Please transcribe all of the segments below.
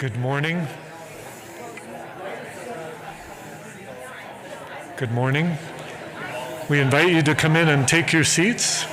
Good morning. Good morning. We invite you to come in and take your seats.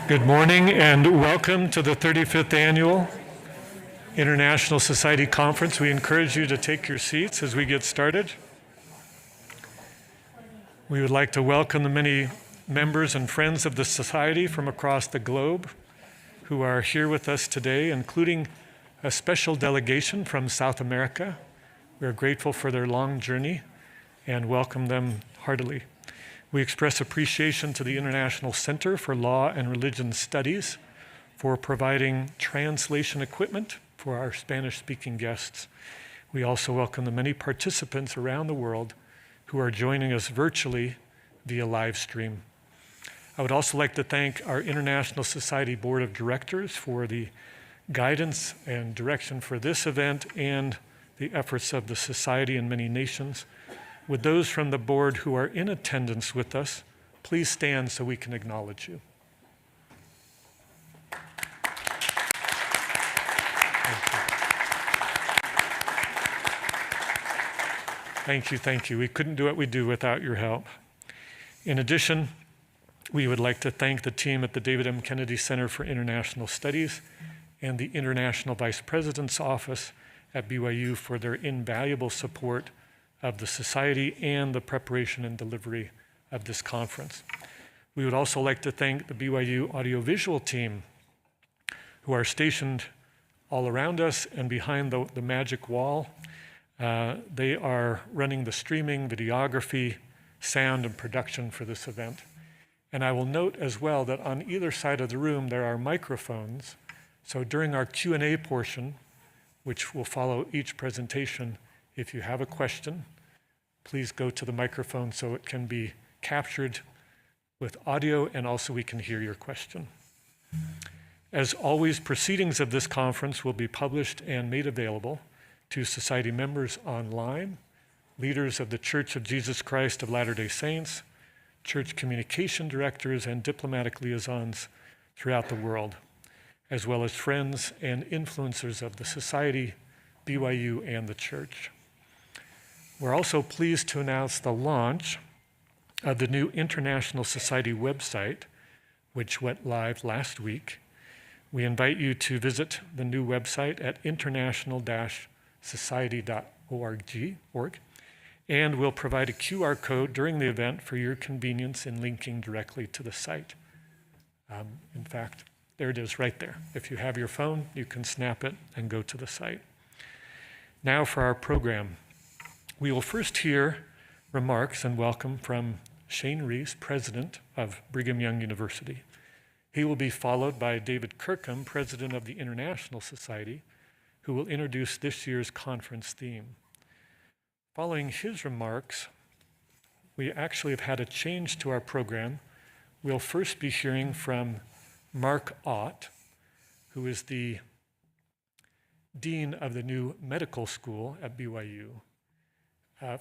Good morning and welcome to the 35th Annual International Society Conference. We encourage you to take your seats as we get started. We would like to welcome the many members and friends of the Society from across the globe who are here with us today, including a special delegation from South America. We are grateful for their long journey and welcome them heartily. We express appreciation to the International Center for Law and Religion Studies for providing translation equipment for our Spanish-speaking guests. We also welcome the many participants around the world who are joining us virtually via live stream. I would also like to thank our International Society Board of Directors for the guidance and direction for this event and the efforts of the Society in many nations. Would those from the board who are in attendance with us, please stand so we can acknowledge you. Thank you. We couldn't do what we do without your help. In addition, we would like to thank the team at the David M. Kennedy Center for International Studies and the International Vice President's Office at BYU for their invaluable support of the Society and the preparation and delivery of this conference. We would also like to thank the BYU audiovisual team who are stationed all around us and behind the magic wall. They are running the streaming, videography, sound, and production for this event. And I will note as well that on either side of the room there are microphones. So during our Q&A portion, which will follow each presentation, if you have a question, please go to the microphone so it can be captured with audio and also we can hear your question. As always, proceedings of this conference will be published and made available to Society members online, leaders of the Church of Jesus Christ of Latter-day Saints, church communication directors, and diplomatic liaisons throughout the world, as well as friends and influencers of the Society, BYU, and the Church. We're also pleased to announce the launch of the new International Society website, which went live last week. We invite you to visit the new website at international-society.org, and we'll provide a QR code during the event for your convenience in linking directly to the site. In fact, there it is right there. If you have your phone, you can snap it and go to the site. Now for our program. We will first hear remarks and welcome from Shane Reese, president of Brigham Young University. He will be followed by David Kirkham, president of the International Society, who will introduce this year's conference theme. Following his remarks, we actually have had a change to our program. We'll first be hearing from Mark Ott, who is the dean of the new medical school at BYU.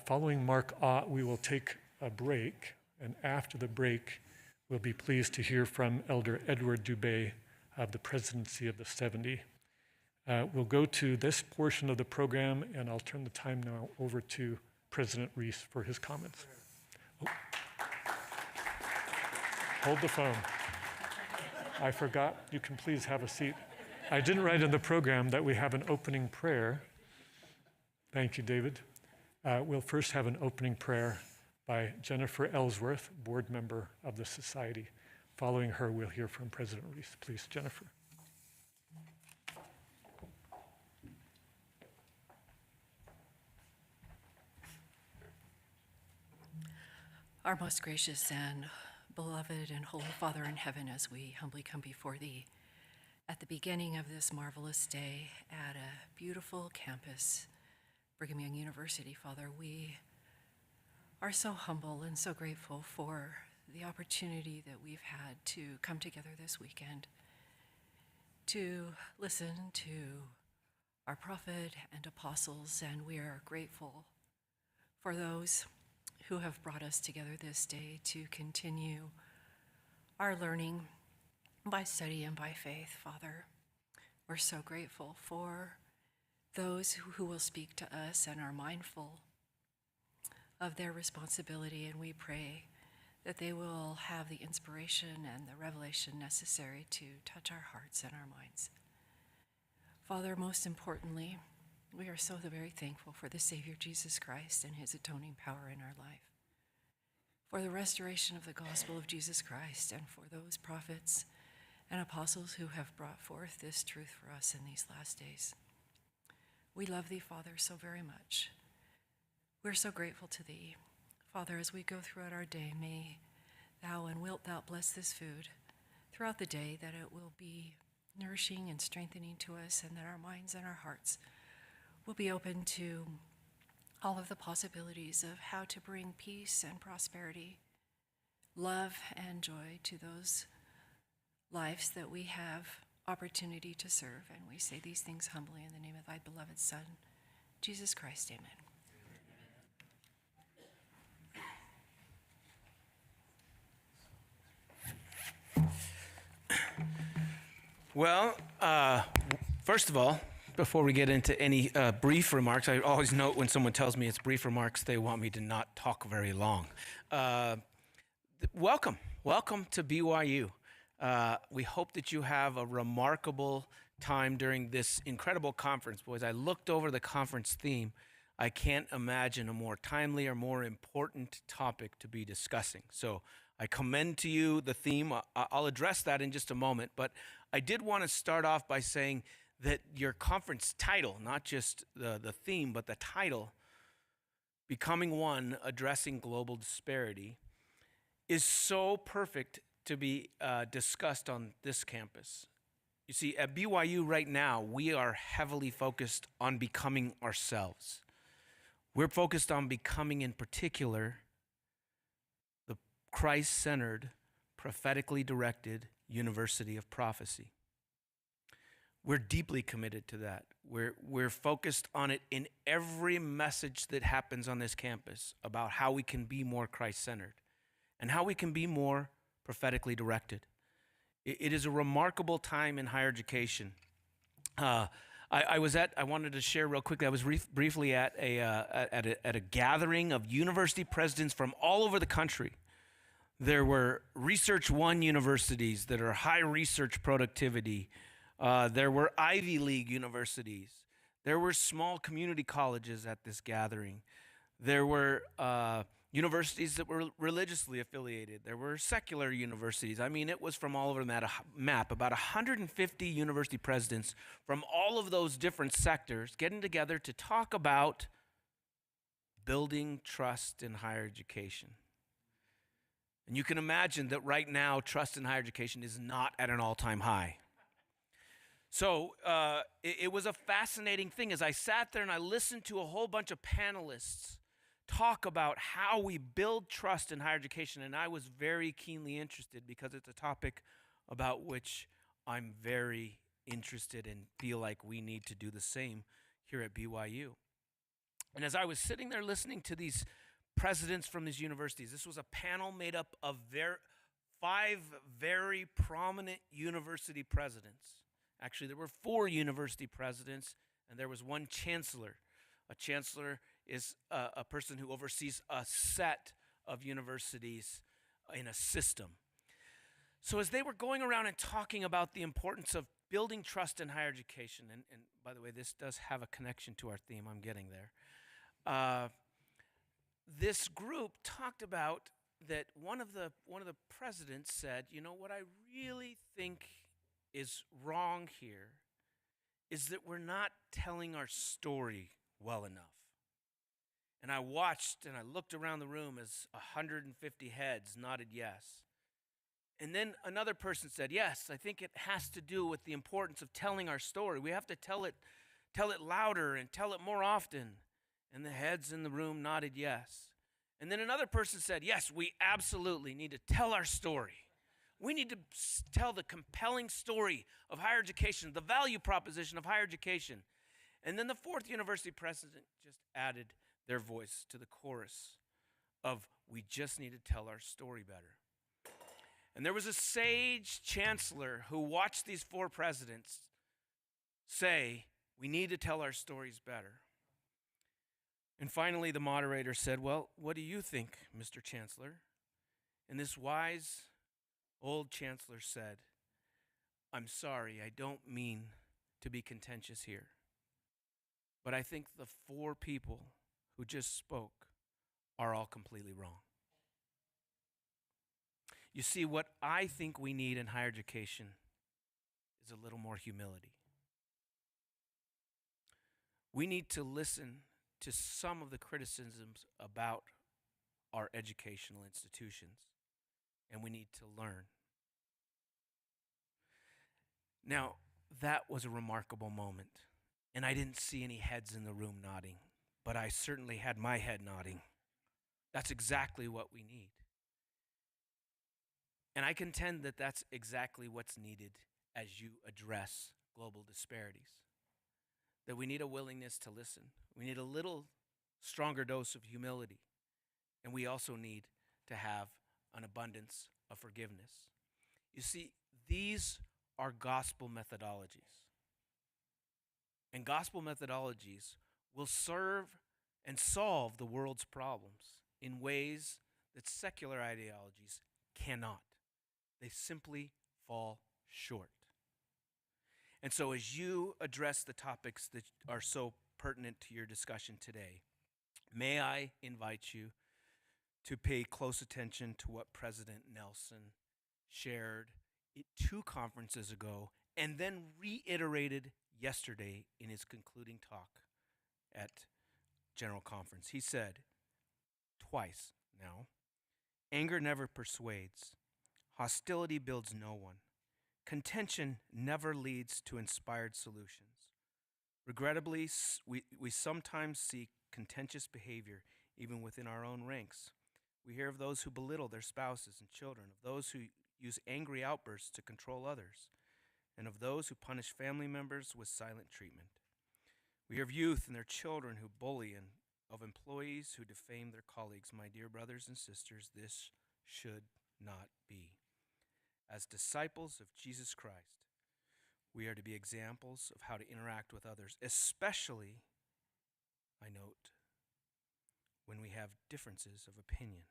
Following Mark Ott, we will take a break, and after the break, we'll be pleased to hear from Elder Edward Dubé of the Presidency of the 70. We'll go to this portion of the program, and I'll turn the time now over to President Reese for his comments. Oh. Hold the phone. I forgot, you can please have a seat. I didn't write in the program that we have an opening prayer. Thank you, David. We'll first have an opening prayer by Jennifer Ellsworth, board member of the Society. Following her, we'll hear from President Reese. Please, Jennifer. Our most gracious and beloved and holy Father in heaven, as we humbly come before thee at the beginning of this marvelous day at a beautiful campus, Brigham Young University, Father, we are so humble and so grateful for the opportunity that we've had to come together this weekend to listen to our prophet and apostles, and we are grateful for those who have brought us together this day to continue our learning by study and by faith, Father. We're so grateful for those who will speak to us and are mindful of their responsibility, and we pray that they will have the inspiration and the revelation necessary to touch our hearts and our minds. Father, most importantly, we are so very thankful for the Savior Jesus Christ and his atoning power in our life, for the restoration of the gospel of Jesus Christ, and for those prophets and apostles who have brought forth this truth for us in these last days. We love thee, Father, so very much. We're so grateful to thee. Father, as we go throughout our day, may thou and wilt thou bless this food throughout the day, that it will be nourishing and strengthening to us, and that our minds and our hearts will be open to all of the possibilities of how to bring peace and prosperity, love and joy to those lives that we have opportunity to serve. And we say these things humbly in the name of thy beloved Son, Jesus Christ, amen. Well, first of all, before we get into any brief remarks, I always note when someone tells me it's brief remarks, they want me to not talk very long. Welcome to BYU. We hope that you have a remarkable time during this incredible conference. Boys, I looked over the conference theme. I can't imagine a more timely or more important topic to be discussing. So I commend to you the theme. I'll address that in just a moment, but I did want to start off by saying that your conference title, not just the theme, but the title, Becoming One, Addressing Global Disparity, is so perfect to be discussed on this campus. You see, at BYU right now, we are heavily focused on becoming ourselves. We're focused on becoming, in particular, the Christ-centered, prophetically directed University of Prophecy. We're deeply committed to that. We're focused on it in every message that happens on this campus about how we can be more Christ-centered and how we can be more prophetically directed. It is a remarkable time in higher education. I wanted to share real quickly. I was briefly at a gathering of university presidents from all over the country. There were Research One universities that are high research productivity. There were Ivy League universities. There were small community colleges at this gathering. There were universities that were religiously affiliated. There were secular universities. I mean, it was from all over the map. About 150 university presidents from all of those different sectors getting together to talk about building trust in higher education. And you can imagine that right now, trust in higher education is not at an all-time high. So it was a fascinating thing as I sat there and I listened to a whole bunch of panelists talk about how we build trust in higher education, and I was very keenly interested because it's a topic about which I'm very interested and feel like we need to do the same here at BYU. And as I was sitting there listening to these presidents from these universities, this was a panel made up of 5 very prominent university presidents. Actually, there were 4 university presidents, and there was one chancellor. A chancellor is a person who oversees a set of universities in a system. So as they were going around and talking about the importance of building trust in higher education, and by the way, this does have a connection to our theme, I'm getting there. This group talked about that one of the presidents said, you know, what I really think is wrong here is that we're not telling our story well enough. And I watched and I looked around the room as 150 heads nodded yes. And then another person said, yes, I think it has to do with the importance of telling our story. We have to tell it louder and tell it more often. And the heads in the room nodded yes. And then another person said, yes, we absolutely need to tell our story. We need to tell the compelling story of higher education, the value proposition of higher education. And then the fourth university president just added their voice to the chorus of, we just need to tell our story better. And there was a sage chancellor who watched these four presidents say, we need to tell our stories better. And finally, the moderator said, well, what do you think, Mr. Chancellor? And this wise old chancellor said, I'm sorry, I don't mean to be contentious here, but I think the four people who just spoke are all completely wrong. You see, what I think we need in higher education is a little more humility. We need to listen to some of the criticisms about our educational institutions, and we need to learn. Now, that was a remarkable moment, and I didn't see any heads in the room nodding, but I certainly had my head nodding. That's exactly what we need. And I contend that that's exactly what's needed as you address global disparities. That we need a willingness to listen. We need a little stronger dose of humility. And we also need to have an abundance of forgiveness. You see, these are gospel methodologies. And gospel methodologies will serve and solve the world's problems in ways that secular ideologies cannot. They simply fall short. And so as you address the topics that are so pertinent to your discussion today, may I invite you to pay close attention to what President Nelson shared 2 conferences ago and then reiterated yesterday in his concluding talk at General Conference. He said twice now, anger never persuades. Hostility builds no one. Contention never leads to inspired solutions. Regrettably, we sometimes see contentious behavior even within our own ranks. We hear of those who belittle their spouses and children, of those who use angry outbursts to control others, and of those who punish family members with silent treatment. We hear of youth and their children who bully, and of employees who defame their colleagues. My dear brothers and sisters, this should not be. As disciples of Jesus Christ, we are to be examples of how to interact with others, especially, I note, when we have differences of opinion.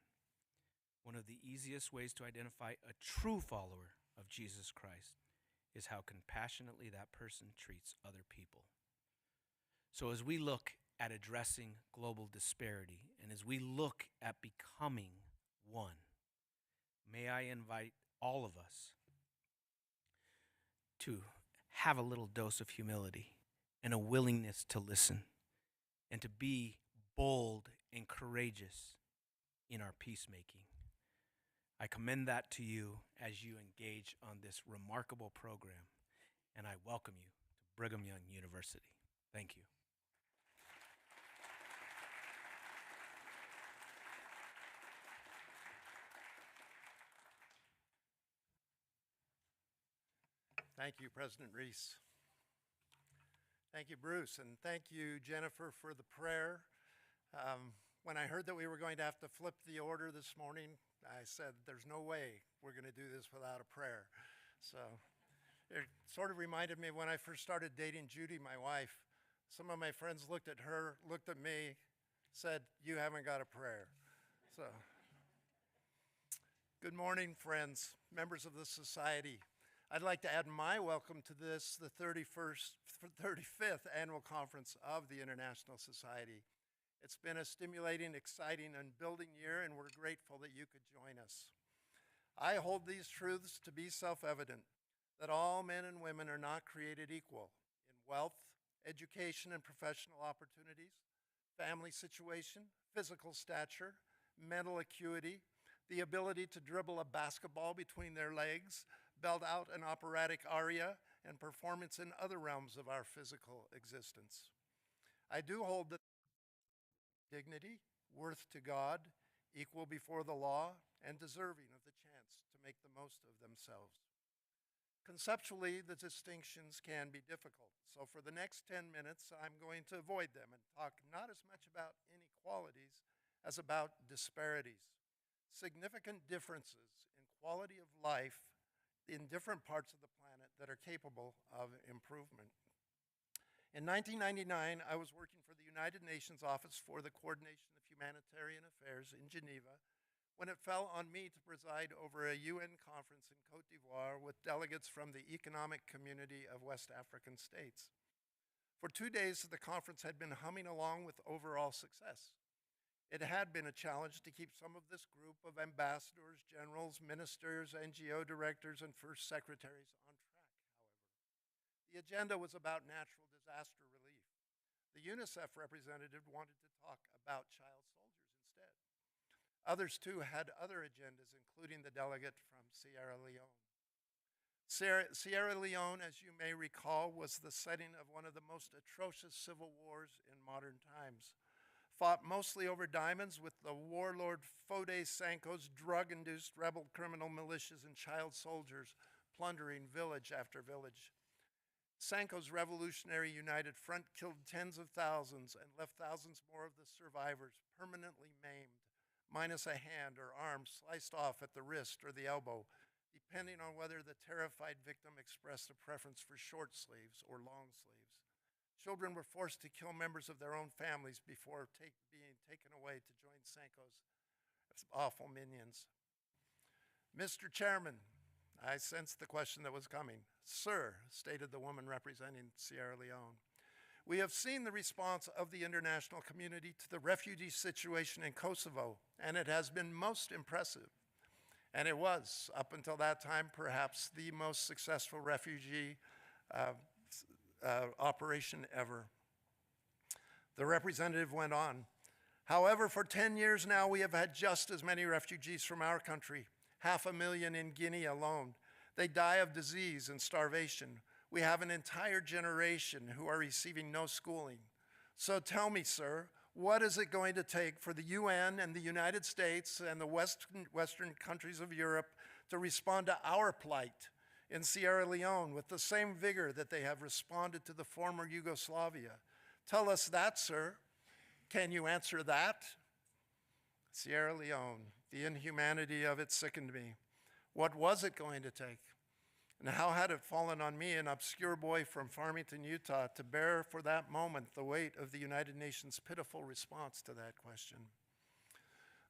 One of the easiest ways to identify a true follower of Jesus Christ is how compassionately that person treats other people. So as we look at addressing global disparity, and as we look at becoming one, may I invite all of us to have a little dose of humility and a willingness to listen and to be bold and courageous in our peacemaking. I commend that to you as you engage on this remarkable program, and I welcome you to Brigham Young University. Thank you. Thank you, President Reese. Thank you, Bruce, and thank you, Jennifer, for the prayer. When I heard that we were going to have to flip the order this morning, I said, there's no way we're going to do this without a prayer. So it sort of reminded me of when I first started dating Judy, my wife. Some of my friends looked at her, looked at me, said, you haven't got a prayer. So, good morning, friends, members of the society. I'd like to add my welcome to this, the 35th annual conference of the International Society. It's been a stimulating, exciting, and building year, and we're grateful that you could join us. I hold these truths to be self-evident, that all men and women are not created equal in wealth, education, and professional opportunities, family situation, physical stature, mental acuity, the ability to dribble a basketball between their legs, belt out an operatic aria, and performance in other realms of our physical existence. I do hold that dignity, worth to God, equal before the law, and deserving of the chance to make the most of themselves. Conceptually, the distinctions can be difficult, so for the next 10 minutes, I'm going to avoid them and talk not as much about inequalities as about disparities, significant differences in quality of life in different parts of the planet that are capable of improvement. In 1999, I was working for the United Nations Office for the Coordination of Humanitarian Affairs in Geneva when it fell on me to preside over a UN conference in Cote d'Ivoire with delegates from the Economic Community of West African States. For 2 days, the conference had been humming along with overall success. It had been a challenge to keep some of this group of ambassadors, generals, ministers, NGO directors, and first secretaries on track, however. The agenda was about natural disaster relief. The UNICEF representative wanted to talk about child soldiers instead. Others, too, had other agendas, including the delegate from Sierra Leone. Sierra Leone, as you may recall, was the setting of one of the most atrocious civil wars in modern times, fought mostly over diamonds with the warlord Foday Sanko's drug-induced rebel criminal militias and child soldiers plundering village after village. Sanko's Revolutionary United Front killed tens of thousands and left thousands more of the survivors permanently maimed, minus a hand or arm sliced off at the wrist or the elbow, depending on whether the terrified victim expressed a preference for short sleeves or long sleeves. Children were forced to kill members of their own families before being taken away to join Sanko's awful minions. Mr. Chairman, I sensed the question that was coming. Sir, stated the woman representing Sierra Leone, we have seen the response of the international community to the refugee situation in Kosovo, and it has been most impressive. And it was, up until that time, perhaps the most successful refugee operation ever. The representative went on. However, for 10 years now, we have had just as many refugees from our country, 500,000 in Guinea alone. They die of disease and starvation. We have an entire generation who are receiving no schooling. So tell me, sir, what is it going to take for the UN and the United States and the Western countries of Europe to respond to our plight in Sierra Leone with the same vigor that they have responded to the former Yugoslavia? Tell us that, sir. Can you answer that? Sierra Leone, the inhumanity of it sickened me. What was it going to take? And how had it fallen on me, an obscure boy from Farmington, Utah, to bear for that moment the weight of the United Nations' pitiful response to that question?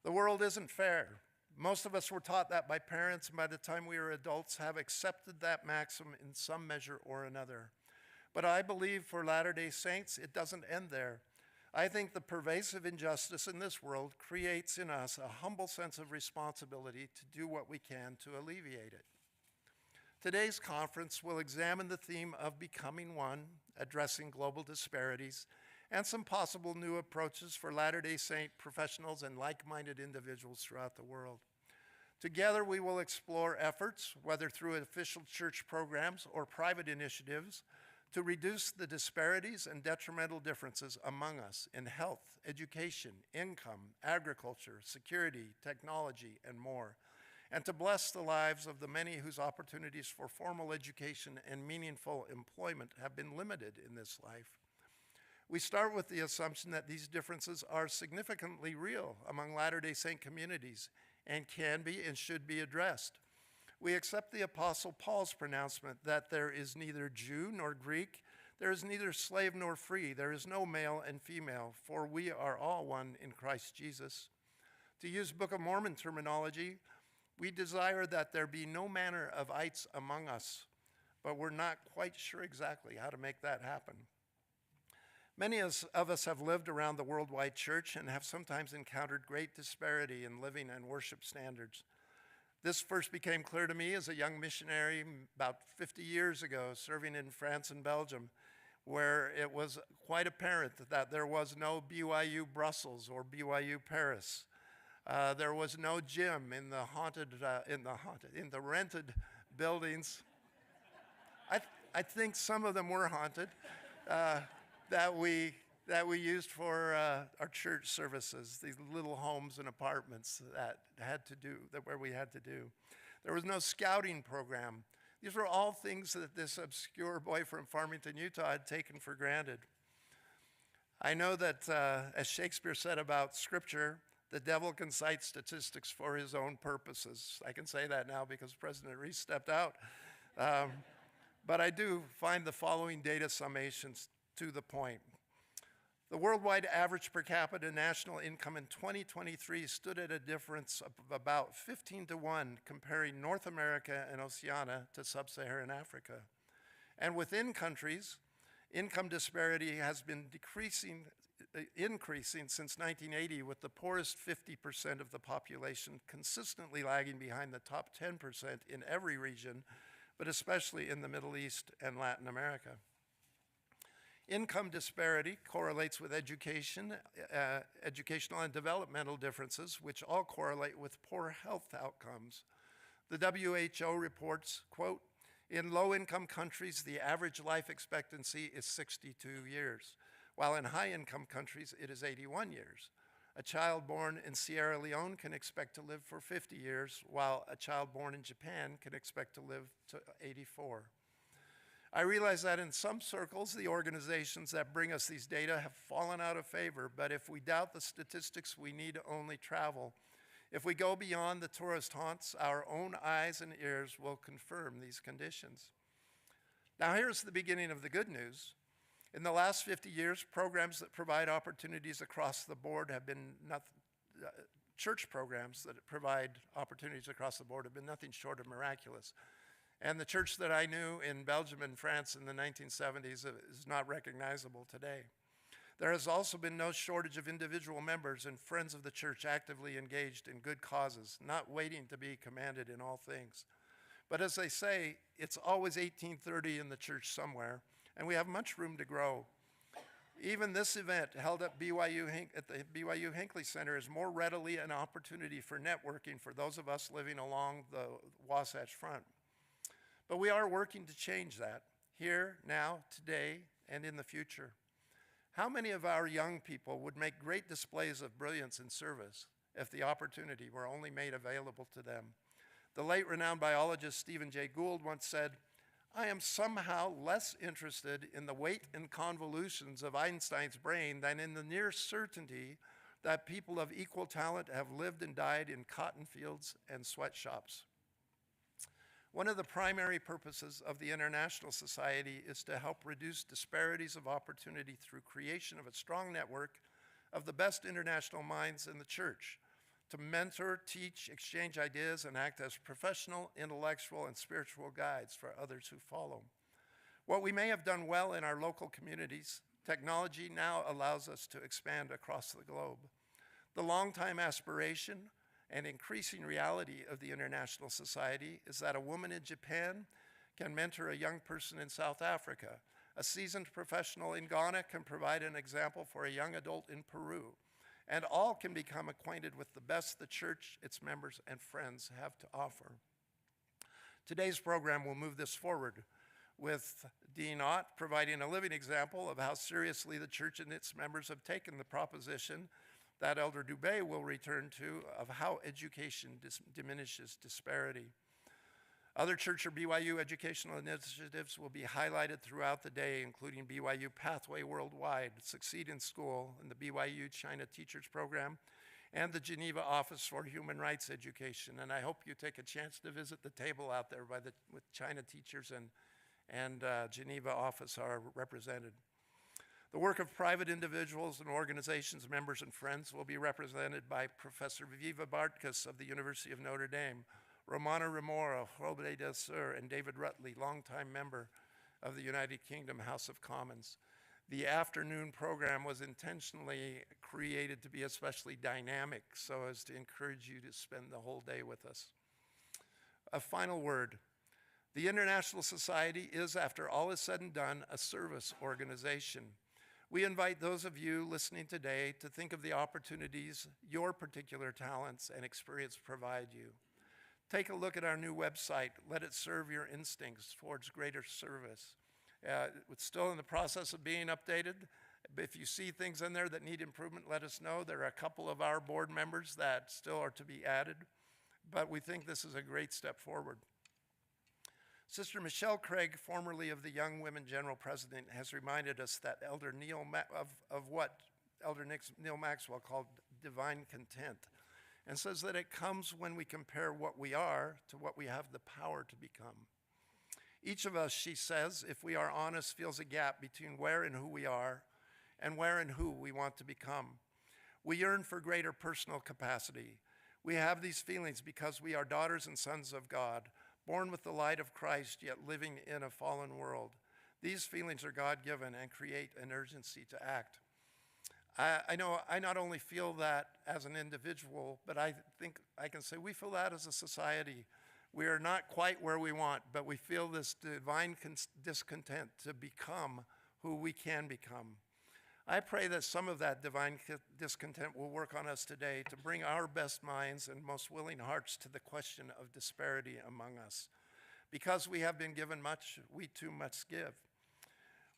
The world isn't fair. Most of us were taught that by parents, and by the time we were adults, have accepted that maxim in some measure or another. But I believe for Latter-day Saints, it doesn't end there. I think the pervasive injustice in this world creates in us a humble sense of responsibility to do what we can to alleviate it. Today's conference will examine the theme of becoming one, addressing global disparities, and some possible new approaches for Latter-day Saint professionals and like-minded individuals throughout the world. Together, we will explore efforts, whether through official church programs or private initiatives, to reduce the disparities and detrimental differences among us in health, education, income, agriculture, security, technology, and more, and to bless the lives of the many whose opportunities for formal education and meaningful employment have been limited in this life. We start with the assumption that these differences are significantly real among Latter-day Saint communities and can be and should be addressed. We accept the Apostle Paul's pronouncement that there is neither Jew nor Greek, there is neither slave nor free, there is no male and female, for we are all one in Christ Jesus. To use Book of Mormon terminology, we desire that there be no manner of ites among us, but we're not quite sure exactly how to make that happen. Many of us have lived around the worldwide church and have sometimes encountered great disparity in living and worship standards. This first became clear to me as a young missionary about 50 years ago, serving in France and Belgium, where it was quite apparent that there was no BYU Brussels or BYU Paris. There was no gym in the rented buildings. I think some of them were haunted, that we used for our church services, these little homes and apartments where we had to do. There was no scouting program. These were all things that this obscure boy from Farmington, Utah had taken for granted. I know that, as Shakespeare said about Scripture, the devil can cite statistics for his own purposes. I can say that now because President Reese stepped out. But I do find the following data summations to the point. The worldwide average per capita national income in 2023 stood at a difference of about 15 to 1 comparing North America and Oceania to sub-Saharan Africa. And within countries, income disparity has been increasing since 1980, with the poorest 50% of the population consistently lagging behind the top 10% in every region, but especially in the Middle East and Latin America. Income disparity correlates with educational and developmental differences, which all correlate with poor health outcomes. The WHO reports, quote, in low-income countries, the average life expectancy is 62 years, while in high-income countries, it is 81 years. A child born in Sierra Leone can expect to live for 50 years, while a child born in Japan can expect to live to 84. I realize that in some circles, the organizations that bring us these data have fallen out of favor, but if we doubt the statistics, we need only travel. If we go beyond the tourist haunts, our own eyes and ears will confirm these conditions. Now here's the beginning of the good news. In the last 50 years, programs that provide opportunities across the board have been church programs that provide opportunities across the board have been nothing short of miraculous. And the church that I knew in Belgium and France in the 1970s is not recognizable today. There has also been no shortage of individual members and friends of the church actively engaged in good causes, not waiting to be commanded in all things. But as they say, it's always 1830 in the church somewhere, and we have much room to grow. Even this event held at the BYU Hinckley Center is more readily an opportunity for networking for those of us living along the Wasatch Front. But we are working to change that here, now, today, and in the future. How many of our young people would make great displays of brilliance in service if the opportunity were only made available to them? The late renowned biologist Stephen Jay Gould once said, I am somehow less interested in the weight and convolutions of Einstein's brain than in the near certainty that people of equal talent have lived and died in cotton fields and sweatshops. One of the primary purposes of the International Society is to help reduce disparities of opportunity through creation of a strong network of the best international minds in the church, to mentor, teach, exchange ideas, and act as professional, intellectual, and spiritual guides for others who follow. What we may have done well in our local communities, technology now allows us to expand across the globe. The longtime aspiration and increasing reality of the International Society is that a woman in Japan can mentor a young person in South Africa. A seasoned professional in Ghana can provide an example for a young adult in Peru. And all can become acquainted with the best the church, its members, and friends have to offer. Today's program will move this forward, with Dean Ott providing a living example of how seriously the church and its members have taken the proposition that Elder Dubé will return to of how education diminishes disparity. Other church or BYU educational initiatives will be highlighted throughout the day, including BYU Pathway Worldwide, Succeed in School, and the BYU China Teachers Program, and the Geneva Office for Human Rights Education. And I hope you take a chance to visit the table out there with China Teachers and Geneva Office are represented. The work of private individuals and organizations, members, and friends will be represented by Professor Viva Bartkus of the University of Notre Dame, Romana Remora of Roble del Sur, and David Rutley, longtime member of the United Kingdom House of Commons. The afternoon program was intentionally created to be especially dynamic so as to encourage you to spend the whole day with us. A final word. The International Society is, after all is said and done, a service organization. We invite those of you listening today to think of the opportunities your particular talents and experience provide you. Take a look at our new website. Let it serve your instincts towards greater service. It's still in the process of being updated. If you see things in there that need improvement, let us know. There are a couple of our board members that still are to be added, but we think this is a great step forward. Sister Michelle Craig, formerly of the Young Women General President, has reminded us that of what Elder Neil Maxwell called divine content, and says that it comes when we compare what we are to what we have the power to become. Each of us, she says, if we are honest, feels a gap between where and who we are and where and who we want to become. We yearn for greater personal capacity. We have these feelings because we are daughters and sons of God, born with the light of Christ, yet living in a fallen world. These feelings are God-given and create an urgency to act. I know I not only feel that as an individual, but I think I can say we feel that as a society. We are not quite where we want, but we feel this divine discontent to become who we can become. I pray that some of that divine discontent will work on us today to bring our best minds and most willing hearts to the question of disparity among us. Because we have been given much, we too must give.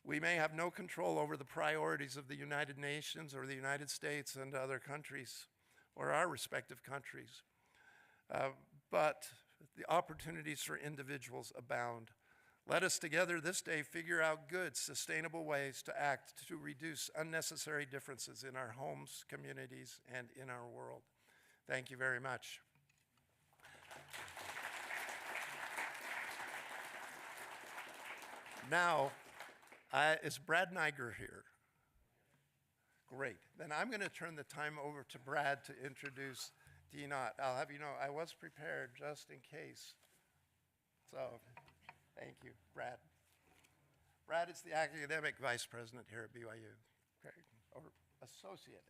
We may have no control over the priorities of the United Nations or the United States and other countries or our respective countries, but the opportunities for individuals abound. Let us together this day figure out good, sustainable ways to act to reduce unnecessary differences in our homes, communities, and in our world. Thank you very much. Now, is Brad Niger here? Great. Then I'm going to turn the time over to Brad to introduce Dean Ott. I'll have you know, I was prepared just in case. So, thank you, Brad. Brad is the academic vice president here at BYU, okay. Or associate.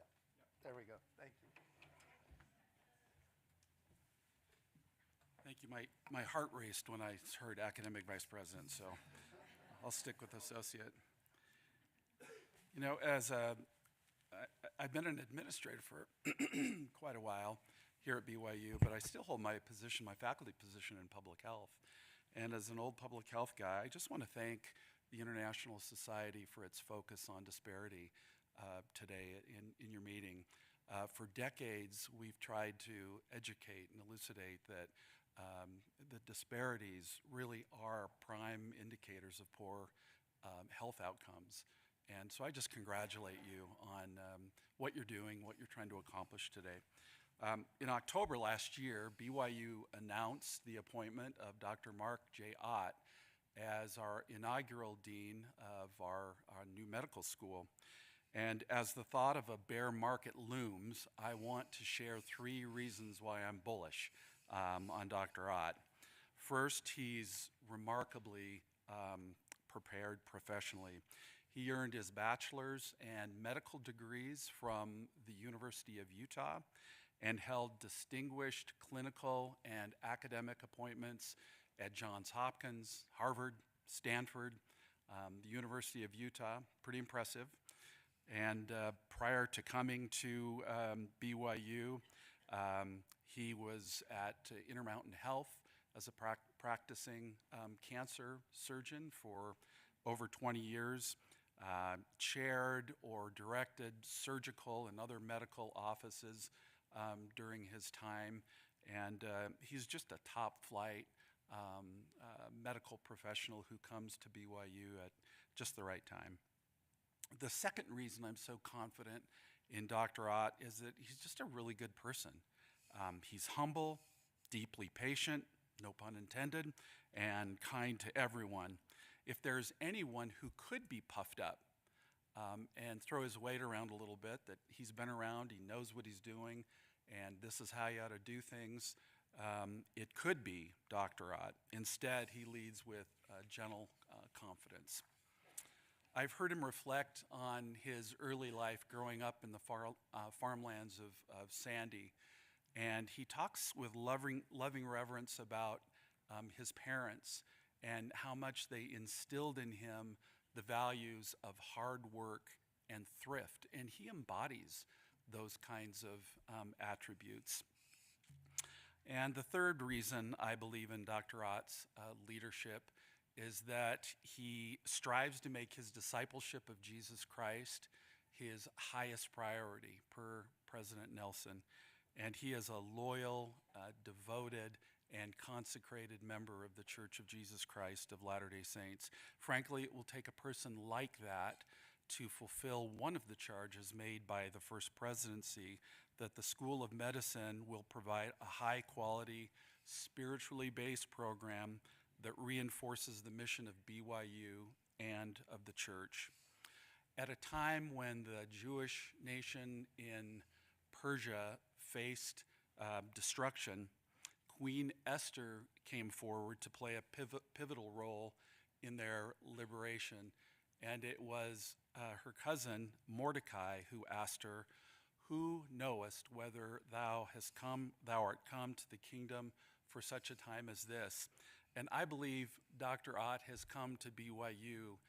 There we go. Thank you. Thank you. My heart raced when I heard academic vice president, so I'll stick with associate. You know, I've been an administrator for quite a while here at BYU, but I still hold my faculty position in public health. And as an old public health guy, I just want to thank the International Society for its focus on disparity today in your meeting. For decades, we've tried to educate and elucidate that the disparities really are prime indicators of poor health outcomes. And so I just congratulate you on what you're doing, what you're trying to accomplish today. In October last year, BYU announced the appointment of Dr. Mark J. Ott as our inaugural dean of our new medical school. And as the thought of a bear market looms, I want to share 3 reasons why I'm bullish on Dr. Ott. First, he's remarkably prepared professionally. He earned his bachelor's and medical degrees from the University of Utah and held distinguished clinical and academic appointments at Johns Hopkins, Harvard, Stanford, the University of Utah. Pretty impressive. And prior to coming to BYU, he was at Intermountain Health as a practicing cancer surgeon for over 20 years, chaired or directed surgical and other medical offices during his time, and he's just a top flight medical professional who comes to BYU at just the right time. The second reason I'm so confident in Dr. Ott is that he's just a really good person. He's humble, deeply patient, no pun intended, and kind to everyone. If there's anyone who could be puffed up and throw his weight around a little bit, that he's been around, he knows what he's doing, and this is how you ought to do things, it could be Dr. Ott. Instead, he leads with gentle confidence. I've heard him reflect on his early life growing up in the farmlands of Sandy, and he talks with loving reverence about his parents and how much they instilled in him the values of hard work and thrift. And he embodies those kinds of attributes. And the third reason I believe in Dr. Ott's leadership is that he strives to make his discipleship of Jesus Christ his highest priority, per President Nelson. And he is a loyal, devoted, and consecrated member of the Church of Jesus Christ of Latter-day Saints. Frankly, it will take a person like that to fulfill one of the charges made by the First Presidency, that the School of Medicine will provide a high-quality, spiritually based program that reinforces the mission of BYU and of the church. At a time when the Jewish nation in Persia faced destruction, Queen Esther came forward to play a pivotal role in their liberation. And it was her cousin Mordecai who asked her, "Who knowest whether thou art come to the kingdom for such a time as this?" And I believe Dr. Ott has come to BYU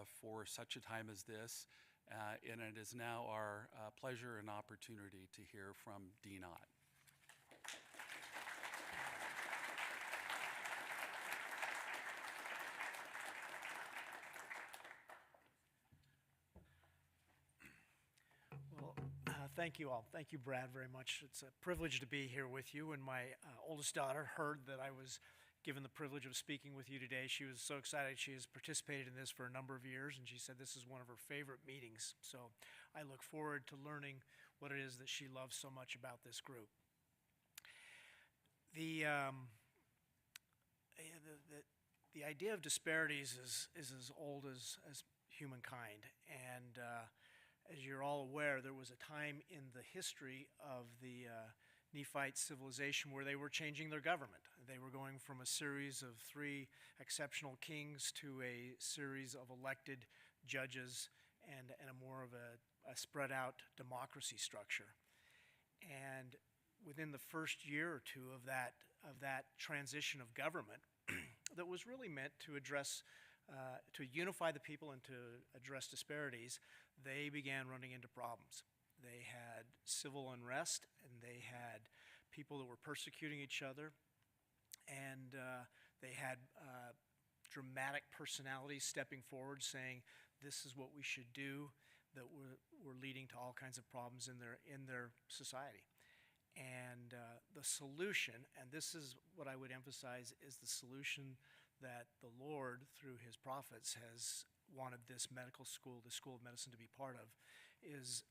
for such a time as this, and it is now our pleasure and opportunity to hear from Dean Ott. Well, thank you all. Thank you, Brad, very much. It's a privilege to be here with you. And my oldest daughter heard that I was given the privilege of speaking with you today. She was so excited. She has participated in this for a number of years, and she said this is one of her favorite meetings. So I look forward to learning what it is that she loves so much about this group. The idea of disparities is as old as humankind. And as you're all aware, there was a time in the history of the Nephite civilization where they were changing their government. They were going from a series of 3 exceptional kings to a series of elected judges and a more of a spread out democracy structure. And within the first year or two of that transition of government, that was really meant to address, to unify the people and to address disparities, they began running into problems. They had civil unrest, and they had people that were persecuting each other, and they had dramatic personalities stepping forward saying, this is what we should do, that were leading to all kinds of problems in their society. And the solution, and this is what I would emphasize, is the solution that the Lord, through his prophets, has wanted this medical school, the School of Medicine, to be part of, is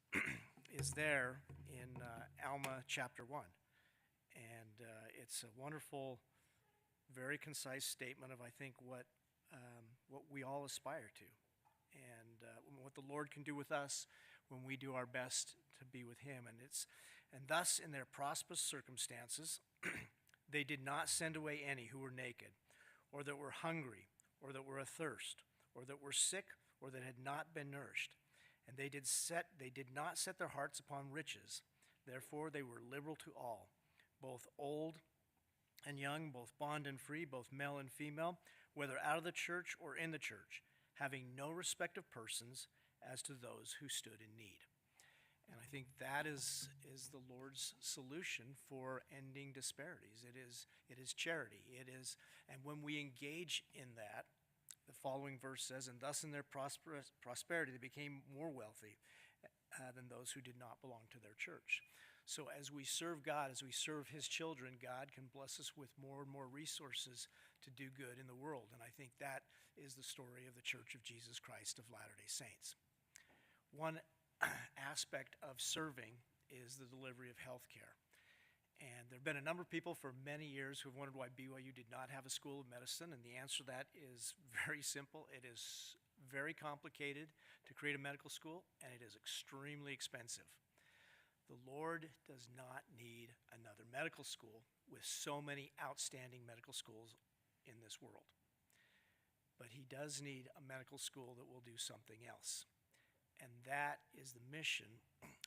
there in Alma chapter 1. And it's a wonderful, very concise statement of, I think, what we all aspire to, and what the Lord can do with us when we do our best to be with him. And thus, in their prosperous circumstances, they did not send away any who were naked, or that were hungry, or that were athirst, or that were sick, or that had not been nourished. And they did not set their hearts upon riches. Therefore they were liberal to all, both old and young, both bond and free, both male and female, whether out of the church or in the church, having no respect of persons as to those who stood in need. And I think that is the Lord's solution for ending disparities. It is charity. And when we engage in that, the following verse says, "And thus in their prosperity they became more wealthy than those who did not belong to their church." So as we serve God, as we serve his children, God can bless us with more and more resources to do good in the world. And I think that is the story of the Church of Jesus Christ of Latter-day Saints. One aspect of serving is the delivery of health care. And there have been a number of people for many years who have wondered why BYU did not have a school of medicine, and the answer to that is very simple. It is very complicated to create a medical school, and it is extremely expensive. The Lord does not need another medical school with so many outstanding medical schools in this world. But he does need a medical school that will do something else. And that is the mission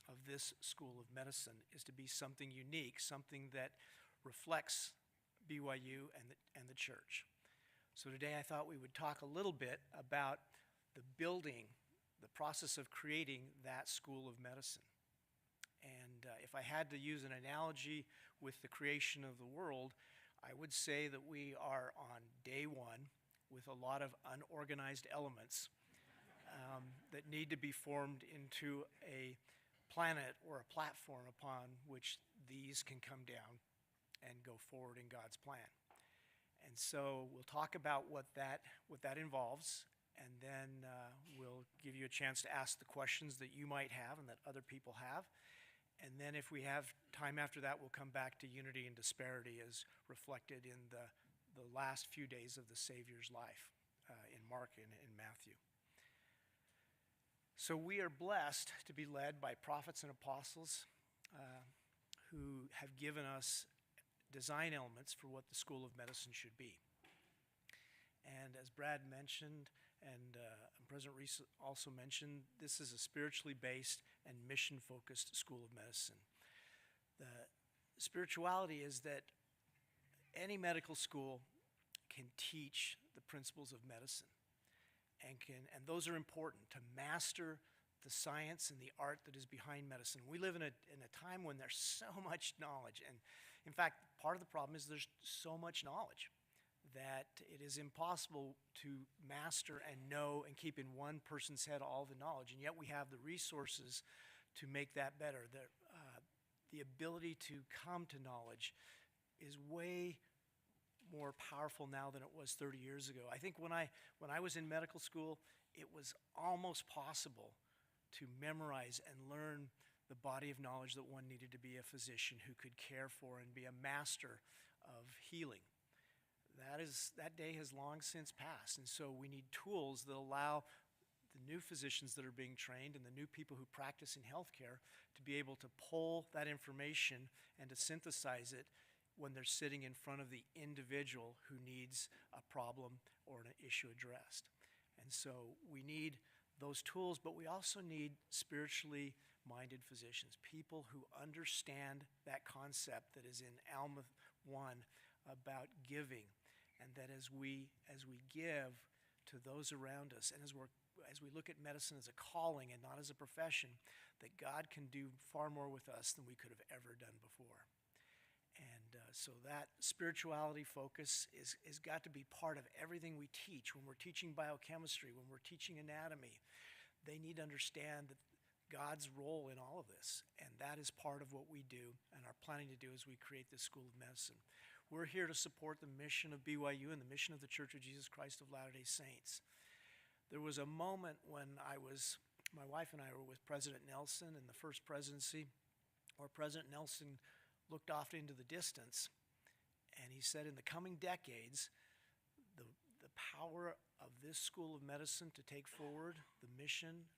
of this School of Medicine, is to be something unique, something that reflects BYU and the church. So today I thought we would talk a little bit about the building, the process of creating that School of Medicine. And if I had to use an analogy with the creation of the world, I would say that we are on day one with a lot of unorganized elements that need to be formed into a planet or a platform upon which these can come down and go forward in God's plan. And so we'll talk about what that involves, and then we'll give you a chance to ask the questions that you might have and that other people have. And then if we have time after that, we'll come back to unity and disparity as reflected in the last few days of the Savior's life in Mark and in Matthew. So we are blessed to be led by prophets and apostles who have given us design elements for what the School of Medicine should be. And as Brad mentioned, and President Reese also mentioned, this is a spiritually based and mission-focused School of Medicine. The spirituality is that any medical school can teach the principles of medicine, and those are important to master the science and the art that is behind medicine. We live in a time when there's so much knowledge, and in fact, part of the problem is there's so much knowledge that it is impossible to master and know and keep in one person's head all the knowledge, and yet we have the resources to make that better. The ability to come to knowledge is way more powerful now than it was 30 years ago. I think when I was in medical school, it was almost possible to memorize and learn the body of knowledge that one needed to be a physician who could care for and be a master of healing. That day has long since passed, and so we need tools that allow the new physicians that are being trained and the new people who practice in healthcare to be able to pull that information and to synthesize it when they're sitting in front of the individual who needs a problem or an issue addressed. And so we need those tools, but we also need spiritually minded physicians, people who understand that concept that is in Alma 1 about giving, and that as we give to those around us, and as we look at medicine as a calling and not as a profession, that God can do far more with us than we could have ever done before. And so that spirituality focus is got to be part of everything we teach. When we're teaching biochemistry, when we're teaching anatomy, they need to understand that God's role in all of this, and that is part of what we do and are planning to do as we create this School of Medicine. We're here to support the mission of BYU and the mission of the Church of Jesus Christ of Latter-day Saints. There was a moment when my wife and I were with President Nelson in the first presidency, where President Nelson looked off into the distance, and he said, in the coming decades, the power of this School of Medicine to take forward the mission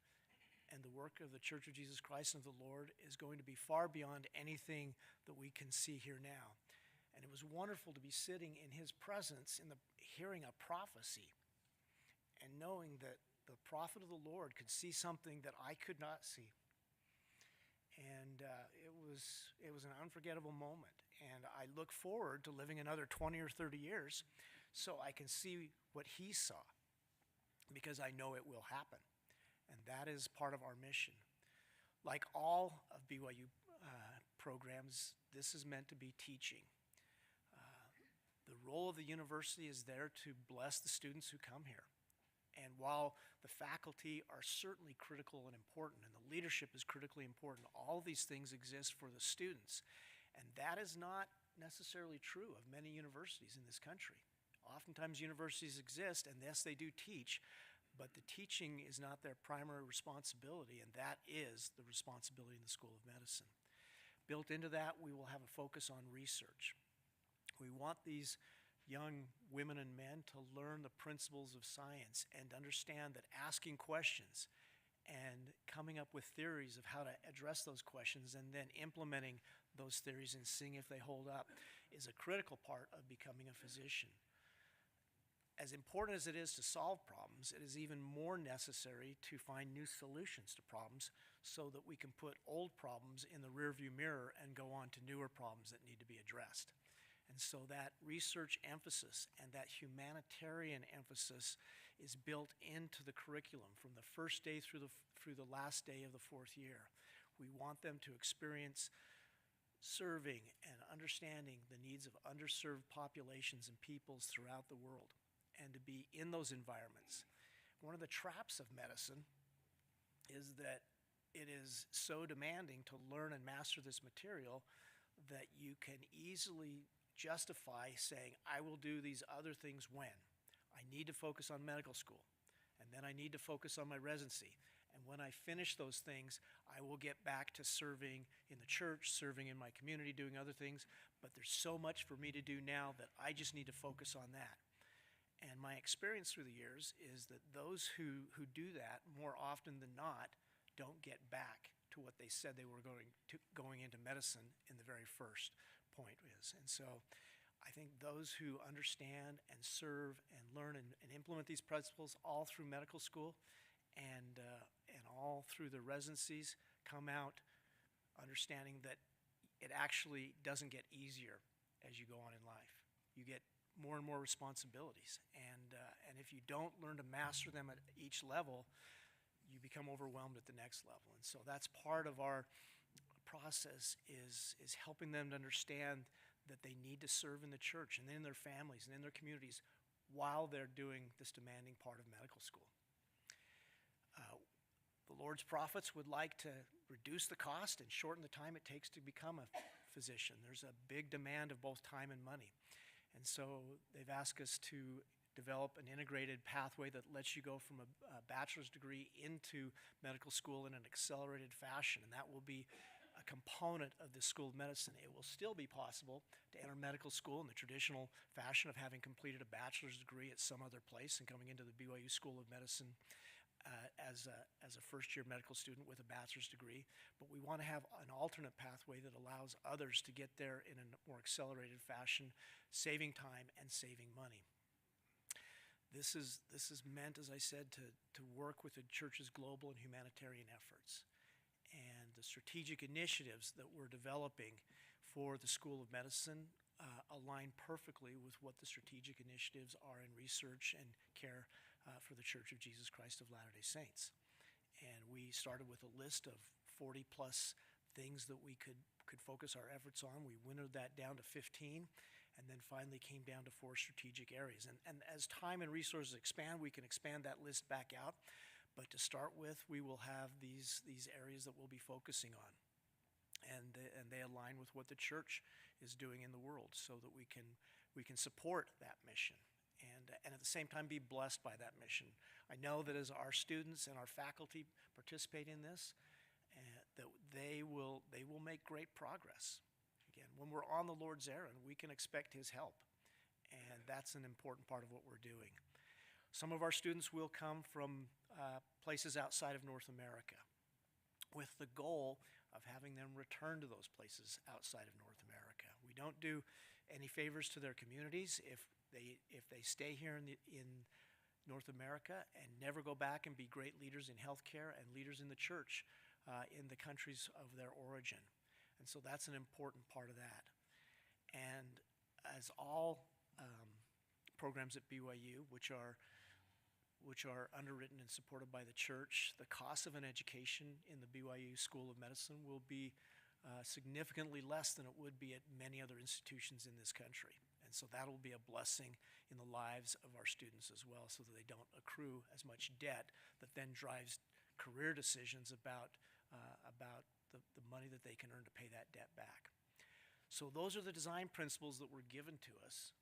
and the work of the Church of Jesus Christ and of the Lord is going to be far beyond anything that we can see here now. And it was wonderful to be sitting in his presence, hearing a prophecy, and knowing that the prophet of the Lord could see something that I could not see. And it was an unforgettable moment. And I look forward to living another 20 or 30 years so I can see what he saw, because I know it will happen. And that is part of our mission. Like all of BYU programs, this is meant to be teaching. The role of the university is there to bless the students who come here. And while the faculty are certainly critical and important, and the leadership is critically important, all of these things exist for the students. And that is not necessarily true of many universities in this country. Oftentimes universities exist, and yes, they do teach, but the teaching is not their primary responsibility, and that is the responsibility in the School of Medicine. Built into that, we will have a focus on research. We want these young women and men to learn the principles of science and understand that asking questions and coming up with theories of how to address those questions and then implementing those theories and seeing if they hold up is a critical part of becoming a physician. As important as it is to solve problems, it is even more necessary to find new solutions to problems so that we can put old problems in the rearview mirror and go on to newer problems that need to be addressed. And so that research emphasis and that humanitarian emphasis is built into the curriculum from the first day through the last day of the fourth year. We want them to experience serving and understanding the needs of underserved populations and peoples throughout the world, and to be in those environments. One of the traps of medicine is that it is so demanding to learn and master this material that you can easily justify saying, I will do these other things when. I need to focus on medical school, and then I need to focus on my residency. And when I finish those things, I will get back to serving in the church, serving in my community, doing other things. But there's so much for me to do now that I just need to focus on that. And my experience through the years is that those who do that, more often than not, don't get back to what they said they were going into medicine in the very first point is. And so I think those who understand and serve and learn and implement these principles all through medical school and all through the residencies come out understanding that it actually doesn't get easier as you go on in life. You get more and more responsibilities, and if you don't learn to master them at each level, you become overwhelmed at the next level. And so that's part of our process is helping them to understand that they need to serve in the church and in their families and in their communities while they're doing this demanding part of medical school. The Lord's prophets would like to reduce the cost and shorten the time it takes to become a physician. There's a big demand of both time and money. And so they've asked us to develop an integrated pathway that lets you go from a bachelor's degree into medical school in an accelerated fashion, and that will be a component of the School of Medicine. It will still be possible to enter medical school in the traditional fashion of having completed a bachelor's degree at some other place and coming into the BYU School of Medicine as a first-year medical student with a bachelor's degree, but we want to have an alternate pathway that allows others to get there in a more accelerated fashion, saving time and saving money. This is meant, as I said, to work with the church's global and humanitarian efforts. And the strategic initiatives that we're developing for the School of Medicine align perfectly with what the strategic initiatives are in research and care for the Church of Jesus Christ of Latter-day Saints. And we started with a list of 40 plus things that we could focus our efforts on. We winnowed that down to 15 and then finally came down to 4 strategic areas. And as time and resources expand, we can expand that list back out. But to start with, we will have these areas that we'll be focusing on. And they align with what the church is doing in the world so that we can support that mission and at the same time be blessed by that mission. I know that as our students and our faculty participate in this, that they will make great progress. Again, when we're on the Lord's errand, we can expect His help, and that's an important part of what we're doing. Some of our students will come from places outside of North America with the goal of having them return to those places outside of North America. We don't do any favors to their communities if they stay here in North America and never go back and be great leaders in healthcare and leaders in the church in the countries of their origin. And so that's an important part of that. And as all programs at BYU, which are underwritten and supported by the church, the cost of an education in the BYU School of Medicine will be significantly less than it would be at many other institutions in this country. And so that will be a blessing in the lives of our students as well, so that they don't accrue as much debt that then drives career decisions about the money that they can earn to pay that debt back. So those are the design principles that were given to us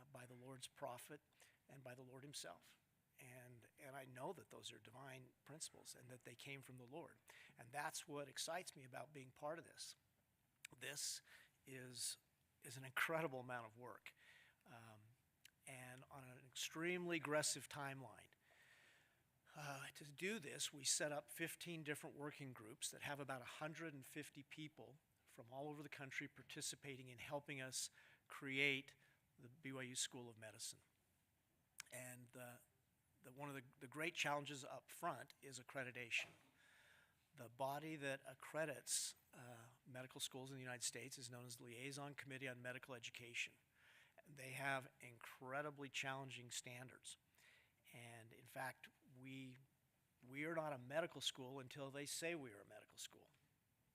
by the Lord's prophet and by the Lord Himself. And I know that those are divine principles and that they came from the Lord. And that's what excites me about being part of this. This is an incredible amount of work and on an extremely aggressive timeline. To do this, we set up 15 different working groups that have about 150 people from all over the country participating in helping us create the BYU School of Medicine. And one of the great challenges up front is accreditation. The body that accredits medical schools in the United States is known as the Liaison Committee on Medical Education. They have incredibly challenging standards. And in fact, we are not a medical school until they say we are a medical school.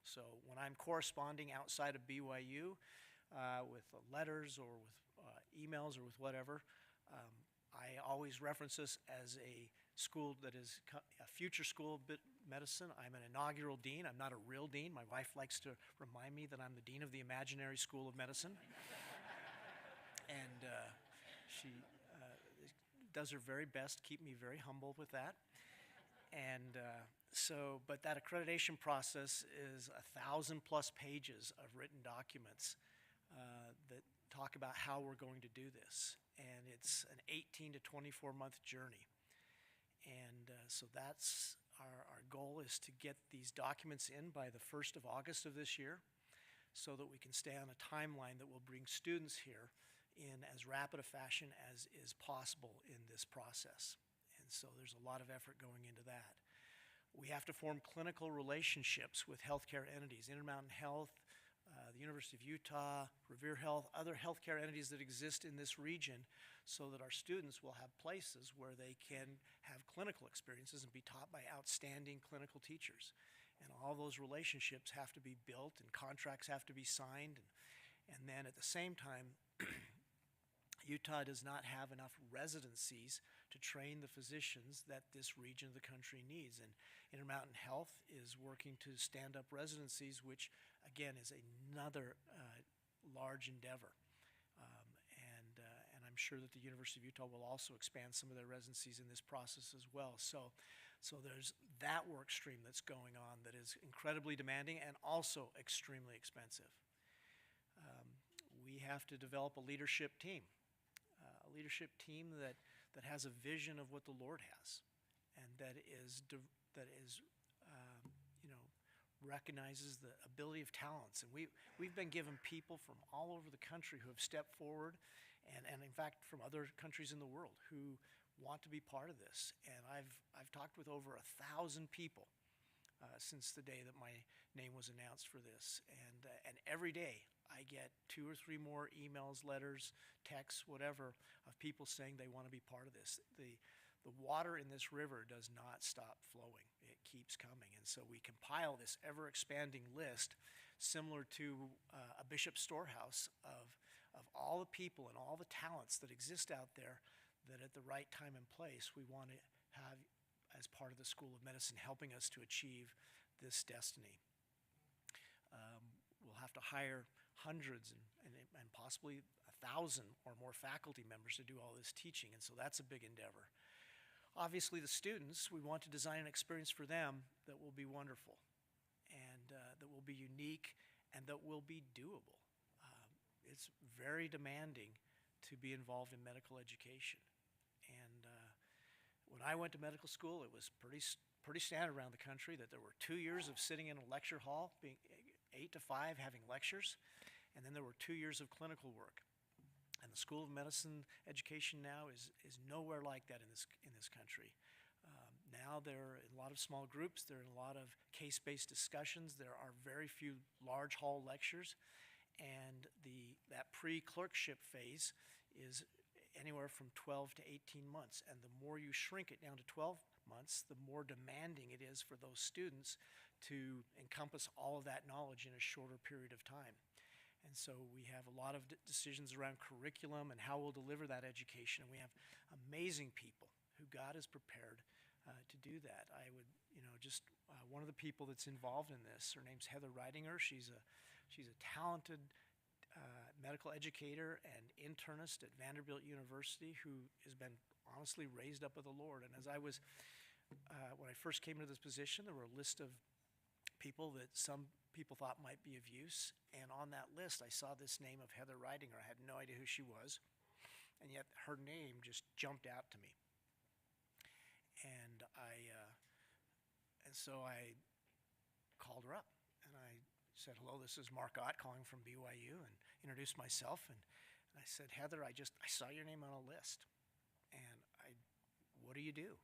So when I'm corresponding outside of BYU with letters or with emails or with whatever, I always reference this as a school that is a future school of medicine. I'm an inaugural dean. I'm not a real dean. My wife likes to remind me that I'm the dean of the imaginary school of medicine. And she does her very best to keep me very humble with that. And but that accreditation process is 1,000+ pages of written documents that talk about how we're going to do this. And it's an 18 to 24-month journey. And so that's our goal, is to get these documents in by the 1st of August of this year, so that we can stay on a timeline that will bring students here in as rapid a fashion as is possible in this process. And so there's a lot of effort going into that. We have to form clinical relationships with healthcare entities, Intermountain Health, the University of Utah, Revere Health, other healthcare entities that exist in this region, so that our students will have places where they can have clinical experiences and be taught by outstanding clinical teachers. And all those relationships have to be built, and contracts have to be signed. And then at the same time, Utah does not have enough residencies to train the physicians that this region of the country needs. And Intermountain Health is working to stand up residencies, which again is another large endeavor. And I'm sure that the University of Utah will also expand some of their residencies in this process as well. So there's that work stream that's going on that is incredibly demanding and also extremely expensive. We have to develop a leadership team. A leadership team that has a vision of what the Lord has, and that recognizes the ability of talents. And we've been given people from all over the country who have stepped forward, and in fact from other countries in the world, who want to be part of this. And I've talked with over 1,000 people since the day that my name was announced for this, and every day I get 2 or 3 more emails, letters, texts, whatever, of people saying they want to be part of this. The water in this river does not stop flowing. It keeps coming. And so we compile this ever-expanding list, similar to a bishop's storehouse of all the people and all the talents that exist out there, that at the right time and place we want to have as part of the School of Medicine, helping us to achieve this destiny. We'll have to hire hundreds and possibly 1,000 or more faculty members to do all this teaching, and so that's a big endeavor. Obviously, the students, we want to design an experience for them that will be wonderful, and that will be unique, and that will be doable. It's very demanding to be involved in medical education. And when I went to medical school, it was pretty standard around the country that there were 2 years of sitting in a lecture hall, being 8 to 5, having lectures, and then there were 2 years of clinical work. And the School of Medicine education now is nowhere like that in this country. Now they're in a lot of small groups, they're in a lot of case-based discussions, there are very few large hall lectures, and that pre-clerkship phase is anywhere from 12 to 18 months. And the more you shrink it down to 12 months, the more demanding it is for those students to encompass all of that knowledge in a shorter period of time. And so we have a lot of decisions around curriculum and how we'll deliver that education. And we have amazing people who God has prepared to do that. I would, one of the people that's involved in this, her name's Heather Reidinger. She's a talented medical educator and internist at Vanderbilt University, who has been honestly raised up of the Lord. And as I was, when I first came into this position, there were a list of people that some people thought might be of use. And on that list, I saw this name of Heather Reidinger. I had no idea who she was, and yet her name just jumped out to me. And so I called her up, and I said, "Hello, this is Mark Ott calling from BYU," and introduced myself. And I said, "Heather, I saw your name on a list, and what do you do?"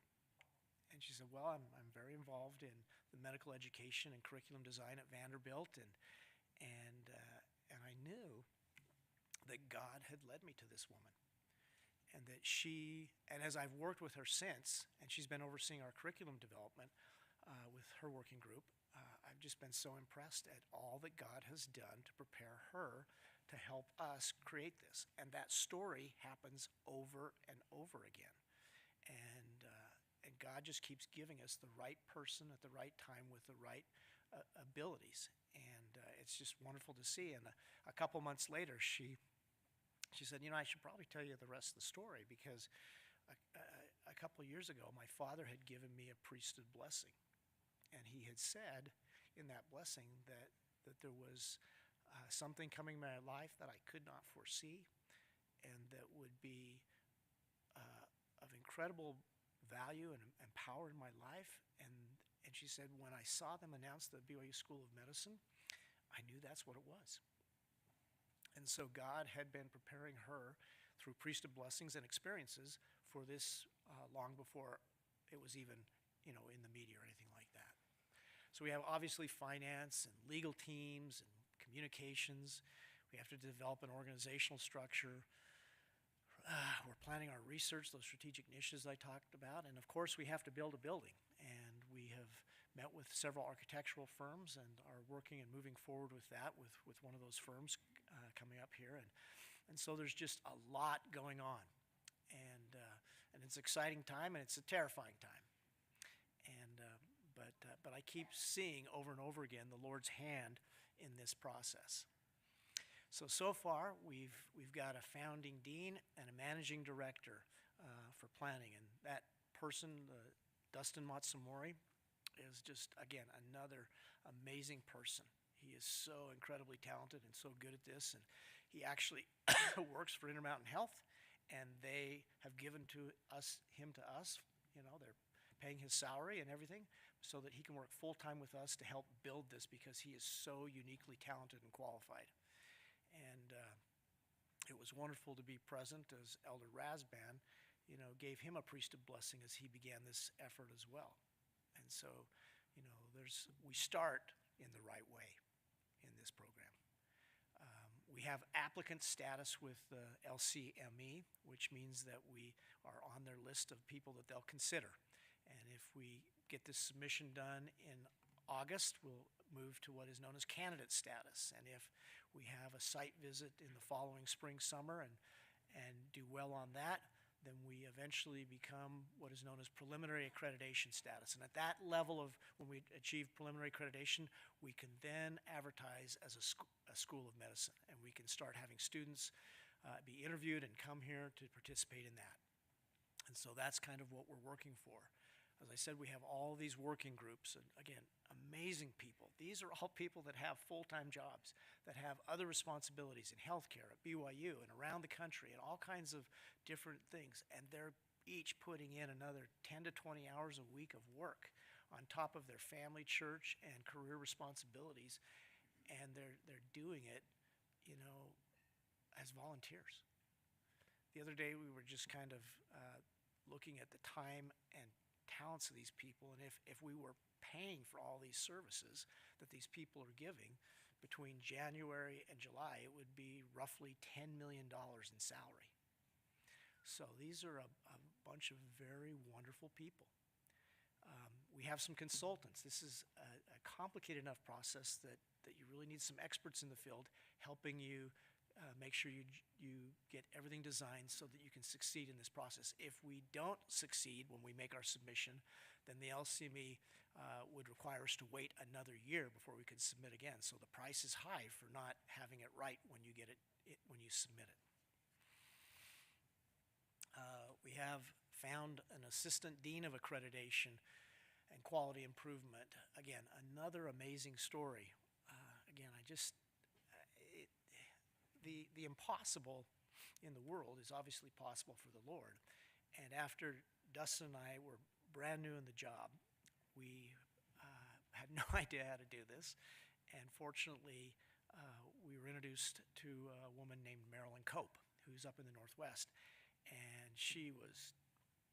And she said, "Well, I'm very involved in the medical education and curriculum design at Vanderbilt," and I knew that God had led me to this woman. And that and as I've worked with her since, and she's been overseeing our curriculum development with her working group, I've just been so impressed at all that God has done to prepare her to help us create this. And that story happens over and over again. And God just keeps giving us the right person at the right time with the right abilities. And it's just wonderful to see. And a couple months later, she said, I should probably tell you the rest of the story, because a couple of years ago, my father had given me a priesthood blessing. And he had said in that blessing that there was something coming in my life that I could not foresee, and that would be of incredible value and power in my life. And she said, when I saw them announce the BYU School of Medicine, I knew that's what it was. And so God had been preparing her through priesthood blessings and experiences for this long before it was even, in the media or anything like that. So we have obviously finance and legal teams and communications. We have to develop an organizational structure. We're planning our research, those strategic niches I talked about. And of course, we have to build a building. And we have met with several architectural firms and are working and moving forward with that with one of those firms coming up here. And so there's just a lot going on. And it's an exciting time, and it's a terrifying time. But I keep seeing over and over again the Lord's hand in this process. So far, we've got a founding dean and a managing director for planning. And that person, Dustin Matsumori, is just, again, another amazing person. He is so incredibly talented and so good at this. And he actually works for Intermountain Health, and they have given him to us. They're paying his salary and everything so that he can work full-time with us to help build this, because he is so uniquely talented and qualified. And it was wonderful to be present as Elder Razban, gave him a priesthood blessing as he began this effort as well. And so, we start in the right way in this program. We have applicant status with the LCME, which means that we are on their list of people that they'll consider. And if we get this submission done in August, we'll move to what is known as candidate status. And if we have a site visit in the following spring, summer, and do well on that, then we eventually become what is known as preliminary accreditation status. And at that level of when we achieve preliminary accreditation, we can then advertise as a school of medicine, and we can start having students be interviewed and come here to participate in that. And so that's kind of what we're working for. As I said, we have all these working groups, and again, amazing people. These are all people that have full-time jobs, that have other responsibilities in healthcare at BYU and around the country and all kinds of different things. And they're each putting in another 10 to 20 hours a week of work on top of their family, church, and career responsibilities. And they're doing it, as volunteers. The other day, we were just kind of looking at the time and talents of these people, and if we were paying for all these services that these people are giving between January and July, it would be roughly $10 million in salary. So these are a bunch of very wonderful people. We have some consultants. This is a complicated enough process that you really need some experts in the field helping you make sure you get everything designed so that you can succeed in this process. If we don't succeed when we make our submission, then the LCME would require us to wait another year before we can submit again. So the price is high for not having it right when you get it when you submit it. We have found an assistant dean of accreditation and quality improvement. Again, another amazing story. The impossible in the world is obviously possible for the Lord. And after Dustin and I were brand new in the job, we had no idea how to do this. And fortunately, we were introduced to a woman named Marilyn Cope, who's up in the Northwest. And she was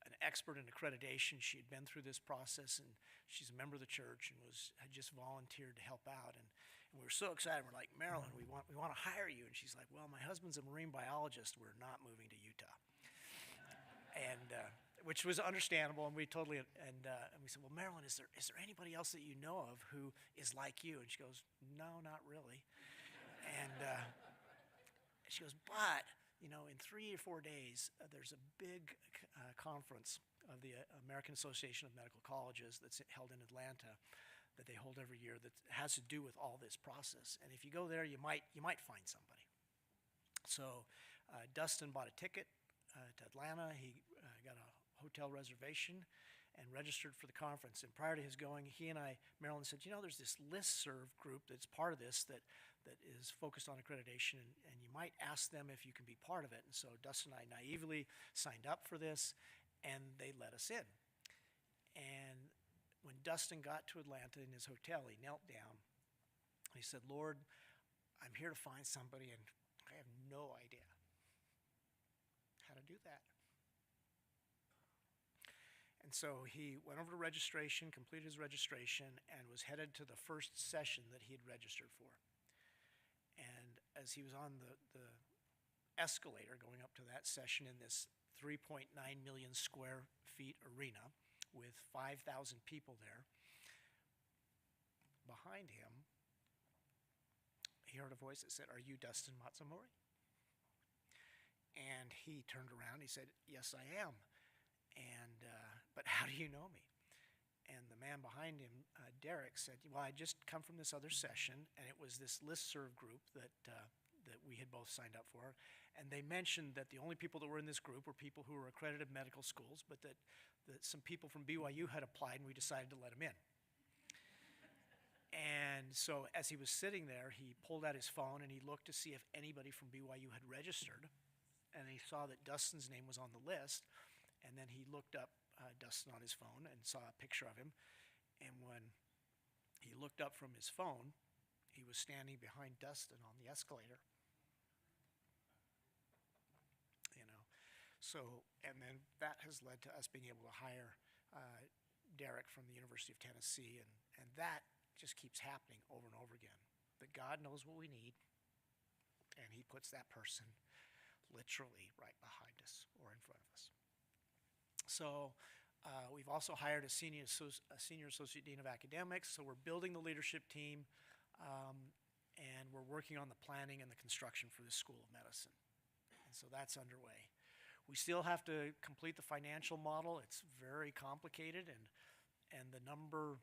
an expert in accreditation. She had been through this process, and she's a member of the church and had just volunteered to help out. And And we were so excited. We're like, Marilyn, we want to hire you. And she's like, well, my husband's a marine biologist. We're not moving to Utah. And which was understandable, and we totally and we said, well, Marilyn, is there anybody else that you know of who is like you? And she goes, no, not really. And she goes, but in 3 or 4 days, there's a big conference of the American Association of Medical Colleges that's held in Atlanta, that they hold every year, that has to do with all this process. And if you go there, you might find somebody. So Dustin bought a ticket to Atlanta. He got a hotel reservation and registered for the conference. And prior to his going, he and Marilyn said, there's this listserv group that's part of this that is focused on accreditation, and you might ask them if you can be part of it. And so Dustin and I naively signed up for this, and they let us in. And when Dustin got to Atlanta in his hotel, he knelt down, and he said, Lord, I'm here to find somebody, and I have no idea how to do that. And so he went over to registration, completed his registration, and was headed to the first session that he had registered for. And as he was on the escalator going up to that session in this 3.9 million square feet arena with 5,000 people there, behind him, he heard a voice that said, are you Dustin Matsumori? And he turned around, he said, yes, I am. And, but how do you know me? And the man behind him, Derek, said, well, I just come from this other session, and it was this listserv group that we had both signed up for. And they mentioned that the only people that were in this group were people who were accredited medical schools, but that some people from BYU had applied, and we decided to let them in. And so as he was sitting there, he pulled out his phone, and he looked to see if anybody from BYU had registered. And he saw that Dustin's name was on the list. And then he looked up Dustin on his phone and saw a picture of him. And when he looked up from his phone, he was standing behind Dustin on the escalator. So, and then that has led to us being able to hire Derek from the University of Tennessee. And that just keeps happening over and over again. That God knows what we need, and he puts that person literally right behind us or in front of us. So we've also hired a senior associate dean of academics. So we're building the leadership team, and we're working on the planning and the construction for the School of Medicine. And so that's underway. We still have to complete the financial model. It's very complicated, and the number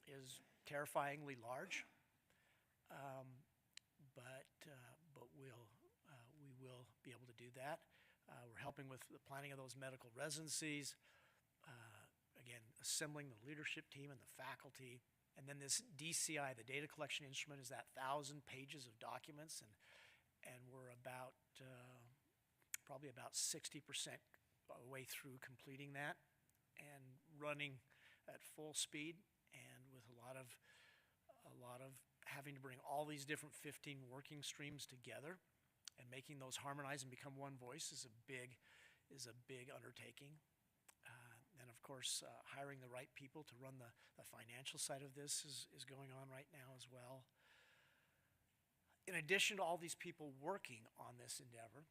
is terrifyingly large. But we will be able to do that. We're helping with the planning of those medical residencies, again, assembling the leadership team and the faculty. And then this DCI, the data collection instrument, is that 1,000 pages of documents, and we're about probably about 60% way through completing that and running at full speed, and with a lot of having to bring all these different 15 working streams together and making those harmonize and become one voice is a big undertaking. And of course, hiring the right people to run the financial side of this is going on right now as well. In addition to all these people working on this endeavor,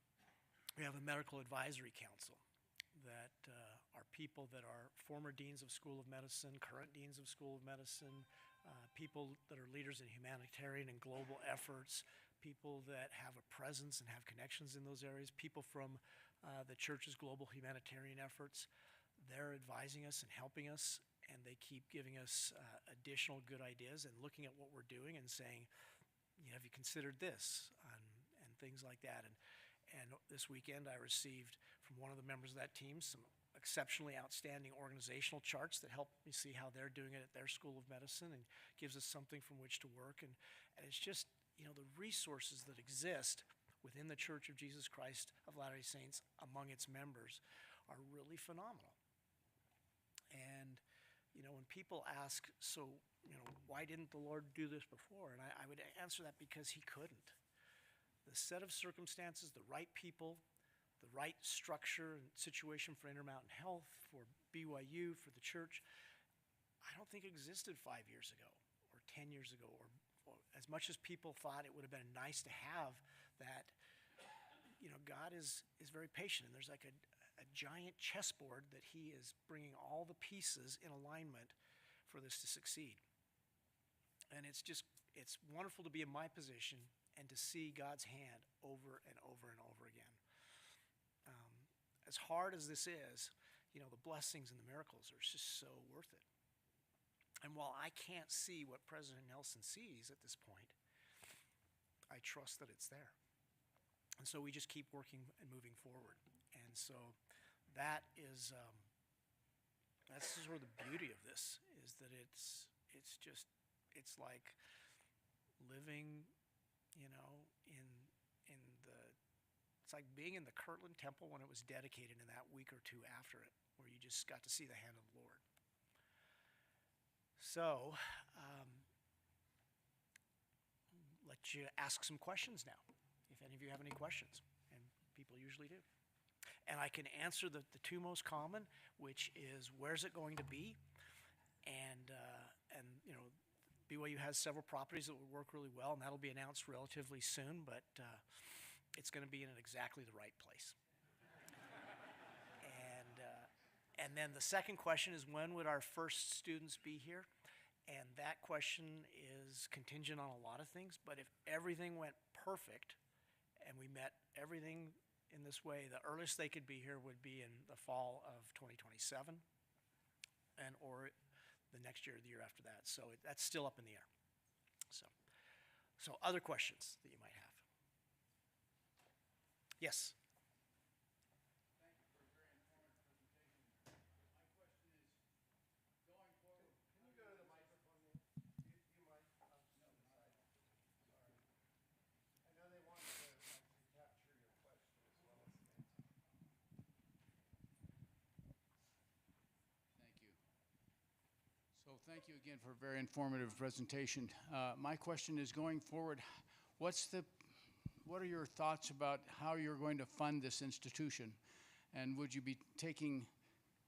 we have a medical advisory council that are people that are former deans of School of Medicine, current deans of School of Medicine, people that are leaders in humanitarian and global efforts, people that have a presence and have connections in those areas, people from the church's global humanitarian efforts. They're advising us and helping us, and they keep giving us additional good ideas and looking at what we're doing and saying, have you considered this, and things like that. And this weekend I received from one of the members of that team some exceptionally outstanding organizational charts that help me see how they're doing it at their School of Medicine, and gives us something from which to work. And it's just, the resources that exist within the Church of Jesus Christ of Latter-day Saints among its members are really phenomenal. And, when people ask, so, why didn't the Lord do this before? And I would answer that because he couldn't. The set of circumstances, the right people, the right structure and situation for Intermountain Health, for BYU, for the church, I don't think existed 5 years ago, or 10 years ago, or as much as people thought it would have been nice to have that, God is very patient, and there's like a giant chessboard that he is bringing all the pieces in alignment for this to succeed. And it's wonderful to be in my position and to see God's hand over and over and over again. As hard as this is, the blessings and the miracles are just so worth it. And while I can't see what President Nelson sees at this point, I trust that it's there. And so we just keep working and moving forward. And so that is, that's sort of the beauty of this, is that it's like living, it's like being in the Kirtland Temple when it was dedicated in that week or two after it, where you just got to see the hand of the Lord. So, let you ask some questions now, if any of you have any questions, and people usually do. And I can answer the two most common, which is where's it going to be, and BYU has several properties that will work really well, and that'll be announced relatively soon, but it's going to be in exactly the right place. And then the second question is, when would our first students be here? And that question is contingent on a lot of things, but if everything went perfect and we met everything in this way, the earliest they could be here would be in the fall of 2027, or the next year or the year after that. So that's still up in the air. So other questions that you might have? Yes? So thank you again for a very informative presentation. My question is, going forward, what are your thoughts about how you're going to fund this institution? And would you be taking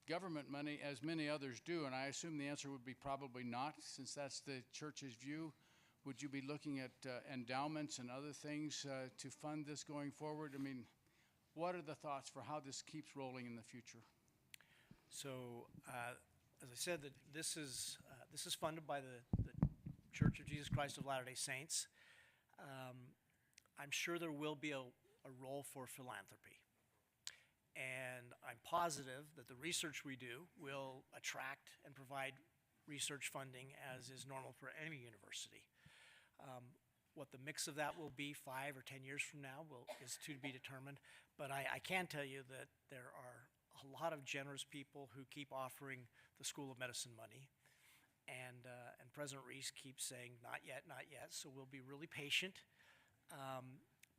government money, as many others do? And I assume the answer would be probably not, since that's the church's view. Would you be looking at endowments and other things to fund this going forward? I mean, what are the thoughts for how this keeps rolling in the future? So, as I said, that this is funded by the Church of Jesus Christ of Latter-day Saints. I'm sure there will be a role for philanthropy. And I'm positive that the research we do will attract and provide research funding, as is normal for any university. What the mix of that will be 5 or 10 years from now is to be determined. But I can tell you that there are a lot of generous people who keep offering the School of Medicine money. And President Reese keeps saying, not yet, not yet. So we'll be really patient.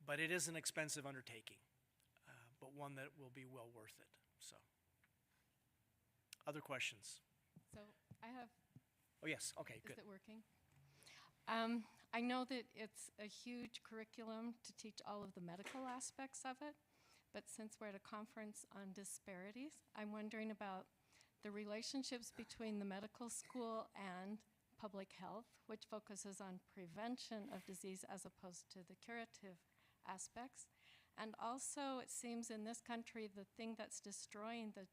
But it is an expensive undertaking, but one that will be well worth it. So, other questions? So I have. Oh, yes. Okay, good. Is it working? I know that it's a huge curriculum to teach all of the medical aspects of it. But since we're at a conference on disparities, I'm wondering about the relationships between the medical school and public health, which focuses on prevention of disease as opposed to the curative aspects. And also, it seems in this country, the thing that's destroying the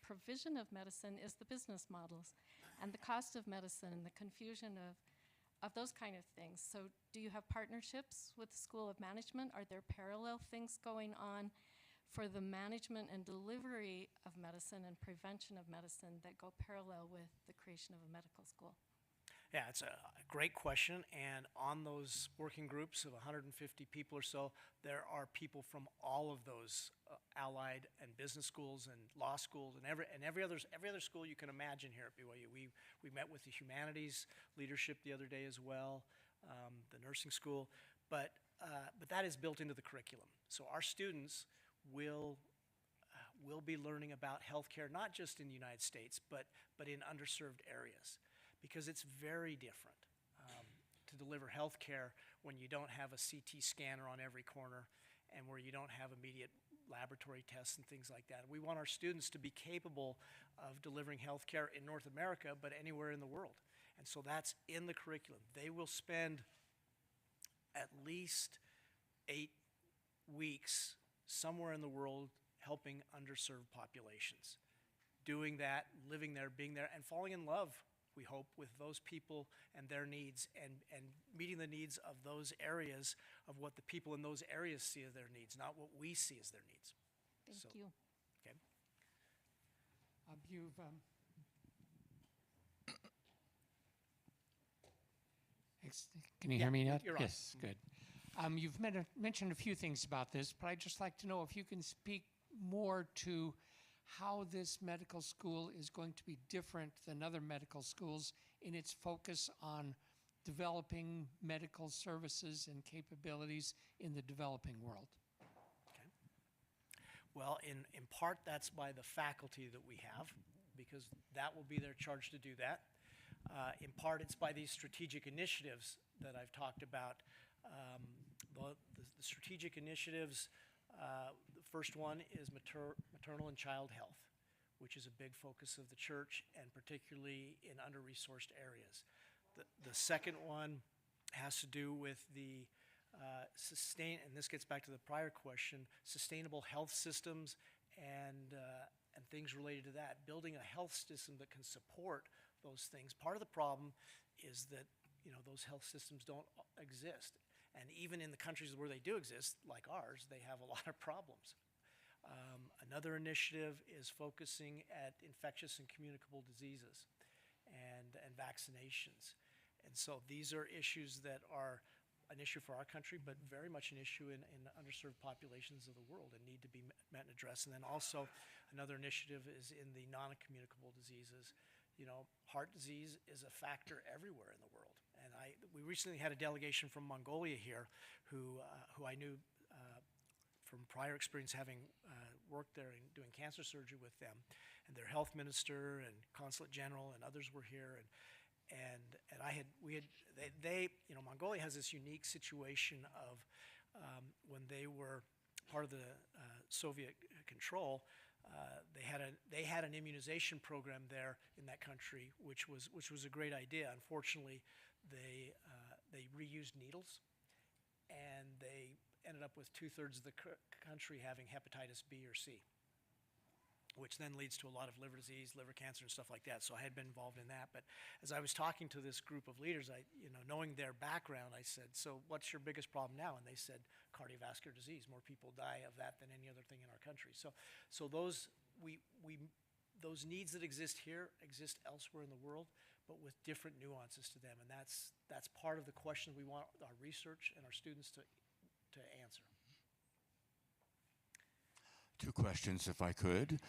provision of medicine is the business models and the cost of medicine and the confusion of those kind of things. So do you have partnerships with the School of Management? Are there parallel things going on for the management and delivery of medicine and prevention of medicine that go parallel with the creation of a medical school? Yeah, it's a great question. And on those working groups of 150 people or so, there are people from all of those allied and business schools and law schools and every other school you can imagine here at BYU. We met with the humanities leadership the other day as well, the nursing school, but that is built into the curriculum. So our students will be learning about healthcare, not just in the United States, but in underserved areas, because it's very different to deliver health care when you don't have a CT scanner on every corner and where you don't have immediate laboratory tests and things like that. We want our students to be capable of delivering health care in North America, but anywhere in the world. And so that's in the curriculum. They will spend at least 8 weeks somewhere in the world helping underserved populations. Doing that, living there, being there, and falling in love, we hope, with those people and their needs, and meeting the needs of those areas, of what the people in those areas see as their needs, not what we see as their needs. Thank So- you. Okay. You've can you hear me now? you're on. Yes, good. You've mentioned a few things about this, but I'd just like to know if you can speak more to how this medical school is going to be different than other medical schools in its focus on developing medical services and capabilities in the developing world. Well, in part, that's by the faculty that we have, because that will be their charge to do that. In part, it's by these strategic initiatives that I've talked about. The strategic initiatives, the first one is maternal and child health, which is a big focus of the church, and particularly in under-resourced areas. The second one has to do with the and this gets back to the prior question, sustainable health systems and things related to that. Building a health system that can support those things. Part of the problem is that, those health systems don't exist. And even in the countries where they do exist, like ours, they have a lot of problems. Another initiative is focusing at infectious and communicable diseases and vaccinations. And so these are issues that are an issue for our country, but very much an issue in underserved populations of the world and need to be met and addressed. And then also another initiative is in the non-communicable diseases. Heart disease is a factor everywhere in the world. And we recently had a delegation from Mongolia here who I knew from prior experience, having worked there and doing cancer surgery with them. And their health minister and consulate general and others were here. Mongolia has this unique situation of when they were part of the Soviet control, they had an immunization program there in that country, which was a great idea. Unfortunately, they reused needles, and they ended up with 2/3 of the country having hepatitis B or C, which then leads to a lot of liver disease, liver cancer, and stuff like that. So I had been involved in that. But as I was talking to this group of leaders, knowing their background, I said, "So what's your biggest problem now?" And they said, "Cardiovascular disease. More people die of that than any other thing in our country." So those needs that exist here exist elsewhere in the world, but with different nuances to them. And that's part of the question we want our research and our students to answer. Two questions, if I could.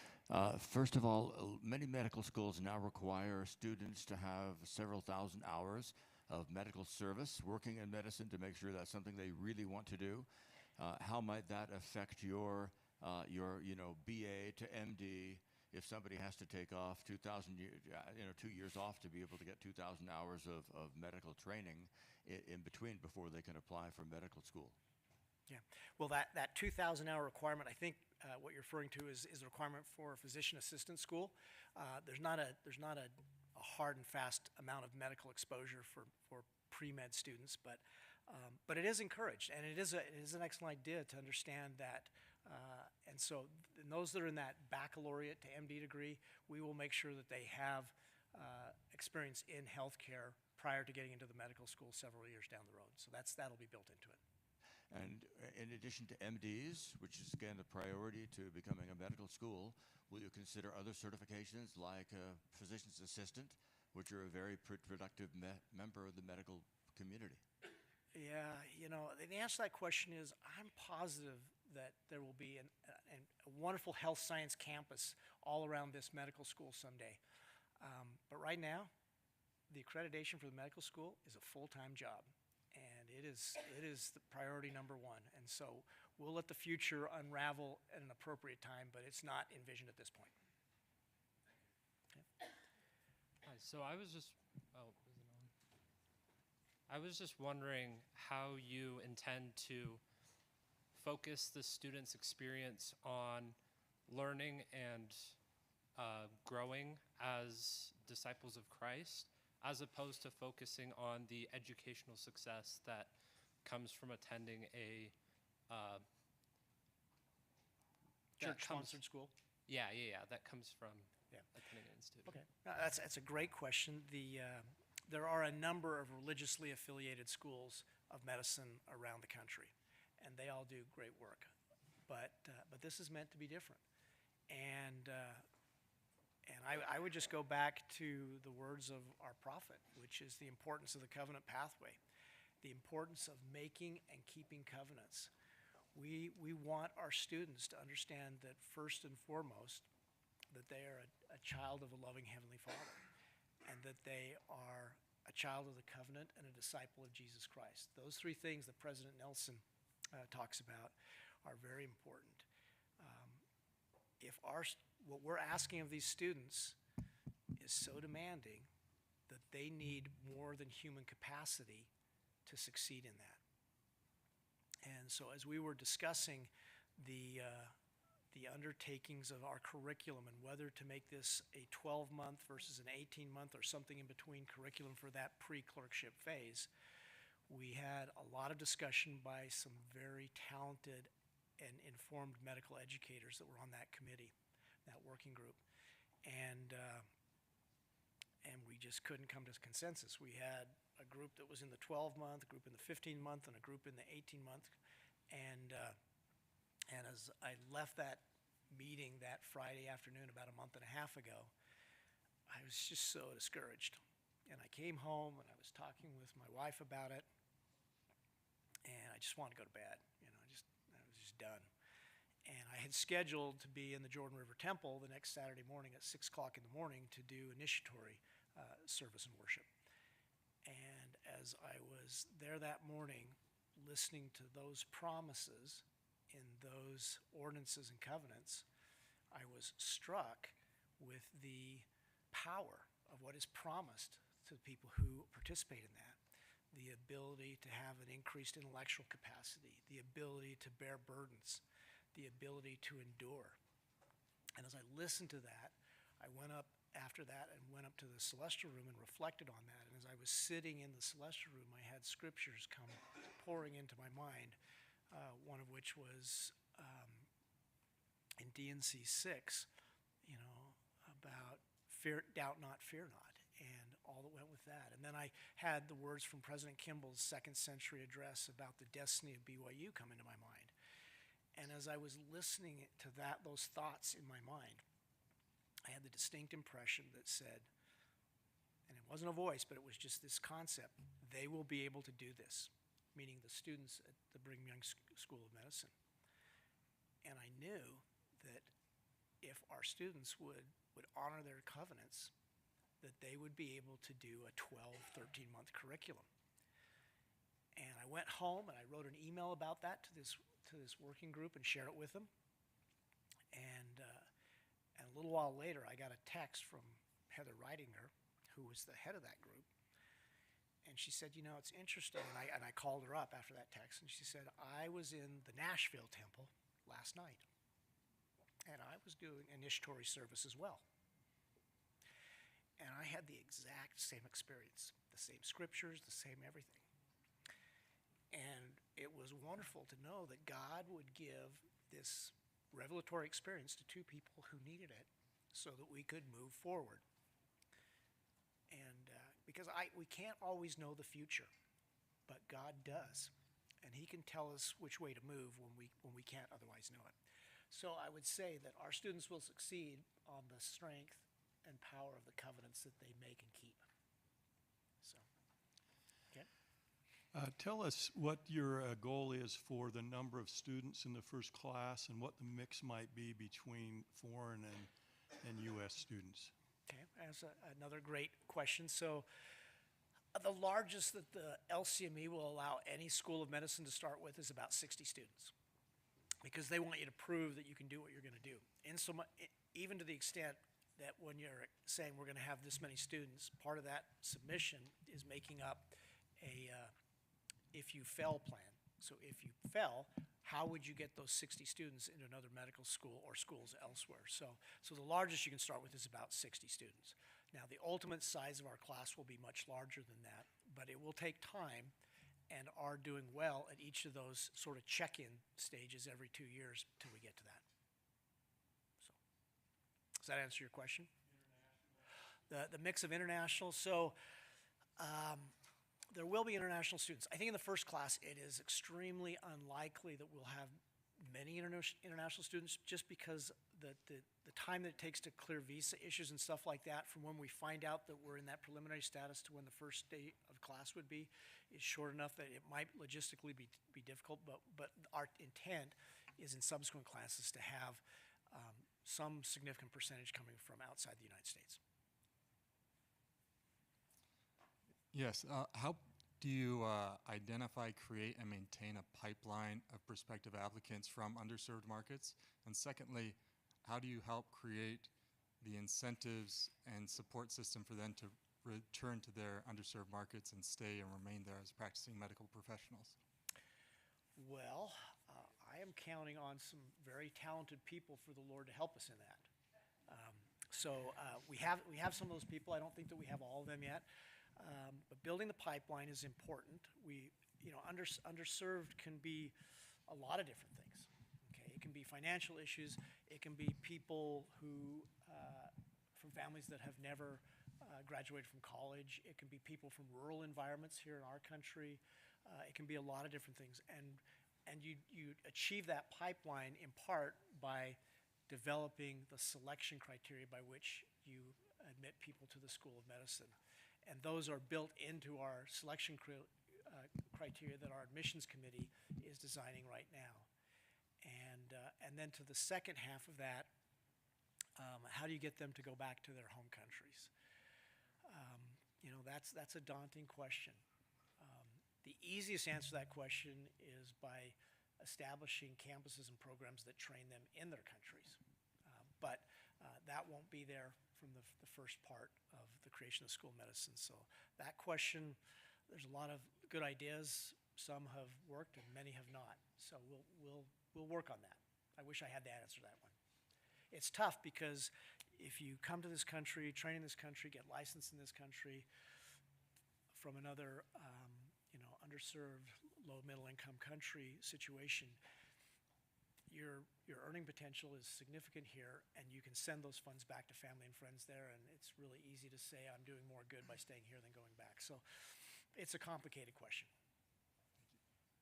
First of all, many medical schools now require students to have several thousand hours of medical service, working in medicine, to make sure that's something they really want to do. How might that affect your BA to MD if somebody has to take off 2 years off to be able to get 2,000 hours of medical training in between before they can apply for medical school? Yeah, well, that 2,000-hour requirement, I think what you're referring to is the requirement for a physician assistant school. There's not a hard and fast amount of medical exposure for pre-med students, but it is encouraged, and it is an excellent idea to understand that. And so those that are in that baccalaureate to MD degree, we will make sure that they have experience in healthcare prior to getting into the medical school several years down the road. So that'll be built into it. And in addition to MDs, which is again a priority to becoming a medical school, will you consider other certifications like a physician's assistant, which are a very productive member of the medical community? Yeah, the answer to that question is I'm positive that there will be a wonderful health science campus all around this medical school someday. But right now, the accreditation for the medical school is a full-time job. And it is the priority number one. And so we'll let the future unravel at an appropriate time, but it's not envisioned at this point. Okay. Hi, so I was just wondering how you intend to focus the students' experience on learning and growing as disciples of Christ as opposed to focusing on the educational success that comes from attending a Church-sponsored school? Yeah, that comes from Yeah. attending an institution. Okay, that's a great question. There are a number of religiously affiliated schools of medicine around the country, and they all do great work. But this is meant to be different, and I would just go back to the words of our prophet, which is the importance of the covenant pathway, the importance of making and keeping covenants. We want our students to understand that first and foremost, that they are a child of a loving Heavenly Father, and that they are a child of the covenant and a disciple of Jesus Christ. Those three things that President Nelson talks about are very important. What we're asking of these students is so demanding that they need more than human capacity to succeed in that. And so as we were discussing the undertakings of our curriculum and whether to make this a 12-month versus an 18-month or something in between curriculum for that pre-clerkship phase, we had a lot of discussion by some very talented and informed medical educators that were on that committee, that working group. And we just couldn't come to consensus. We had a group that was in the 12-month, a group in the 15-month, and a group in the 18-month. And as I left that meeting that Friday afternoon about a month and a half ago, I was just so discouraged. And I came home and I was talking with my wife about it, and I just wanted to go to bed. I was just done. And I had scheduled to be in the Jordan River Temple the next Saturday morning at 6 o'clock in the morning to do initiatory service and worship. And as I was there that morning listening to those promises in those ordinances and covenants, I was struck with the power of what is promised to the people who participate in that. The ability to have an increased intellectual capacity, the ability to bear burdens, the ability to endure. And as I listened to that, I went up after that and went up to the celestial room and reflected on that. And as I was sitting in the celestial room, I had scriptures come pouring into my mind, one of which was in D&C 6, about doubt not, fear not, and all that went with that. And then I had the words from President Kimball's second century address about the destiny of BYU come into my mind. And as I was listening to those thoughts in my mind, I had the distinct impression that said, and it wasn't a voice, but it was just this concept, they will be able to do this, meaning the students at the Brigham Young School of Medicine. And I knew that if our students would honor their covenants, that they would be able to do a 12, 13-month curriculum. And I went home and I wrote an email about that to this working group and shared it with them. And a little while later, I got a text from Heather Reidinger, who was the head of that group. And she said, it's interesting. And I called her up after that text, and she said, I was in the Nashville temple last night, and I was doing initiatory service as well. And I had the exact same experience, the same scriptures, the same everything. And it was wonderful to know that God would give this revelatory experience to two people who needed it so that we could move forward. And because we can't always know the future, but God does. And he can tell us which way to move when we can't otherwise know it. So I would say that our students will succeed on the strength and power of the covenants that they make and keep. So, okay. Tell us what your goal is for the number of students in the first class and what the mix might be between foreign and U.S. students. Okay, that's another great question. So the largest that the LCME will allow any school of medicine to start with is about 60 students, because they want you to prove that you can do what you're going to do. And so even to the extent that when you're saying we're going to have this many students, part of that submission is making up a if you fail plan. So if you fell, how would you get those 60 students into another medical school or schools elsewhere? So the largest you can start with is about 60 students. Now, the ultimate size of our class will be much larger than that, but it will take time and are doing well at each of those sort of check-in stages every 2 years till we get to that. So, does that answer your question? The mix of international, so there will be international students. I think in the first class it is extremely unlikely that we'll have many international students, just because the time that it takes to clear visa issues and stuff like that from when we find out that we're in that preliminary status to when the first day of class would be is short enough that it might logistically be difficult, but our intent is in subsequent classes to have some significant percentage coming from outside the United States. Yes. How do you identify, create, and maintain a pipeline of prospective applicants from underserved markets? And secondly, how do you help create the incentives and support system for them to return to their underserved markets and stay and remain there as practicing medical professionals? Well, I am counting on some very talented people for the Lord to help us in that. We have some of those people. I don't think that we have all of them yet. But building the pipeline is important. Underserved can be a lot of different things. Okay, it can be financial issues. It can be people who, from families that have never graduated from college. It can be people from rural environments here in our country. It can be a lot of different things. And you achieve that pipeline in part by developing the selection criteria by which you admit people to the School of Medicine. And those are built into our selection criteria that our admissions committee is designing right now. And then to the second half of that, how do you get them to go back to their home countries? That's a daunting question. The easiest answer to that question is by establishing campuses and programs that train them in their countries. But that won't be there from the first part of the creation of the School of Medicine. So that question, there's a lot of good ideas. Some have worked and many have not. So we'll work on that. I wish I had the answer to that one. It's tough because if you come to this country, train in this country, get licensed in this country from another underserved, low middle income country situation, your earning potential is significant here, and you can send those funds back to family and friends there, and it's really easy to say I'm doing more good by staying here than going back. So it's a complicated question.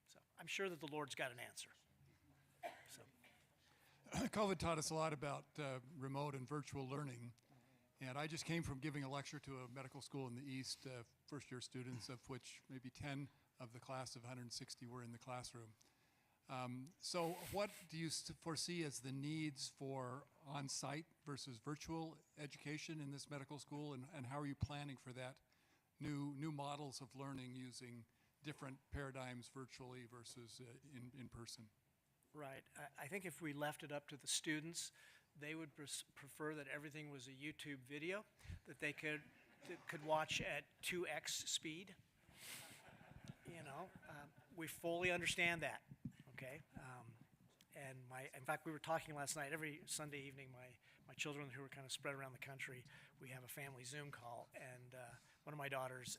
So I'm sure that the Lord's got an answer. So COVID taught us a lot about remote and virtual learning, and I just came from giving a lecture to a medical school in the East, first-year students, of which maybe 10 of the class of 160 were in the classroom. So what do you foresee as the needs for on-site versus virtual education in this medical school, and how are you planning for that? New models of learning using different paradigms virtually versus in person. Right. I think if we left it up to the students, they would prefer that everything was a YouTube video that they could watch at 2x speed. We fully understand that. Okay, and in fact, we were talking last night. Every Sunday evening, my children who are kind of spread around the country, we have a family Zoom call, and one of my daughters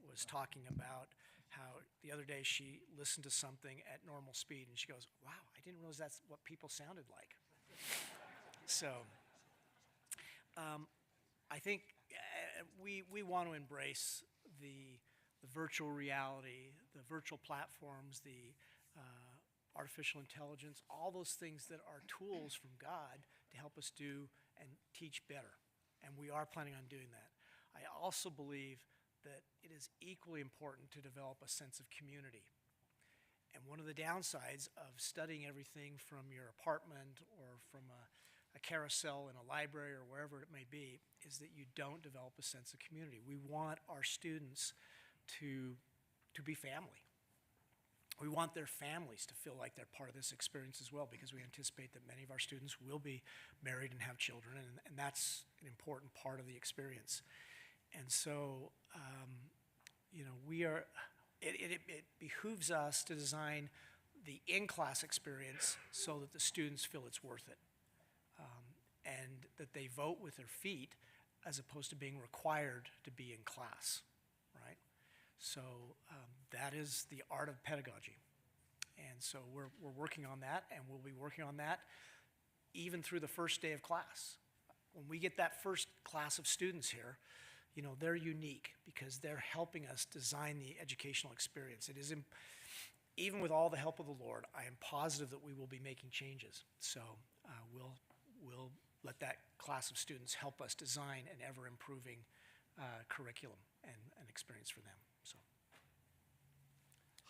was talking about how the other day she listened to something at normal speed, and she goes, "Wow, I didn't realize that's what people sounded like." So, I think we want to embrace the virtual reality, the virtual platforms, the artificial intelligence, all those things that are tools from God to help us do and teach better. And we are planning on doing that. I also believe that it is equally important to develop a sense of community. And one of the downsides of studying everything from your apartment or from a carousel in a library or wherever it may be is that you don't develop a sense of community. We want our students to be family. We want their families to feel like they're part of this experience as well, because we anticipate that many of our students will be married and have children, and that's an important part of the experience. And so, it behooves us to design the in-class experience so that the students feel it's worth it, and that they vote with their feet as opposed to being required to be in class, right? So that is the art of pedagogy. And so we're working on that, and we'll be working on that even through the first day of class. When we get that first class of students here, you know, they're unique because they're helping us design the educational experience. It is, even with all the help of the Lord, I am positive that we will be making changes. So we'll let that class of students help us design an ever-improving curriculum and experience for them. So.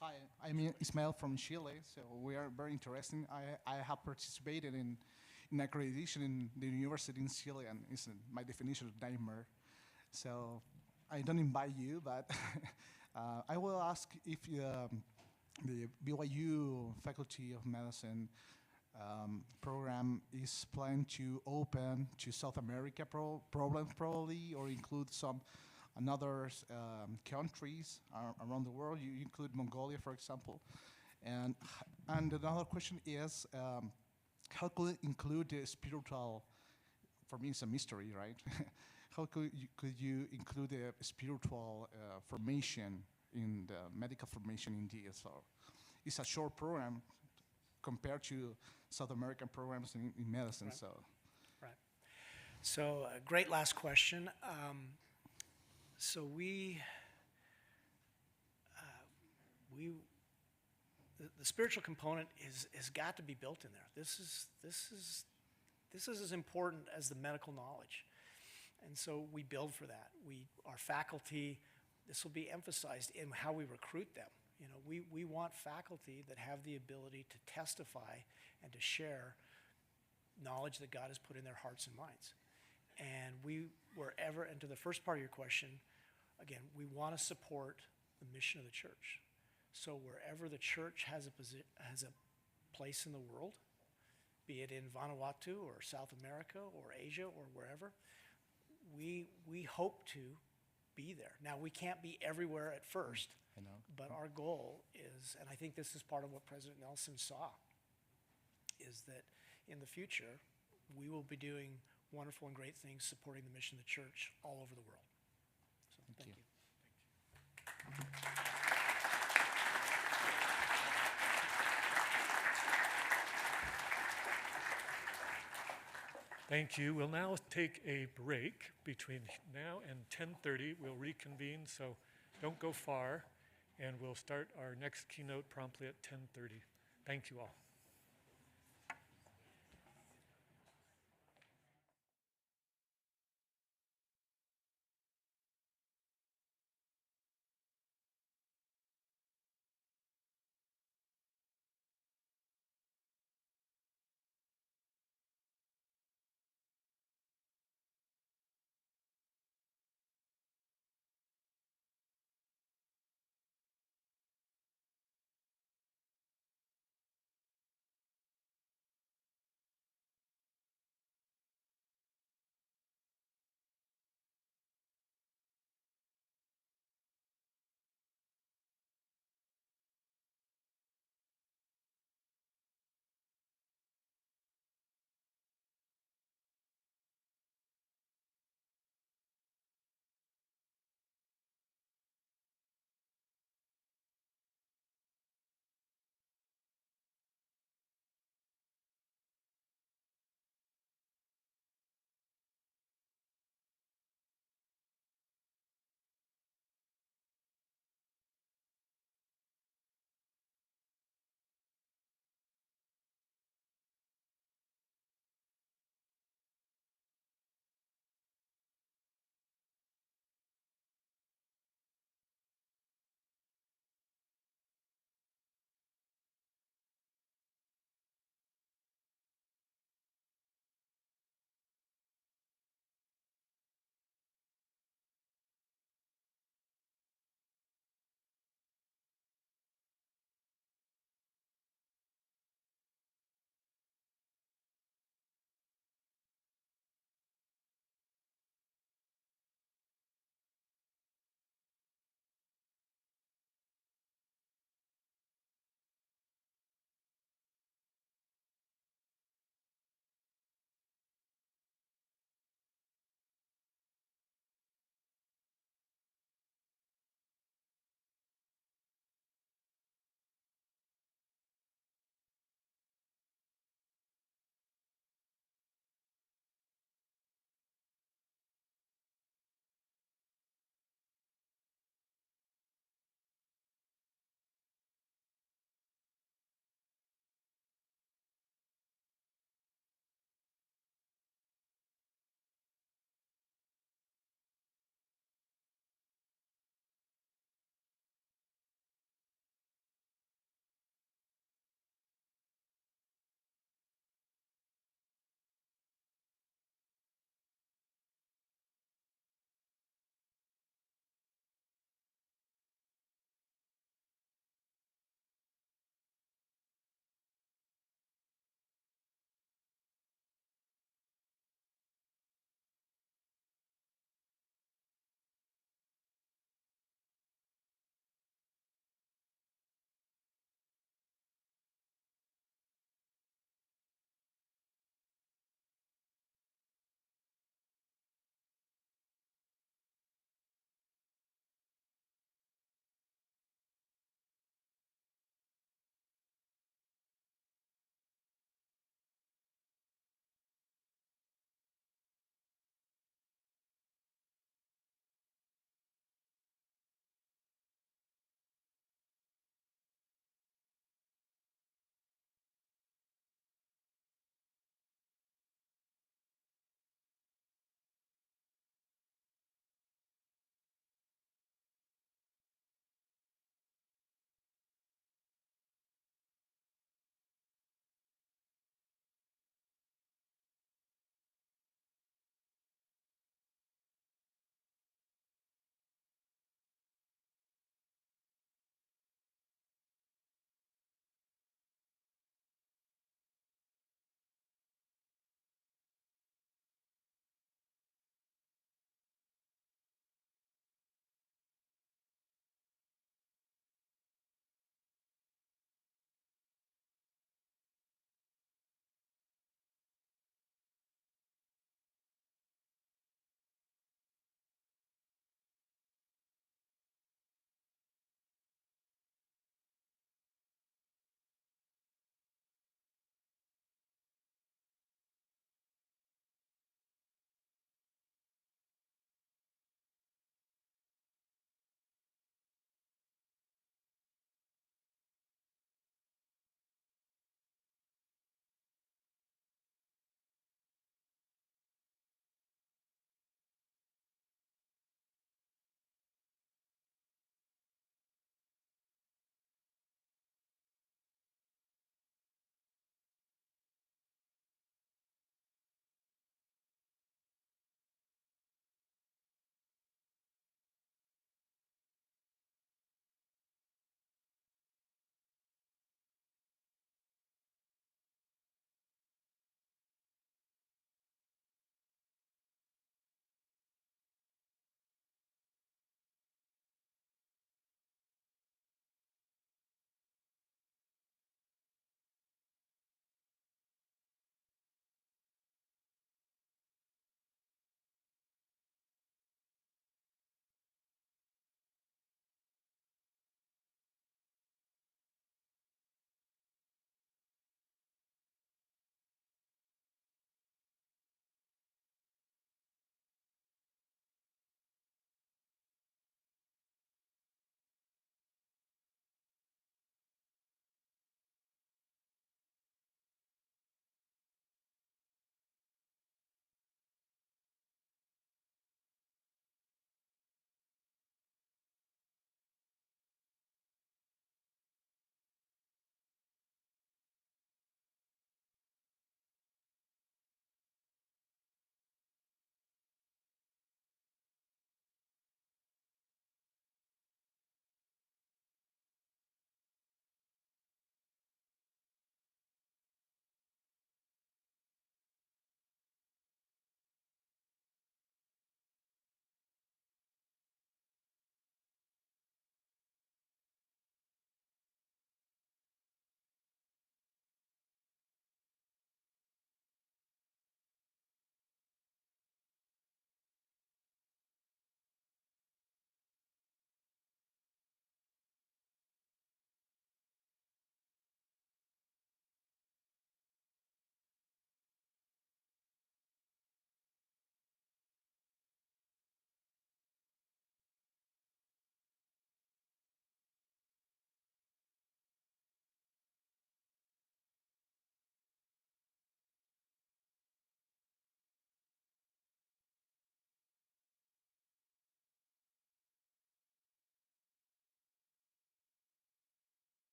Hi, I'm Ismael from Chile. So we are very interesting. I have participated in accreditation in the university in Chile, and it's my definition of nightmare. So I don't invite you, but I will ask if the BYU Faculty of Medicine program is planned to open to South America probably, or include some another countries around the world. You include Mongolia, for example. And another question is, how could include the spiritual? For me, it's a mystery, right? How could you include the spiritual formation in the medical formation in DSR? It's a short program compared to South American programs in medicine. Right. So, right. So, great last question. So the spiritual component is got to be built in there. This is as important as the medical knowledge, and so we build for that. Our faculty, this will be emphasized in how we recruit them. You know, we want faculty that have the ability to testify and to share knowledge that God has put in their hearts and minds. And and to the first part of your question, again, we want to support the mission of the church. So wherever the church has a place in the world, be it in Vanuatu or South America or Asia or wherever, we hope to be there. Now, we can't be everywhere at first, I know. but our goal is, and I think this is part of what President Nelson saw, is that in the future, we will be doing wonderful and great things supporting the mission of the church all over the world. So thank you. Thank you. We'll now take a break between now and 10:30. We'll reconvene, so don't go far, and we'll start our next keynote promptly at 10:30. Thank you all.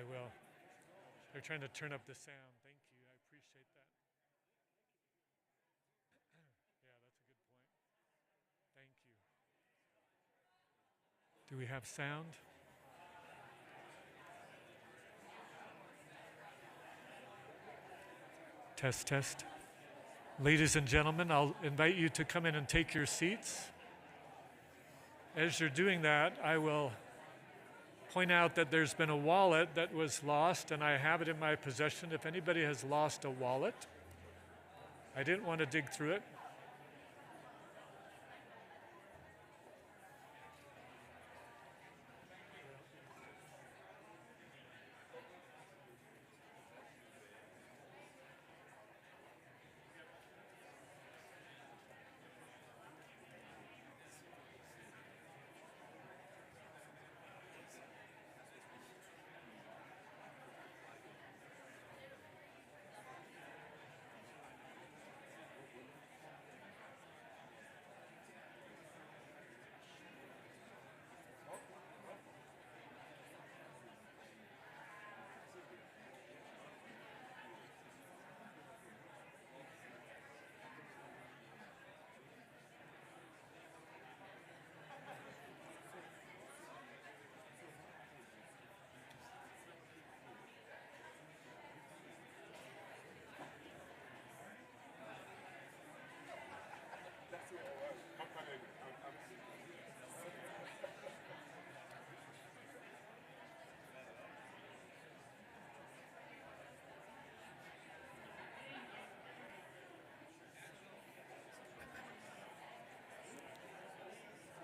I will. They're trying to turn up the sound. Thank you. I appreciate that. Yeah, that's a good point. Thank you. Do we have sound? Test, test. Ladies and gentlemen, I'll invite you to come in and take your seats. As you're doing that, I will point out that there's been a wallet that was lost, and I have it in my possession. If anybody has lost a wallet, I didn't want to dig through it.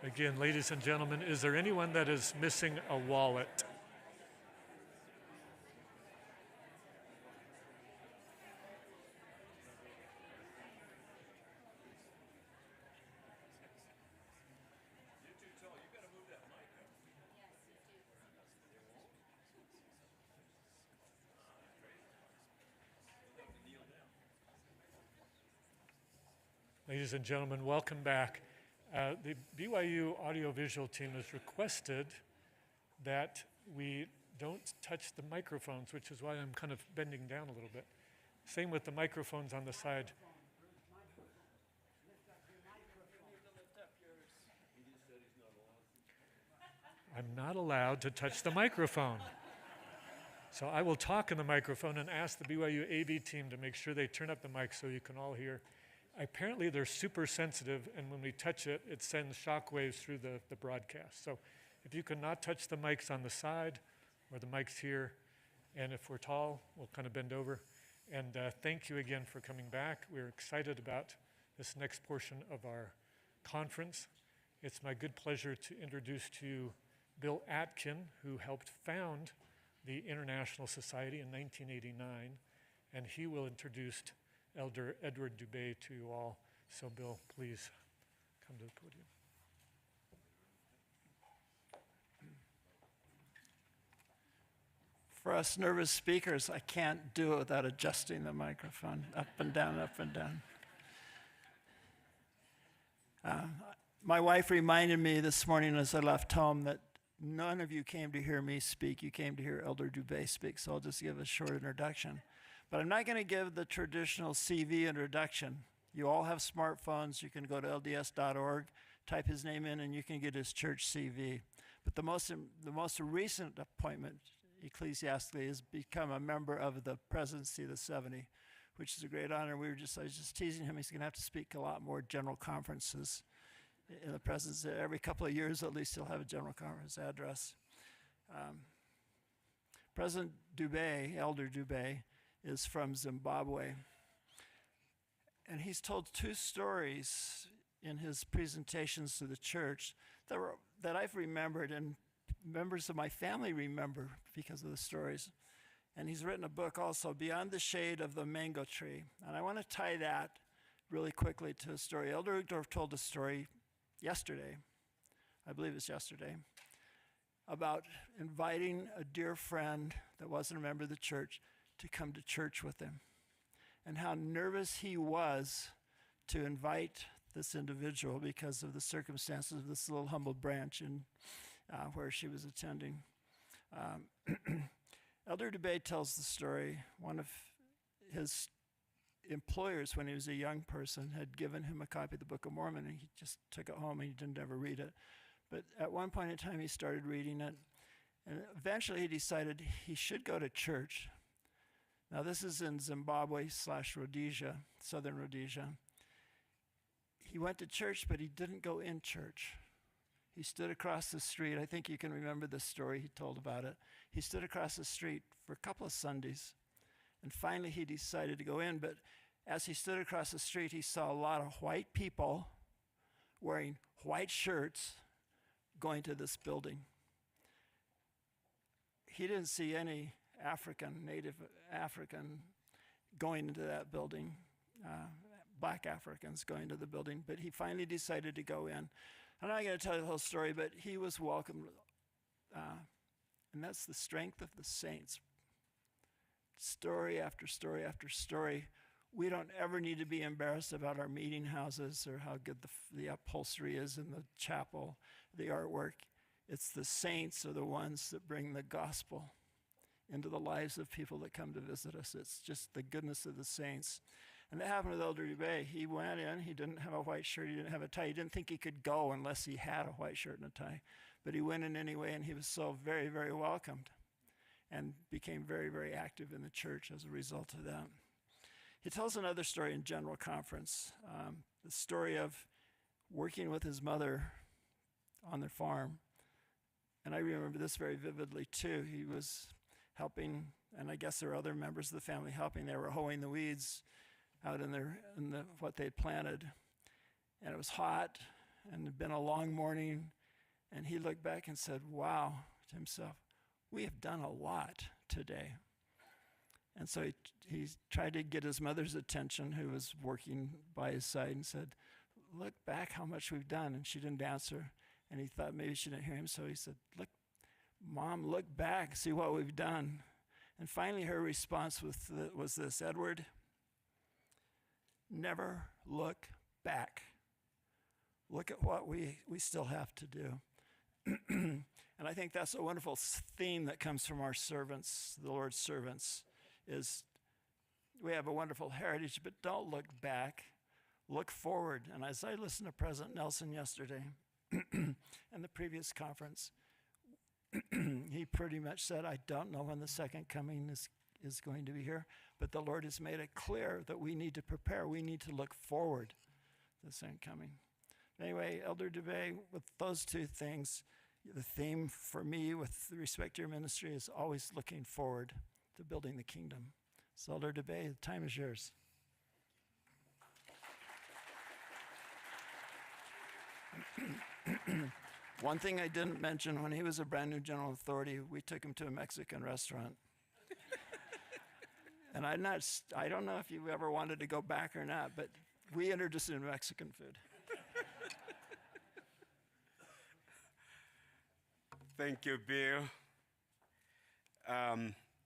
Again, ladies and gentlemen, is there anyone that is missing a wallet? Ladies and gentlemen, welcome back. The BYU audiovisual team has requested that we don't touch the microphones, which is why I'm kind of bending down a little bit. Same with the microphones on the side. I'm not allowed to touch the microphone. So I will talk in the microphone and ask the BYU AV team to make sure they turn up the mic so you can all hear. Apparently they're super sensitive, and when we touch it, it sends shock waves through the broadcast. So if you cannot touch the mics on the side or the mics here, and if we're tall, we'll kind of bend over. And thank you again for coming back. We're excited about this next portion of our conference. It's my good pleasure to introduce to you Bill Atkin, who helped found the International Society in 1989, and he will introduce Elder Edward Dubé to you all. So Bill, please come to the podium. For us nervous speakers, I can't do it without adjusting the microphone up and down, up and down. My wife reminded me this morning as I left home that none of you came to hear me speak. You came to hear Elder Dubé speak, so I'll just give a short introduction. But I'm not going to give the traditional CV introduction. You all have smartphones. You can go to lds.org, type his name in, and you can get his church CV. But the most recent appointment, ecclesiastically, is become a member of the presidency of the 70, which is a great honor. I was just teasing him. He's going to have to speak a lot more general conferences in the presidency. Every couple of years, at least, he'll have a general conference address. President Dubé, Elder Dubé, is from Zimbabwe. And he's told two stories in his presentations to the church that I've remembered and members of my family remember because of the stories. And he's written a book also, Beyond the Shade of the Mango Tree. And I want to tie that really quickly to a story. Elder Uchtdorf told a story yesterday, I believe it's yesterday, about inviting a dear friend that wasn't a member of the church to come to church with him, and how nervous he was to invite this individual because of the circumstances of this little humble branch in where she was attending. Elder Dubé tells the story. One of his employers, when he was a young person, had given him a copy of the Book of Mormon, and he just took it home and he didn't ever read it. But at one point in time, he started reading it, and eventually he decided he should go to church. Now, this is in Zimbabwe/Rhodesia, southern Rhodesia. He went to church, but he didn't go in church. He stood across the street. I think you can remember the story he told about it. He stood across the street for a couple of Sundays, and finally he decided to go in. But as he stood across the street, he saw a lot of white people wearing white shirts going to this building. He didn't see any native African going into that building, black Africans going to the building, but he finally decided to go in. I'm not going to tell you the whole story, but he was welcomed, and that's the strength of the saints. Story after story after story. We don't ever need to be embarrassed about our meeting houses or how good the upholstery is in the chapel, the artwork. It's the saints are the ones that bring the gospel into the lives of people that come to visit us. It's just the goodness of the saints. And that happened with Elder Dubé. He went in, he didn't have a white shirt, he didn't have a tie. He didn't think he could go unless he had a white shirt and a tie. But he went in anyway, and he was so very, very welcomed and became very, very active in the church as a result of that. He tells another story in General Conference, the story of working with his mother on their farm. And I remember this very vividly too. He was helping, and I guess there were other members of the family helping. They were hoeing the weeds out in what they'd planted. And it was hot, and it had been a long morning. And he looked back and said, wow, to himself, we have done a lot today. And so he tried to get his mother's attention, who was working by his side, and said, look back how much we've done. And she didn't answer. And he thought maybe she didn't hear him. So he said, look, Mom, look back, see what we've done. And finally her response was this, Edward, never look back. Look at what we still have to do. And I think that's a wonderful theme that comes from our servants, the Lord's servants, is we have a wonderful heritage, but don't look back. Look forward. And as I listened to President Nelson yesterday and the previous conference, he pretty much said, I don't know when the second coming is going to be here, but the Lord has made it clear that we need to prepare. We need to look forward to the second coming. Anyway, Elder Dubé, with those two things, the theme for me with respect to your ministry is always looking forward to building the kingdom. So Elder Dubé, the time is yours. One thing I didn't mention, when he was a brand new general authority, we took him to a Mexican restaurant. And I don't know if you ever wanted to go back or not, but we introduced him to Mexican food. Thank you, Bill.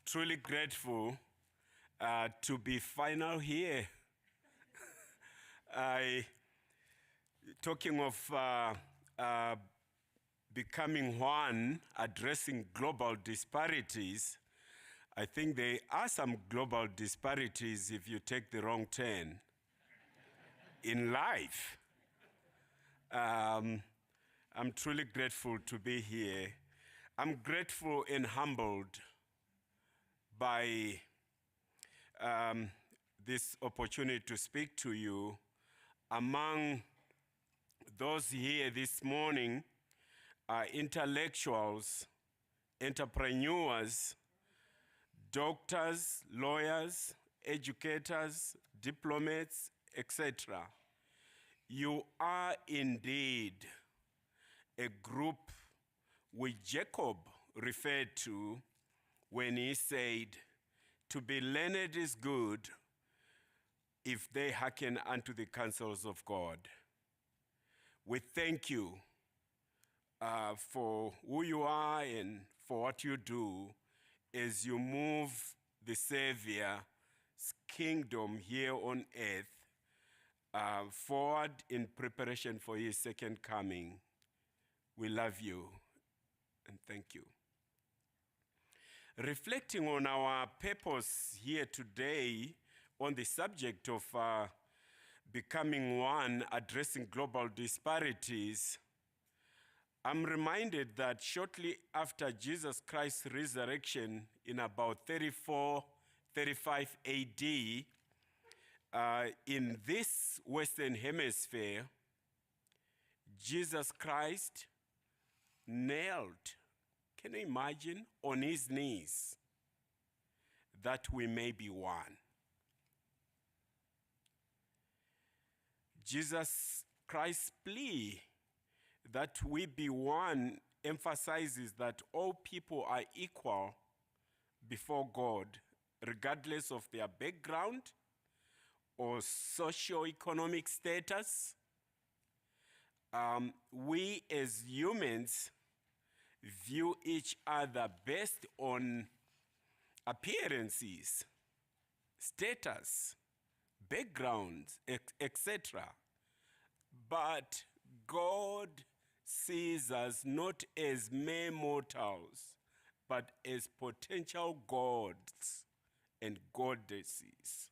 Truly grateful to be final here. Talking of becoming one, addressing global disparities, I think there are some global disparities if you take the wrong turn in life. I'm truly grateful to be here. I'm grateful and humbled by this opportunity to speak to you. Among those here this morning are intellectuals, entrepreneurs, doctors, lawyers, educators, diplomats, etc. You are indeed a group which Jacob referred to when he said, to be learned is good if they hearken unto the counsels of God. We thank you for who you are and for what you do as you move the Savior's kingdom here on earth forward in preparation for his second coming. We love you and thank you. reflecting on our purpose here today on the subject of becoming one, addressing global disparities, I'm reminded that shortly after Jesus Christ's resurrection in about 35 AD, in this Western Hemisphere, Jesus Christ nailed, can you imagine, on his knees, that we may be one. Jesus Christ's plea that we be one emphasizes that all people are equal before God, regardless of their background or socio-economic status. We as humans view each other based on appearances, status, backgrounds, etc. But God sees us not as mere mortals, but as potential gods and goddesses.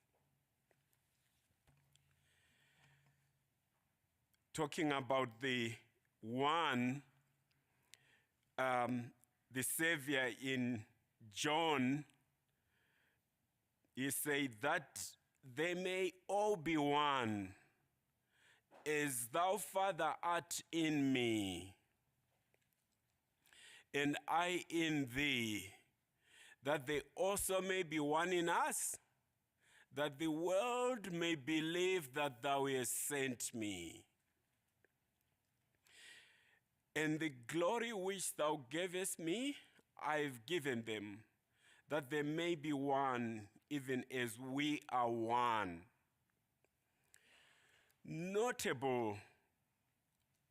Talking about the one, the Savior in John, he said that they may all be one, as thou, Father, art in me, and I in thee, that they also may be one in us, that the world may believe that thou hast sent me. And the glory which thou gavest me, I've given them, that they may be one, even as we are one. Notable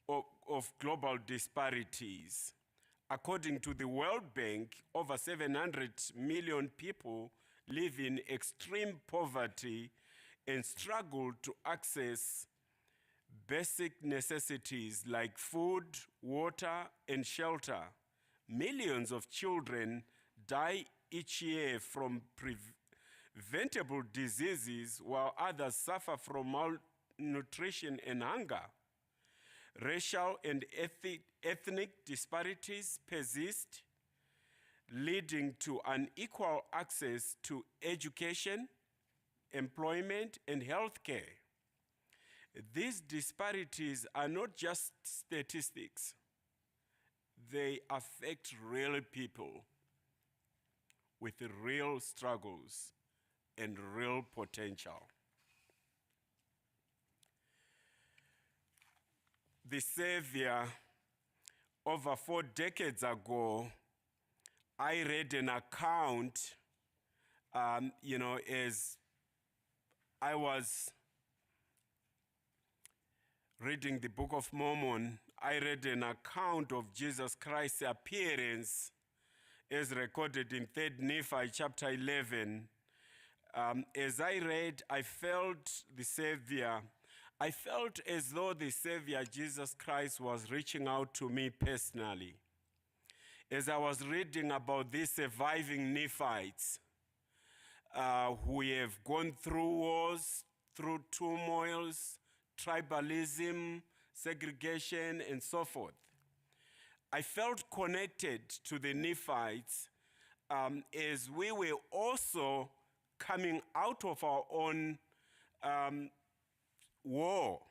of global disparities. According to the World Bank, over 700 million people live in extreme poverty and struggle to access basic necessities like food, water, and shelter. Millions of children die each year from preventable diseases, while others suffer from malnutrition and hunger. Racial and ethnic disparities persist, leading to unequal access to education, employment, and health care. These disparities are not just statistics. They affect real people with real struggles and real potential. The Savior, over 4 decades ago, I read an account, as I was reading the Book of Mormon, I read an account of Jesus Christ's appearance as recorded in 3 Nephi chapter 11. As I read, I felt as though the Savior, Jesus Christ, was reaching out to me personally. As I was reading about these surviving Nephites who have gone through wars, through turmoils, tribalism, segregation, and so forth, I felt connected to the Nephites as we were also coming out of our own war.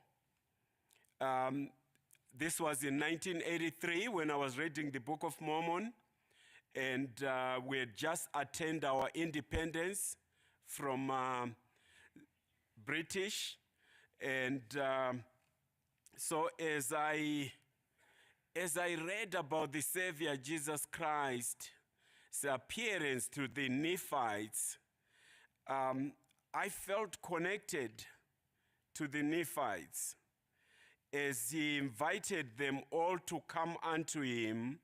This was in 1983 when I was reading the Book of Mormon, and we had just attained our independence from British. And so as I read about the Savior Jesus Christ's appearance to the Nephites, I felt connected to the Nephites as he invited them all to come unto him.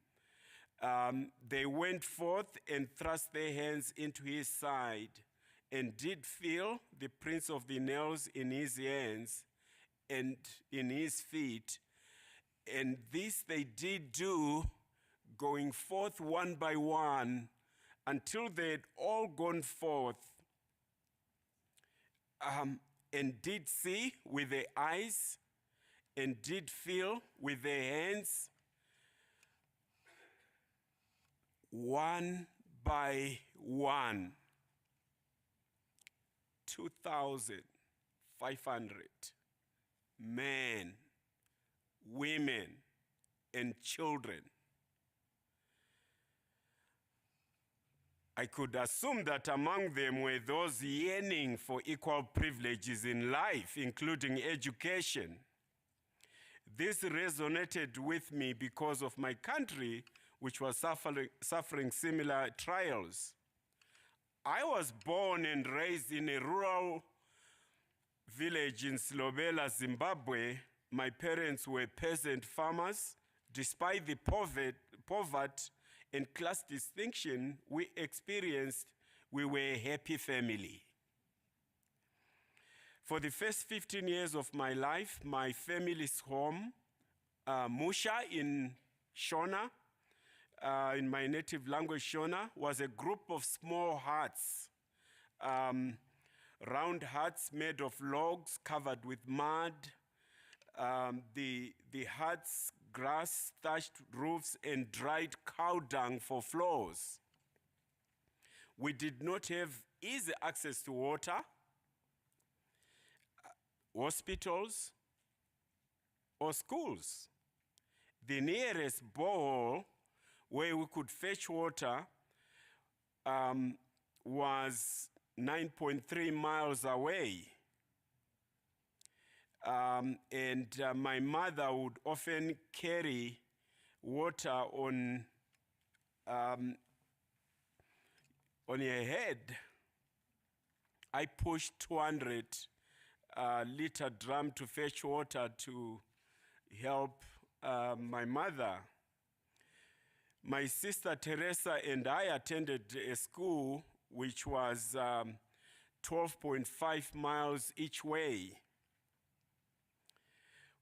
They went forth and thrust their hands into his side and did feel the prints of the nails in his hands and in his feet. And this they did do, going forth one by one until they had all gone forth and did see with their eyes and did feel with their hands, one by one, 2,500 men, women, and children. I could assume that among them were those yearning for equal privileges in life, including education. This resonated with me because of my country, which was suffering similar trials. I was born and raised in a rural village in Silobela, Zimbabwe. My parents were peasant farmers. Despite the poverty and class distinction we experienced, we were a happy family. For the first 15 years of my life, my family's home, Musha in Shona, in my native language Shona, was a group of small huts, round huts made of logs covered with mud. The huts, grass, thatched roofs, and dried cow dung for floors. We did not have easy access to water, hospitals, or schools. The nearest borehole where we could fetch water was 9.3 miles away. My mother would often carry water on her head. I pushed 200 liter drum to fetch water to help my mother. My sister Teresa and I attended a school which was 12.5 miles each way.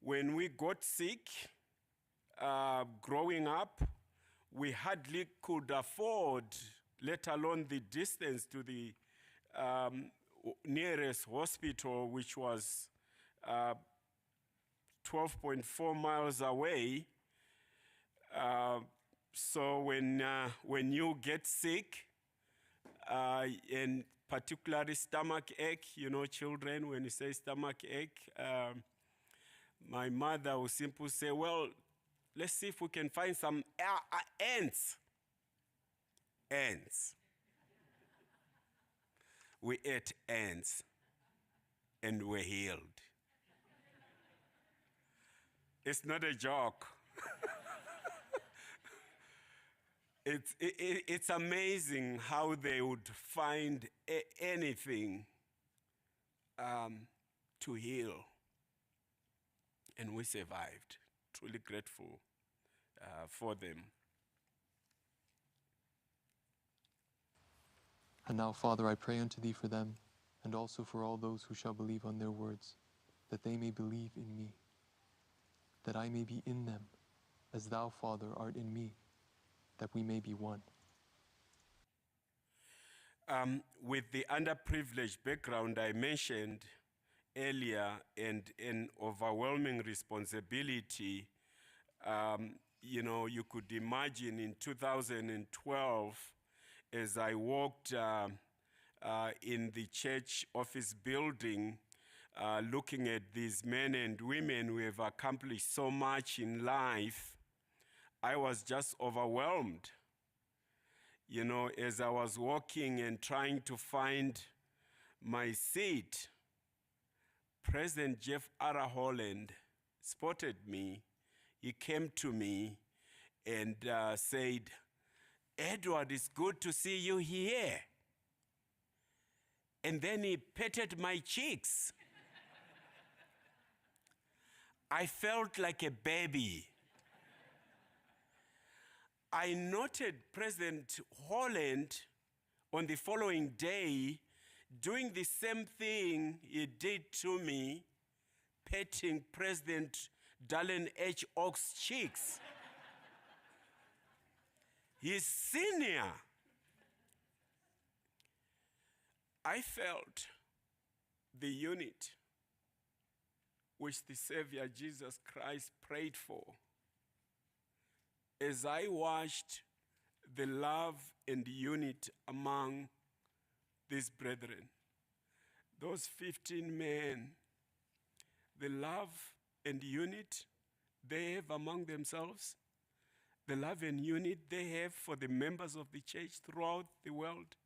When we got sick, growing up, we hardly could afford, let alone the distance to the nearest hospital, which was 12.4 miles away. So when you get sick, and particularly stomach ache, you know, children, when you say stomach ache, my mother would simply say, well, let's see if we can find some ants. Ants. We ate ants and were healed. It's not a joke. It's amazing how they would find anything to heal. And we survived. Truly grateful for them. And now, Father, I pray unto thee for them, and also for all those who shall believe on their words, that they may believe in me, that I may be in them, as thou, Father, art in me, that we may be one. With the underprivileged background I mentioned earlier and an overwhelming responsibility, you know, you could imagine in 2012, as I walked in the church office building, looking at these men and women who have accomplished so much in life, I was just overwhelmed. You know, as I was walking and trying to find my seat, President Jeff R. Holland spotted me. He came to me and said, Edward, it's good to see you here. And then he patted my cheeks. I felt like a baby. I noted President Holland on the following day doing the same thing he did to me, patting President Dallin H. Oak's cheeks. His senior. I felt the unit which the Savior Jesus Christ prayed for as I watched the love and unity among these brethren. Those 15 men, the love and unity they have among themselves, the love and unity they have for the members of the church throughout the world.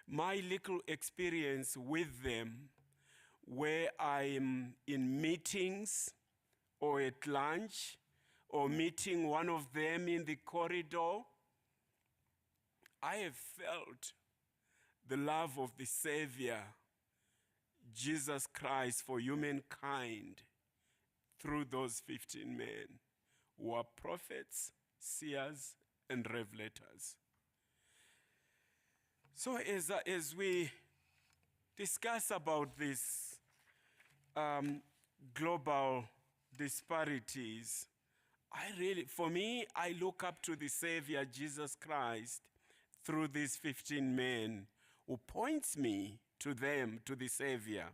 My little experience with them, where I am in meetings or at lunch or meeting one of them in the corridor, I have felt the love of the Savior, Jesus Christ, for humankind through those 15 men who are prophets, seers, and revelators. So as we discuss about these global disparities, for me, I look up to the Savior, Jesus Christ, through these 15 men who points me to them, to the Savior.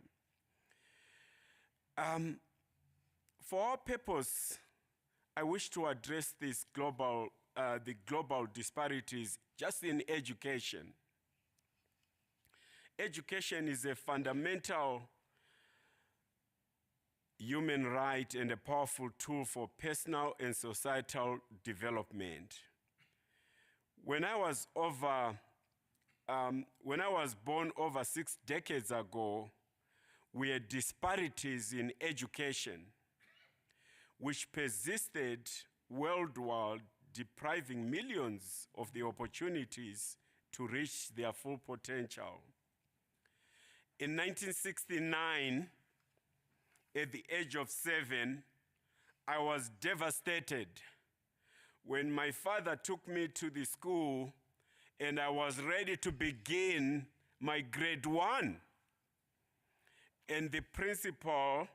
For our purpose, I wish to address this the global disparities just in education. Education is a fundamental human right and a powerful tool for personal and societal development. When I was born over 6 decades ago, we had disparities in education, which persisted worldwide, depriving millions of the opportunities to reach their full potential. In 1969, at the age of 7, I was devastated when my father took me to the school and I was ready to begin my grade 1. And the principal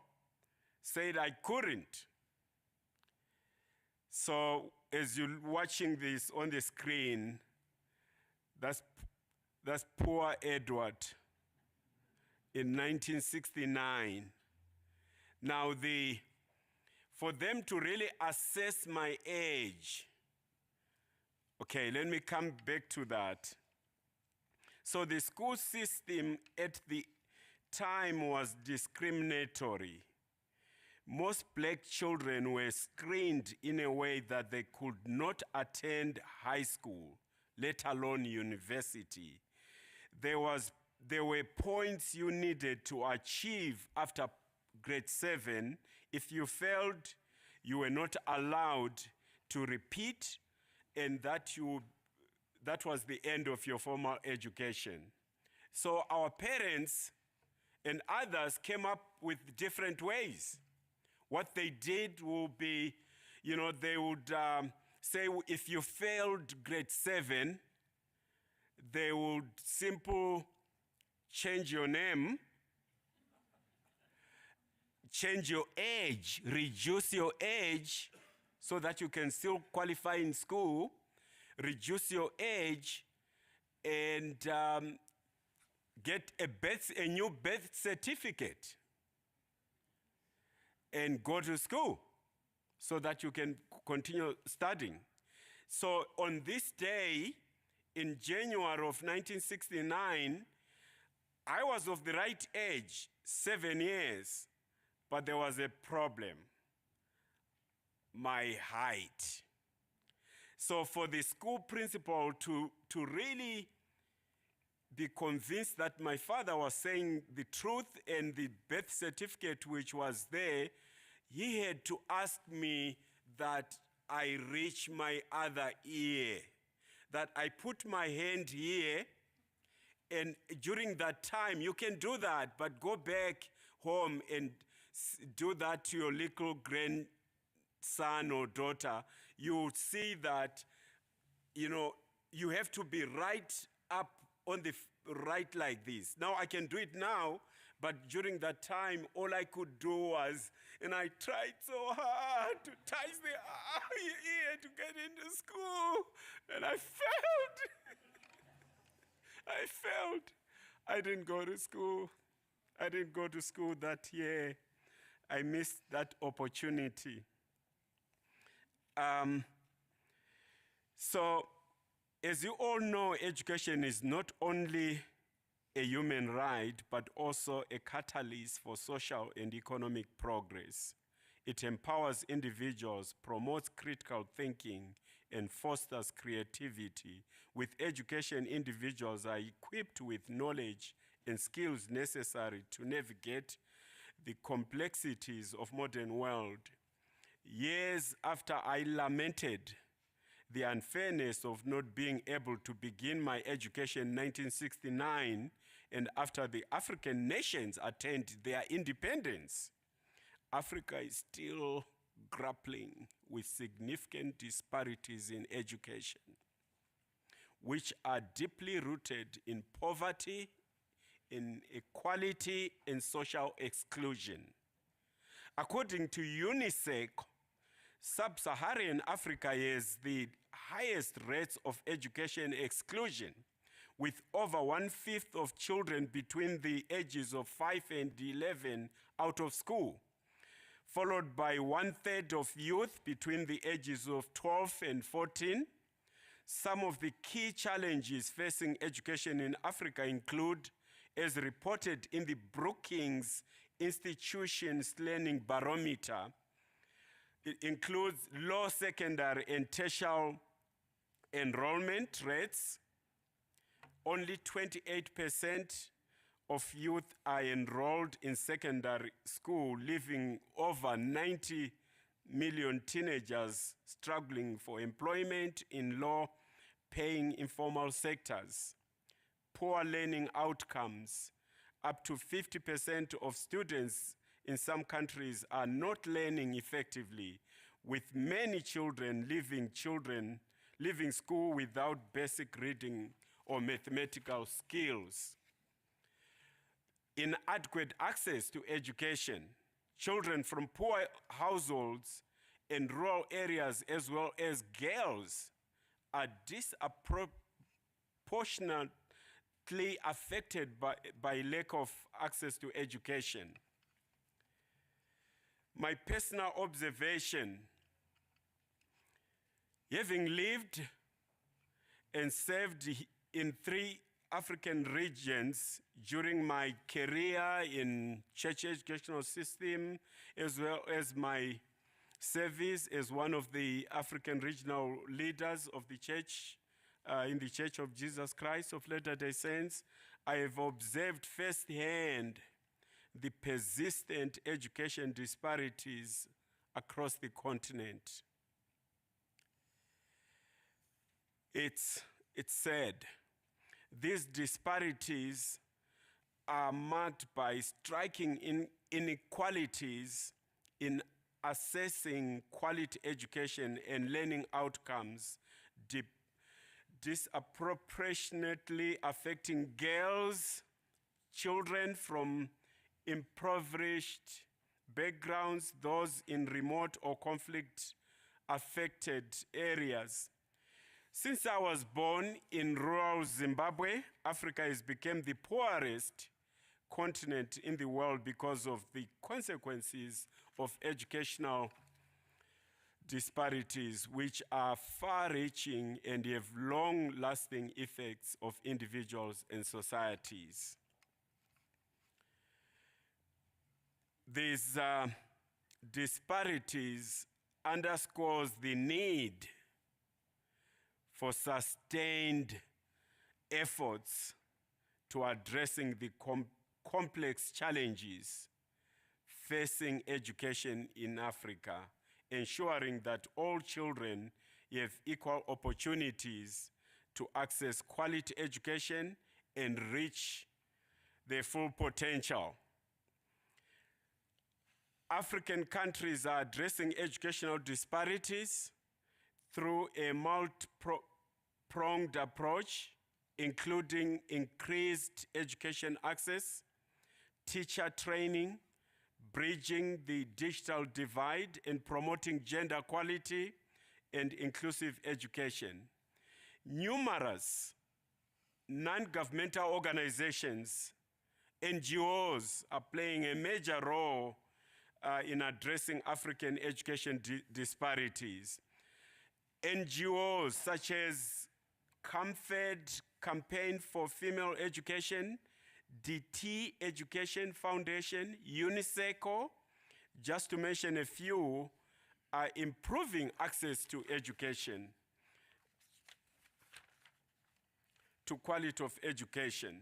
said I couldn't. So as you're watching this on the screen, that's poor Edward in 1969. Now, for them to really assess my age, okay, let me come back to that. So the school system at the time was discriminatory. Most black children were screened in a way that they could not attend high school, let alone university. There were points you needed to achieve after grade 7. If you failed, you were not allowed to repeat, and that was the end of your formal education. So our parents and others came up with different ways. What they did will be, they would say if you failed grade 7, they would simply change your name, change your age, reduce your age so that you can still qualify in school, reduce your age, and get a new birth certificate and go to school so that you can continue studying. So on this day, in January of 1969, I was of the right age, 7 years, but there was a problem: my height. So for the school principal to really be convinced that my father was saying the truth and the birth certificate which was there, he had to ask me that I reach my other ear, that I put my hand here, and during that time, you can do that, but go back home and do that to your little grandson or daughter. You will see that, you have to be right up on the right like this. Now I can do it now, but during that time, all I could do was, and I tried so hard to touch the ear to get into school, and I failed. I failed. I didn't go to school. I didn't go to school that year. I missed that opportunity. So, as you all know, education is not only a human right, but also a catalyst for social and economic progress. It empowers individuals, promotes critical thinking, and fosters creativity. With education, individuals are equipped with knowledge and skills necessary to navigate the complexities of modern world. Years after I lamented the unfairness of not being able to begin my education in 1969, and after the African nations attained their independence, Africa is still grappling with significant disparities in education, which are deeply rooted in poverty, inequality, and social exclusion. According to UNICEF, Sub-Saharan Africa has the highest rates of education exclusion, with over 1/5 of children between the ages of 5 and 11 out of school, followed by 1/3 of youth between the ages of 12 and 14. Some of the key challenges facing education in Africa include, as reported in the Brookings Institutions Learning Barometer, it includes low secondary and tertiary enrollment rates. Only 28% of youth are enrolled in secondary school, leaving over 90 million teenagers struggling for employment in low-paying informal sectors. Poor learning outcomes. Up to 50% of students in some countries are not learning effectively, with many children leaving school without basic reading or mathematical skills. Inadequate access to education. Children from poor households in rural areas, as well as girls, are disproportionately affected by lack of access to education. My personal observation, having lived and served in 3 African regions during my career in church educational system, as well as my service as one of the African regional leaders of the church, in the Church of Jesus Christ of Latter-day Saints, I have observed firsthand the persistent education disparities across the continent. It's sad. These disparities are marked by striking inequalities in assessing quality education and learning outcomes, disproportionately affecting girls, children from impoverished backgrounds, those in remote or conflict-affected areas. Since I was born in rural Zimbabwe, Africa has become the poorest continent in the world because of the consequences of educational disparities, which are far-reaching and have long-lasting effects of individuals and societies. These disparities underscores the need for sustained efforts to addressing the complex challenges facing education in Africa, ensuring that all children have equal opportunities to access quality education and reach their full potential. African countries are addressing educational disparities through a multi-pronged approach, including increased education access, teacher training, bridging the digital divide, and promoting gender equality and inclusive education. Numerous non-governmental organizations, NGOs, are playing a major role in addressing African education disparities. NGOs such as CAMFED, Campaign for Female Education, DT Education Foundation, UNISECO, just to mention a few, are improving access to education, to quality of education.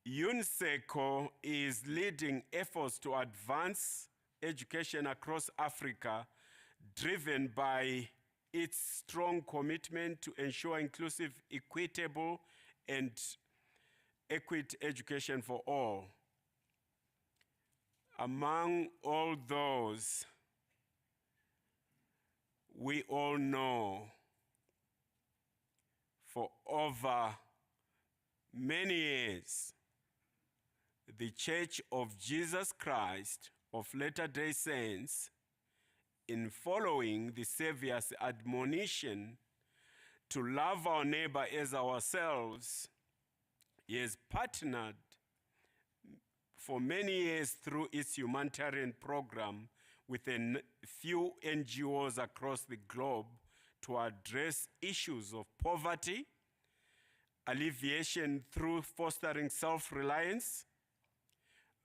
UNISECO is leading efforts to advance education across Africa, driven by its strong commitment to ensure inclusive, equitable, and equity education for all. Among all those, we all know for over many years, the Church of Jesus Christ of Latter-day Saints, in following the Savior's admonition to love our neighbor as ourselves, he has partnered for many years through its humanitarian program with a few NGOs across the globe to address issues of poverty, alleviation through fostering self-reliance,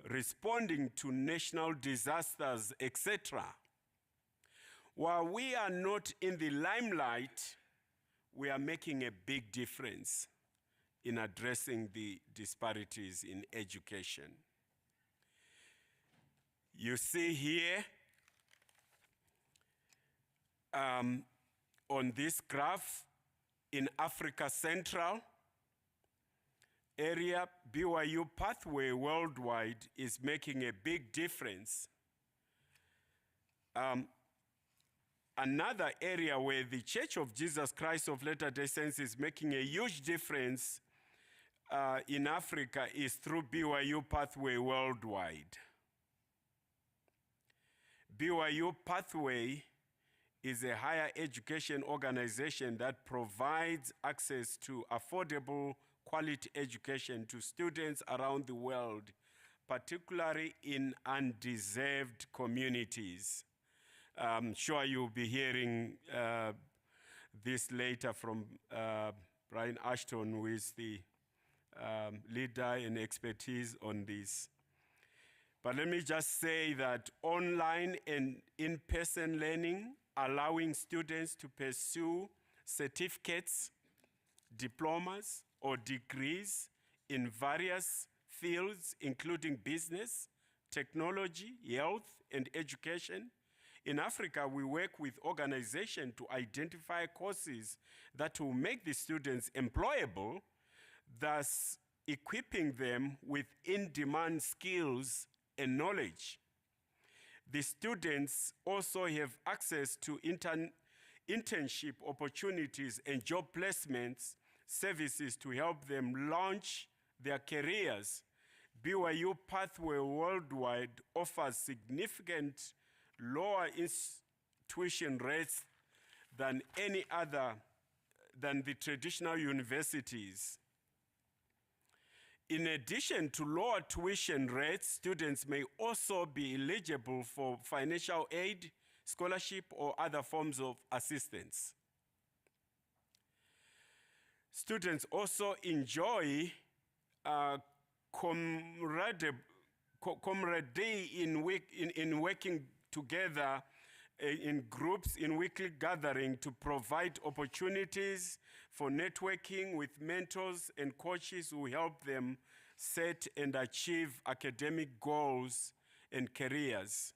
responding to national disasters, etc. While we are not in the limelight, we are making a big difference in addressing the disparities in education. You see here on this graph, in Africa Central area, BYU Pathway Worldwide is making a big difference. Another area where the Church of Jesus Christ of Latter-day Saints is making a huge difference in Africa is through BYU Pathway Worldwide. BYU Pathway is a higher education organization that provides access to affordable quality education to students around the world, particularly in undeserved communities. I'm sure you'll be hearing this later from Brian Ashton, who is the leader and expertise on this. But let me just say that online and in-person learning, allowing students to pursue certificates, diplomas, or degrees in various fields, including business, technology, health, and education. In Africa, we work with organizations to identify courses that will make the students employable, thus equipping them with in-demand skills and knowledge. The students also have access to internship opportunities and job placements services to help them launch their careers. BYU Pathway Worldwide offers significant lower tuition rates than the traditional universities. In addition to lower tuition rates, students may also be eligible for financial aid, scholarship, or other forms of assistance. Students also enjoy camaraderie in working together in groups in weekly gathering to provide opportunities for networking with mentors and coaches who help them set and achieve academic goals and careers.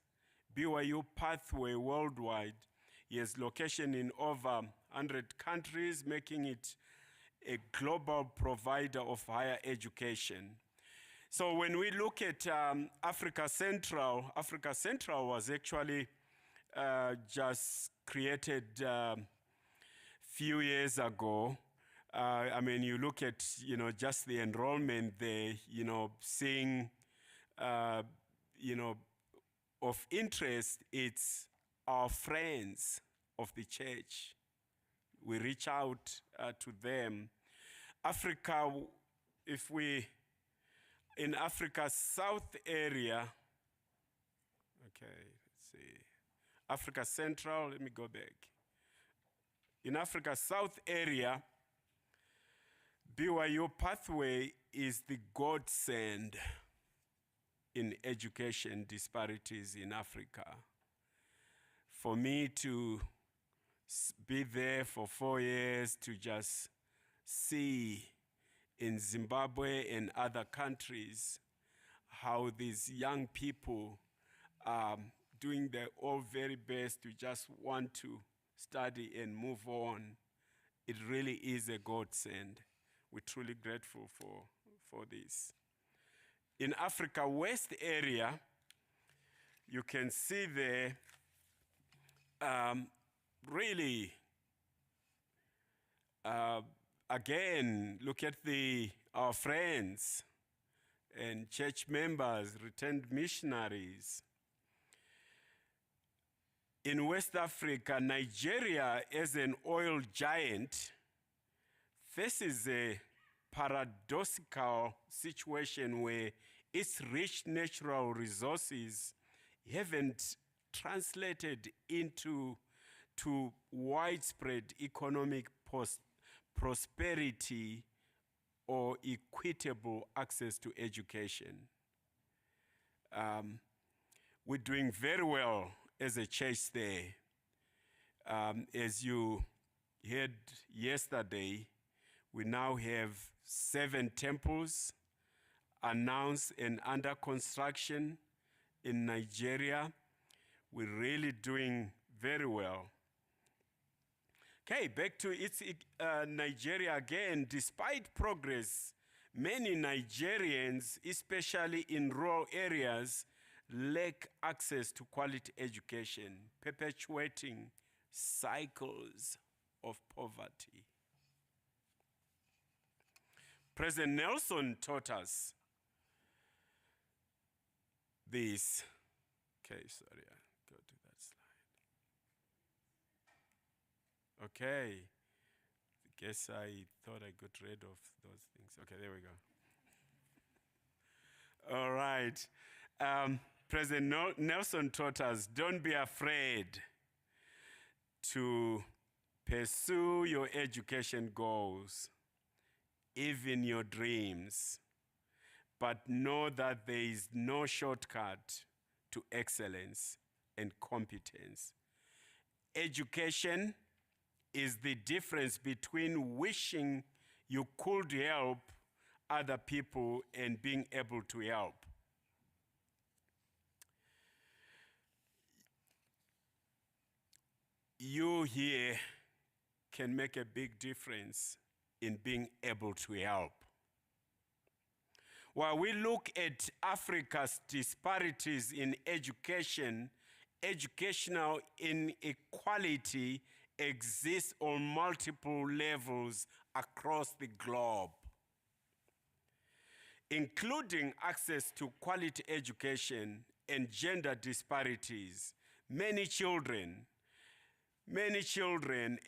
BYU Pathway Worldwide has location in over 100 countries, making it a global provider of higher education. So when we look at Africa Central was actually just created few years ago. I mean, you look at, just the enrollment there, seeing, of interest, it's our friends of the church. we reach out to them. Africa, in Africa South area, okay, let's see, Africa Central, let me go back. In Africa South area, BYU Pathway is the godsend in education disparities in Africa. For me to be there for 4 years, to just see in Zimbabwe and other countries how these young people are doing their all very best to just want to study and move on, it really is a godsend. We're truly grateful for this. In Africa West area, you can see there, really, again, look at our friends and church members, returned missionaries. In West Africa, Nigeria, as an oil giant, faces a paradoxical situation where its rich natural resources haven't translated into widespread economic prosperity or equitable access to education. We're doing very well as a church there. As you heard yesterday, we now have 7 temples announced and under construction in Nigeria. We're really doing very well. Okay, back to Nigeria again. Despite progress, many Nigerians, especially in rural areas, lack access to quality education, perpetuating cycles of poverty. President Nelson taught us this. Okay, sorry, I'll go to that slide. Okay, I guess I thought I got rid of those things. Okay, there we go. All right. President Nelson taught us, don't be afraid to pursue your education goals, even your dreams, but know that there is no shortcut to excellence and competence. Education is the difference between wishing you could help other people and being able to help. You here can make a big difference in being able to help. While we look at Africa's disparities in education, educational inequality exists on multiple levels across the globe, including access to quality education and gender disparities. Many children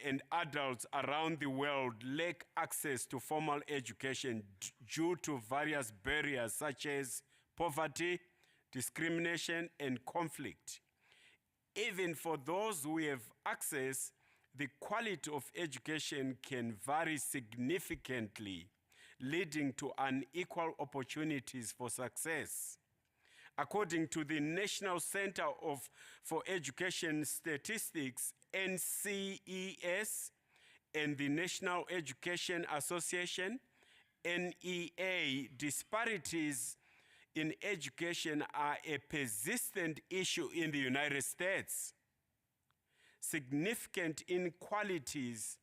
and adults around the world lack access to formal education due to various barriers such as poverty, discrimination, and conflict. Even for those who have access, the quality of education can vary significantly, leading to unequal opportunities for success. According to the National Center for Education Statistics, NCES, and the National Education Association, NEA, disparities in education are a persistent issue in the United States. Significant inequalities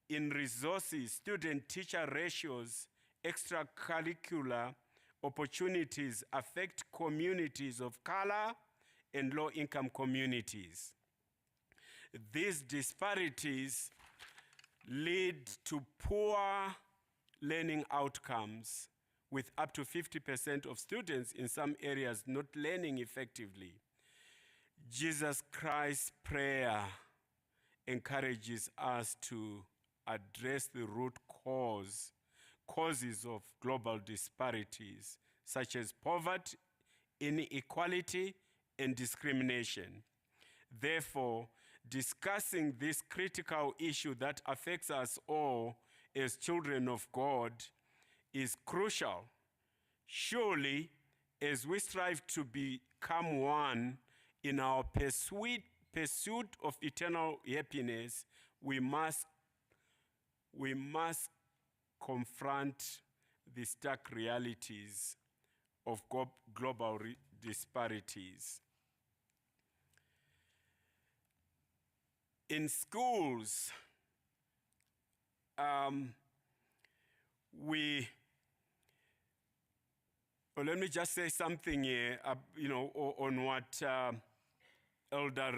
in resources, student-teacher ratios, extracurricular opportunities affect communities of color and low-income communities. These disparities lead to poor learning outcomes, with up to 50% of students in some areas not learning effectively. Jesus Christ's prayer encourages us to address the root causes of global disparities, such as poverty, inequality, and discrimination. Therefore, discussing this critical issue that affects us all as children of God is crucial. Surely, as we strive to become one in our pursuit of eternal happiness, we must confront the stark realities of global disparities. In schools, let me just say something here, on what Elder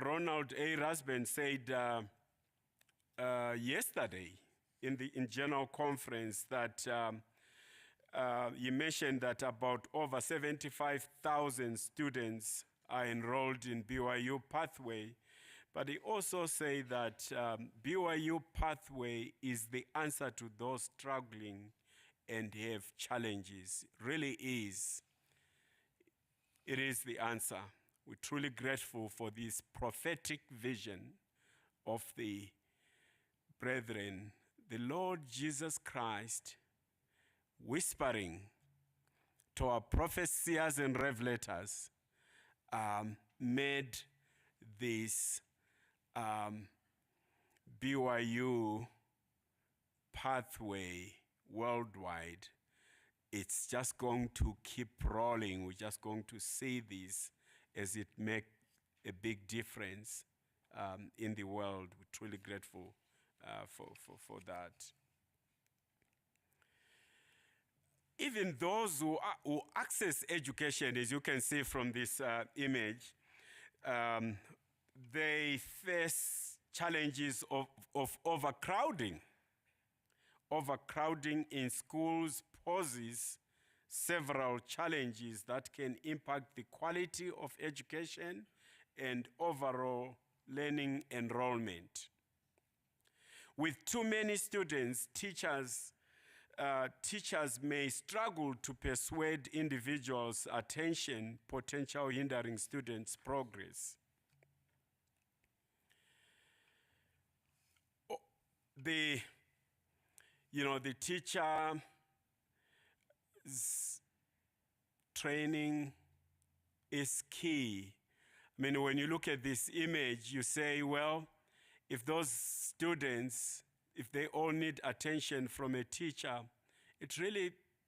Ronald A. Rasband said yesterday in General Conference, that he mentioned that about over 75,000 students are enrolled in BYU Pathway, but he also said that BYU Pathway is the answer to those struggling and have challenges. Really is. It is the answer. We're truly grateful for this prophetic vision of the brethren, the Lord Jesus Christ whispering to our prophesiers and revelators, made this BYU Pathway worldwide. It's just going to keep rolling. We're just going to see this as it make a big difference in the world. We're truly grateful for that. Even those who access education, as you can see from this image, they face challenges of overcrowding. Overcrowding in schools poses several challenges that can impact the quality of education and overall learning enrollment. With too many students, teachers may struggle to persuade individuals' attention, potentially hindering students' progress. The teacher's training is key. I mean, when you look at this image, you say, well, if those students, if they all need attention from a teacher, it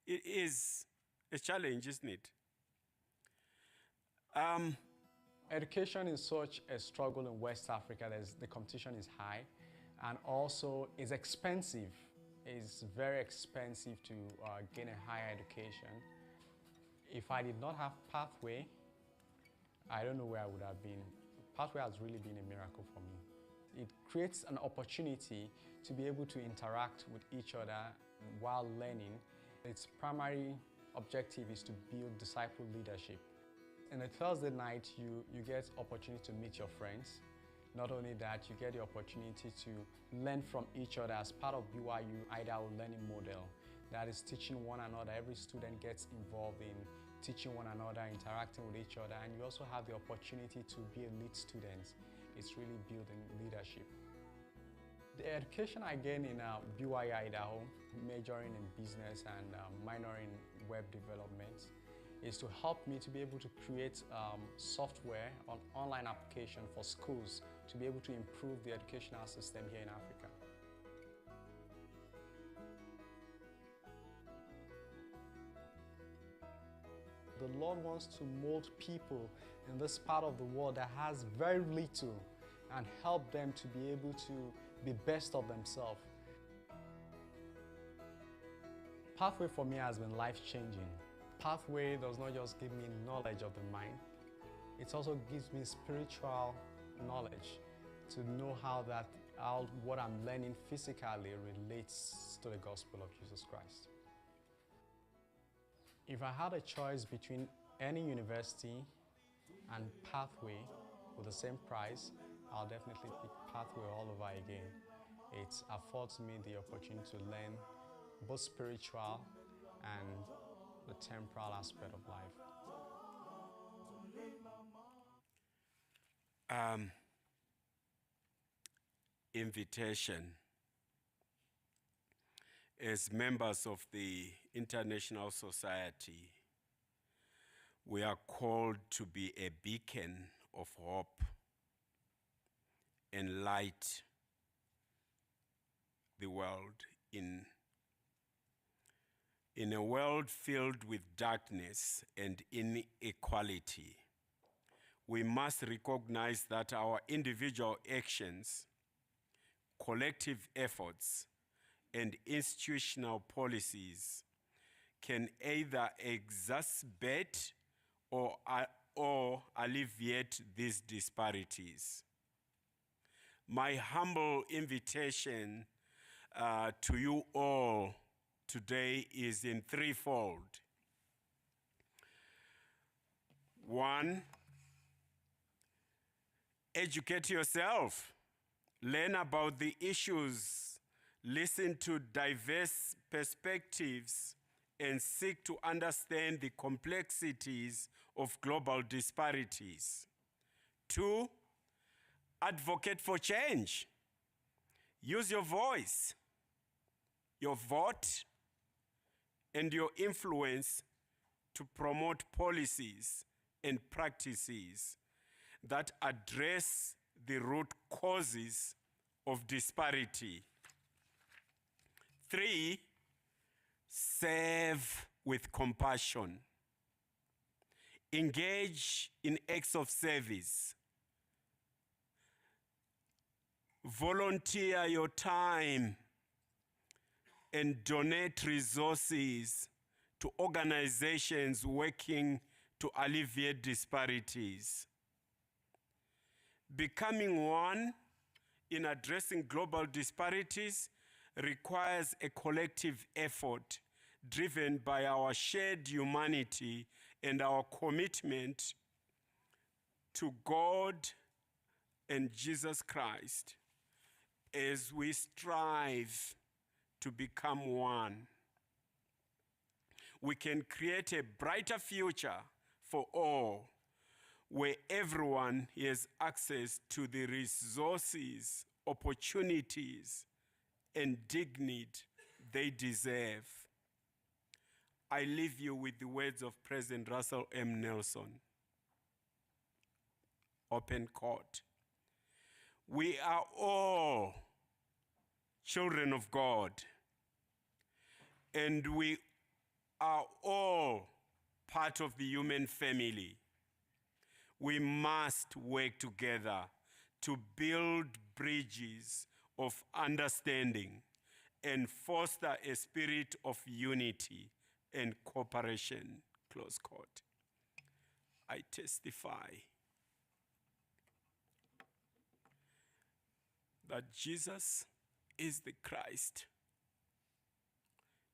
is a challenge, isn't it? Education is such a struggle in West Africa. The competition is high, and also is expensive. It's very expensive to gain a higher education. If I did not have Pathway, I don't know where I would have been. Pathway has really been a miracle for me. It creates an opportunity to be able to interact with each other while learning. Its primary objective is to build disciple leadership. In a Thursday night, you get opportunity to meet your friends. Not only that, you get the opportunity to learn from each other as part of BYU Idaho Learning Model. That is teaching one another. Every student gets involved in teaching one another, interacting with each other, and you also have the opportunity to be a lead student. It's really building leadership. The education I gained in BYU Idaho, majoring in business and minoring in web development, is to help me to be able to create software on online application for schools to be able to improve the educational system here in Africa. The Lord wants to mold people in this part of the world that has very little and help them to be able to be best of themselves. Pathway for me has been life-changing. Pathway does not just give me knowledge of the mind, it also gives me spiritual knowledge to know how what I'm learning physically relates to the gospel of Jesus Christ. If I had a choice between any university and Pathway, with the same price, I'll definitely pick Pathway all over again. It affords me the opportunity to learn both spiritual and the temporal aspect of life. Invitation. As members of the International Society, we are called to be a beacon of hope and light the world in a world filled with darkness and inequality. We must recognize that our individual actions, collective efforts, and institutional policies can either exacerbate or alleviate these disparities. My humble invitation to you all today is in threefold. One, educate yourself. Learn about the issues, listen to diverse perspectives, and seek to understand the complexities of global disparities. Two, advocate for change. Use your voice, your vote, and your influence to promote policies and practices that address the root causes of disparity. Three, serve with compassion. Engage in acts of service. Volunteer your time and donate resources to organizations working to alleviate disparities. Becoming one in addressing global disparities requires a collective effort driven by our shared humanity and our commitment to God and Jesus Christ as we strive to become one. We can create a brighter future for all, where everyone has access to the resources, opportunities, and dignity they deserve. I leave you with the words of President Russell M. Nelson. Open court. We are all children of God, and we are all part of the human family. We must work together to build bridges of understanding and foster a spirit of unity and cooperation. Close quote. I testify that Jesus is the Christ.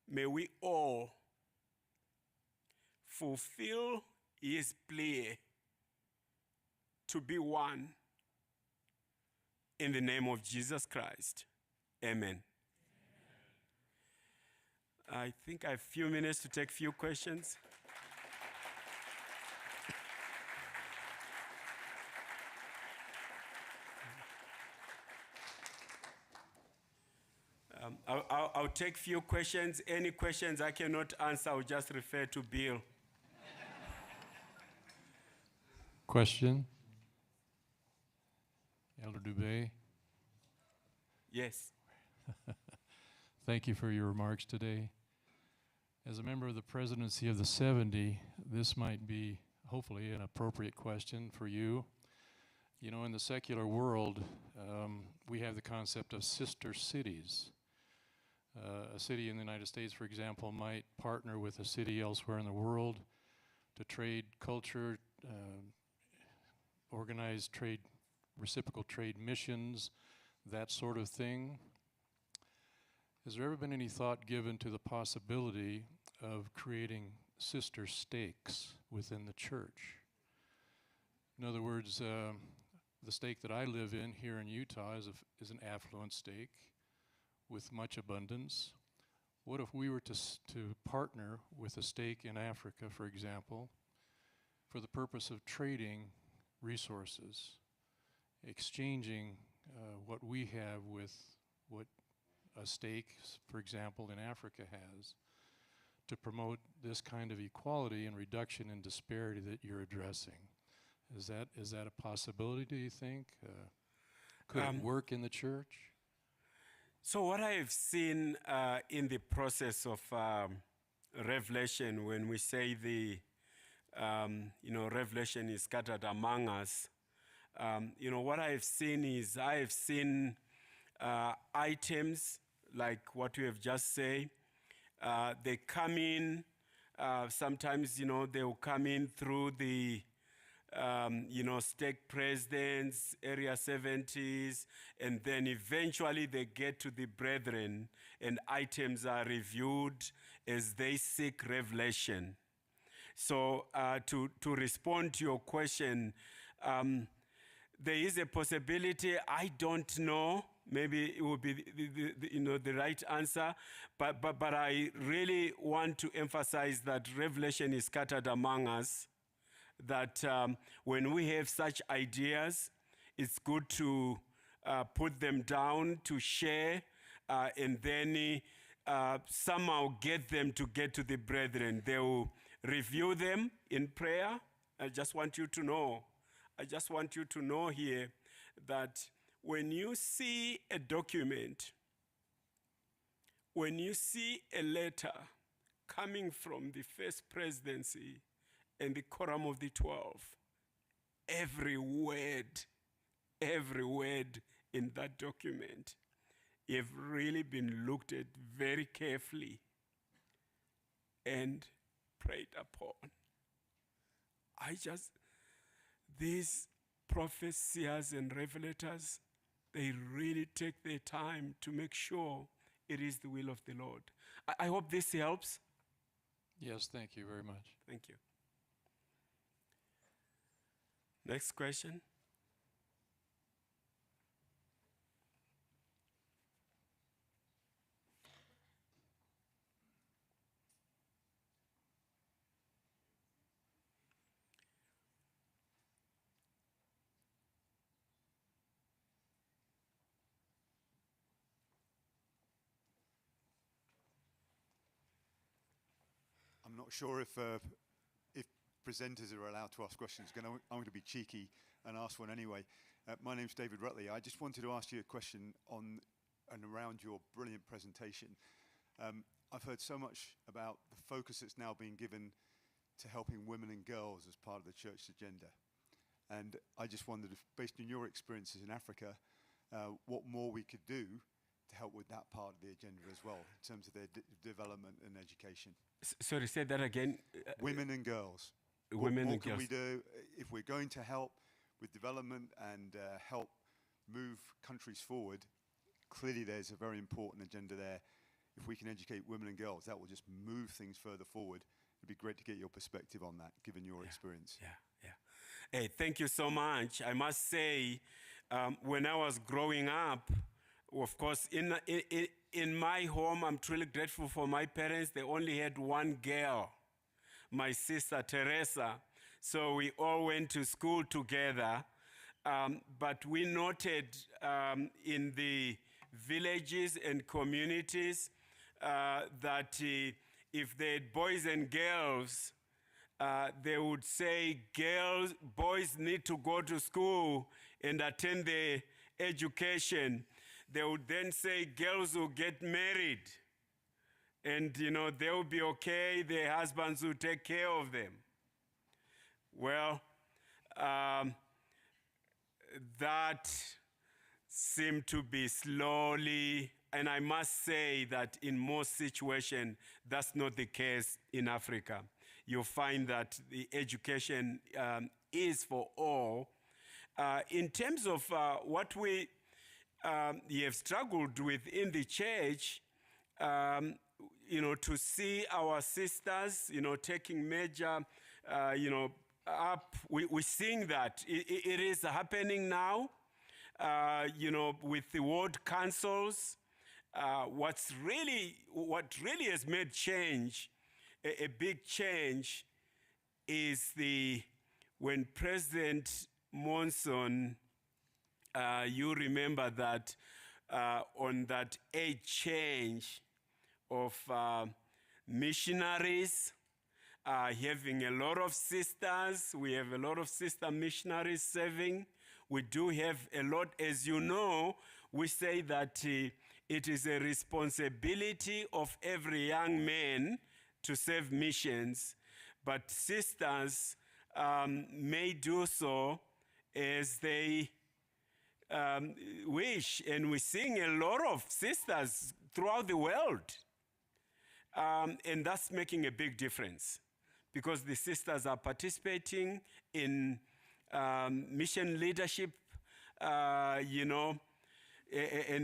May we all fulfill his plea to be one in the name of Jesus Christ. Amen. I think I have a few minutes to take a few questions. I'll take a few questions. Any questions I cannot answer, I'll just refer to Bill. Question? Elder Dubé? Yes. Thank you for your remarks today. As a member of the presidency of the 70, this might be hopefully an appropriate question for you. You know, in the secular world, we have the concept of sister cities. A city in the United States, for example, might partner with a city elsewhere in the world to trade culture, organize trade, reciprocal trade missions, that sort of thing. Has there ever been any thought given to the possibility of creating sister stakes within the church? In other words, the stake that I live in here in Utah is an affluent stake with much abundance. What if we were to partner with a stake in Africa, for example, for the purpose of trading resources, exchanging what we have with what a stake, for example, in Africa has, to promote this kind of equality and reduction in disparity that you're addressing? Is that a possibility, do you think? Could it work in the church? So what I have seen in the process of revelation, when we say revelation is scattered among us, what I have seen is I have seen items like what you have just said. They come in, sometimes, they will come in through the stake presidents, area 70s, and then eventually they get to the brethren and items are reviewed as they seek revelation. So to respond to your question, there is a possibility, I don't know, maybe it would be the right answer, but I really want to emphasize that revelation is scattered among us, that when we have such ideas, it's good to put them down, to share, and then somehow get them to get to the brethren. They will review them in prayer. I just want you to know here that when you see a document, when you see a letter coming from the First Presidency and the Quorum of the 12, every word in that document have really been looked at very carefully and prayed upon. These prophesiers and revelators, they really take their time to make sure it is the will of the Lord. I hope this helps. Yes, thank you very much. Thank you. Next question. I'm not sure if presenters are allowed to ask questions. I'm going to be cheeky and ask one anyway. My name's David Rutley. I just wanted to ask you a question on and around your brilliant presentation. I've heard so much about the focus that's now being given to helping women and girls as part of the church's agenda. And I just wondered if, based on your experiences in Africa, what more we could do to help with that part of the agenda as well, in terms of their development and education. Sorry, say that again. Women and girls. Women and what can girls. we do if we're going to help with development and help move countries forward? Clearly there's a very important agenda there. If we can educate women and girls, that will just move things further forward. It'd be great to get your perspective on that, given your experience. Hey, thank you so much. I must say, when I was growing up, of course, in my home, I'm truly grateful for my parents. They only had one girl, my sister Teresa. So we all went to school together. But we noted in the villages and communities that if they had boys and girls, they would say boys need to go to school and attend the education. They would then say girls will get married and, they'll be okay. Their husbands will take care of them. Well, that seemed to be slowly, and I must say that in most situations, that's not the case in Africa. You'll find that the education is for all. In terms of what we have struggled with in the church, to see our sisters, taking major, up. We're seeing that. It is happening now, with the ward councils. What really has made change, a big change, is when President Monson, you remember that on that age change of missionaries, having a lot of sisters. We have a lot of sister missionaries serving. We do have a lot, as you know, we say that it is a responsibility of every young man to serve missions, but sisters may do so as they wish. And we're seeing a lot of sisters throughout the world. And that's making a big difference because the sisters are participating in mission leadership, and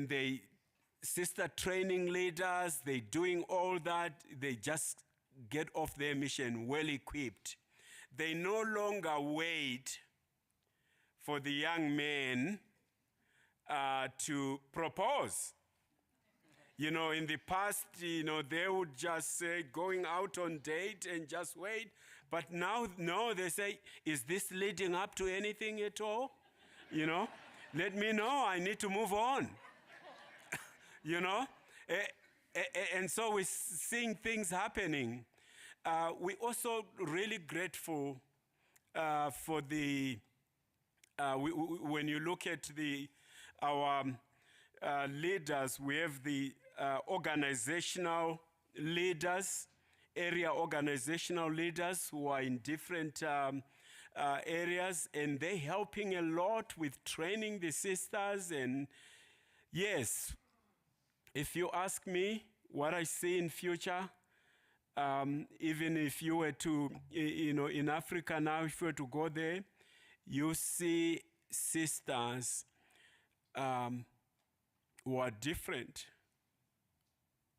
they sister training leaders, they doing all that. They just get off their mission well equipped. They no longer wait for the young men to propose. In the past, they would just say going out on date and just wait. But now, no, they say, is this leading up to anything at all? Let me know, I need to move on. And so we're seeing things happening. We're also really grateful for when you look at our leaders, we have the organizational leaders, area organizational leaders who are in different areas, and they're helping a lot with training the sisters. And yes, if you ask me what I see in future, even if you were to, in Africa now, if you were to go there, you see sisters who are different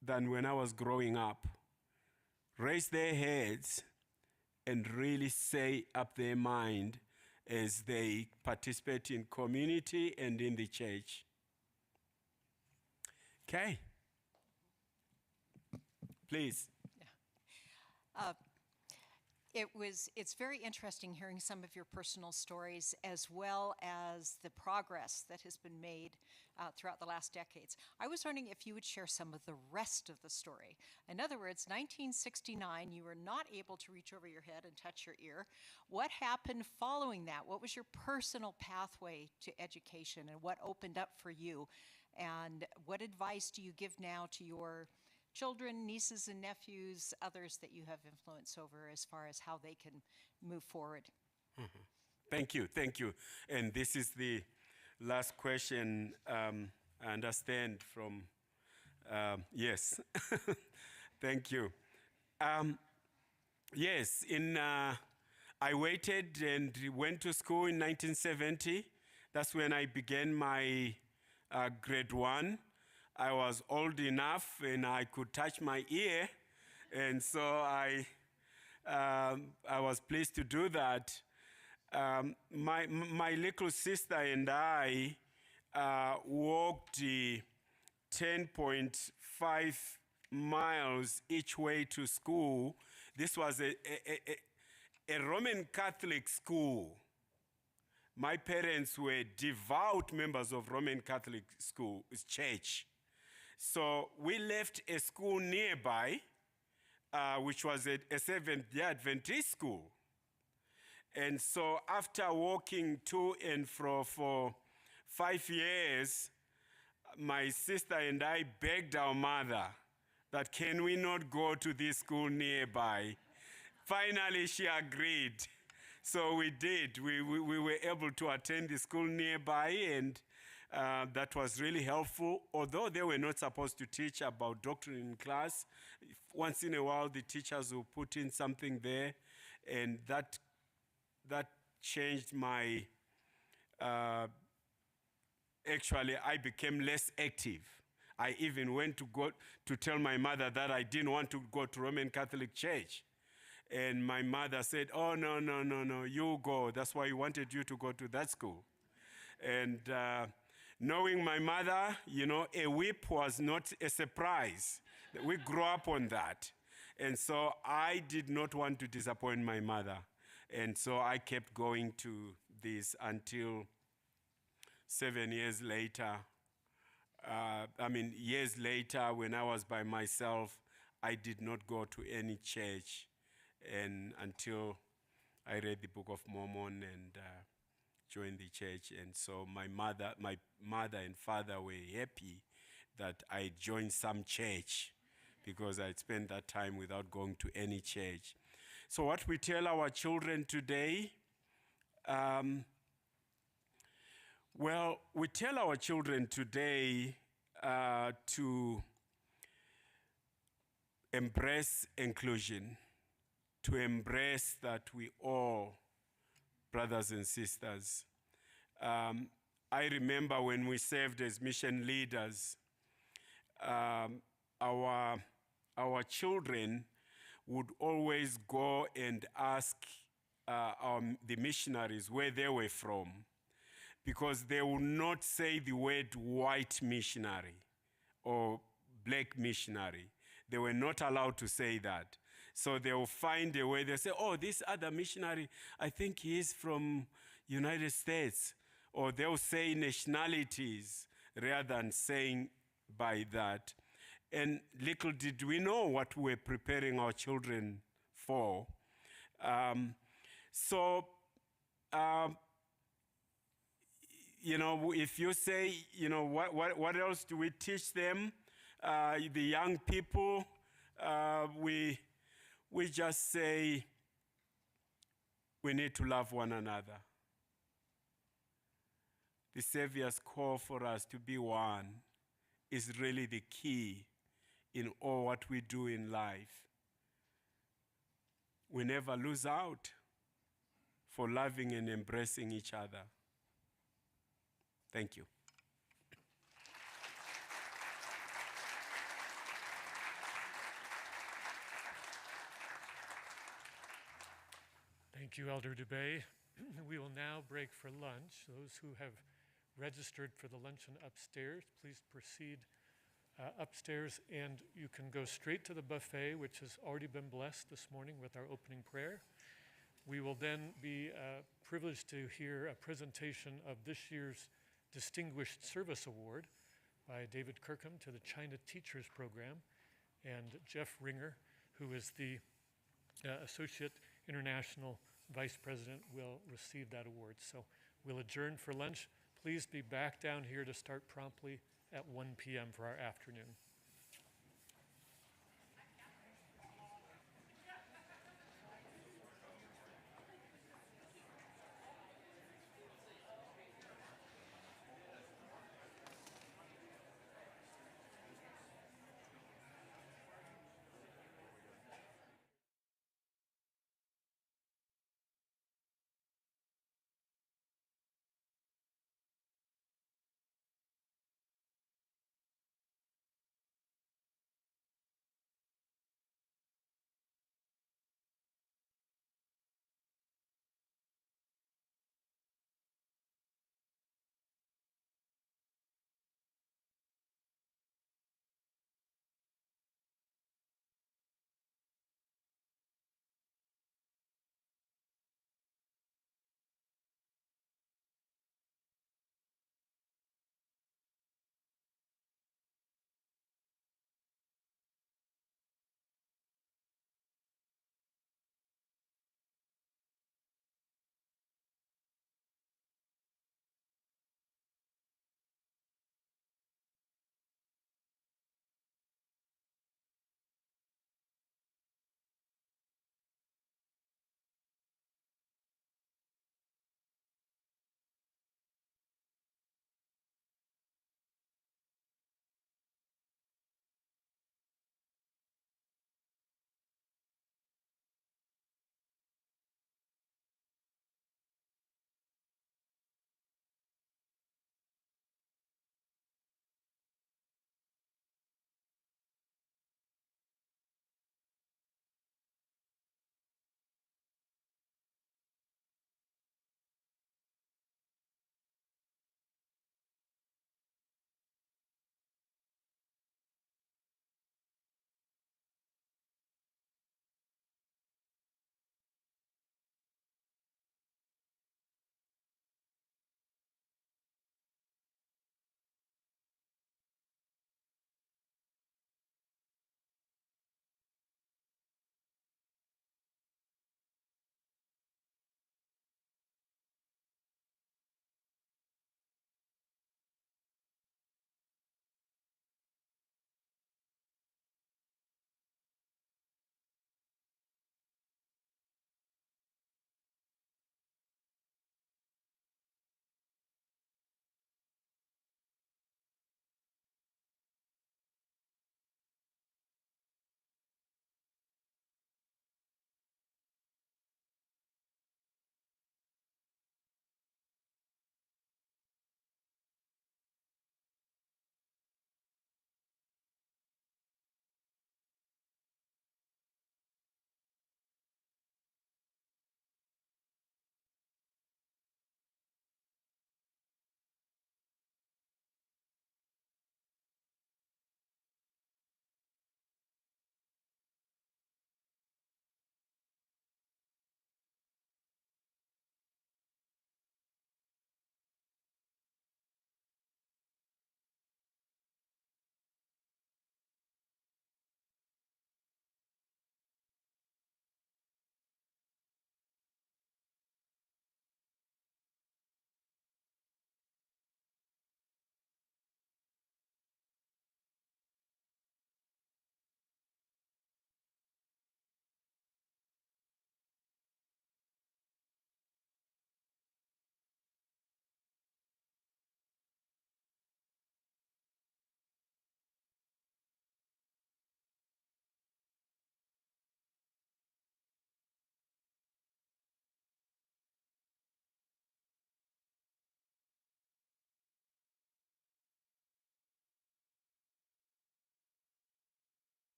than when I was growing up. Raise their heads and really say up their mind as they participate in community and in the church. Okay. Please. It's very interesting hearing some of your personal stories as well as the progress that has been made throughout the last decades. I was wondering if you would share some of the rest of the story. In other words, 1969, you were not able to reach over your head and touch your ear. What happened following that? What was your personal pathway to education and what opened up for you? And what advice do you give now to your children, nieces and nephews, others that you have influence over as far as how they can move forward? Mm-hmm. Thank you. And this is the last question, I understand from, yes. Thank you. Yes, I waited and went to school in 1970. That's when I began my grade 1. I was old enough and I could touch my ear, and so I was pleased to do that. My little sister and I walked 10.5 miles each way to school. This was a Roman Catholic school. My parents were devout members of Roman Catholic church. So we left a school nearby, which was a Seventh-day Adventist school. And so after walking to and fro for 5 years, my sister and I begged our mother that can we not go to this school nearby? Finally, she agreed. So we did. We were able to attend the school nearby, and that was really helpful. Although they were not supposed to teach about doctrine in class, once in a while the teachers will put in something there, and that changed my, actually I became less active. I even went to tell my mother that I didn't want to go to Roman Catholic Church. And my mother said, oh, no, no, no, no, you go. That's why he wanted you to go to that school. And knowing my mother, you know, a whip was not a surprise. We grew up on that. And so I did not want to disappoint my mother. And so I kept going to this until 7 years later. Years later, when I was by myself, I did not go to any church and until I read the Book of Mormon and joined the church. And so my mother and father were happy that I joined some church because I'd spent that time without going to any church. So what we tell our children today, we tell our children today to embrace inclusion, to embrace that we all brothers and sisters. I remember when we served as mission leaders, our children would always go and ask the missionaries where they were from, because they would not say the word white missionary or black missionary. They were not allowed to say that. So they will find a way. They say, oh, this other missionary, I think he is from United States. Or they'll say nationalities rather than saying by that. And little did we know what we were preparing our children for. If you say, what else do we teach them? The young people, we just say we need to love one another. The Savior's call for us to be one is really the key in all what we do in life. We never lose out for loving and embracing each other. Thank you. Thank you, Elder Dubé. We will now break for lunch. Those who have registered for the luncheon upstairs, please proceed upstairs, and you can go straight to the buffet, which has already been blessed this morning with our opening prayer. We will then be privileged to hear a presentation of this year's Distinguished Service Award by David Kirkham to the China Teachers Program, and Jeff Ringer, who is the Associate International Vice President, will receive that award. So we'll adjourn for lunch. Please be back down here to start promptly at 1 p.m. for our afternoon.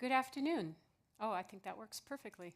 Good afternoon. Oh, I think that works perfectly.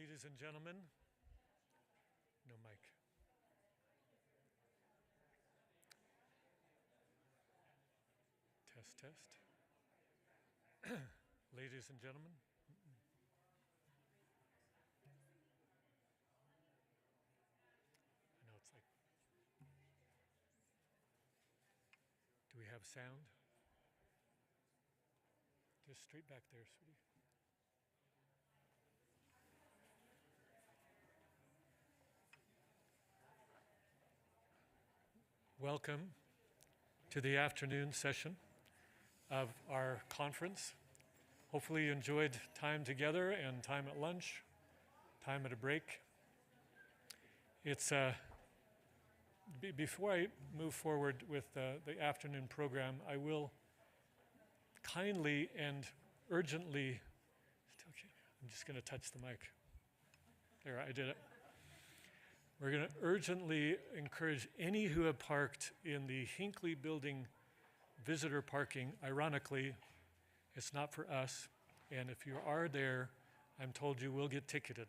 Ladies and gentlemen, no mic. Test, test. Ladies and gentlemen. I know it's like, do we have sound? Just straight back there, sweetie. Welcome to the afternoon session of our conference. Hopefully you enjoyed time together and time at lunch, time at a break. It's before I move forward with the afternoon program, I will kindly and urgently, okay, I'm just going to touch the mic. There, I did it. We're going to urgently encourage any who have parked in the Hinckley Building visitor parking. Ironically, it's not for us, and if you are there, I'm told you will get ticketed.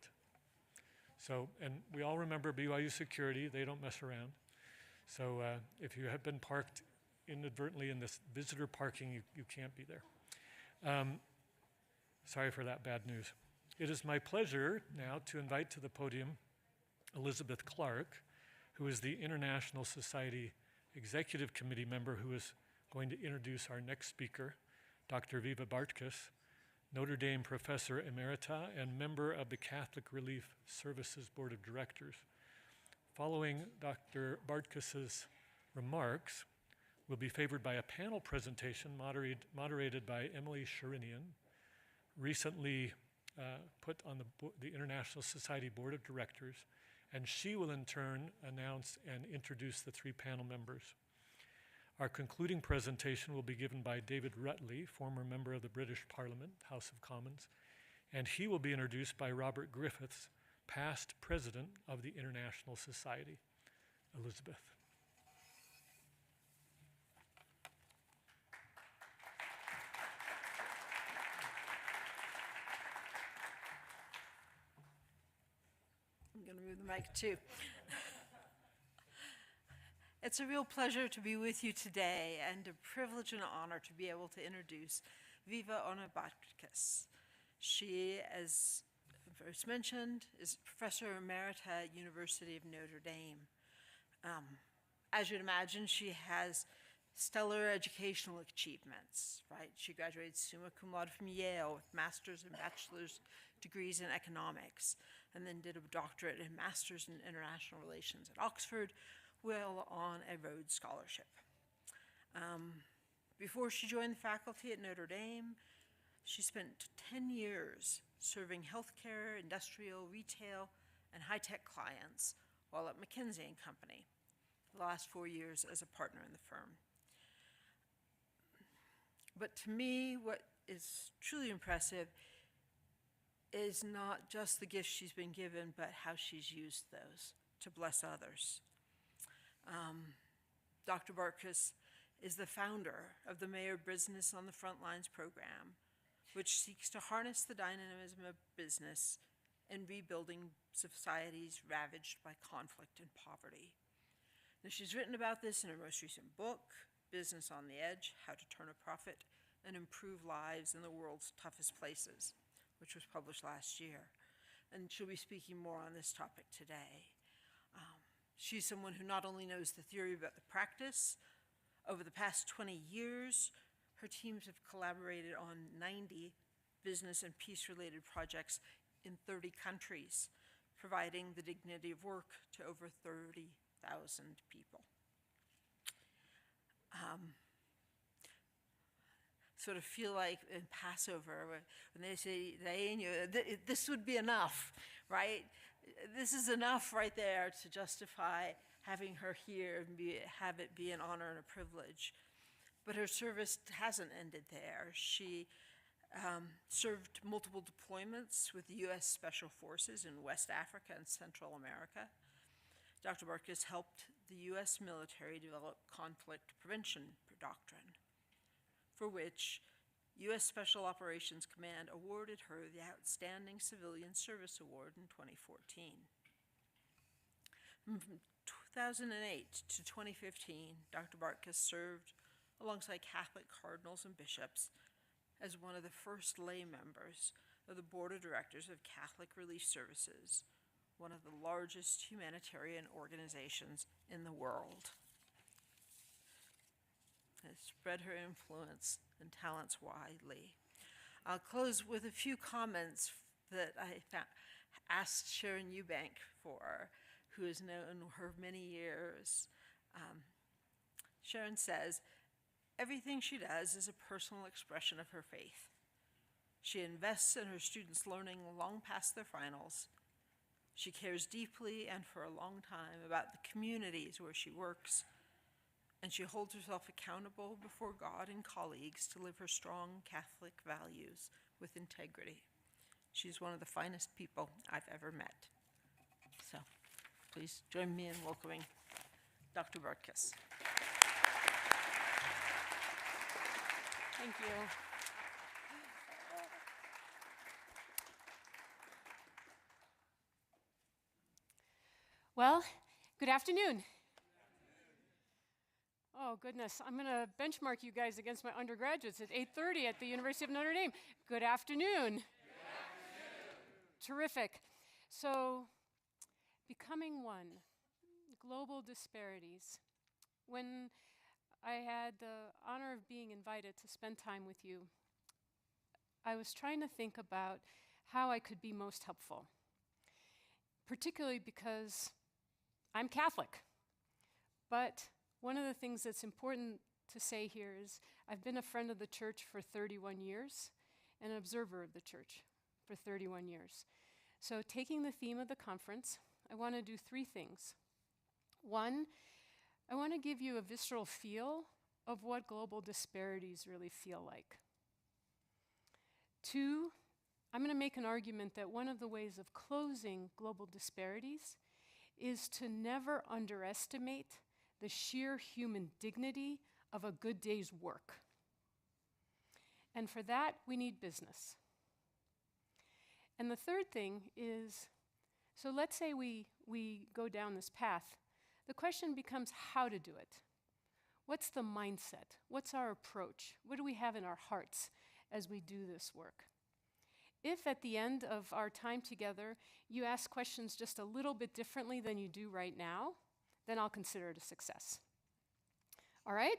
So, and we all remember BYU security, they don't mess around. So if you have been parked inadvertently in this visitor parking, you can't be there. Sorry for that bad news. It is my pleasure now to invite to the podium Elizabeth Clark, who is the International Society Executive Committee member, who is going to introduce our next speaker, Dr. Viva Bartkus, Notre Dame Professor Emerita and member of the Catholic Relief Services Board of Directors. Following Dr. Bartkus's remarks, we'll be favored by a panel presentation moderated by Emily Sherinian, recently put on the International Society Board of Directors, and she will in turn announce and introduce the three panel members. Our concluding presentation will be given by David Rutley, former member of the British Parliament, House of Commons, and he will be introduced by Robert Griffiths, past president of the International Society. Elizabeth. I'm going to move the mic too. It's a real pleasure to be with you today and a privilege and honor to be able to introduce Viva Ona Bartkus. She, as first mentioned, is Professor Emerita at University of Notre Dame. As you'd imagine, she has stellar educational achievements, right? She graduated summa cum laude from Yale with master's and bachelor's degrees in economics, and then did a doctorate and master's in international relations at Oxford, while on a Rhodes Scholarship. Before she joined the faculty at Notre Dame, she spent 10 years serving healthcare, industrial, retail, and high-tech clients while at McKinsey & Company, the last 4 years as a partner in the firm. But to me, what is truly impressive is not just the gifts she's been given, but how she's used those to bless others. Dr. Bartkus is the founder of the Mayor Business on the Front Lines program, which seeks to harness the dynamism of business in rebuilding societies ravaged by conflict and poverty. Now, she's written about this in her most recent book, Business on the Edge, How to Turn a Profit and Improve Lives in the World's Toughest Places, which was published last year. And she'll be speaking more on this topic today. She's someone who not only knows the theory but the practice. Over the past 20 years, her teams have collaborated on 90 business and peace-related projects in 30 countries, providing the dignity of work to over 30,000 people. Sort of feel like in Passover, when they say, this would be enough, right? This is enough right there to justify having her here and have it be an honor and a privilege. But her service hasn't ended there. She served multiple deployments with the U.S. Special Forces in West Africa and Central America. Dr. Bartkus helped the U.S. military develop conflict prevention doctrine, for which U.S. Special Operations Command awarded her the Outstanding Civilian Service Award in 2014. From 2008 to 2015, Dr. Bartkus served alongside Catholic cardinals and bishops as one of the first lay members of the Board of Directors of Catholic Relief Services, one of the largest humanitarian organizations in the world. Has spread her influence and talents widely. I'll close with a few comments that I asked Sharon Eubank for, who has known her many years. Sharon says, everything she does is a personal expression of her faith. She invests in her students' learning long past their finals. She cares deeply and for a long time about the communities where she works, and she holds herself accountable before God and colleagues to live her strong Catholic values with integrity. She's one of the finest people I've ever met. So please join me in welcoming Dr. Bartkus. Thank you. Well, good afternoon. Oh, goodness. I'm going to benchmark you guys against my undergraduates at 8:30 at the University of Notre Dame. Good afternoon. Terrific. So, becoming one, global disparities. When I had the honor of being invited to spend time with you, I was trying to think about how I could be most helpful, particularly because I'm Catholic. But one of the things that's important to say here is I've been a friend of the church for 31 years and an observer of the church for 31 years. So taking the theme of the conference, I want to do three things. One, I want to give you a visceral feel of what global disparities really feel like. Two, I'm going to make an argument that one of the ways of closing global disparities is to never underestimate the sheer human dignity of a good day's work. And for that, we need business. And the third thing is, so let's say we go down this path. The question becomes how to do it. What's the mindset? What's our approach? What do we have in our hearts as we do this work? If at the end of our time together, you ask questions just a little bit differently than you do right now, then I'll consider it a success. All right?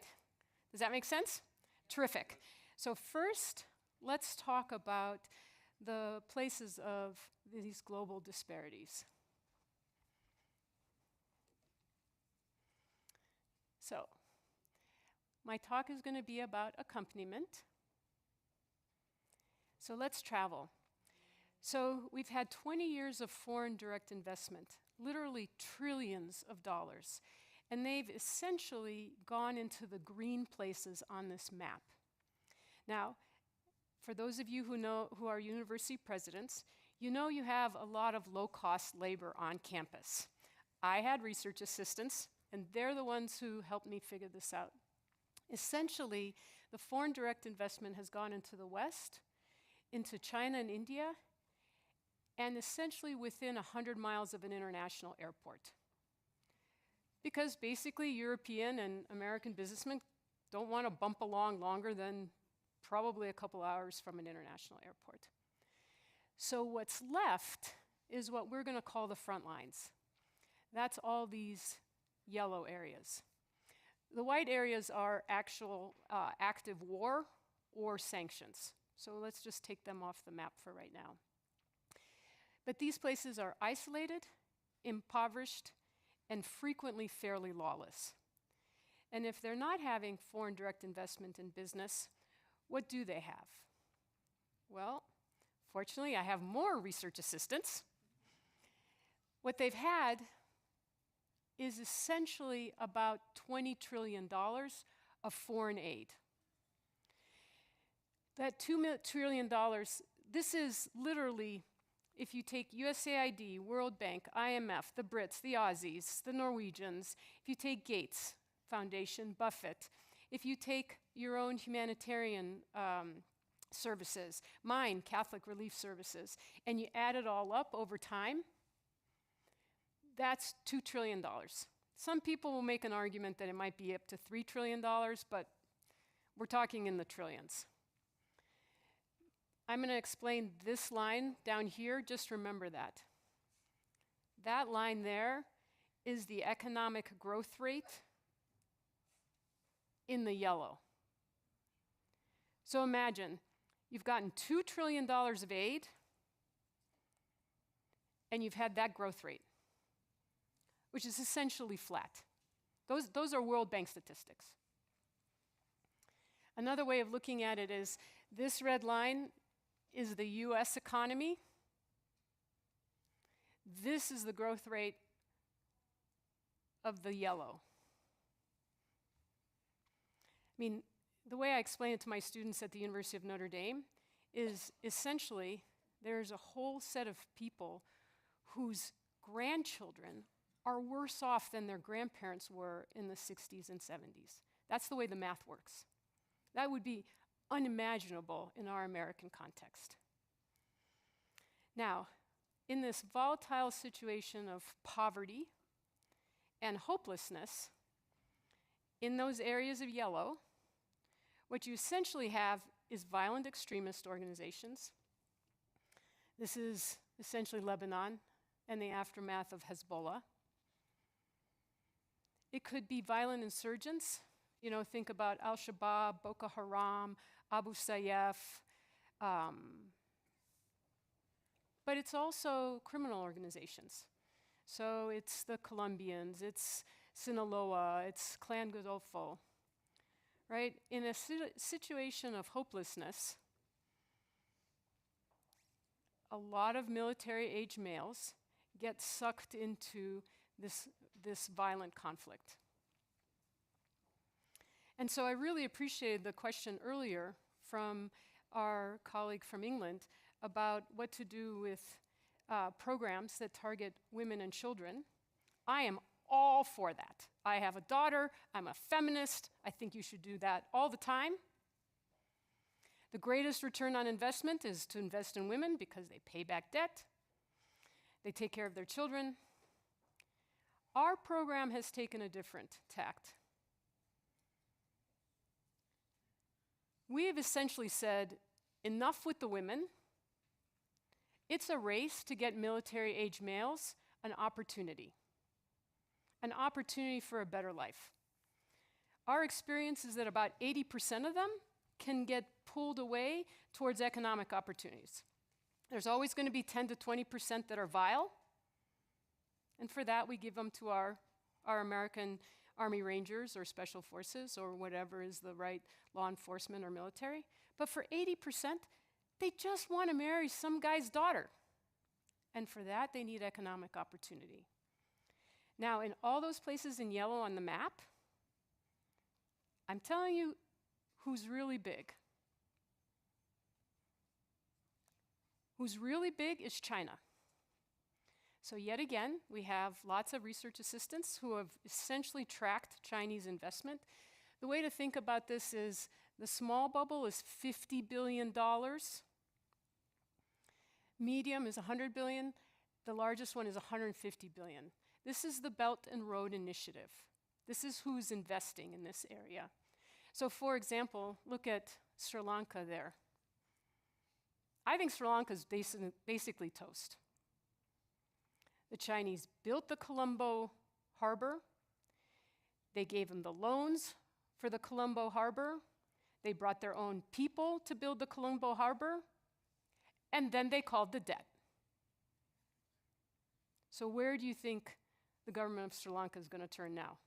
Does that make sense? Terrific. So first, let's talk about the places of these global disparities. So, my talk is going to be about accompaniment. So let's travel. So we've had 20 years of foreign direct investment, literally trillions of dollars, and they've essentially gone into the green places on this map. Now, for those of you who are university presidents, you know you have a lot of low-cost labor on campus. I had research assistants, and they're the ones who helped me figure this out. Essentially, the foreign direct investment has gone into the West, into China and India, and essentially within 100 miles of an international airport. Because basically European and American businessmen don't want to bump along longer than probably a couple hours from an international airport. So what's left is what we're going to call the front lines. That's all these yellow areas. The white areas are actual active war or sanctions. So let's just take them off the map for right now. But these places are isolated, impoverished, and frequently fairly lawless. And if they're not having foreign direct investment in business, what do they have? Well, fortunately, I have more research assistants. What they've had is essentially about $20 trillion of foreign aid. That $2 trillion, this is literally, if you take USAID, World Bank, IMF, the Brits, the Aussies, the Norwegians, if you take Gates Foundation, Buffett, if you take your own humanitarian services, mine, Catholic Relief Services, and you add it all up over time, that's $2 trillion. Some people will make an argument that it might be up to $3 trillion, but we're talking in the trillions. I'm going to explain this line down here. Just remember that. That line there is the economic growth rate in the yellow. So imagine you've gotten $2 trillion of aid, and you've had that growth rate, which is essentially flat. Those are World Bank statistics. Another way of looking at it is this red line is the US economy. This is the growth rate of the yellow. I mean, the way I explain it to my students at the University of Notre Dame is essentially there's a whole set of people whose grandchildren are worse off than their grandparents were in the 60s and 70s. That's the way the math works. That would be unimaginable in our American context. Now, in this volatile situation of poverty and hopelessness, in those areas of yellow, what you essentially have is violent extremist organizations. This is essentially Lebanon and the aftermath of Hezbollah. It could be violent insurgents. You know, think about Al-Shabaab, Boko Haram, Abu Sayyaf. But it's also criminal organizations. So it's the Colombians, it's Sinaloa, it's Clan Godolfo, right? In a situation of hopelessness, a lot of military-age males get sucked into this violent conflict. And so I really appreciated the question earlier from our colleague from England about what to do with programs that target women and children. I am all for that. I have a daughter, I'm a feminist, I think you should do that all the time. The greatest return on investment is to invest in women because they pay back debt, they take care of their children. Our program has taken a different tact. We have essentially said, enough with the women. It's a race to get military-age males an opportunity for a better life. Our experience is that about 80% of them can get pulled away towards economic opportunities. There's always going to be 10 to 20% that are vile, and for that we give them to our American Army Rangers or Special Forces or whatever is the right law enforcement or military. But for 80%, they just want to marry some guy's daughter. And for that, they need economic opportunity. Now, in all those places in yellow on the map, I'm telling you who's really big. Who's really big is China. So yet again, we have lots of research assistants who have essentially tracked Chinese investment. The way to think about this is the small bubble is $50 billion. Medium is 100 billion. The largest one is 150 billion. This is the Belt and Road Initiative. This is who's investing in this area. So for example, look at Sri Lanka there. I think Sri Lanka is basically toast. The Chinese built the Colombo harbor. They gave them the loans for the Colombo harbor. They brought their own people to build the Colombo harbor. And then they called the debt. So where do you think the government of Sri Lanka is going to turn now?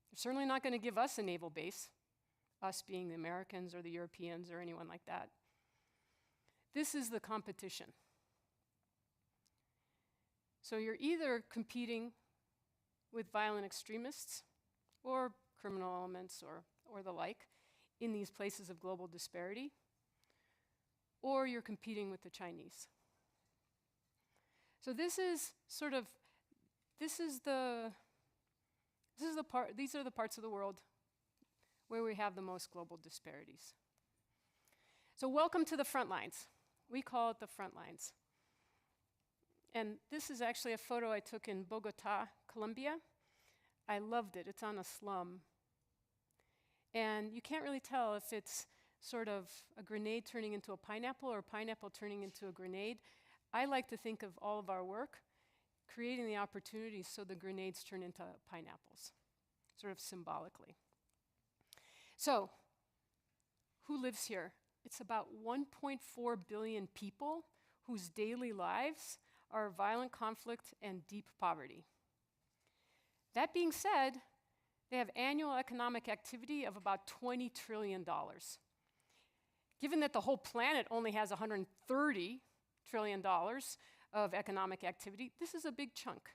They're certainly not going to give us a naval base, us being the Americans or the Europeans or anyone like that. This is the competition. So you're either competing with violent extremists or criminal elements or the like in these places of global disparity, or you're competing with the Chinese. So these are the parts of the world where we have the most global disparities. So welcome to the front lines. We call it the front lines. And this is actually a photo I took in Bogota, Colombia. I loved it. It's on a slum. And you can't really tell if it's sort of a grenade turning into a pineapple or a pineapple turning into a grenade. I like to think of all of our work creating the opportunities so the grenades turn into pineapples, sort of symbolically. So, who lives here? It's about 1.4 billion people whose daily lives are violent conflict and deep poverty. That being said, they have annual economic activity of about $20 trillion. Given that the whole planet only has $130 trillion of economic activity, this is a big chunk.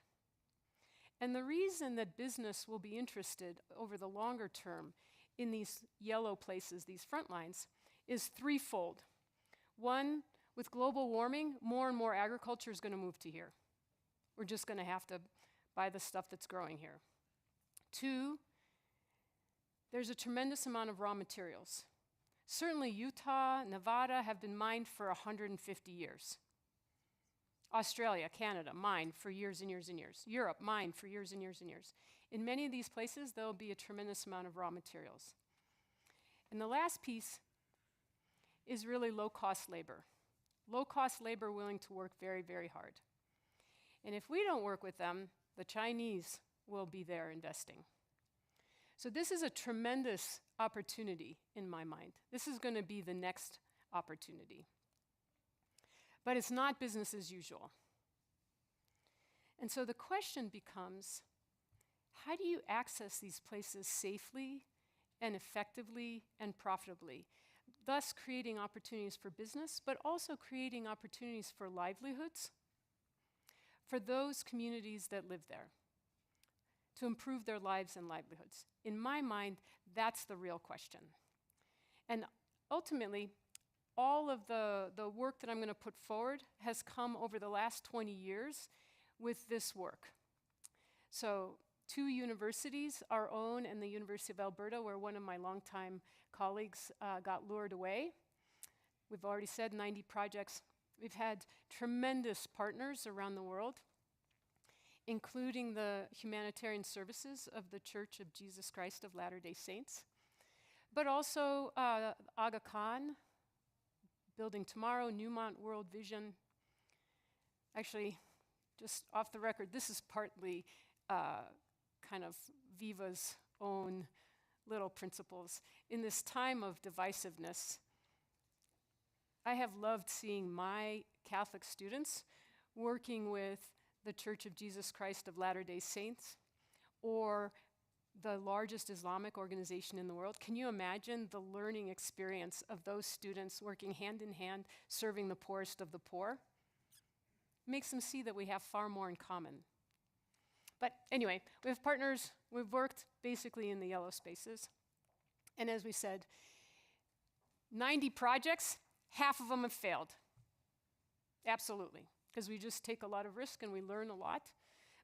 And the reason that business will be interested over the longer term in these yellow places, these front lines, is threefold. One, with global warming, more and more agriculture is going to move to here. We're just going to have to buy the stuff that's growing here. Two, there's a tremendous amount of raw materials. Certainly Utah, Nevada have been mined for 150 years. Australia, Canada, mined for years and years and years. Europe, mined for years and years and years. In many of these places, there'll be a tremendous amount of raw materials. And the last piece is really low-cost labor. Low-cost labor willing to work very, very hard. And if we don't work with them, the Chinese will be there investing. So this is a tremendous opportunity in my mind. This is going to be the next opportunity. But it's not business as usual. And so the question becomes, how do you access these places safely and effectively and profitably, thus creating opportunities for business, but also creating opportunities for livelihoods for those communities that live there, to improve their lives and livelihoods? In my mind, that's the real question. And ultimately, all of the work that I'm going to put forward has come over the last 20 years with this work. So 2 universities, our own and the University of Alberta, where one of my longtime colleagues got lured away. We've already said 90 projects. We've had tremendous partners around the world, including the humanitarian services of the Church of Jesus Christ of Latter-day Saints, but also Aga Khan, Building Tomorrow, Newmont World Vision. Actually, just off the record, this is partly kind of Viva's own little principles. In this time of divisiveness, I have loved seeing my Catholic students working with the Church of Jesus Christ of Latter-day Saints or the largest Islamic organization in the world. Can you imagine the learning experience of those students working hand in hand, serving the poorest of the poor? It makes them see that we have far more in common. But anyway, we have partners. We've worked basically in the yellow spaces. And as we said, 90 projects, half of them have failed. Absolutely, because we just take a lot of risk and we learn a lot.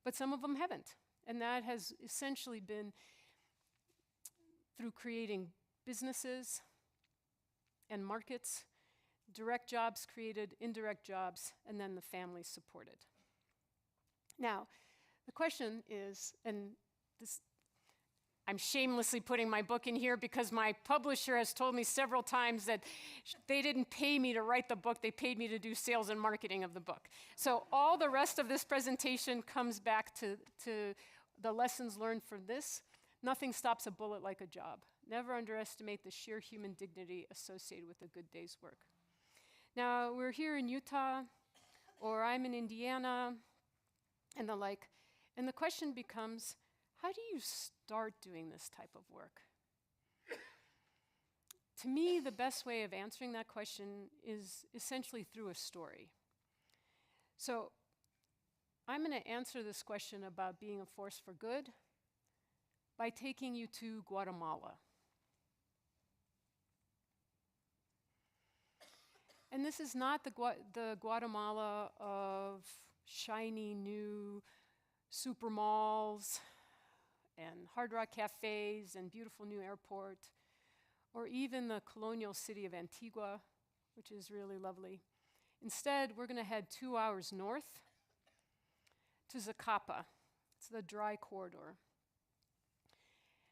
But some of them haven't. And that has essentially been through creating businesses and markets, direct jobs created, indirect jobs, and then the families supported. Now, the question is, and this, I'm shamelessly putting my book in here because my publisher has told me several times that they didn't pay me to write the book, they paid me to do sales and marketing of the book. So all the rest of this presentation comes back to the lessons learned from this. Nothing stops a bullet like a job. Never underestimate the sheer human dignity associated with a good day's work. Now, we're here in Utah, or I'm in Indiana, and the like. And the question becomes, how do you start doing this type of work? To me, the best way of answering that question is essentially through a story. So I'm going to answer this question about being a force for good by taking you to Guatemala. And this is not the Guatemala of shiny new super malls and Hard Rock cafes and beautiful new airport, or even the colonial city of Antigua which is really lovely. Instead, we're going to head 2 hours north to Zacapa. It's the dry corridor.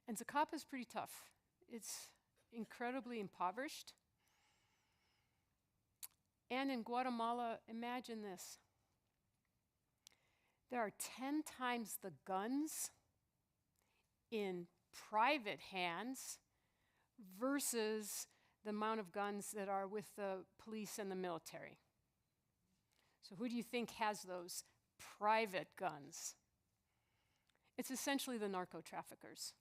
And Zacapa is pretty tough. It's incredibly impoverished. And in Guatemala, imagine this. There are 10 times the guns in private hands versus the amount of guns that are with the police and the military. So who do you think has those private guns? It's essentially the narco-traffickers.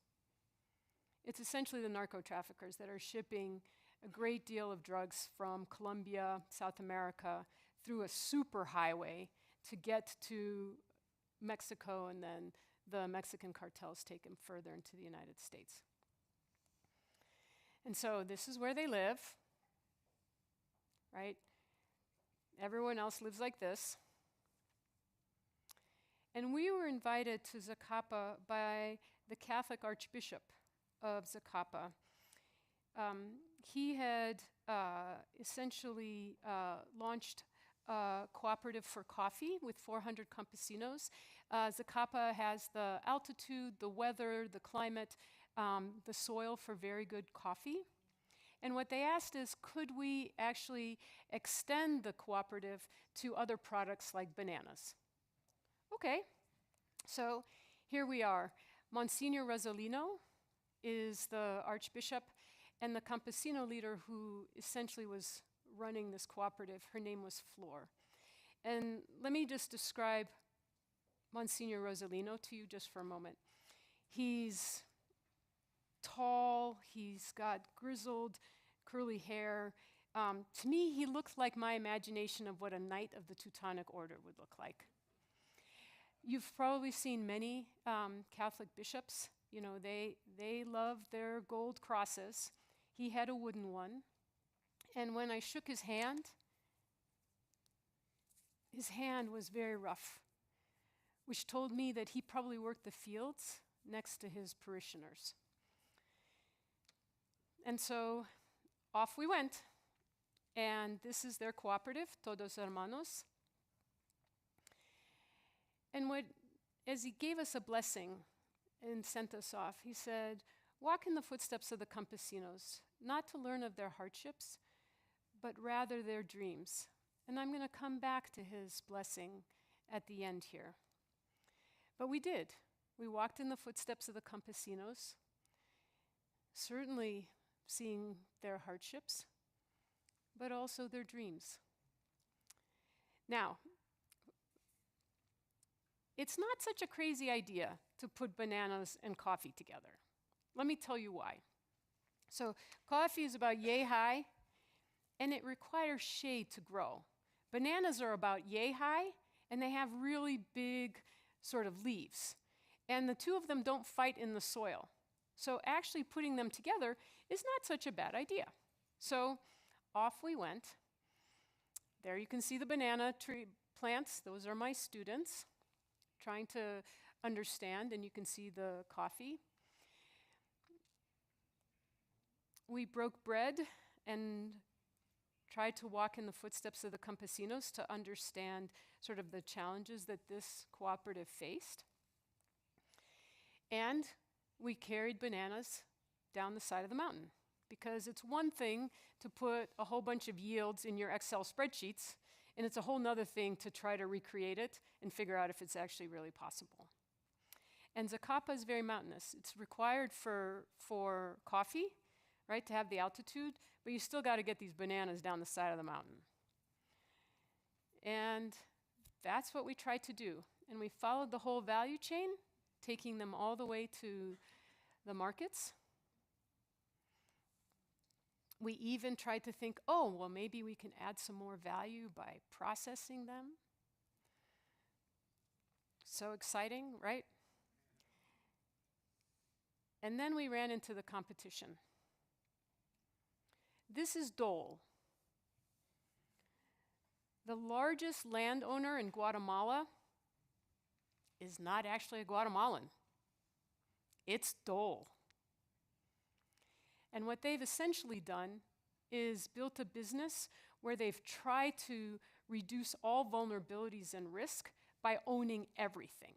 It's essentially the narco-traffickers that are shipping a great deal of drugs from Colombia, South America, through a superhighway to get to Mexico, and then the Mexican cartels take them further into the United States. And so this is where they live, right? Everyone else lives like this. And we were invited to Zacapa by the Catholic Archbishop of Zacapa. He had essentially launched a cooperative for coffee with 400 campesinos. Zacapa has the altitude, the weather, the climate, the soil for very good coffee. And what they asked is, could we actually extend the cooperative to other products like bananas? Okay, so here we are. Monsignor Rosalino is the Archbishop, and the campesino leader who essentially was running this cooperative, her name was Flor. And let me just describe Monsignor Rosalino to you just for a moment. He's tall, he's got grizzled, curly hair. To me, he looked like my imagination of what a knight of the Teutonic Order would look like. You've probably seen many Catholic bishops. You know, they love their gold crosses. He had a wooden one. And when I shook his hand was very rough, which told me that he probably worked the fields next to his parishioners. And so off we went. And this is their cooperative, Todos Hermanos. And as he gave us a blessing and sent us off, he said, walk in the footsteps of the campesinos, not to learn of their hardships, but rather their dreams. And I'm going to come back to his blessing at the end here. But we did. We walked in the footsteps of the campesinos, certainly seeing their hardships, but also their dreams. Now, it's not such a crazy idea to put bananas and coffee together. Let me tell you why. So coffee is about yay high, and it requires shade to grow. Bananas are about yay high, and they have really big sort of leaves. And the two of them don't fight in the soil. So actually putting them together is not such a bad idea. So off we went. There you can see the banana tree plants. Those are my students trying to understand, and you can see the coffee. We broke bread and tried to walk in the footsteps of the campesinos to understand sort of the challenges that this cooperative faced. And we carried bananas down the side of the mountain, because it's one thing to put a whole bunch of yields in your Excel spreadsheets, and it's a whole nother thing to try to recreate it and figure out if it's actually really possible. And Zacapa is very mountainous. It's required for coffee, right, to have the altitude, but you still got to get these bananas down the side of the mountain. And that's what we tried to do. And we followed the whole value chain, taking them all the way to the markets. We even tried to think, oh, well, maybe we can add some more value by processing them. So exciting, right? And then we ran into the competition. This is Dole. The largest landowner in Guatemala is not actually a Guatemalan. It's Dole. And what they've essentially done is built a business where they've tried to reduce all vulnerabilities and risk by owning everything.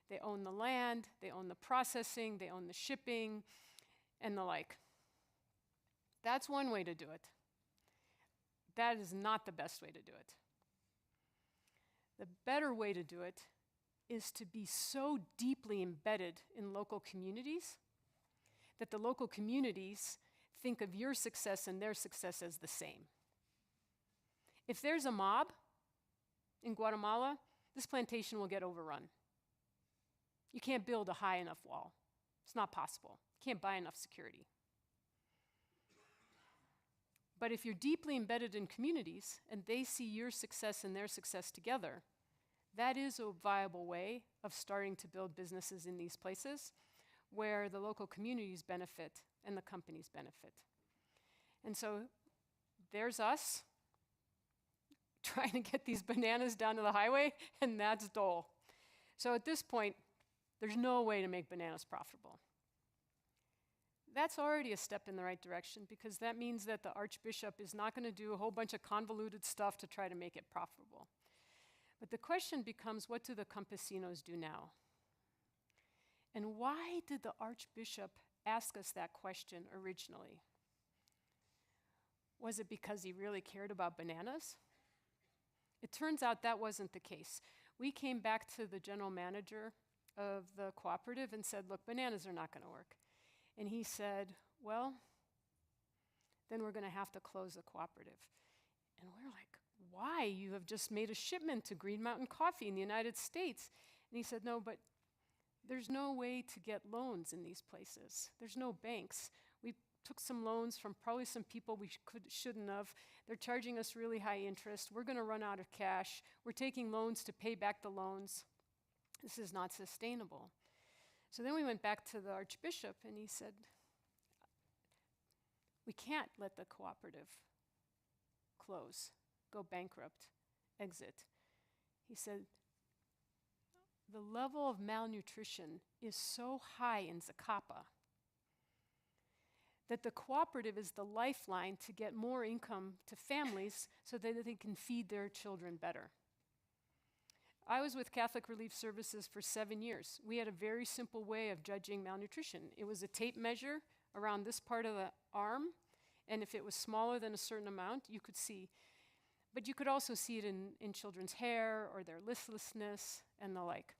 They own the land, they own the processing, they own the shipping, and the like. That's one way to do it. That is not the best way to do it. The better way to do it is to be so deeply embedded in local communities that the local communities think of your success and their success as the same. If there's a mob in Guatemala, this plantation will get overrun. You can't build a high enough wall. It's not possible. You can't buy enough security. But if you're deeply embedded in communities and they see your success and their success together, that is a viable way of starting to build businesses in these places where the local communities benefit and the companies benefit. And so there's us trying to get these bananas down to the highway, and that's Dole. So at this point, there's no way to make bananas profitable. That's already a step in the right direction because that means that the Archbishop is not going to do a whole bunch of convoluted stuff to try to make it profitable. But the question becomes, what do the campesinos do now? And why did the Archbishop ask us that question originally? Was it because he really cared about bananas? It turns out that wasn't the case. We came back to the general manager of the cooperative and said, look, bananas are not going to work. And he said, well, then we're going to have to close the cooperative. And we're like, why? You have just made a shipment to Green Mountain Coffee in the United States. And he said, no, but there's no way to get loans in these places. There's no banks. We took some loans from probably some people we shouldn't have. They're charging us really high interest. We're going to run out of cash. We're taking loans to pay back the loans. This is not sustainable. So then we went back to the Archbishop and he said, we can't let the cooperative close, go bankrupt, exit. He said, the level of malnutrition is so high in Zacapa that the cooperative is the lifeline to get more income to families so that they can feed their children better. I was with Catholic Relief Services for 7 years. We had a very simple way of judging malnutrition. It was a tape measure around this part of the arm, and if it was smaller than a certain amount, you could see. But you could also see it in children's hair or their listlessness and the like.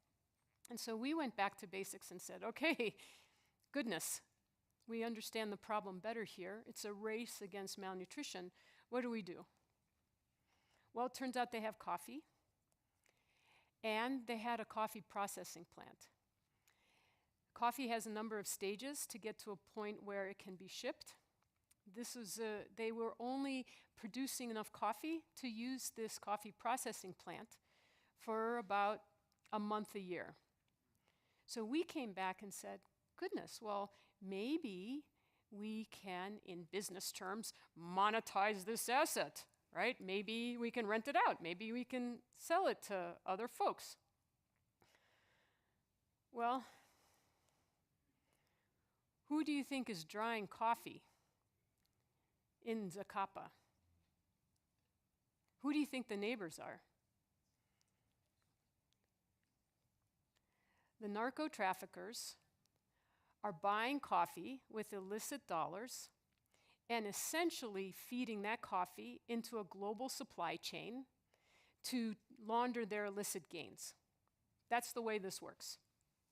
And so we went back to basics and said, okay, goodness, we understand the problem better here. It's a race against malnutrition. What do we do? Well, it turns out they have coffee, and they had a coffee processing plant. Coffee has a number of stages to get to a point where it can be shipped. They were only producing enough coffee to use this coffee processing plant for about a month a year. So we came back and said, goodness, well, maybe we can, in business terms, monetize this asset, right? Maybe we can rent it out. Maybe we can sell it to other folks. Well, who do you think is drying coffee in Zacapa? Who do you think the neighbors are? The narco traffickers are buying coffee with illicit dollars and essentially feeding that coffee into a global supply chain to launder their illicit gains. That's the way this works.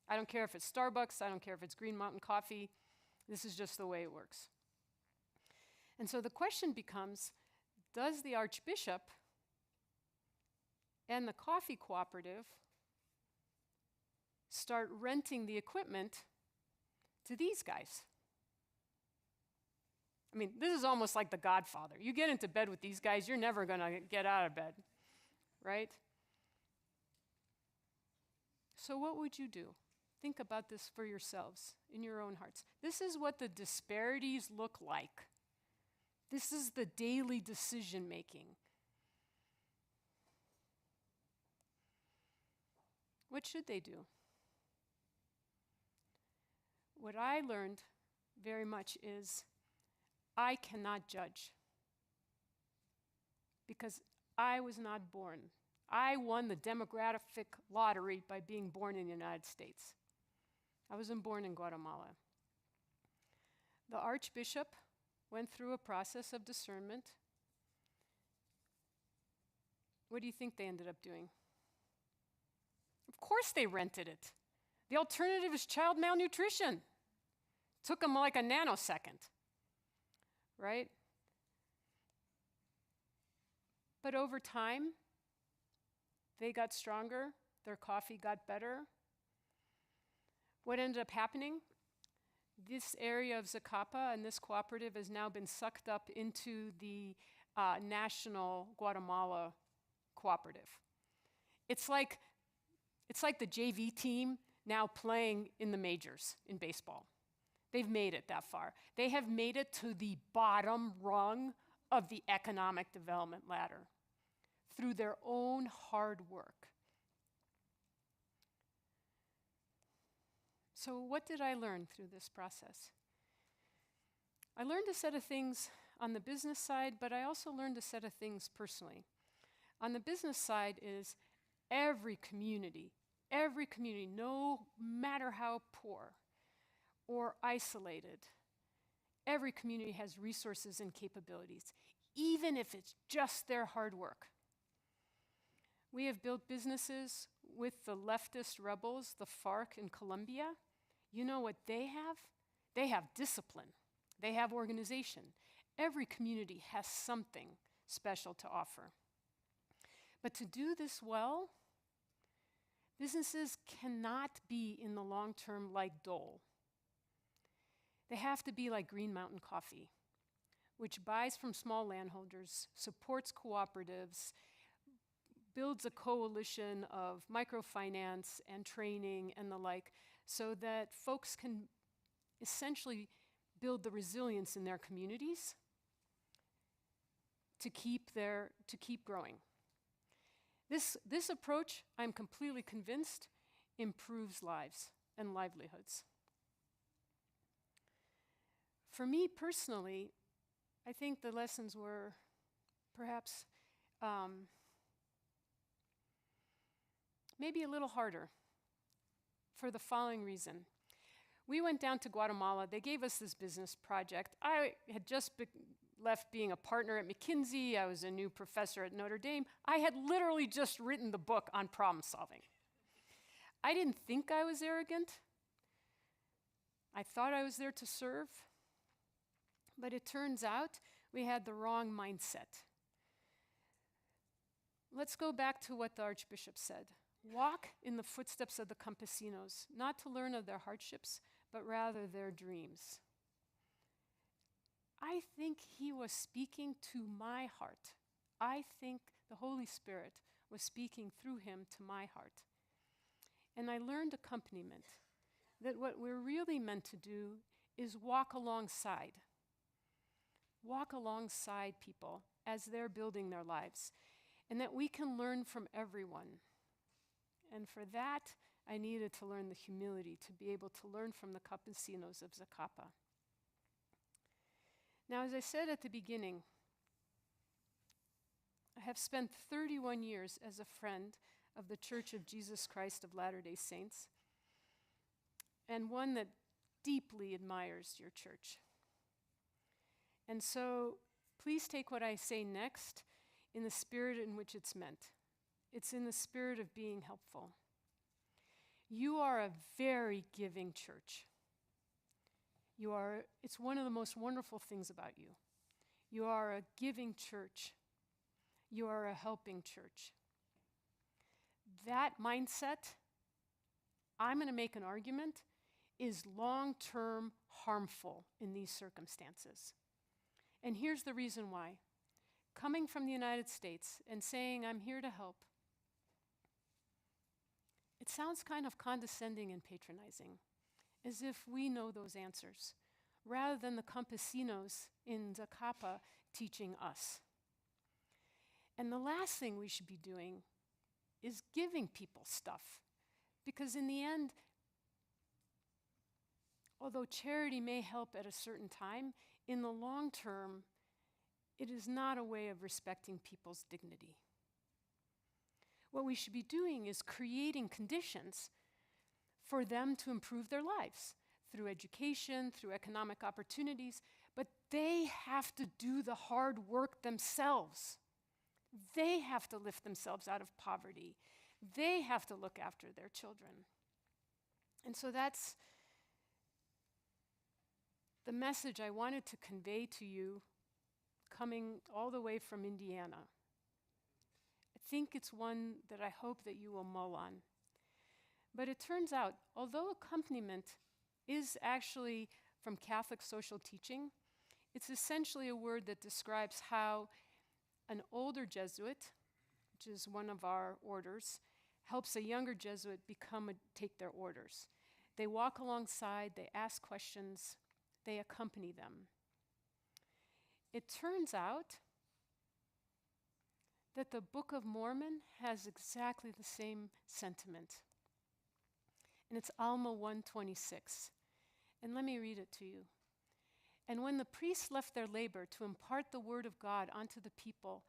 I don't care if it's Starbucks, I don't care if it's Green Mountain Coffee, this is just the way it works. And so the question becomes, does the Archbishop and the coffee cooperative start renting the equipment to these guys? I mean, this is almost like The Godfather. You get into bed with these guys, you're never going to get out of bed, right? So what would you do? Think about this for yourselves in your own hearts. This is what the disparities look like. This is the daily decision making. What should they do? What I learned very much is I cannot judge because I was not born. I won the demographic lottery by being born in the United States. I wasn't born in Guatemala. The Archbishop went through a process of discernment. What do you think they ended up doing? Of course they rented it. The alternative is child malnutrition. Took them like a nanosecond, right? But over time, they got stronger, their coffee got better. What ended up happening? This area of Zacapa and this cooperative has now been sucked up into the national Guatemala cooperative. It's like the JV team now playing in the majors in baseball. They've made it that far. They have made it to the bottom rung of the economic development ladder through their own hard work. So what did I learn through this process? I learned a set of things on the business side, but I also learned a set of things personally. On the business side is every community, no matter how poor or isolated, every community has resources and capabilities, even if it's just their hard work. We have built businesses with the leftist rebels, the FARC in Colombia. You know what they have? They have discipline. They have organization. Every community has something special to offer. But to do this well, businesses cannot be in the long term like Dole. They have to be like Green Mountain Coffee, which buys from small landholders, supports cooperatives, builds a coalition of microfinance and training and the like, so that folks can essentially build the resilience in their communities to keep growing. This approach, I'm completely convinced, improves lives and livelihoods. For me personally, I think the lessons were perhaps maybe a little harder for the following reason. We went down to Guatemala. They gave us this business project. I had just left being a partner at McKinsey. I was a new professor at Notre Dame. I had literally just written the book on problem solving. I didn't think I was arrogant. I thought I was there to serve. But it turns out we had the wrong mindset. Let's go back to what the Archbishop said. Walk in the footsteps of the campesinos, not to learn of their hardships, but rather their dreams. I think he was speaking to my heart. I think the Holy Spirit was speaking through him to my heart. And I learned accompaniment, that what we're really meant to do is walk alongside people as they're building their lives, and that we can learn from everyone. And for that, I needed to learn the humility to be able to learn from the campesinos of Zacapa. Now, as I said at the beginning, I have spent 31 years as a friend of the Church of Jesus Christ of Latter-day Saints, and one that deeply admires your church. And so, please take what I say next in the spirit in which it's meant. It's in the spirit of being helpful. You are a very giving church. It's one of the most wonderful things about you. You are a giving church. You are a helping church. That mindset, I'm going to make an argument, is long-term harmful in these circumstances. And here's the reason why. Coming from the United States and saying, I'm here to help, it sounds kind of condescending and patronizing, as if we know those answers, rather than the campesinos in Zacapa teaching us. And the last thing we should be doing is giving people stuff, because in the end, although charity may help at a certain time, in the long term, it is not a way of respecting people's dignity. What we should be doing is creating conditions for them to improve their lives through education, through economic opportunities, but they have to do the hard work themselves. They have to lift themselves out of poverty. They have to look after their children. And so that's the message I wanted to convey to you coming all the way from Indiana. I think it's one that I hope that you will mull on. But it turns out, although accompaniment is actually from Catholic social teaching, it's essentially a word that describes how an older Jesuit, which is one of our orders, helps a younger Jesuit take their orders. They walk alongside, they ask questions, they accompany them. It turns out that the Book of Mormon has exactly the same sentiment. And it's Alma 126. And let me read it to you. And when the priests left their labor to impart the word of God unto the people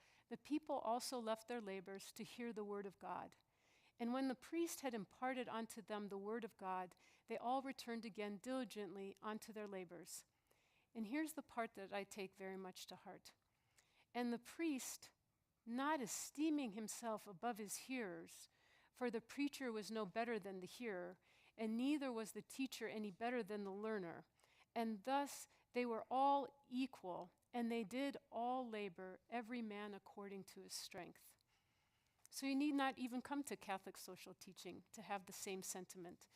also left their labors to hear the word of God. And when the priest had imparted unto them the word of God, they all returned again diligently unto their labors. And here's the part that I take very much to heart. And the priest, not esteeming himself above his hearers, for the preacher was no better than the hearer, and neither was the teacher any better than the learner. And thus they were all equal, and they did all labor, every man according to his strength. So you need not even come to Catholic social teaching to have the same sentiment.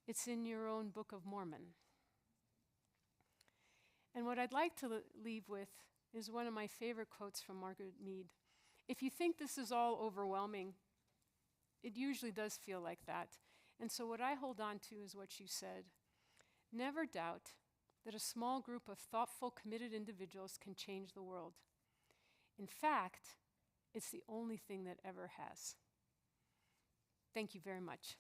It's in your own Book of Mormon. And what I'd like to leave with is one of my favorite quotes from Margaret Mead. If you think this is all overwhelming, it usually does feel like that. And so what I hold on to is what she said. Never doubt that a small group of thoughtful, committed individuals can change the world. In fact, it's the only thing that ever has. Thank you very much.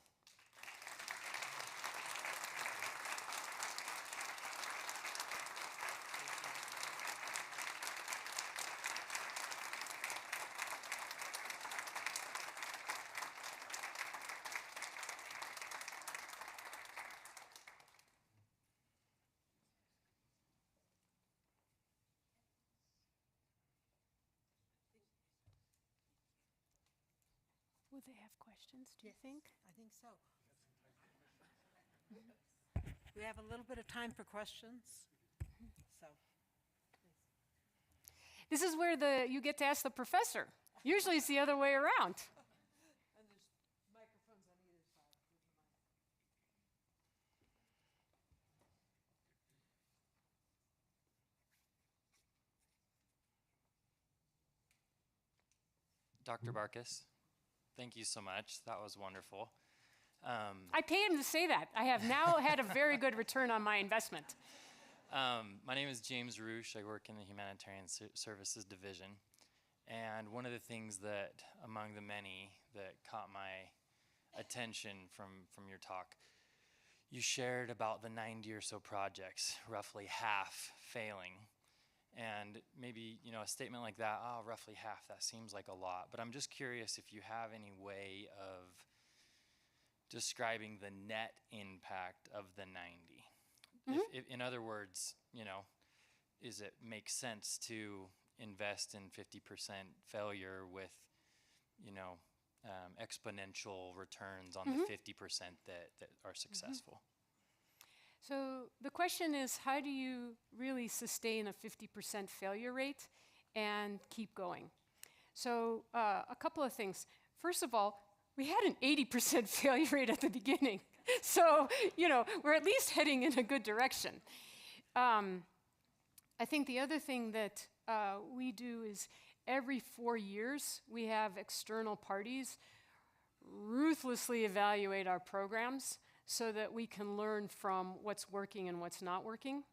Would they have questions, do you think? I think so. We have a little bit of time for questions. So, This is where you get to ask the professor. Usually it's the other way around. and there's microphones on either side. Dr. Barkis, thank you so much. That was wonderful. I paid him to say that. I have now had a very good return on my investment. My name is James Roosh. I work in the Humanitarian Services Division. And one of the things that, among the many, that caught my attention from your talk, you shared about the 90 or so projects, roughly half failing. And maybe, a statement like that, roughly half, that seems like a lot. But I'm just curious if you have any way of describing the net impact of the 90. Mm-hmm. If, in other words, is it make sense to invest in 50% failure with, exponential returns on the 50% that are successful? So the question is, how do you really sustain a 50% failure rate and keep going? So a couple of things. First of all, we had an 80% failure rate at the beginning. So, we're at least heading in a good direction. I think the other thing that we do is every 4 years, we have external parties ruthlessly evaluate our programs so that we can learn from what's working and what's not working.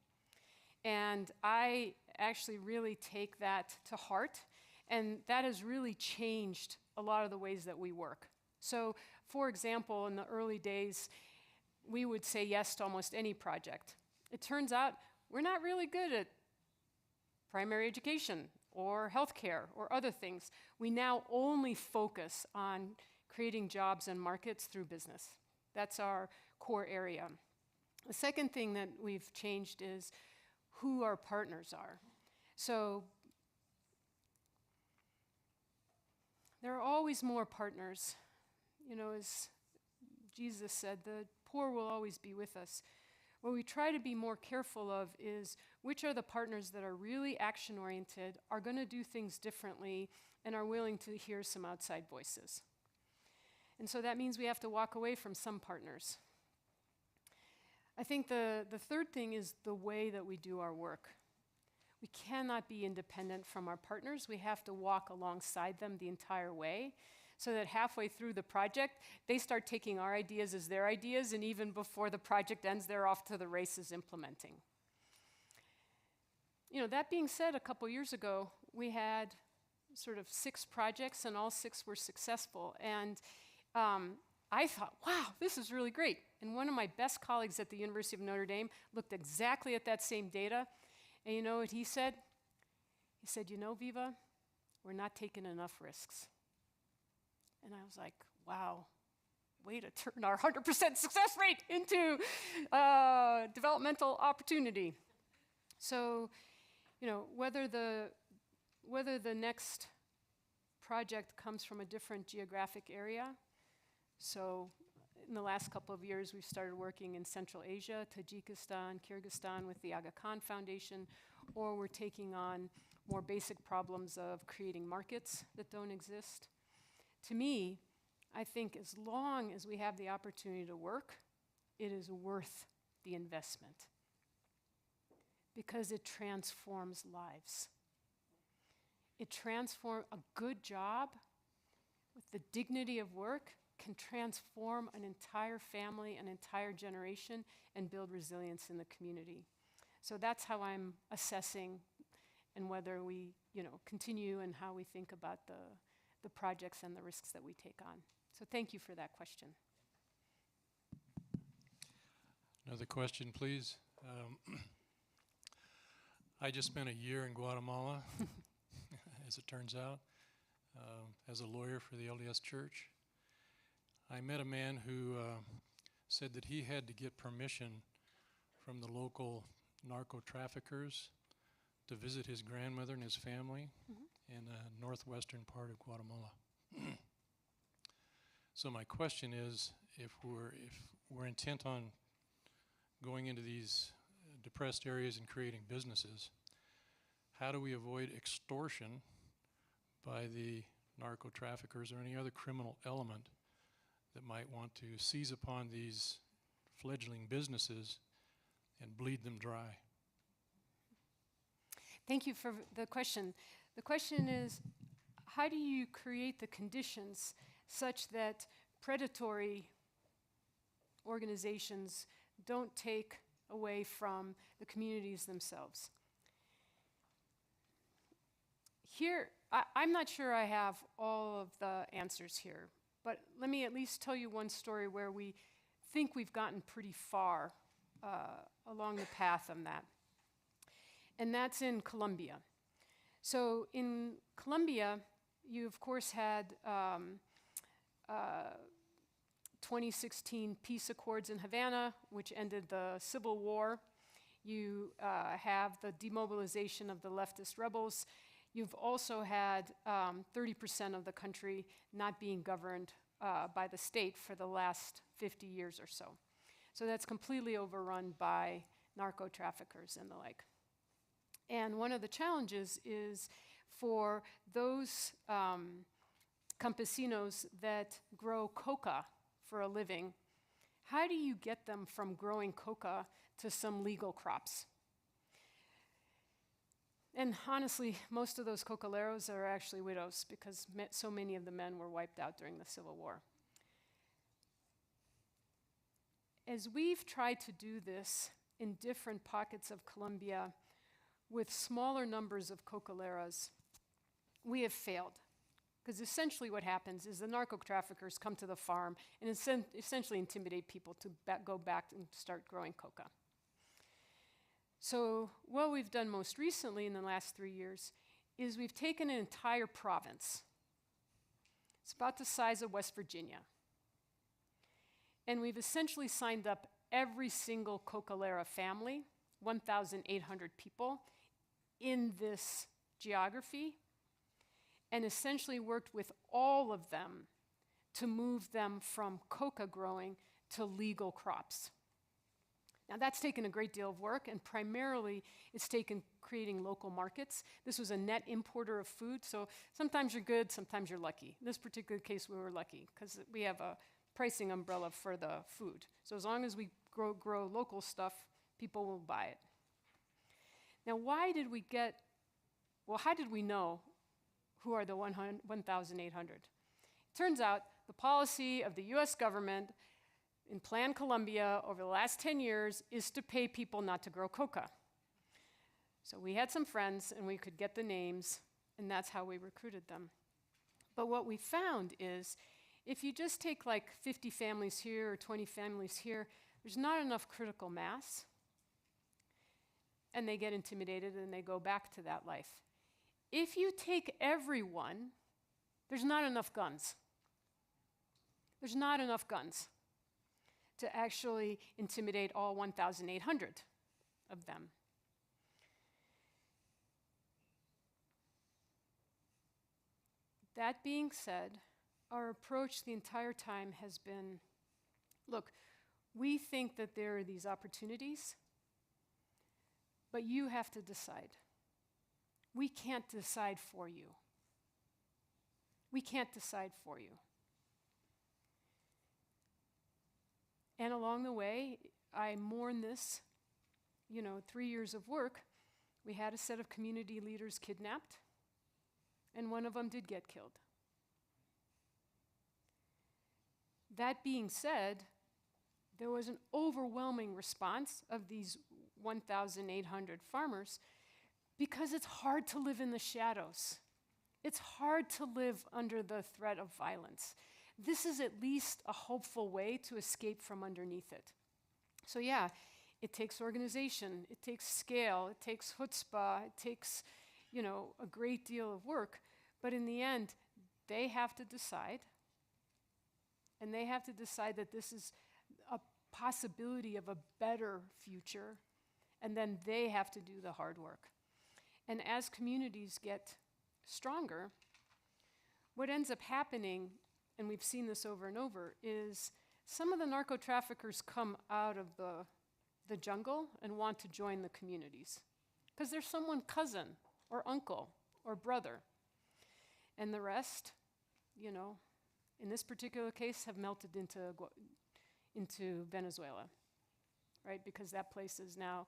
And I actually really take that to heart, and that has really changed a lot of the ways that we work. So, for example, in the early days, we would say yes to almost any project. It turns out we're not really good at primary education or healthcare or other things. We now only focus on creating jobs and markets through business. That's our core area. The second thing that we've changed is who our partners are. So there are always more partners. You know, as Jesus said, the poor will always be with us. What we try to be more careful of is which are the partners that are really action-oriented, are going to do things differently, and are willing to hear some outside voices. And so that means we have to walk away from some partners. I think the third thing is the way that we do our work. We cannot be independent from our partners. We have to walk alongside them the entire way, so that halfway through the project, they start taking our ideas as their ideas, and even before the project ends, they're off to the races implementing. You know, that being said, a couple years ago, we had sort of 6 projects, and all 6 were successful. And I thought, wow, this is really great. And one of my best colleagues at the University of Notre Dame looked exactly at that same data, and you know what he said? He said, you know, Viva, we're not taking enough risks. And I was like, wow, way to turn our 100% success rate into developmental opportunity. So, you know, whether the next project comes from a different geographic area. So in the last couple of years, we've started working in Central Asia, Tajikistan, Kyrgyzstan with the Aga Khan Foundation, or we're taking on more basic problems of creating markets that don't exist. To me, I think as long as we have the opportunity to work, it is worth the investment because it transforms lives. It transforms a good job with the dignity of work can transform an entire family, an entire generation, and build resilience in the community. So that's how I'm assessing and whether we, you know, continue and how we think about the projects and the risks that we take on. So thank you for that question. Another question, please. I just spent a year in Guatemala, as it turns out, as a lawyer for the LDS Church. I met a man who said that he had to get permission from the local narco traffickers to visit his grandmother and his family in the northwestern part of Guatemala. So my question is, if we're intent on going into these depressed areas and creating businesses, how do we avoid extortion by the narco traffickers or any other criminal element that might want to seize upon these fledgling businesses and bleed them dry? Thank you for the question. The question is, how do you create the conditions such that predatory organizations don't take away from the communities themselves? Here, I'm not sure I have all of the answers here, but let me at least tell you one story where we think we've gotten pretty far along the path on that. And that's in Colombia. So in Colombia, you of course had 2016 peace accords in Havana, which ended the civil war. You have the demobilization of the leftist rebels. You've also had 30% of the country not being governed by the state for the last 50 years or so. So that's completely overrun by narco traffickers and the like. And one of the challenges is for those campesinos that grow coca for a living, how do you get them from growing coca to some legal crops? And honestly, most of those cocaleros are actually widows because so many of the men were wiped out during the Civil War. As we've tried to do this in different pockets of Colombia with smaller numbers of cocaleras, we have failed. Because essentially what happens is the narco traffickers come to the farm and essentially intimidate people to go back and start growing coca. So what we've done most recently in the last 3 years is we've taken an entire province. It's about the size of West Virginia. And we've essentially signed up every single Cocalera family, 1,800 people, in this geography, and essentially worked with all of them to move them from coca growing to legal crops. Now that's taken a great deal of work, and primarily it's taken creating local markets. This was a net importer of food, so sometimes you're good, sometimes you're lucky. In this particular case, we were lucky because we have a pricing umbrella for the food. So as long as we grow local stuff, people will buy it. Now how did we know who are the 1,800? Turns out the policy of the US government in Plan Colombia over the last 10 years is to pay people not to grow coca. So we had some friends and we could get the names, and that's how we recruited them. But what we found is if you just take like 50 families here or 20 families here, there's not enough critical mass, and they get intimidated and they go back to that life. If you take everyone, there's not enough guns. There's not enough guns to actually intimidate all 1,800 of them. That being said, our approach the entire time has been, look, we think that there are these opportunities, but you have to decide. We can't decide for you. We can't decide for you. And along the way, I mourn this, 3 years of work, we had a set of community leaders kidnapped, and one of them did get killed. That being said, there was an overwhelming response of these 1,800 farmers because it's hard to live in the shadows. It's hard to live under the threat of violence. This is at least a hopeful way to escape from underneath it. So yeah, it takes organization, it takes scale, it takes chutzpah, it takes, a great deal of work, but in the end, they have to decide, and they have to decide that this is a possibility of a better future, and then they have to do the hard work. And as communities get stronger, what ends up happening, and we've seen this over and over, is some of the narco-traffickers come out of the jungle and want to join the communities because there's someone cousin or uncle or brother. And the rest, in this particular case, have melted into Venezuela, right? Because that place is now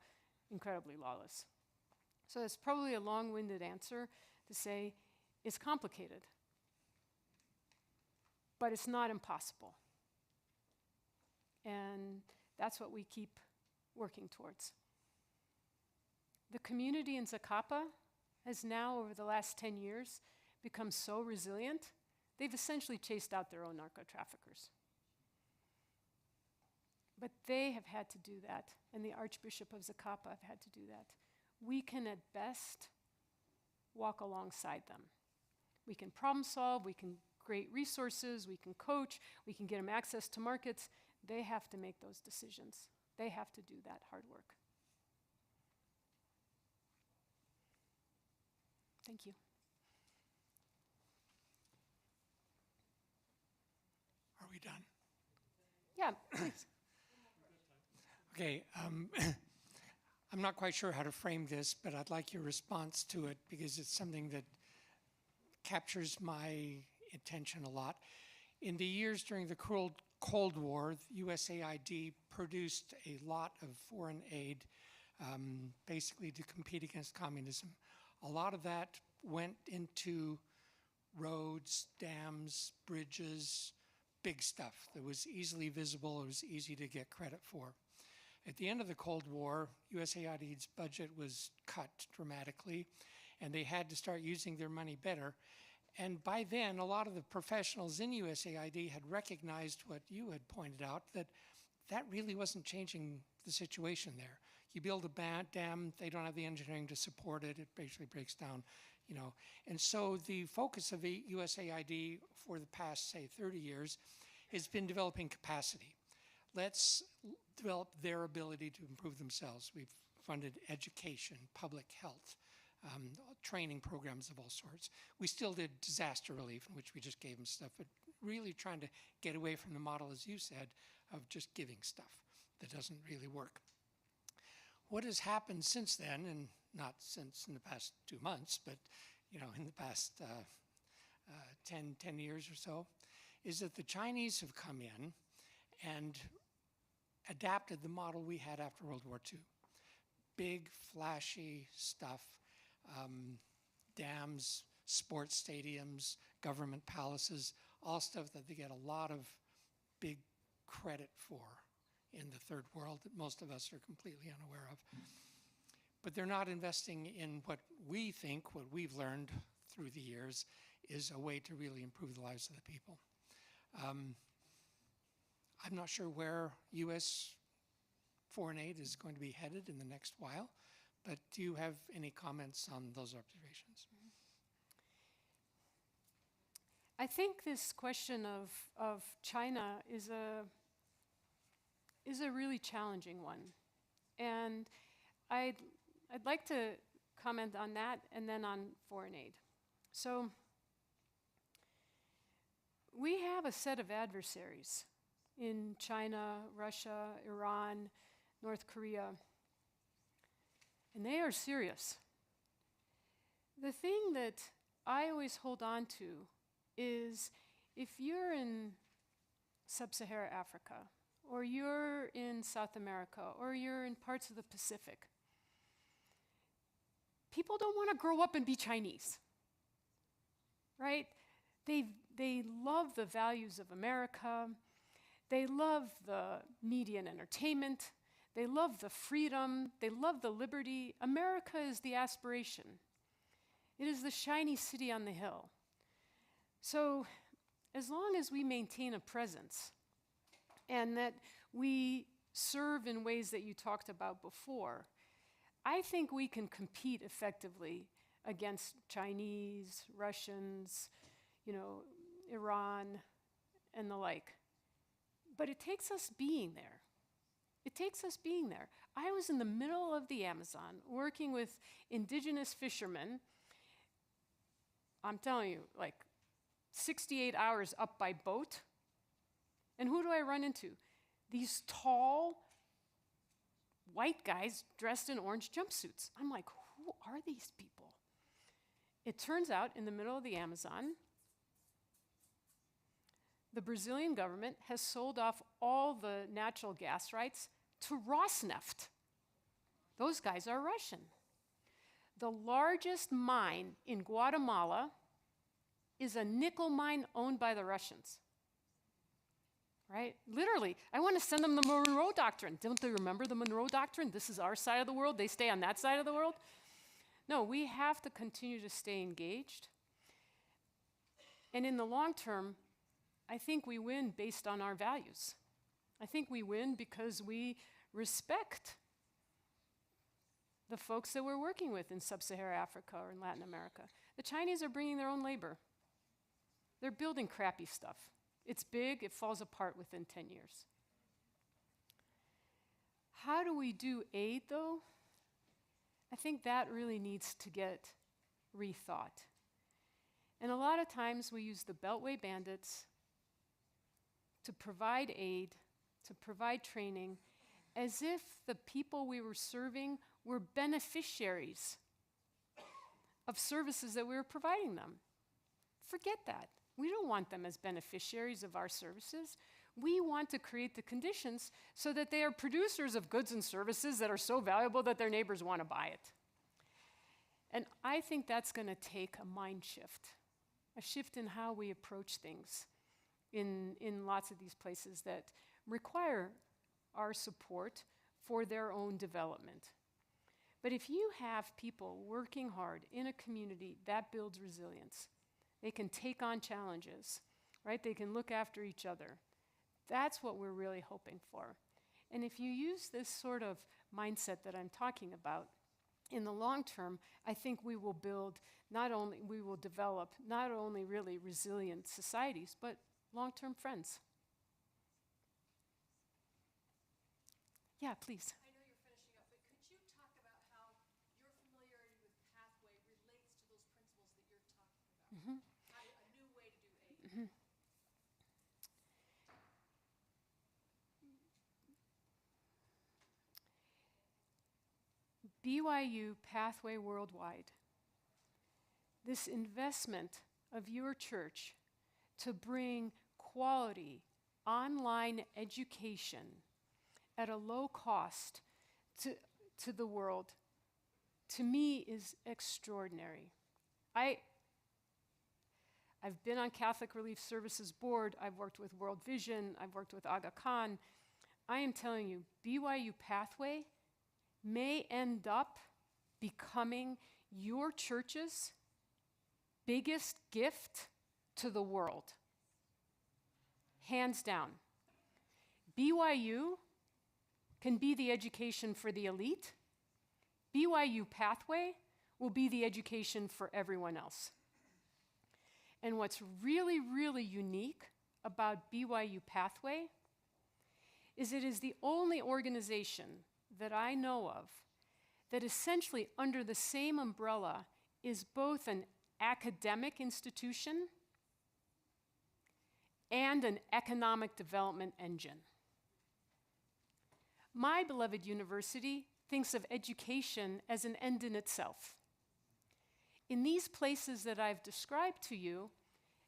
incredibly lawless. So it's probably a long-winded answer to say it's complicated, but it's not impossible. And that's what we keep working towards. The community in Zacapa has now, over the last 10 years, become so resilient, they've essentially chased out their own narco-traffickers. But they have had to do that, and the Archbishop of Zacapa have had to do that. We can, at best, walk alongside them. We can problem solve, we can create resources, we can coach, we can get them access to markets. They have to make those decisions. They have to do that hard work. Thank you. Are we done? Yeah, please. Okay, I'm not quite sure how to frame this, but I'd like your response to it because it's something that captures my attention a lot. In the years during the Cold War, USAID produced a lot of foreign aid, basically to compete against communism. A lot of that went into roads, dams, bridges, big stuff that was easily visible, it was easy to get credit for. At the end of the Cold War, USAID's budget was cut dramatically, and they had to start using their money better. And by then, a lot of the professionals in USAID had recognized what you had pointed out, that that really wasn't changing the situation there. You build a dam, they don't have the engineering to support it. It basically breaks down, you know. And so the focus of USAID for the past, say, 30 years has been developing capacity. Let's develop their ability to improve themselves. We've funded education, public health, training programs of all sorts. We still did disaster relief, in which we just gave them stuff, but really trying to get away from the model, as you said, of just giving stuff that doesn't really work. What has happened since then, and not since in the past 2 months, but you know, in the past 10 years or so, is that the Chinese have come in and adapted the model we had after World War II. Big, flashy stuff, dams, sports stadiums, government palaces, all stuff that they get a lot of big credit for in the third world that most of us are completely unaware of. But they're not investing in what we think, what we've learned through the years, is a way to really improve the lives of the people. I'm not sure where U.S. foreign aid is going to be headed in the next while, but do you have any comments on those observations? I think this question of China is a really challenging one. And I'd like to comment on that and then on foreign aid. So we have a set of adversaries in China, Russia, Iran, North Korea, and they are serious. The thing that I always hold on to is if you're in sub-Saharan Africa, or you're in South America, or you're in parts of the Pacific, people don't want to grow up and be Chinese, right? They love the values of America. They love the media and entertainment. They love the freedom. They love the liberty. America is the aspiration. It is the shiny city on the hill. So as long as we maintain a presence and that we serve in ways that you talked about before, I think we can compete effectively against Chinese, Russians, you know, Iran, and the like. But it takes us being there. It takes us being there. I was in the middle of the Amazon working with indigenous fishermen. I'm telling you, like 68 hours up by boat. And who do I run into? These tall, white guys dressed in orange jumpsuits. I'm like, who are these people? It turns out, in the middle of the Amazon, the Brazilian government has sold off all the natural gas rights to Rosneft. Those guys are Russian. The largest mine in Guatemala is a nickel mine owned by the Russians. Right? Literally, I want to send them the Monroe Doctrine. Don't they remember the Monroe Doctrine? This is our side of the world. They stay on that side of the world. No, we have to continue to stay engaged. And in the long term, I think we win based on our values. I think we win because we respect the folks that we're working with in sub-Saharan Africa or in Latin America. The Chinese are bringing their own labor. They're building crappy stuff. It's big, it falls apart within 10 years. How do we do aid, though? I think that really needs to get rethought. And a lot of times we use the Beltway bandits to provide aid, to provide training, as if the people we were serving were beneficiaries of services that we were providing them. Forget that. We don't want them as beneficiaries of our services. We want to create the conditions so that they are producers of goods and services that are so valuable that their neighbors want to buy it. And I think that's going to take a mind shift, a shift in how we approach things in lots of these places that require our support for their own development. But if you have people working hard in a community, that builds resilience. They can take on challenges, right? They can look after each other. That's what we're really hoping for. And if you use this sort of mindset that I'm talking about, in the long term, I think we will develop not only really resilient societies, but long-term friends. Yeah, please. I know you're finishing up, but could you talk about how your familiarity with Pathway relates to those principles that you're talking about? How a new way to do aid. BYU Pathway Worldwide, this investment of your church to bring quality online education at a low cost to the world, to me is extraordinary. I've been on Catholic Relief Services Board, I've worked with World Vision, I've worked with Aga Khan. I am telling you, BYU Pathway may end up becoming your church's biggest gift to the world. Hands down. BYU can be the education for the elite. BYU Pathway will be the education for everyone else. And what's really, really unique about BYU Pathway is it is the only organization that I know of that essentially under the same umbrella is both an academic institution and an economic development engine. My beloved university thinks of education as an end in itself. In these places that I've described to you,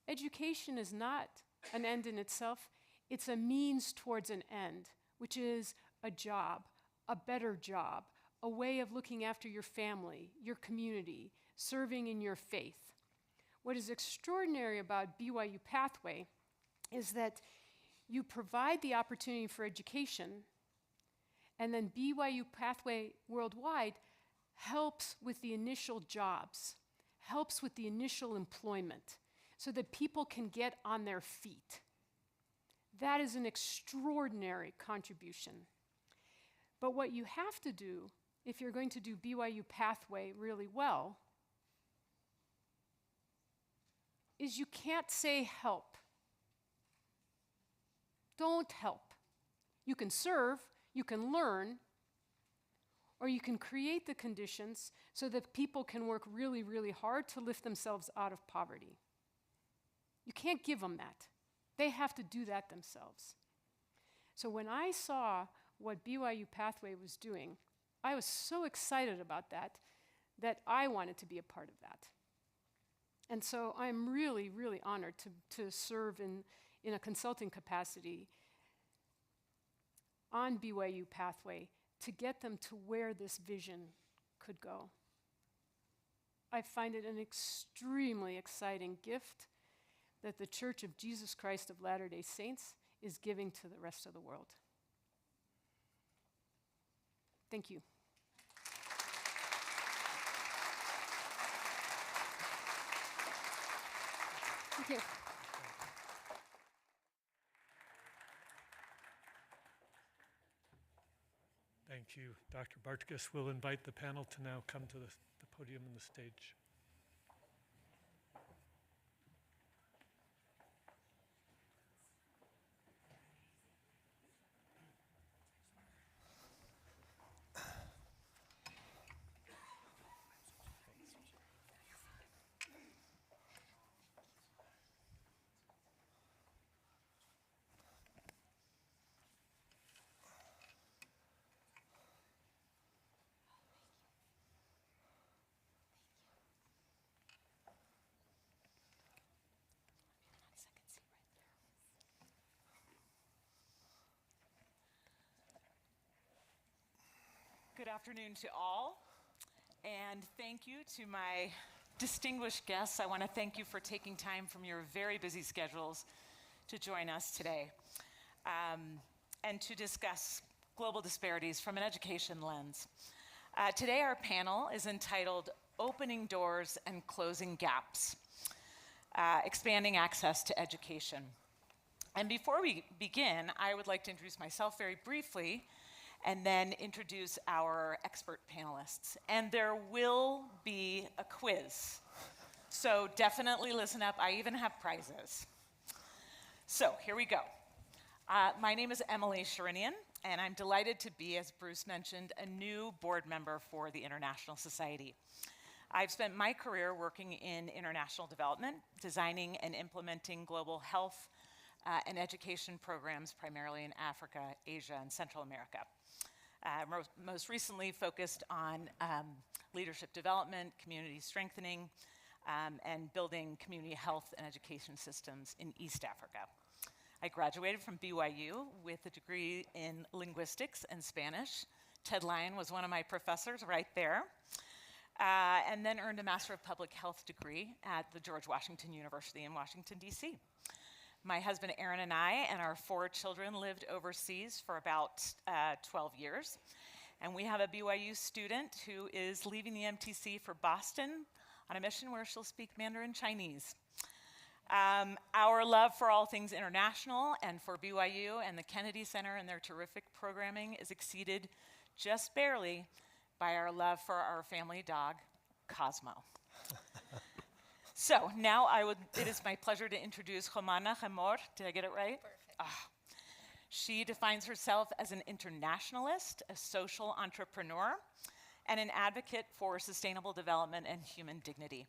education is not an end in itself, it's a means towards an end, which is a job, a better job, a way of looking after your family, your community, serving in your faith. What is extraordinary about BYU Pathway is that you provide the opportunity for education, and then BYU Pathway Worldwide helps with the initial jobs, helps with the initial employment, so that people can get on their feet. That is an extraordinary contribution. But what you have to do, if you're going to do BYU Pathway really well, is you can't say help. Don't help. You can serve, you can learn, or you can create the conditions so that people can work really, really hard to lift themselves out of poverty. You can't give them that. They have to do that themselves. So when I saw what BYU Pathway was doing, I was so excited about that I wanted to be a part of that. And so I'm really, really honored to serve in a consulting capacity on BYU Pathway to get them to where this vision could go. I find it an extremely exciting gift that the Church of Jesus Christ of Latter-day Saints is giving to the rest of the world. Thank you. Thank you. Thank you, Dr. Bartkus. We'll invite the panel to now come to the podium and the stage. Good afternoon to all, and thank you to my distinguished guests. I want to thank you for taking time from your very busy schedules to join us today and to discuss global disparities from an education lens. Today our panel is entitled Opening Doors and Closing Gaps, Expanding Access to Education. And before we begin, I would like to introduce myself very briefly and then introduce our expert panelists. And there will be a quiz. So definitely listen up. I even have prizes. So here we go. My name is Emily Sherinian, and I'm delighted to be, as Bruce mentioned, a new board member for the International Society. I've spent my career working in international development, designing and implementing global health and education programs primarily in Africa, Asia, and Central America. Most recently focused on leadership development, community strengthening, and building community health and education systems in East Africa. I graduated from BYU with a degree in linguistics and Spanish. Ted Lyon was one of my professors right there. And then earned a Master of Public Health degree at the George Washington University in Washington, D.C. My husband Aaron and I and our 4 children lived overseas for about 12 years. And we have a BYU student who is leaving the MTC for Boston on a mission where she'll speak Mandarin Chinese. Our love for all things international and for BYU and the Kennedy Center and their terrific programming is exceeded just barely by our love for our family dog, Cosmo. So now it is my pleasure to introduce Jomana Gemor. Did I get it right? Perfect. She defines herself as an internationalist, a social entrepreneur, and an advocate for sustainable development and human dignity.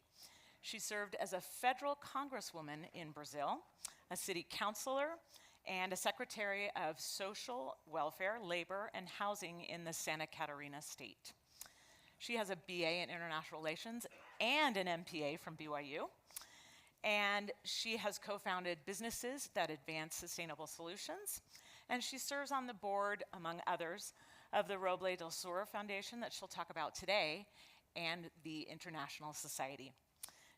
She served as a federal congresswoman in Brazil, a city councilor, and a secretary of social welfare, labor, and housing in the Santa Catarina state. She has a BA in international relations and an MPA from BYU, and she has co-founded businesses that advance sustainable solutions, and she serves on the board, among others, of the Roble del Sur Foundation that she'll talk about today, and the International Society.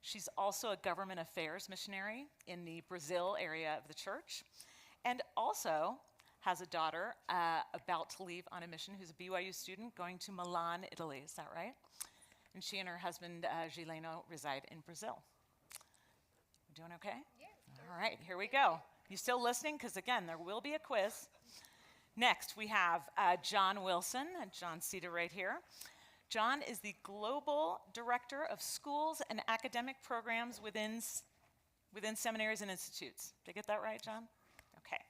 She's also a government affairs missionary in the Brazil area of the church, and also has a daughter about to leave on a mission who's a BYU student going to Milan, Italy. Is that right? And she and her husband, Gileno, reside in Brazil. Doing okay? Yeah. All right, here we go. You still listening? Because again, there will be a quiz. Next, we have John Wilson, and John's seated right here. John is the Global Director of Schools and Academic Programs within seminaries and institutes. Did I get that right, John? Okay.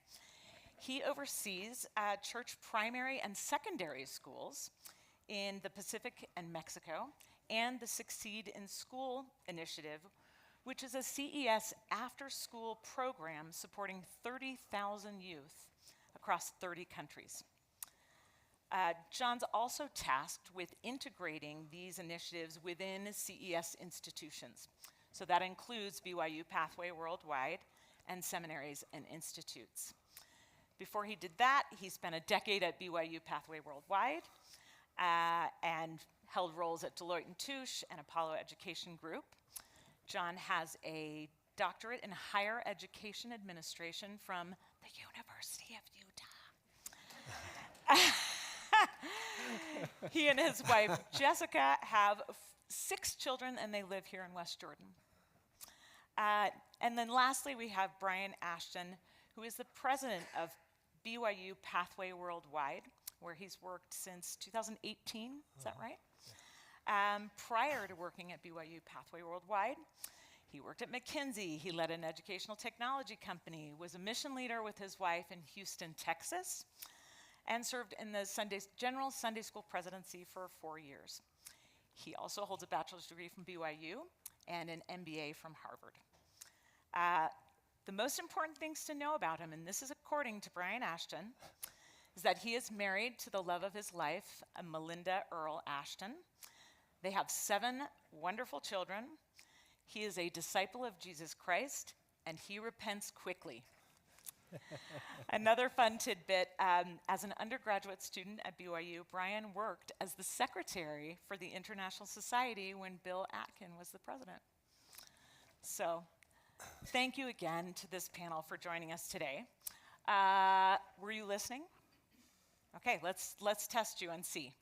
He oversees church primary and secondary schools in the Pacific and Mexico, and the Succeed in School initiative, which is a CES after-school program supporting 30,000 youth across 30 countries. John's also tasked with integrating these initiatives within CES institutions. So that includes BYU Pathway Worldwide and seminaries and institutes. Before he did that, he spent a decade at BYU Pathway Worldwide and held roles at Deloitte & Touche and Apollo Education Group. John has a doctorate in higher education administration from the University of Utah. He and his wife, Jessica, have 6 children, and they live here in West Jordan. And then lastly, we have Brian Ashton, who is the president of BYU Pathway Worldwide, where he's worked since 2018. Is that right? Prior to working at BYU Pathway Worldwide, he worked at McKinsey. He led an educational technology company, was a mission leader with his wife in Houston, Texas, and served in the General Sunday School presidency for 4 years. He also holds a bachelor's degree from BYU and an MBA from Harvard. The most important things to know about him, and this is according to Brian Ashton, is that he is married to the love of his life, Melinda Earl Ashton. They have 7 wonderful children. He is a disciple of Jesus Christ, and he repents quickly. Another fun tidbit, as an undergraduate student at BYU, Brian worked as the secretary for the International Society when Bill Atkin was the president. So thank you again to this panel for joining us today. Were you listening? Okay, let's test you and see.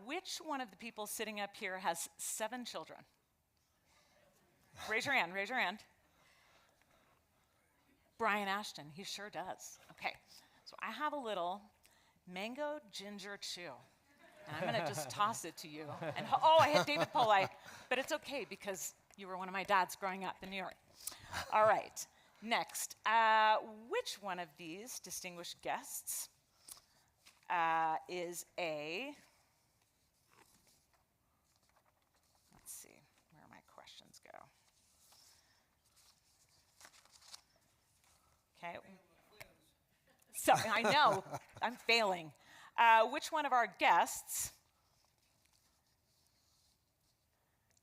Which one of the people sitting up here has 7 children? Raise your hand, raise your hand. Brian Ashton, he sure does. Okay, so I have a little Mango ginger chew. And I'm going to just toss it to you. And I hit David Polite, but it's okay because you were one of my dads growing up in New York. All right, next. Which one of these distinguished guests is a, let's see, where my questions go. Okay. So, I know, I'm failing. Which one of our guests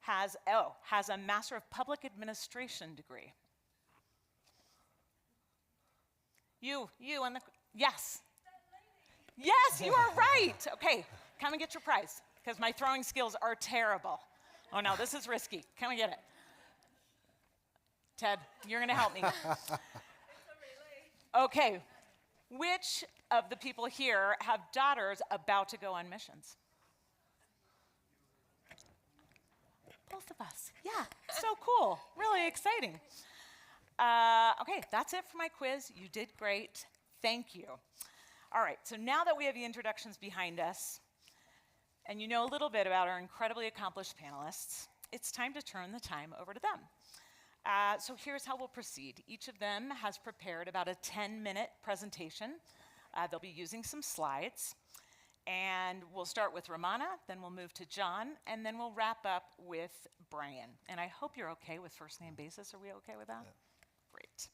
has a Master of Public Administration degree? You and the, yes. Yes, you are right. Okay, come and get your prize, because my throwing skills are terrible. Oh no, this is risky. Come and get it. Ted, you're gonna help me. Okay, which of the people here have daughters about to go on missions? Both of us. Yeah, so cool. Really exciting. Okay, that's it for my quiz. You did great. Thank you. All right, so now that we have the introductions behind us, and you know a little bit about our incredibly accomplished panelists, it's time to turn the time over to them. So here's how we'll proceed. Each of them has prepared about a 10-minute presentation. They'll be using some slides. And we'll start with Romana, then we'll move to John, and then we'll wrap up with Brian. And I hope you're okay with first name basis. Are we okay with that? Yeah. Great.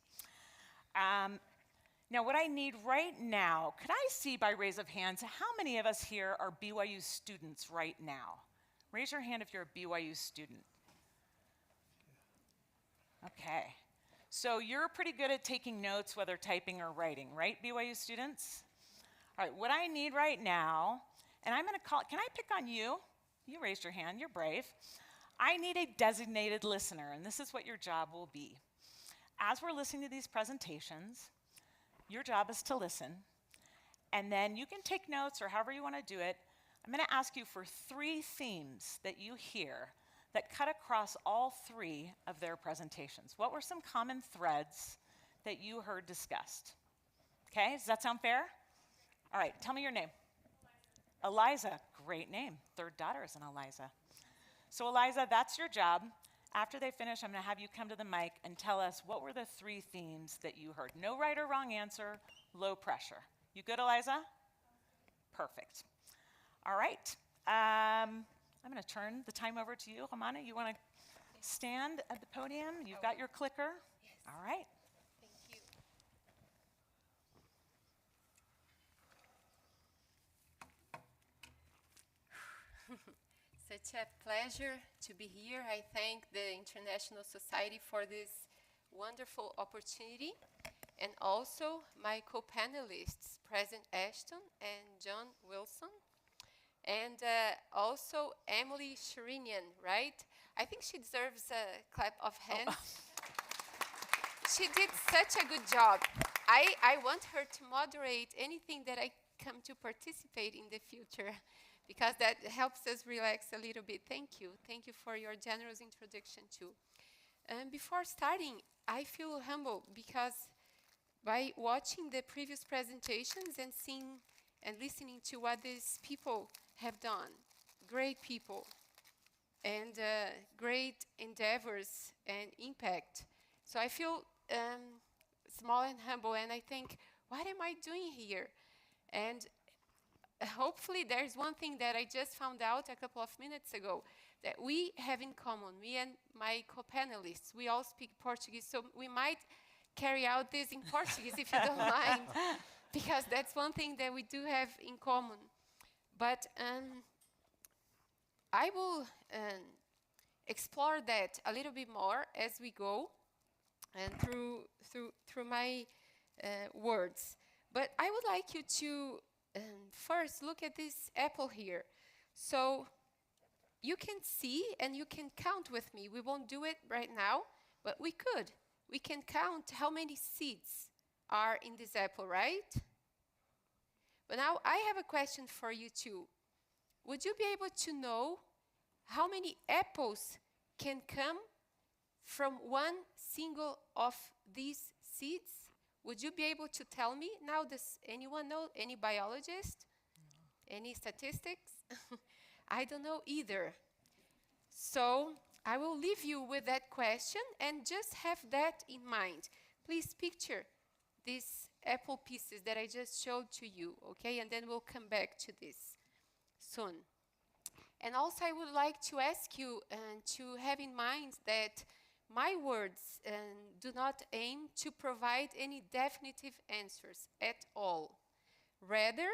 Now, what I need right now, could I see by raise of hands, how many of us here are BYU students right now? Raise your hand if you're a BYU student. Okay. So you're pretty good at taking notes, whether typing or writing, right, BYU students? All right, what I need right now, and I'm going to call, can I pick on you? You raised your hand, you're brave. I need a designated listener, and this is what your job will be. As we're listening to these presentations, your job is to listen, and then you can take notes or however you want to do it. I'm going to ask you for 3 themes that you hear that cut across all 3 of their presentations. What were some common threads that you heard discussed? Okay, does that sound fair? All right, tell me your name. Eliza, great name. 3rd daughter is an Eliza. So Eliza, that's your job. After they finish, I'm going to have you come to the mic and tell us what were the 3 themes that you heard. No right or wrong answer, low pressure. You good, Eliza? Perfect. All right. I'm going to turn the time over to you. Romana, you want to stand at the podium? You've got your clicker? Yes. All right. Such a pleasure to be here. I thank the International Society for this wonderful opportunity, and also my co-panelists, President Ashton and John Wilson, and also Emily Sherinian, right? I think she deserves a clap of hands. She did such a good job. I want her to moderate anything that I come to participate in the future, because that helps us relax a little bit. Thank you. Thank you for your generous introduction too. Before starting, I feel humble because by watching the previous presentations and seeing and listening to what these people have done, great people, and great endeavors and impact. So I feel small and humble, and I think, what am I doing here? And hopefully there's one thing that I just found out a couple of minutes ago that we have in common, me and my co-panelists. We all speak Portuguese, so we might carry out this in Portuguese if you don't mind, because that's one thing that we do have in common. But I will explore that a little bit more as we go and through my words. But I would like you to first look at this apple here. So you can see and you can count with me. We won't do it right now, but we could. We can count how many seeds are in this apple, right? But now I have a question for you too. Would you be able to know how many apples can come from one single of these seeds? Would you be able to tell me now? Does anyone know? Any biologist? Any statistics? I don't know either. So I will leave you with that question and just have that in mind. Please picture these apple pieces that I just showed to you, okay? And then we'll come back to this soon. And also I would like to ask you to have in mind that my words do not aim to provide any definitive answers at all. Rather,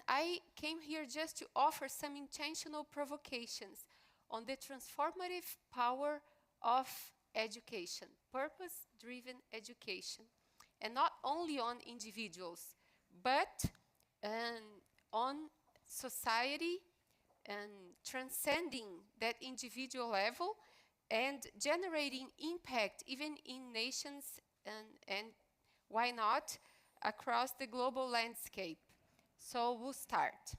I came here just to offer some intentional provocations on the transformative power of education, purpose-driven education, and not only on individuals, but on society and transcending that individual level and generating impact even in nations and why not across the global landscape. So we'll start.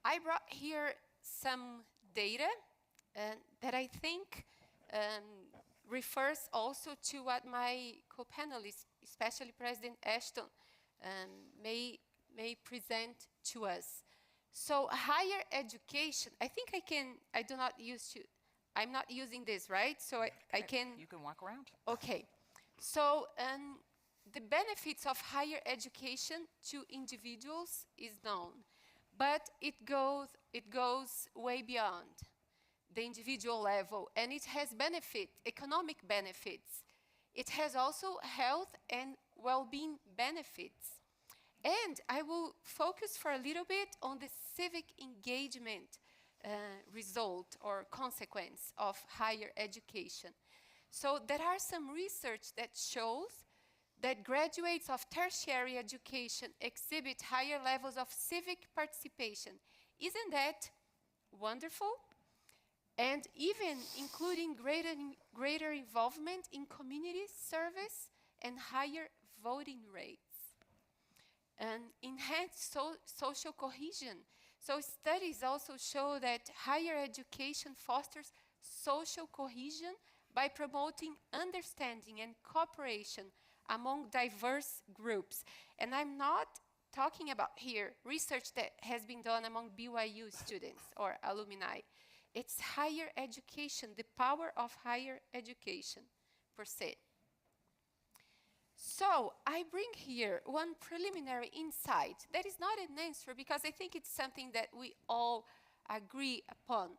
I brought here some data that I think refers also to what my co-panelists, especially President Ashton, may present to us. So higher education, I think I'm not using this, right? So I can... You can walk around. Okay. So the benefits of higher education to individuals is known, but it goes way beyond the individual level, and it has economic benefits. It has also health and well-being benefits. And I will focus for a little bit on the civic engagement result or consequence of higher education. So there are some research that shows that graduates of tertiary education exhibit higher levels of civic participation. Isn't that wonderful? And even including greater involvement in community service and higher voting rates. And enhanced social cohesion. So studies also show that higher education fosters social cohesion by promoting understanding and cooperation among diverse groups. And I'm not talking about here research that has been done among BYU students or alumni. It's higher education, the power of higher education per se. So I bring here one preliminary insight that is not an answer because I think it's something that we all agree upon,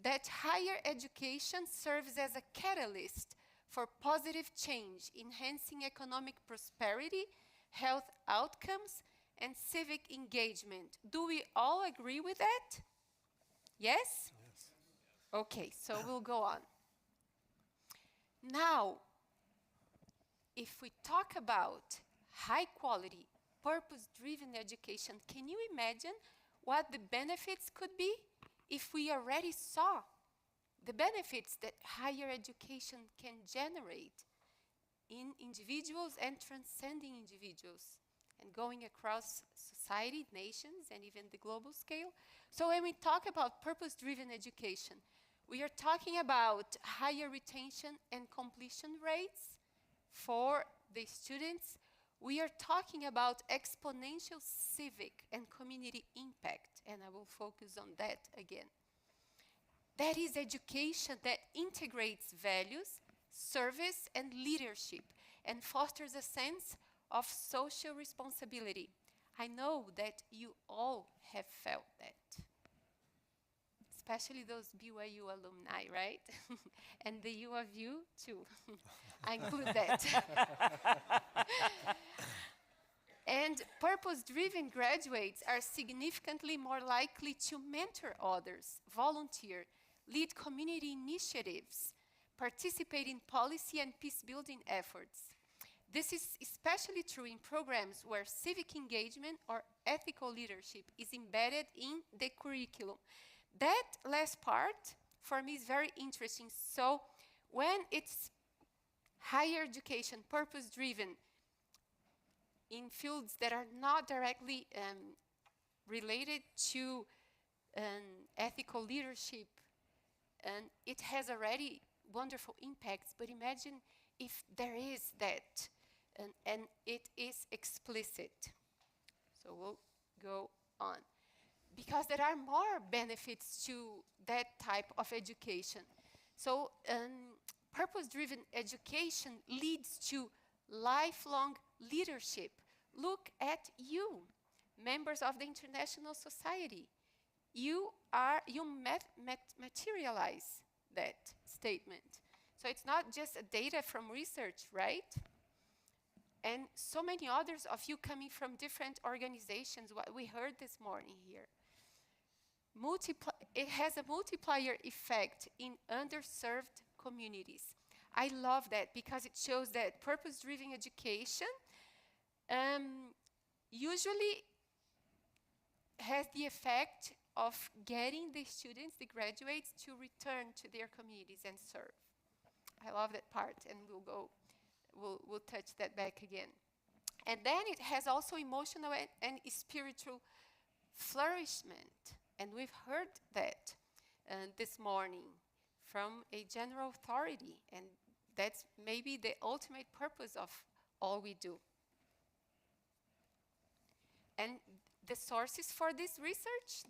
that higher education serves as a catalyst for positive change, enhancing economic prosperity, health outcomes, and civic engagement. Do we all agree with that? Yes? Yes. Okay, so we'll go on. Now, if we talk about high quality, purpose-driven education, can you imagine what the benefits could be if we already saw the benefits that higher education can generate in individuals and transcending individuals and going across society, nations, and even the global scale? So when we talk about purpose-driven education, we are talking about higher retention and completion rates for the students. We are talking about exponential civic and community impact, and I will focus on that again. That is education that integrates values, service, and leadership, and fosters a sense of social responsibility. I know that you all have felt that, especially those BYU alumni, right? And the U of U, too. I include that. And purpose-driven graduates are significantly more likely to mentor others, volunteer, lead community initiatives, participate in policy and peace-building efforts. This is especially true in programs where civic engagement or ethical leadership is embedded in the curriculum. That last part, for me, is very interesting. So when it's higher education, purpose-driven, in fields that are not directly related to ethical leadership, and it has already wonderful impacts, but imagine if there is that, and it is explicit. So we'll go on. Because there are more benefits to that type of education. So purpose-driven education leads to lifelong leadership. Look at you, members of the International Society. You materialize that statement. So it's not just data from research, right? And so many others of you coming from different organizations, what we heard this morning here. It has a multiplier effect in underserved communities. I love that because it shows that purpose-driven education usually has the effect of getting the students, the graduates, to return to their communities and serve. I love that part, and we'll touch that back again. And then it has also emotional and spiritual flourishment. And we've heard that this morning from a general authority, and that's maybe the ultimate purpose of all we do. And the sources for this research,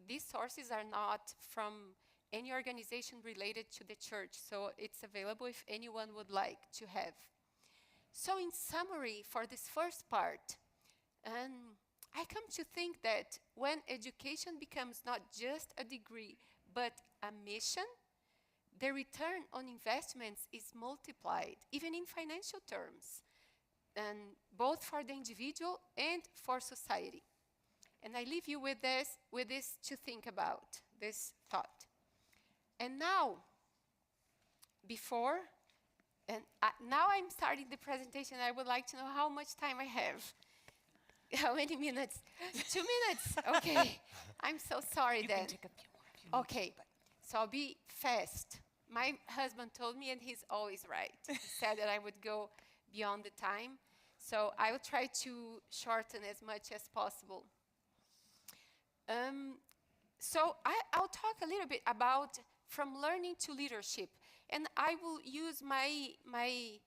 these sources are not from any organization related to the church, so it's available if anyone would like to have. So in summary, for this first part, I come to think that when education becomes not just a degree, but a mission, the return on investments is multiplied, even in financial terms, and both for the individual and for society. And I leave you with this to think about, this thought. And now, now I'm starting the presentation. I would like to know how much time I have. How many minutes? 2 minutes? Okay. I'm so sorry then. You can take a few more. Okay. So I'll be fast. My husband told me, and he's always right. He said that I would go beyond the time. So I will try to shorten as much as possible. So I'll talk a little bit about from learning to leadership. And I will use my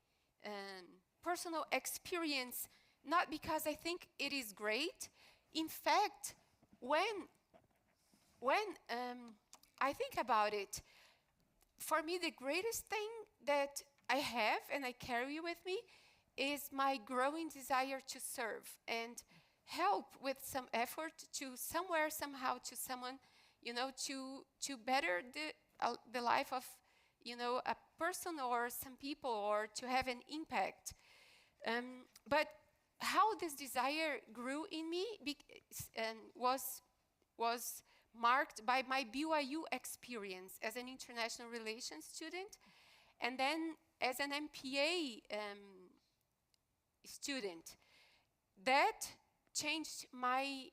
personal experience, not because I think it is great. In fact, when I think about it, for me, the greatest thing that I have and I carry with me is my growing desire to serve and help with some effort to somewhere, somehow, to someone, to better the life of, a person or some people, or to have an impact. But how this desire grew in me was marked by my BYU experience as an international relations student, and then as an MPA student. That changed my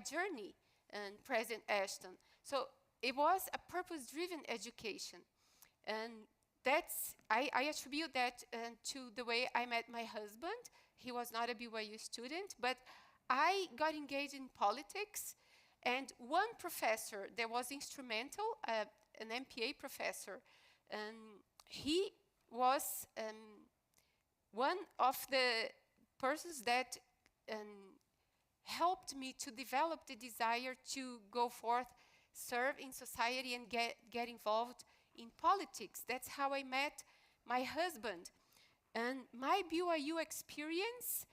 journey, President Ashton. So it was a purpose-driven education, and I attribute that to the way I met my husband. He was not a BYU student, but I got engaged in politics, and one professor that was instrumental, an MPA professor, he was one of the persons that helped me to develop the desire to go forth, serve in society, and get involved in politics. That's how I met my husband. And my BYU experience,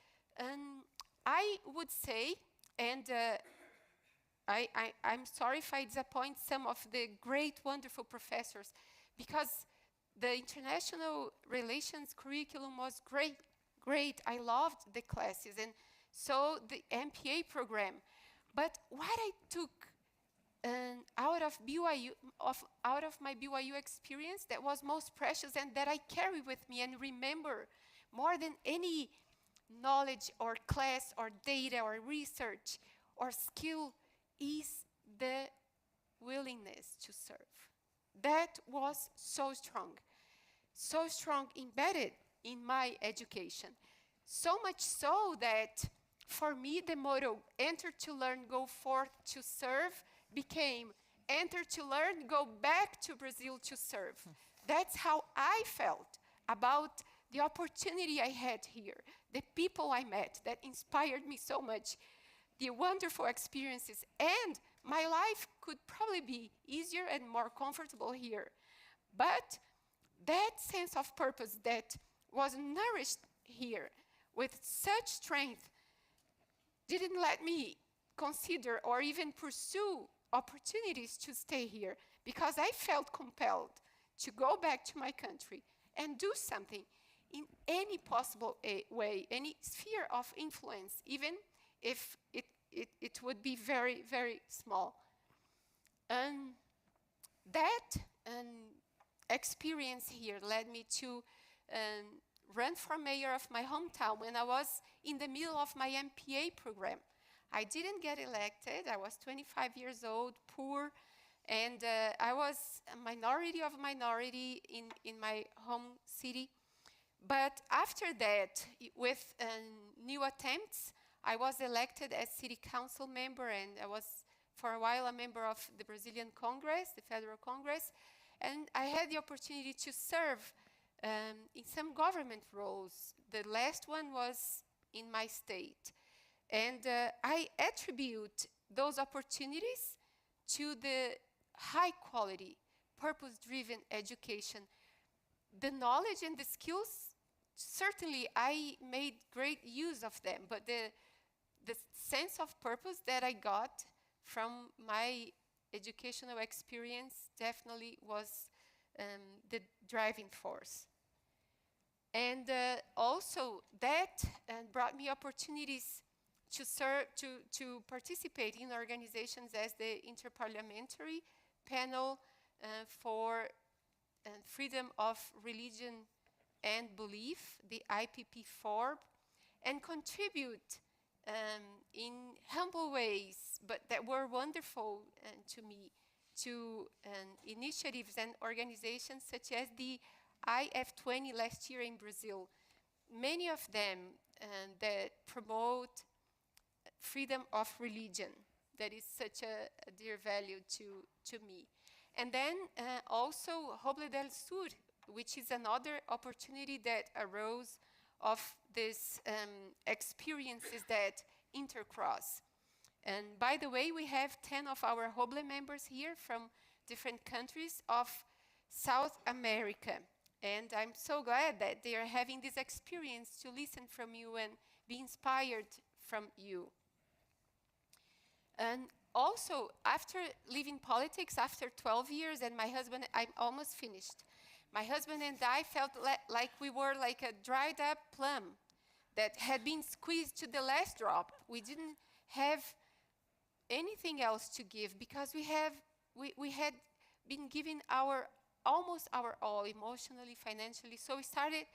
I would say, and I'm sorry if I disappoint some of the great, wonderful professors, because the international relations curriculum was great. I loved the classes, and so the MPA program. But what I took out of my BYU experience that was most precious and that I carry with me and remember more than any knowledge or class or data or research or skill is the willingness to serve. That was so strong embedded in my education. So much so that for me the motto, enter to learn, go forth to serve, became enter to learn, go back to Brazil to serve. That's how I felt about the opportunity I had here, the people I met that inspired me so much, the wonderful experiences, and my life could probably be easier and more comfortable here. But that sense of purpose that was nourished here with such strength didn't let me consider or even pursue opportunities to stay here, because I felt compelled to go back to my country and do something in any possible way, any sphere of influence, even if it would be very, very small. And that experience here led me to run for mayor of my hometown when I was in the middle of my MPA program. I didn't get elected. I was 25 years old, poor, and I was a minority of minority in my home city. But after that, with new attempts, I was elected as city council member, and I was for a while a member of the Brazilian Congress, the Federal Congress, and I had the opportunity to serve in some government roles. The last one was in my state. And I attribute those opportunities to the high quality, purpose-driven education. The knowledge and the skills, certainly I made great use of them, but the sense of purpose that I got from my educational experience definitely was the driving force. And also that brought me opportunities to serve, to participate in organizations as the Interparliamentary Panel for Freedom of Religion and Belief, the IPP-FORB, and contribute in humble ways, but that were wonderful to me, to initiatives and organizations such as the IF20 last year in Brazil. Many of them that promote freedom of religion. That is such a dear value to me. And then also Roble del Sur, which is another opportunity that arose of these experiences that intercross. And by the way, we have 10 of our Roble members here from different countries of South America. And I'm so glad that they are having this experience to listen from you and be inspired from you. And also, after leaving politics, after 12 years, and my husband, I'm almost finished. My husband and I felt like we were like a dried up plum that had been squeezed to the last drop. We didn't have anything else to give because we had been given almost our all, emotionally, financially. So we started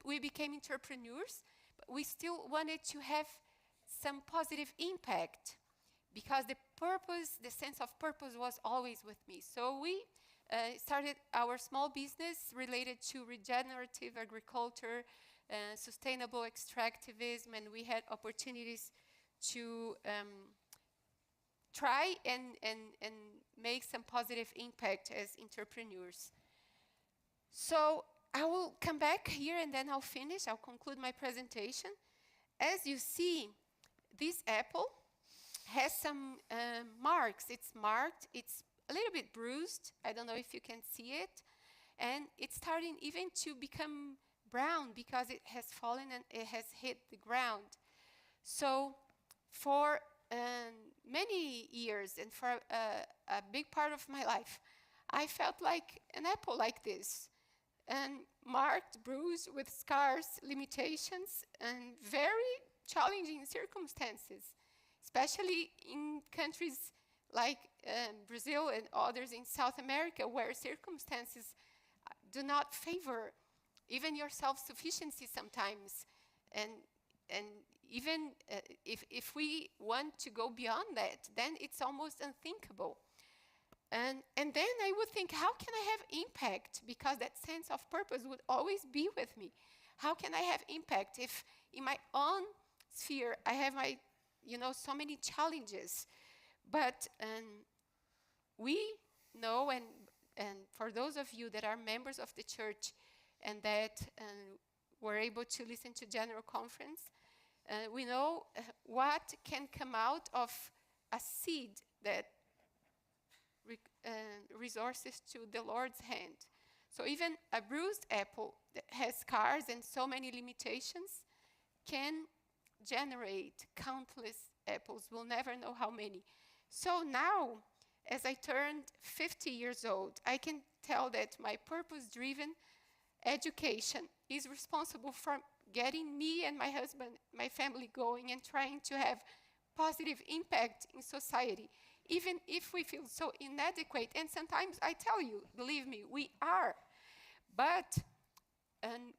we became entrepreneurs, but we still wanted to have some positive impact because the purpose, the sense of purpose was always with me. So we started our small business related to regenerative agriculture, sustainable extractivism, and we had opportunities to try and make some positive impact as entrepreneurs. So I will come back here and then I'll finish. I'll conclude my presentation. As you see, this apple has some marks. It's marked. It's a little bit bruised. I don't know if you can see it. And it's starting even to become brown because it has fallen and it has hit the ground. So for many years and for a big part of my life, I felt like an apple like this, and marked, bruised, with scars, limitations, and very challenging circumstances, especially in countries like Brazil and others in South America, where circumstances do not favor even your self-sufficiency sometimes. And even if we want to go beyond that, then it's almost unthinkable. And then I would think, how can I have impact? Because that sense of purpose would always be with me. How can I have impact if in my own sphere I have so many challenges? But we know, and for those of you that are members of the church and that were able to listen to General Conference, we know what can come out of a seed that resources to the Lord's hand. So even a bruised apple that has scars and so many limitations can generate countless apples. We'll never know how many. So now, as I turned 50 years old, I can tell that my purpose-driven education is responsible for getting me and my husband, my family going and trying to have positive impact in society, even if we feel so inadequate. And sometimes I tell you, believe me, we are. But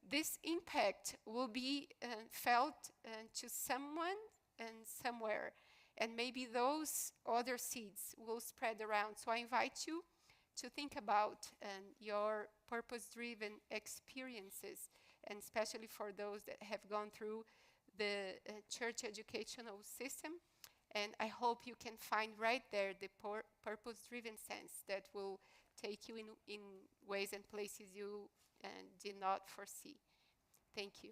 this impact will be felt to someone and somewhere. And maybe those other seeds will spread around. So I invite you to think about your purpose-driven experiences, and especially for those that have gone through the church educational system. And I hope you can find right there the purpose-driven sense that will take you in ways and places you did not foresee. Thank you.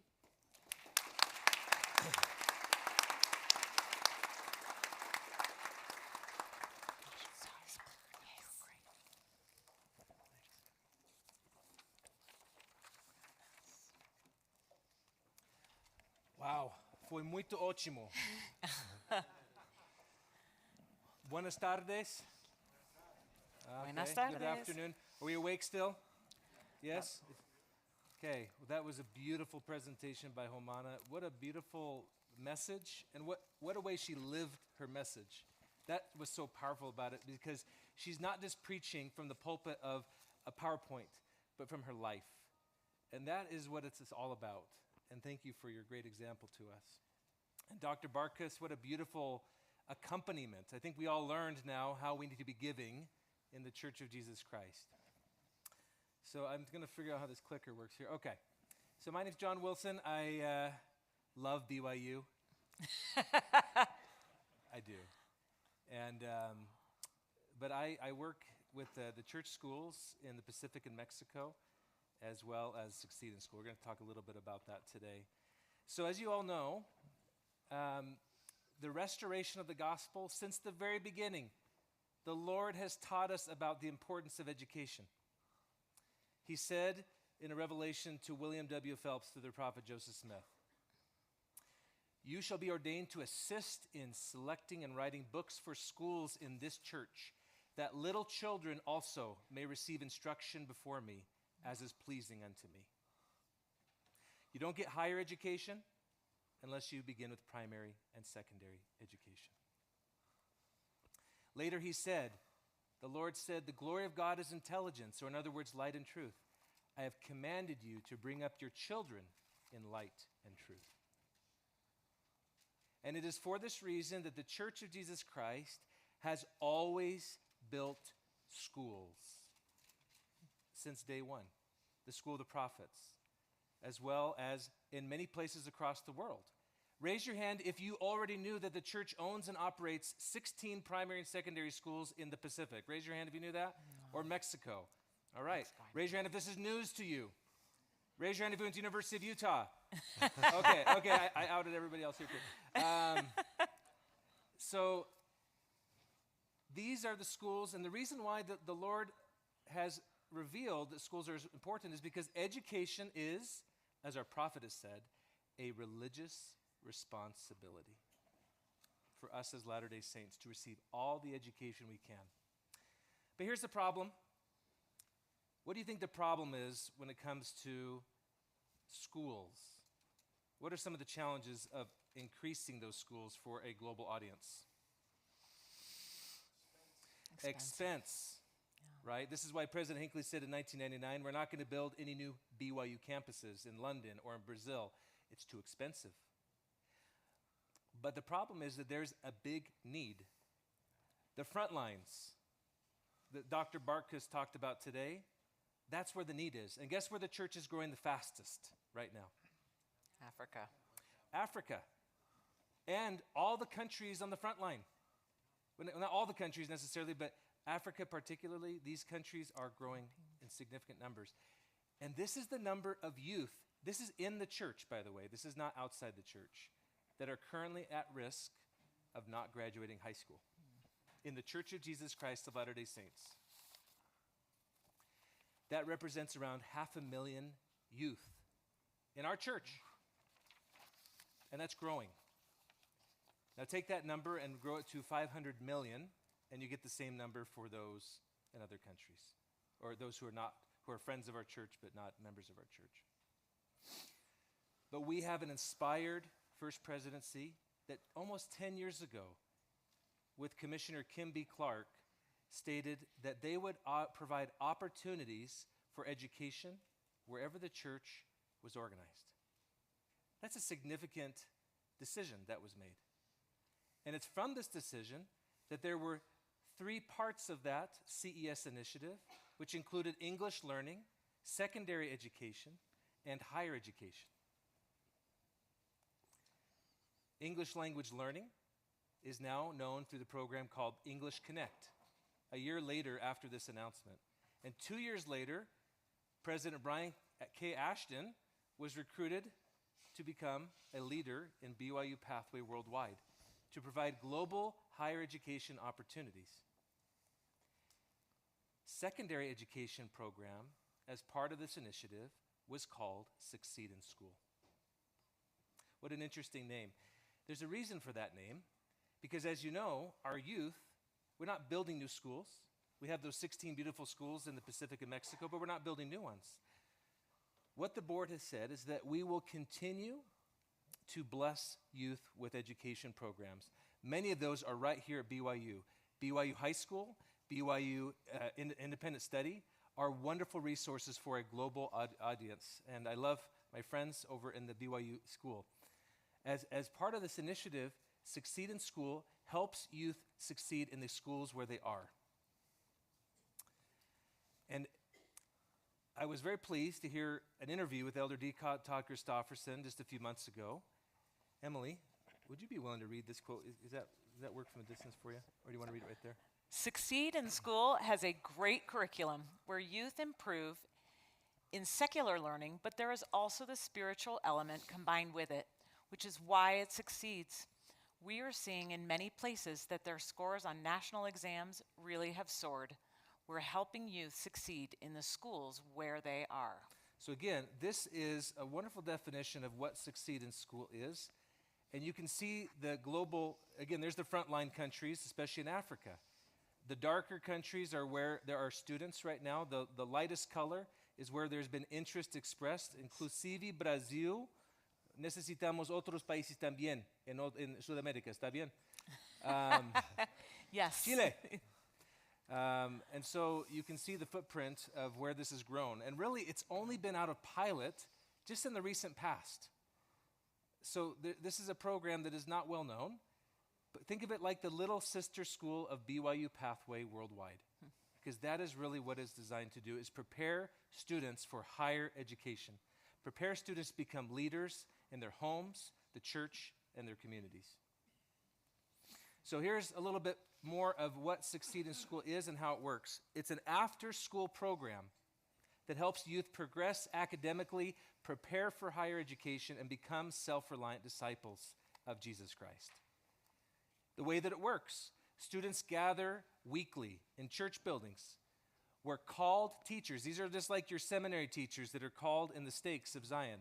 Wow, foi muito ótimo. Buenas tardes. Buenas Good tardes. afternoon. Are we awake still? Yes? Okay, well, that was a beautiful presentation by Romana. What a beautiful message, and what a way she lived her message. That was so powerful about it, because she's not just preaching from the pulpit of a PowerPoint, but from her life. And that is what it's all about. And thank you for your great example to us. And Dr. Barkas, what a beautiful accompaniment. I think we all learned now how we need to be giving in the Church of Jesus Christ. So I'm going to figure out how this clicker works here. Okay. So my name's John Wilson. I love BYU. I do. And but I work with the church schools in the Pacific and Mexico, as well as Succeed in School. We're going to talk a little bit about that today. So as you all know, the restoration of the gospel, since the very beginning, the Lord has taught us about the importance of education. He said in a revelation to William W. Phelps through the prophet Joseph Smith, "You shall be ordained to assist in selecting and writing books for schools in this church, that little children also may receive instruction before me, as is pleasing unto me." You don't get higher education unless you begin with primary and secondary education. Later he said, the Lord said, "The glory of God is intelligence," or in other words, light and truth. "I have commanded you to bring up your children in light and truth." And it is for this reason that the Church of Jesus Christ has always built schools since day one. The School of the Prophets, as well as in many places across the world. Raise your hand if you already knew that the church owns and operates 16 primary and secondary schools in the Pacific. Raise your hand if you knew that. Or Mexico. All right. Raise your hand if this is news to you. Raise your hand if you went to University of Utah. Okay, I outed everybody else here too. So these are the schools, and the reason why the Lord has revealed that schools are important is because education is, as our prophet has said, a religious responsibility for us as Latter-day Saints to receive all the education we can. But here's the problem. What do you think the problem is when it comes to schools? What are some of the challenges of increasing those schools for a global audience? Expense. Right? This is why President Hinckley said in 1999, we're not going to build any new BYU campuses in London or in Brazil. It's too expensive. But the problem is that there's a big need. The front lines that Dr. Barkas talked about today, that's where the need is. And guess where the church is growing the fastest right now? Africa. Africa. And all the countries on the front line. not all the countries necessarily, but Africa particularly, these countries are growing in significant numbers. And this is the number of youth, this is in the church, by the way, this is not outside the church, that are currently at risk of not graduating high school in the Church of Jesus Christ of Latter-day Saints. That represents around 500,000 youth in our church. And that's growing. Now take that number and grow it to 500 million, and you get the same number for those in other countries, or those who are friends of our church but not members of our church. But we have an inspired First Presidency that almost 10 years ago, with Commissioner Kim B. Clark, stated that they would provide opportunities for education wherever the church was organized. That's a significant decision that was made. And it's from this decision that there were 3 parts of that CES initiative, which included English learning, secondary education, and higher education. English language learning is now known through the program called English Connect, a year later after this announcement. And 2 years later, President Brian K. Ashton was recruited to become a leader in BYU Pathway Worldwide to provide global higher education opportunities. Secondary education program, as part of this initiative, was called Succeed in School. What an interesting name. There's a reason for that name, because as you know, our youth, we're not building new schools. We have those 16 beautiful schools in the Pacific of Mexico, but we're not building new ones. What the board has said is that we will continue to bless youth with education programs. Many of those are right here at BYU. BYU High School, BYU Independent Study are wonderful resources for a global audience. And I love my friends over in the BYU school. As part of this initiative, Succeed in School helps youth succeed in the schools where they are. And I was very pleased to hear an interview with Elder D. Todd Christofferson just a few months ago. Emily, would you be willing to read this quote? Does that work from a distance for you? Or do you want to read it right there? Succeed in School has a great curriculum where youth improve in secular learning, but there is also the spiritual element combined with it, which is why it succeeds. We are seeing in many places that their scores on national exams really have soared. We're helping youth succeed in the schools where they are. So again, this is a wonderful definition of what Succeed in School is. And you can see the global, again, there's the frontline countries, especially in Africa. The darker countries are where there are students right now. The lightest color is where there's been interest expressed. Inclusive Brasil, necesitamos otros países también en Sudamérica, ¿está bien? Yes. Chile. And so you can see the footprint of where this has grown. And really, it's only been out of pilot just in the recent past. So this is a program that is not well known, but think of it like the little sister school of BYU Pathway Worldwide, because that is really what it's designed to do, is prepare students for higher education, prepare students to become leaders in their homes, the church, and their communities. So here's a little bit more of what Succeed in School is and how it works. It's an after-school program that helps youth progress academically, prepare for higher education, and become self-reliant disciples of Jesus Christ. The way that it works, students gather weekly in church buildings where called teachers, these are just like your seminary teachers that are called in the stakes of Zion,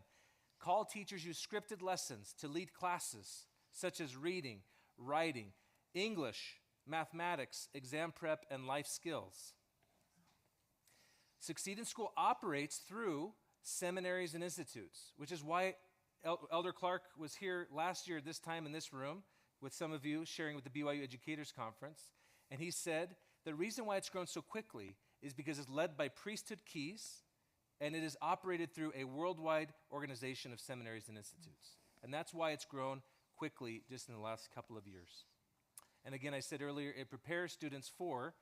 called teachers use scripted lessons to lead classes such as reading, writing, English, mathematics, exam prep, and life skills. Succeed in School operates through seminaries and institutes, which is why Elder Clark was here last year this time in this room with some of you sharing with the BYU Educators Conference. And he said the reason why it's grown so quickly is because it's led by Priesthood Keys, and it is operated through a worldwide organization of seminaries and institutes. And that's why it's grown quickly just in the last couple of years. And again, I said earlier, it prepares students for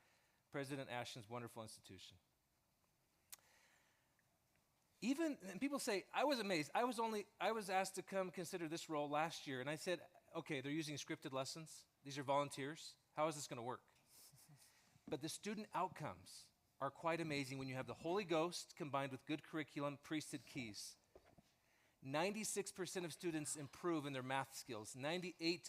President Ashton's wonderful institution. And people say, I was amazed. I was asked to come consider this role last year, and I said, okay, they're using scripted lessons. These are volunteers. How is this going to work? But the student outcomes are quite amazing when you have the Holy Ghost combined with good curriculum, priesthood keys. 96% of students improve in their math skills. 98%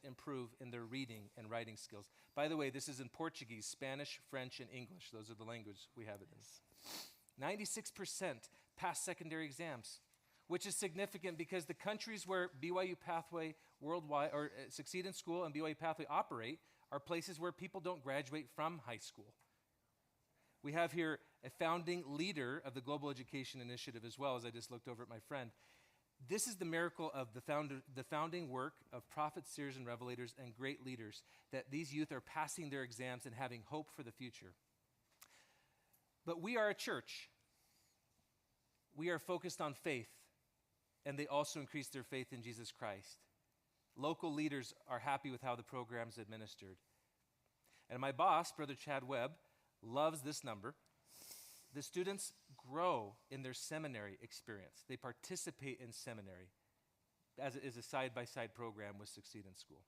improve in their reading and writing skills. By the way, this is in Portuguese, Spanish, French, and English. Those are the languages we have it in. 96% pass secondary exams, which is significant because the countries where BYU Pathway Worldwide, or Succeed in School and BYU Pathway operate are places where people don't graduate from high school. We have here a founding leader of the Global Education Initiative as well, as I just looked over at my friend. This is the miracle of the founding work of prophets, seers, and revelators and great leaders, that these youth are passing their exams and having hope for the future. But we are a church. We are focused on faith, and they also increase their faith in Jesus Christ. Local leaders are happy with how the program's administered. And my boss, Brother Chad Webb, loves this number. The students grow in their seminary experience. They participate in seminary, as it is a side-by-side program with Succeed in School.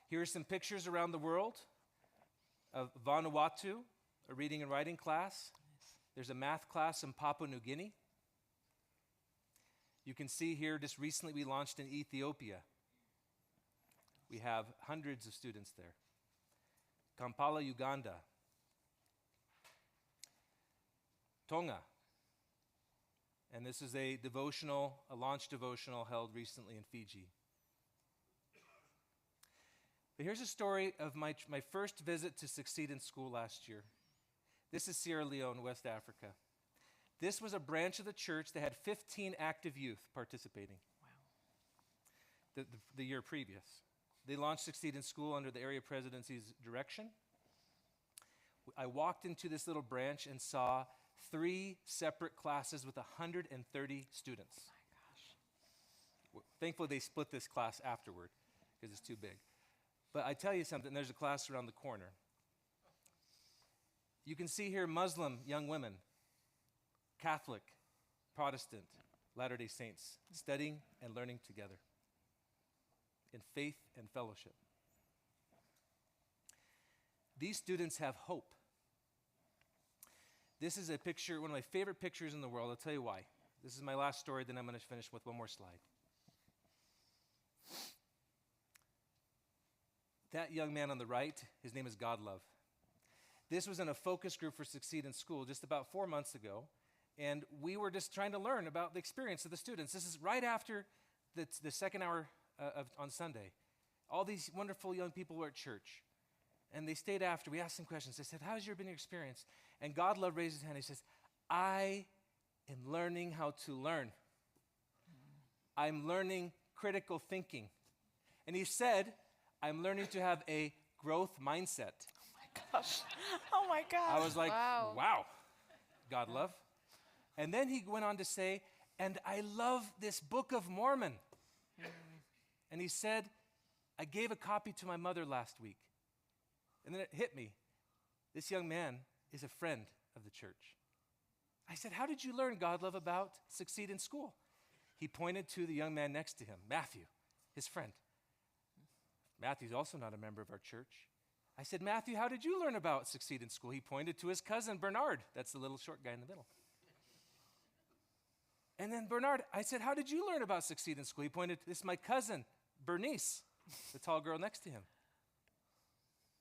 Here are some pictures around the world of Vanuatu, a reading and writing class. There's a math class in Papua New Guinea. You can see here, just recently we launched in Ethiopia. We have hundreds of students there. Kampala, Uganda. Tonga. And this is a launch devotional held recently in Fiji. But here's a story of my first visit to Succeed in School last year. This is Sierra Leone, West Africa. This was a branch of the church that had 15 active youth participating. Wow. The year previous. They launched Succeed in School under the area presidency's direction. I walked into this little branch and saw 3 separate classes with 130 students. Oh my gosh. Thankfully, they split this class afterward because it's too big. But I tell you something, there's a class around the corner. You can see here Muslim young women, Catholic, Protestant, Latter-day Saints, studying and learning together in faith and fellowship. These students have hope. This is a picture, one of my favorite pictures in the world. I'll tell you why. This is my last story, then I'm going to finish with one more slide. That young man on the right, his name is Godlove. This was in a focus group for Succeed in School just about 4 months ago, and we were just trying to learn about the experience of the students. This is right after the second hour on Sunday. All these wonderful young people were at church, and they stayed after. We asked them questions. They said, how's been your experience? And Godlove raised his hand. He says, I am learning how to learn. I'm learning critical thinking. And he said, I'm learning to have a growth mindset. Gosh. Oh my gosh. I was like, wow, Godlove. And then he went on to say, and I love this Book of Mormon. And he said, I gave a copy to my mother last week. And then it hit me. This young man is a friend of the church. I said, how did you learn, Godlove, about Succeed in School? He pointed to the young man next to him, Matthew, his friend. Matthew's also not a member of our church. I said, Matthew, how did you learn about Succeed in School? He pointed to his cousin, Bernard. That's the little short guy in the middle. And then Bernard, I said, how did you learn about Succeed in School? He pointed, this is my cousin, Bernice, the tall girl next to him.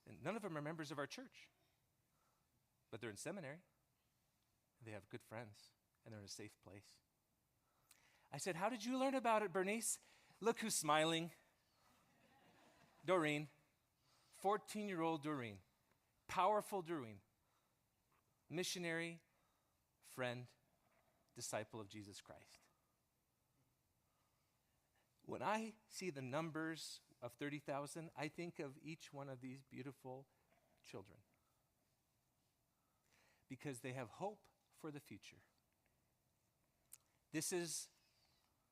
And none of them are members of our church. But they're in seminary. They have good friends, and they're in a safe place. I said, how did you learn about it, Bernice? Look who's smiling. Doreen. 14-year-old Doreen. Powerful Doreen. Missionary, friend, disciple of Jesus Christ. When I see the numbers of 30,000, I think of each one of these beautiful children. Because they have hope for the future. This is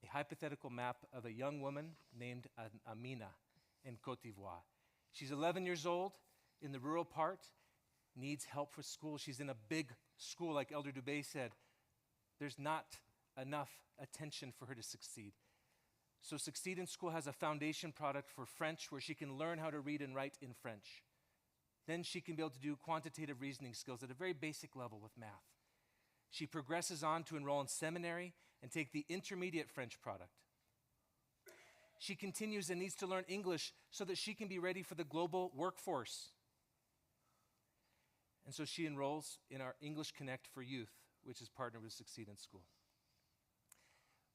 a hypothetical map of a young woman named Amina in Côte d'Ivoire. She's 11 years old, in the rural part, needs help for school. She's in a big school, like Elder Dubé said. There's not enough attention for her to succeed. So Succeed in School has a foundation product for French where she can learn how to read and write in French. Then she can be able to do quantitative reasoning skills at a very basic level with math. She progresses on to enroll in seminary and take the intermediate French product. She continues and needs to learn English so that she can be ready for the global workforce. And so she enrolls in our English Connect for Youth, which is partnered with Succeed in School.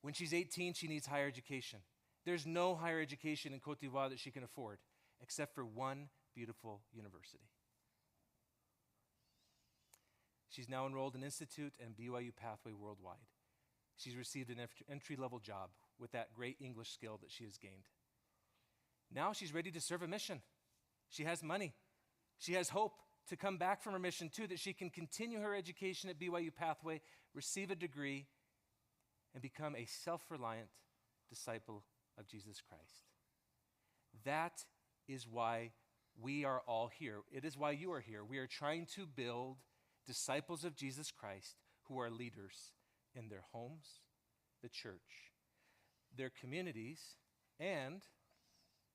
When she's 18, she needs higher education. There's no higher education in Côte d'Ivoire that she can afford, except for one beautiful university. She's now enrolled in Institute and BYU Pathway Worldwide. She's received an entry-level job with that great English skill that she has gained. Now she's ready to serve a mission. She has money. She has hope to come back from her mission too, that she can continue her education at BYU Pathway, receive a degree, and become a self-reliant disciple of Jesus Christ. That is why we are all here. It is why you are here. We are trying to build disciples of Jesus Christ who are leaders in their homes, the church, their communities, and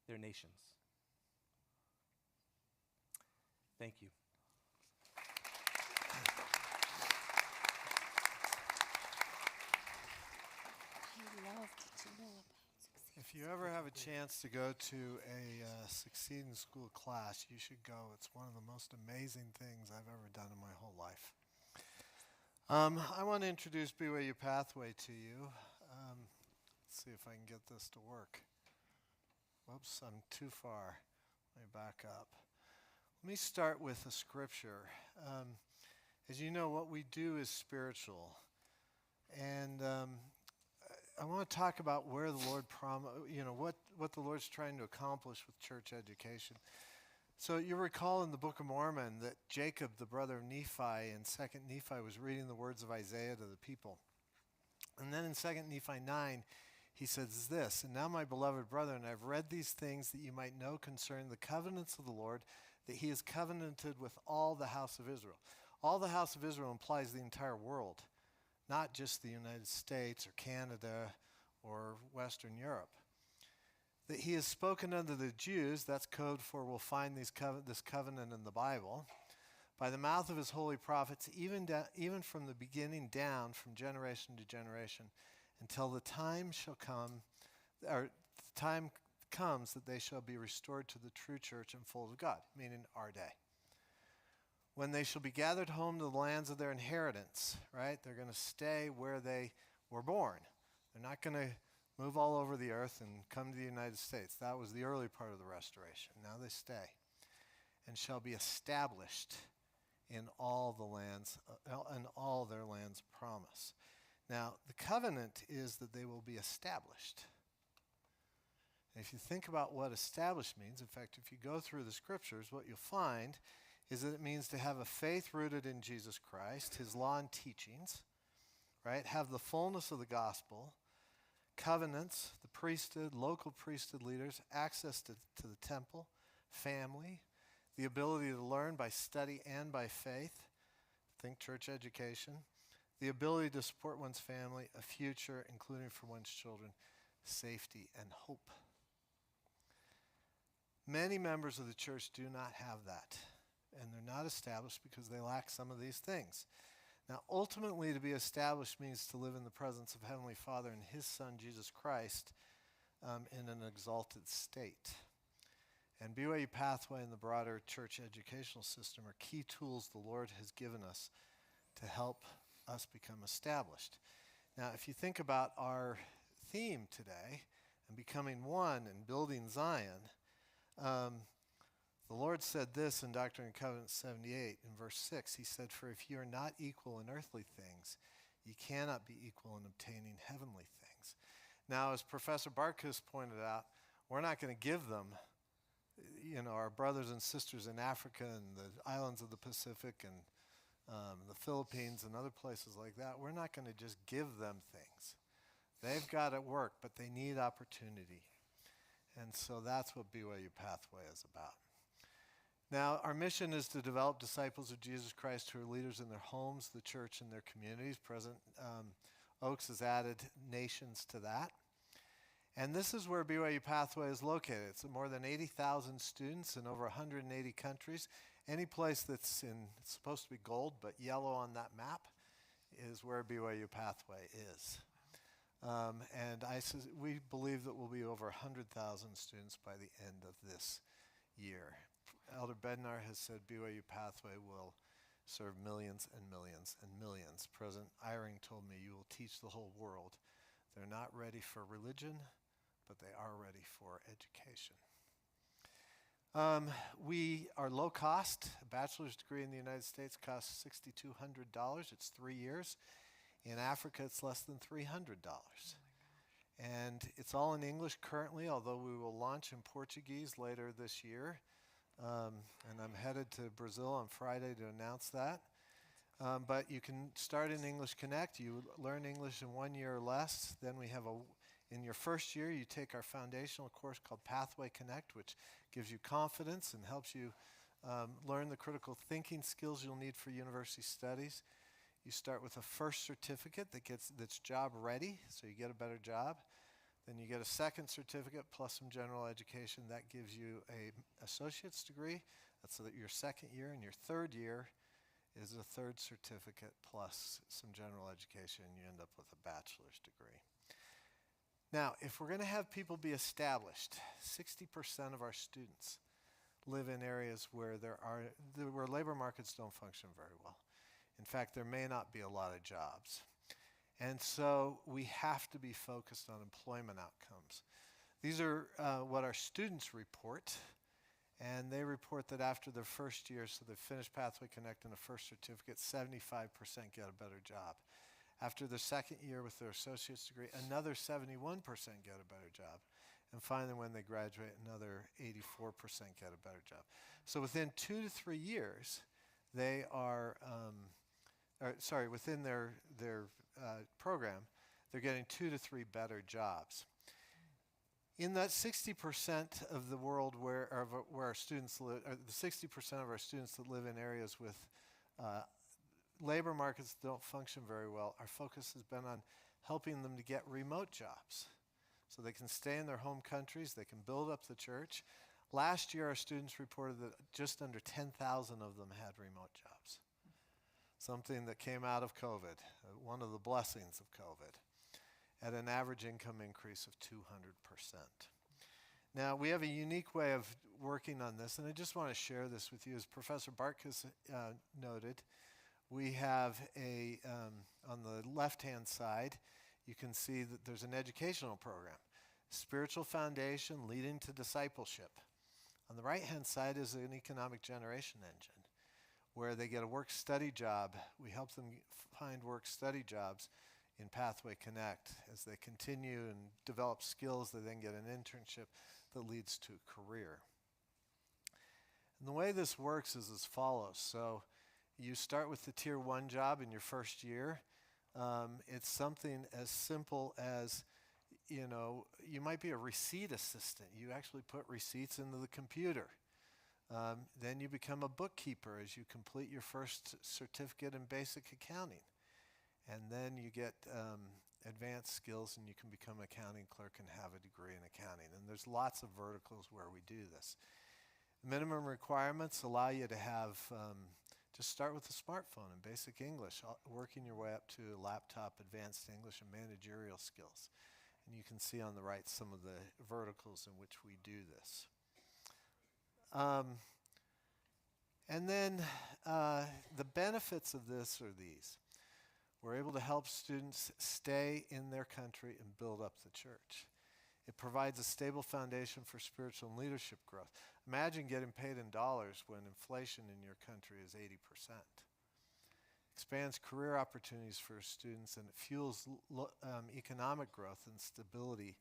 their nations. Thank you. If you ever have a chance to go to a Succeed in School class, you should go. It's one of the most amazing things I've ever done in my whole life. I want to introduce BYU Pathway to you. Let's see if I can get this to work. Whoops, I'm too far. Let me back up. Let me start with a scripture. As you know, what we do is spiritual. And I want to talk about where the Lord what the Lord's trying to accomplish with church education. So you recall in the Book of Mormon that Jacob, the brother of Nephi, in 2nd Nephi was reading the words of Isaiah to the people. And then in 2nd Nephi 9, he says this, "And now, my beloved brethren, I've read these things that you might know concerning the covenants of the Lord, that he has covenanted with all the house of Israel." All the house of Israel implies the entire world, not just the United States or Canada or Western Europe. That he has spoken unto the Jews, that's code for we'll find this covenant in the Bible, by the mouth of his holy prophets, even from the beginning down, from generation to generation, until the time shall come, or the time comes that they shall be restored to the true church and full of God, meaning our day. When they shall be gathered home to the lands of their inheritance, right? They're going to stay where they were born. They're not going to move all over the earth and come to the United States. That was the early part of the restoration. Now they stay. And shall be established in all the lands, in all their lands of promise. Now, the covenant is that they will be established. And if you think about what established means, in fact, if you go through the scriptures, what you'll find is that it means to have a faith rooted in Jesus Christ, his law and teachings, right? Have the fullness of the gospel, covenants, the priesthood, local priesthood leaders, access to the temple, family, the ability to learn by study and by faith, think church education, the ability to support one's family, a future, including for one's children, safety and hope. Many members of the church do not have that. And they're not established because they lack some of these things. Now, ultimately, to be established means to live in the presence of Heavenly Father and his Son, Jesus Christ, in an exalted state. And BYU Pathway and the broader church educational system are key tools the Lord has given us to help us become established. Now, if you think about our theme today, and becoming one and building Zion, the Lord said this in Doctrine and Covenants 78 in verse 6. He said, "For if you are not equal in earthly things, you cannot be equal in obtaining heavenly things." Now, as Professor Barkus pointed out, we're not going to give them, our brothers and sisters in Africa and the islands of the Pacific and the Philippines and other places like that, we're not going to just give them things. They've got to work, but they need opportunity. And so that's what BYU Pathway is about. Now, our mission is to develop disciples of Jesus Christ who are leaders in their homes, the church, and their communities. President Oaks has added nations to that. And this is where BYU Pathway is located. It's more than 80,000 students in over 180 countries. Any place that's it's supposed to be gold, but yellow on that map is where BYU Pathway is. And we believe that we'll be over 100,000 students by the end of this year. Elder Bednar has said BYU Pathway will serve millions and millions and millions. President Eyring told me, you will teach the whole world. They're not ready for religion, but they are ready for education. We are low cost. A bachelor's degree in the United States costs $6,200. It's 3 years. In Africa, it's less than $300. And it's all in English currently, although we will launch in Portuguese later this year. And I'm headed to Brazil on Friday to announce that. But you can start in English Connect. You learn English in 1 year or less. Then we have in your first year, you take our foundational course called Pathway Connect, which gives you confidence and helps you learn the critical thinking skills you'll need for university studies. You start with a first certificate that's job ready, so you get a better job. Then you get a second certificate plus some general education. That gives you an associate's degree. That's your second year. And your third year is a third certificate plus some general education, and you end up with a bachelor's degree. Now, if we're going to have people be established, 60% of our students live in areas where where labor markets don't function very well. In fact, there may not be a lot of jobs. And so we have to be focused on employment outcomes. These are what our students report. And they report that after their first year, so they finish Pathway Connect and a first certificate, 75% get a better job. After the second year with their associate's degree, another 71% get a better job. And finally, when they graduate, another 84% get a better job. So within 2 to 3 years, they are, within their program, they're getting 2 to 3 better jobs. In that 60% of the world where our students live, or the 60% of our students that live in areas with labor markets that don't function very well, our focus has been on helping them to get remote jobs. So they can stay in their home countries, they can build up the church. Last year, our students reported that just under 10,000 of them had remote jobs. Something that came out of COVID, one of the blessings of COVID, at an average income increase of 200%. Now, we have a unique way of working on this, and I just want to share this with you. As Professor Bartkus noted, we have on the left-hand side, you can see that there's an educational program, Spiritual Foundation Leading to Discipleship. On the right-hand side is an economic generation engine, where they get a work-study job. We help them find work-study jobs in Pathway Connect. As they continue and develop skills, they then get an internship that leads to a career. And the way this works is as follows. So you start with the Tier 1 job in your first year. It's something as simple as, you might be a receipt assistant. You actually put receipts into the computer. Then you become a bookkeeper as you complete your first certificate in basic accounting. And then you get advanced skills and you can become an accounting clerk and have a degree in accounting. And there's lots of verticals where we do this. Minimum requirements allow you to have, just start with a smartphone and basic English, working your way up to a laptop, advanced English, and managerial skills. And you can see on the right some of the verticals in which we do this. And then the benefits of this are these. We're able to help students stay in their country and build up the church. It provides a stable foundation for spiritual and leadership growth. Imagine getting paid in dollars when inflation in your country is 80%. Expands career opportunities for students, and it fuels economic growth and stability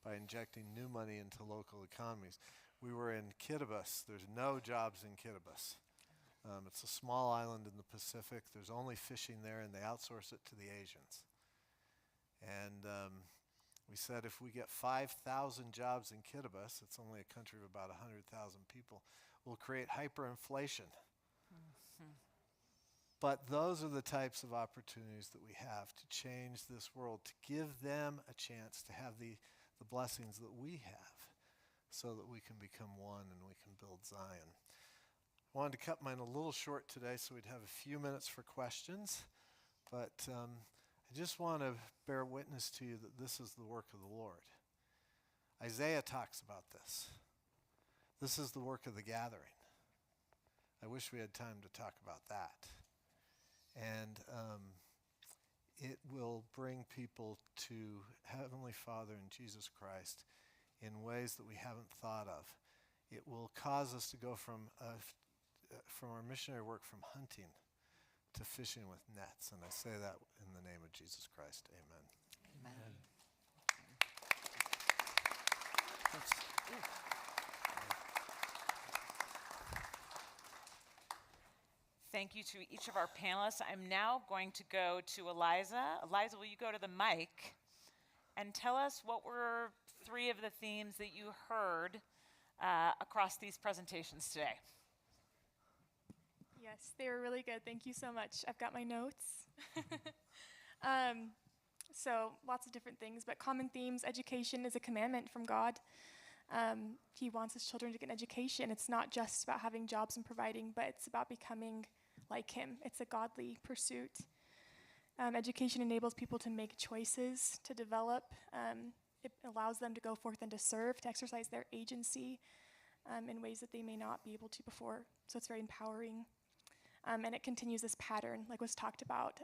by injecting new money into local economies. We were in Kiribati. There's no jobs in Kiribati. It's a small island in the Pacific. There's only fishing there, and they outsource it to the Asians. And we said if we get 5,000 jobs in Kiribati, it's only a country of about 100,000 people, we'll create hyperinflation. But those are the types of opportunities that we have to change this world, to give them a chance to have the the blessings that we have so that we can become one and we can build Zion. I wanted to cut mine a little short today so we'd have a few minutes for questions, but I just want to bear witness to you that this is the work of the Lord. Isaiah talks about this. This is the work of the gathering. I wish we had time to talk about that. And it will bring people to Heavenly Father and Jesus Christ in ways that we haven't thought of. It will cause us to go from our missionary work from hunting to fishing with nets. And I say that in the name of Jesus Christ. Amen. Amen. Thank you to each of our panelists. I'm now going to go to Eliza. Eliza, will you go to the mic and tell us what were 3 of the themes that you heard across these presentations today? Yes, they were really good. Thank you so much. I've got my notes. So lots of different things, but common themes. Education is a commandment from God. He wants his children to get an education. It's not just about having jobs and providing, but it's about becoming like him. It's a godly pursuit. Education enables people to make choices, to develop. It allows them to go forth and to serve, to exercise their agency in ways that they may not be able to before. So it's very empowering. And it continues this pattern, like was talked about.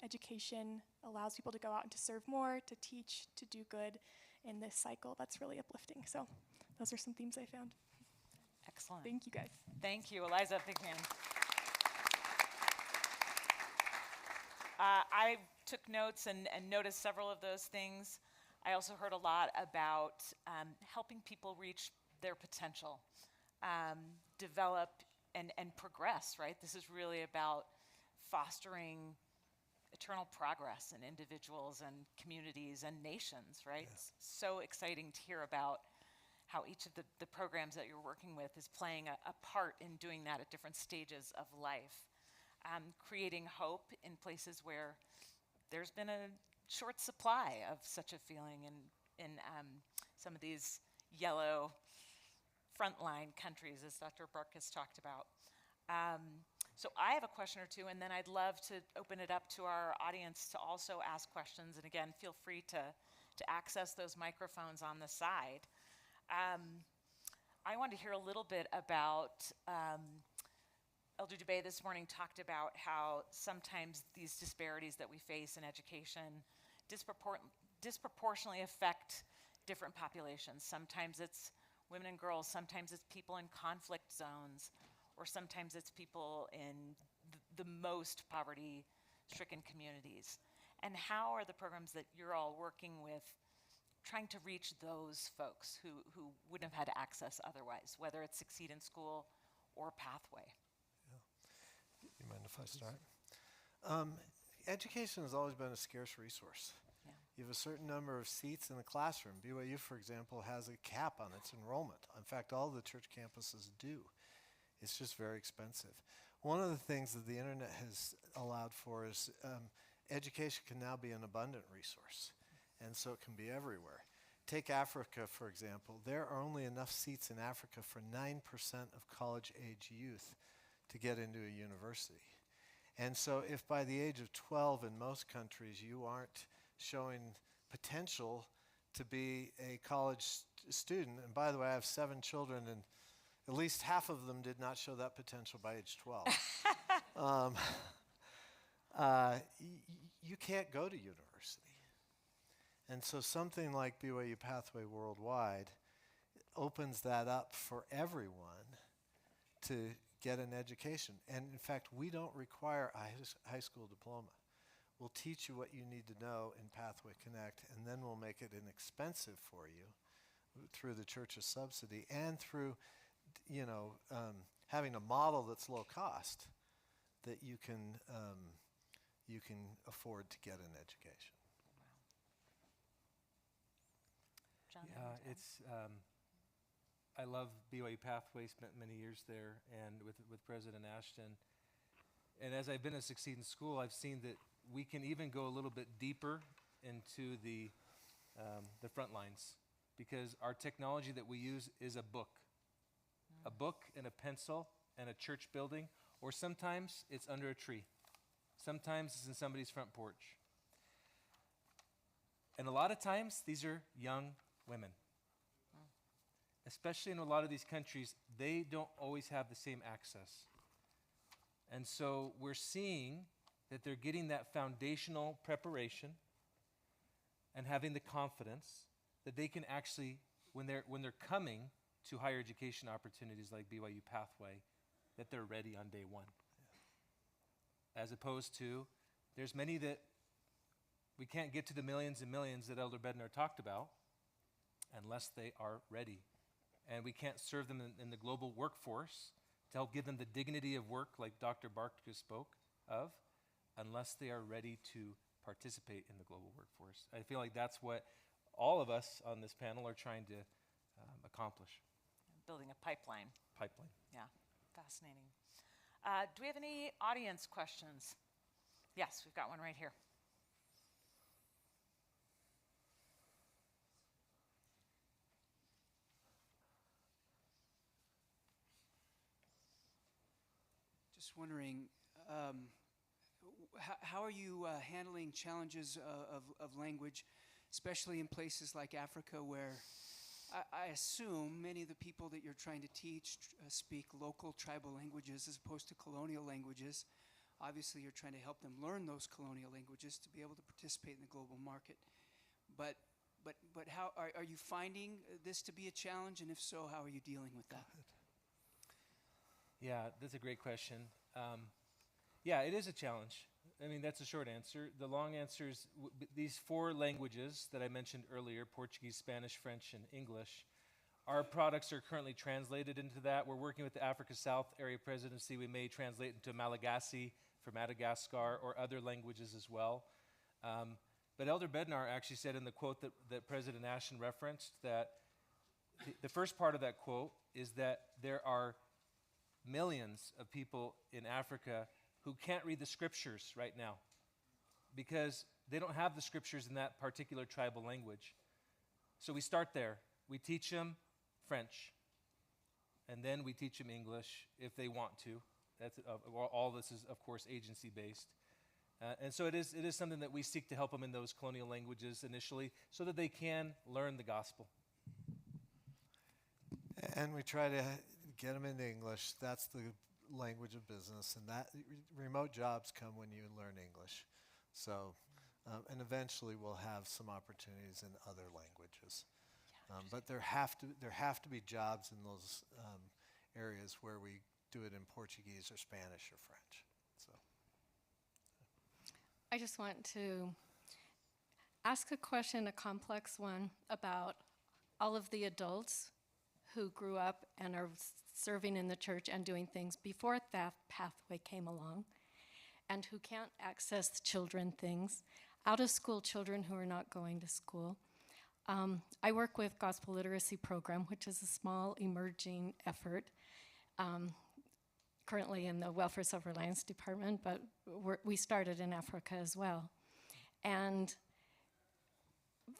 Education allows people to go out and to serve more, to teach, to do good in this cycle. That's really uplifting. So those are some themes I found. Excellent. Thank you, guys. Thank you, Eliza. Big hand. I took notes and noticed several of those things. I also heard a lot about helping people reach their potential, develop and progress, right? This is really about fostering eternal progress in individuals and communities and nations, right? Yes. So exciting to hear about how each of the programs that you're working with is playing a part in doing that at different stages of life. Creating hope in places where there's been a short supply of such a feeling in some of these yellow frontline countries, as Dr. Burke has talked about. So I have a question or two, and then I'd love to open it up to our audience to also ask questions. And again, feel free to access those microphones on the side. I want to hear a little bit about, Elder Dubé this morning talked about how sometimes these disparities that we face in education disproportionately affect different populations. Sometimes it's women and girls, sometimes it's people in conflict zones, or sometimes it's people in the most poverty-stricken communities. And how are the programs that you're all working with trying to reach those folks who wouldn't have had access otherwise, whether it's Succeed in School or Pathway? Yeah. You mind if I start? Education has always been a scarce resource. Yeah. You have a certain number of seats in the classroom. BYU, for example, has a cap on its enrollment. In fact, all the church campuses do. It's just very expensive. One of the things that the internet has allowed for is education can now be an abundant resource, and so it can be everywhere. Take Africa, for example. There are only enough seats in Africa for 9% of college-age youth to get into a university. And so if by the age of 12 in most countries you aren't showing potential to be a college student, and by the way, I have 7 children, and at least half of them did not show that potential by age 12. You can't go to university. And so something like BYU Pathway Worldwide opens that up for everyone to get an education. And in fact, we don't require a high school diploma. We'll teach you what you need to know in Pathway Connect, and then we'll make it inexpensive for you through the church's subsidy and through having a model that's low cost that you can afford to get an education. John? Yeah, it's. I love BYU Pathway. Spent many years there, and with President Ashton. And as I've been at Succeed in School, I've seen that we can even go a little bit deeper into the front lines because our technology that we use is a book. A book and a pencil and a church building, or sometimes it's under a tree. Sometimes it's in somebody's front porch. And a lot of times, these are young women. Especially in a lot of these countries, they don't always have the same access. And so we're seeing that they're getting that foundational preparation and having the confidence that they can actually, when they're coming to higher education opportunities like BYU Pathway, that they're ready on day one. As opposed to, there's many that we can't get to the millions and millions that Elder Bednar talked about unless they are ready. And we can't serve them in the global workforce to help give them the dignity of work like Dr. Bark just spoke of, unless they are ready to participate in the global workforce. I feel like that's what all of us on this panel are trying to accomplish. Building a pipeline. Pipeline. Yeah, fascinating. Do we have any audience questions? Yes, we've got one right here. Just wondering, how are you handling challenges of language, especially in places like Africa, where I assume many of the people that you're trying to teach speak local tribal languages as opposed to colonial languages. Obviously, you're trying to help them learn those colonial languages to be able to participate in the global market. But how are you finding this to be a challenge, and if so, how are you dealing with that? Yeah, that's a great question. Yeah, it is a challenge. I mean, that's a short answer. The long answer is these 4 languages that I mentioned earlier, Portuguese, Spanish, French, and English, our products are currently translated into that. We're working with the Africa South Area Presidency. We may translate into Malagasy for Madagascar or other languages as well. But Elder Bednar actually said in the quote that President Ashton referenced that the first part of that quote is that there are millions of people in Africa who can't read the scriptures right now because they don't have the scriptures in that particular tribal language. So we start there. We teach them French, and then we teach them English if they want to. That's all this is, of course, agency-based. And so it is something that we seek to help them in those colonial languages initially so that they can learn the gospel. And we try to get them into English. That's the language of business, and that remote jobs come when you learn English. So, and eventually we'll have some opportunities in other languages. But there have to be jobs in those areas where we do it in Portuguese or Spanish or French. So, I just want to ask a question, a complex one, about all of the adults who grew up and are serving in the church and doing things before that pathway came along, and who can't access children things, out-of-school children who are not going to school. I work with Gospel Literacy Program, which is a small emerging effort, currently in the Welfare Self-Reliance Department, but we started in Africa as well. And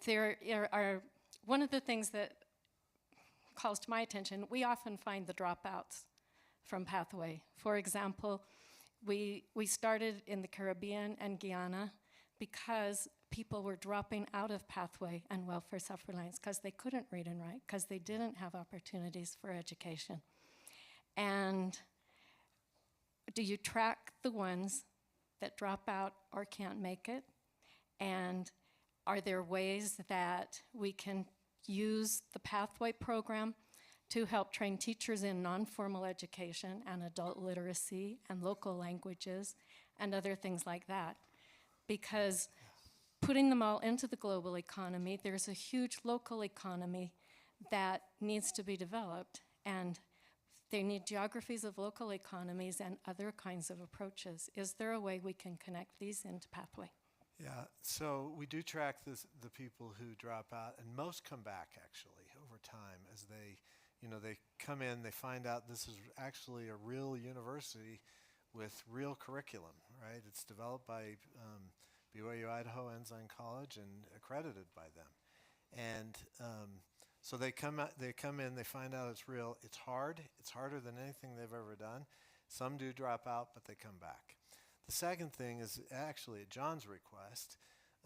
there are, one of the things that calls to my attention, we often find the dropouts from Pathway. For example, we started in the Caribbean and Guyana because people were dropping out of Pathway and Welfare Self-Reliance because they couldn't read and write, because they didn't have opportunities for education. And do you track the ones that drop out or can't make it? And are there ways that we can use the Pathway program to help train teachers in non-formal education and adult literacy and local languages and other things like that? Because putting them all into the global economy, there's a huge local economy that needs to be developed, and they need geographies of local economies and other kinds of approaches. Is there a way we can connect these into Pathway? yeah, so we do track the people who drop out, and most come back actually over time as they come in, they find out this is actually a real university with real curriculum, right? It's developed by BYU Idaho Ensign College and accredited by them. And So they come in, they find out it's real. It's hard. It's harder than anything they've ever done. Some do drop out, but they come back. The second thing is actually at John's request,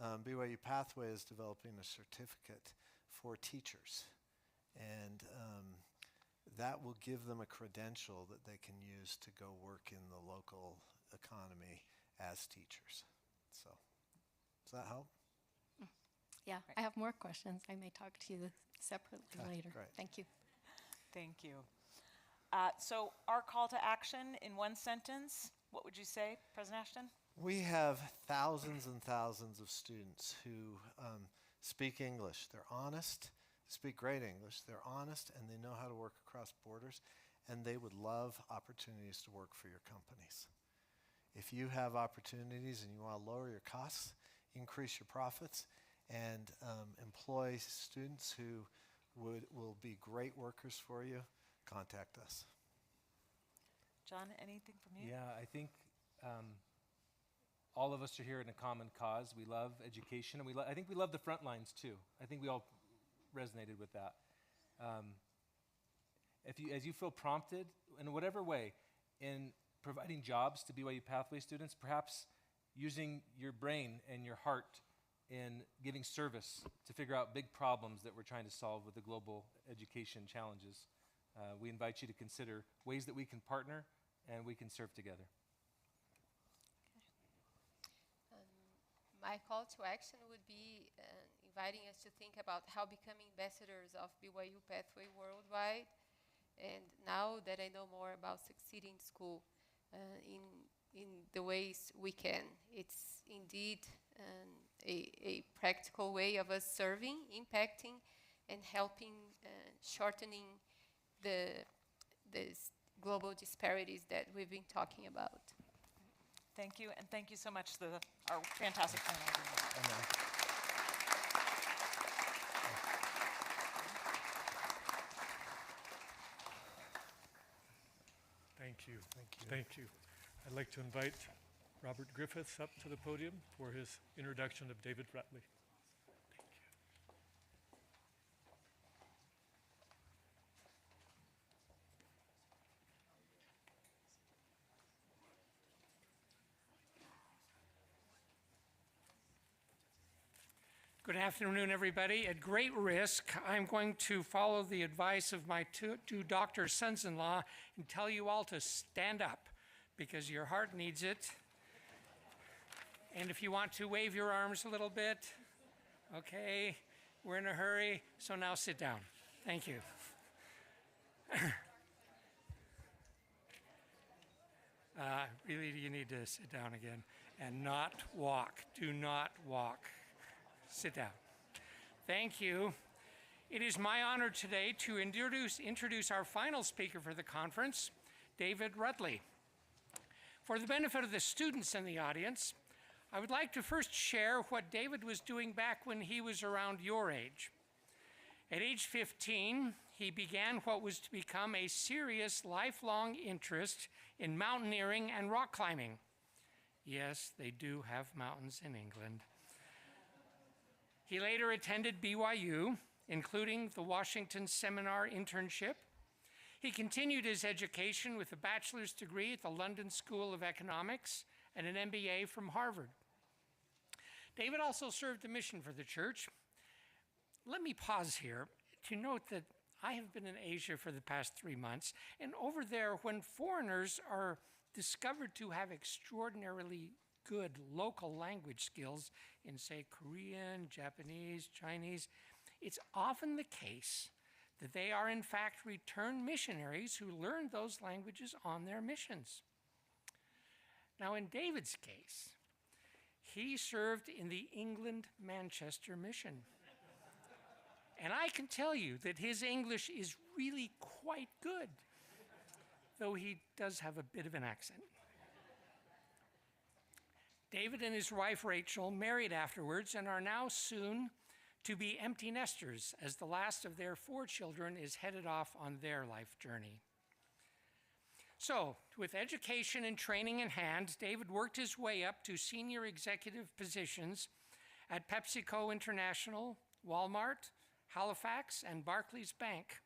BYU Pathway is developing a certificate for teachers. And that will give them a credential that they can use to go work in the local economy as teachers. So, does that help? Yeah, I have more questions. I may talk to you separately later. Great. Thank you. Thank you. So our call to action in one sentence, what would you say, President Ashton? We have thousands and thousands of students who speak English. They're honest, speak great English. They're honest, and they know how to work across borders, and they would love opportunities to work for your companies. If you have opportunities and you want to lower your costs, increase your profits, and employ students who will be great workers for you, contact us. John, anything from you? Yeah, I think all of us are here in a common cause. We love education, and I think we love the front lines too. I think we all resonated with that. As you feel prompted in whatever way in providing jobs to BYU Pathway students, perhaps using your brain and your heart in giving service to figure out big problems that we're trying to solve with the global education challenges, we invite you to consider ways that we can partner and we can serve together. My call to action would be inviting us to think about how becoming ambassadors of BYU Pathway worldwide. And now that I know more about Succeeding School in the ways we can, it's indeed a practical way of us serving, impacting, and helping shortening the global disparities that we've been talking about. Thank you, and thank you so much to our fantastic panel. Thank you. Thank you. I'd like to invite Robert Griffiths up to the podium for his introduction of David Rutley. Good afternoon, everybody. At great risk, I'm going to follow the advice of my two doctor sons-in-law and tell you all to stand up because your heart needs it. And if you want to wave your arms a little bit, okay, we're in a hurry, so now sit down. Thank you. Really, you need to sit down again and not walk. Do not walk. Sit down. Thank you. It is my honor today to introduce our final speaker for the conference, David Rutley. For the benefit of the students in the audience, I would like to first share what David was doing back when he was around your age. At age 15, he began what was to become a serious lifelong interest in mountaineering and rock climbing. Yes, they do have mountains in England. He later attended BYU, including the Washington Seminar internship. He continued his education with a bachelor's degree at the London School of Economics and an MBA from Harvard. David also served a mission for the church. Let me pause here to note that I have been in Asia for the past 3 months, and over there, when foreigners are discovered to have extraordinarily good local language skills in, say, Korean, Japanese, Chinese, it's often the case that they are in fact returned missionaries who learned those languages on their missions. Now, in David's case, he served in the England Manchester mission. And I can tell you that his English is really quite good, though he does have a bit of an accent. David and his wife Rachel married afterwards and are now soon to be empty nesters as the last of their 4 children is headed off on their life journey. So, with education and training in hand, David worked his way up to senior executive positions at PepsiCo International, Walmart, Halifax, and Barclays Bank.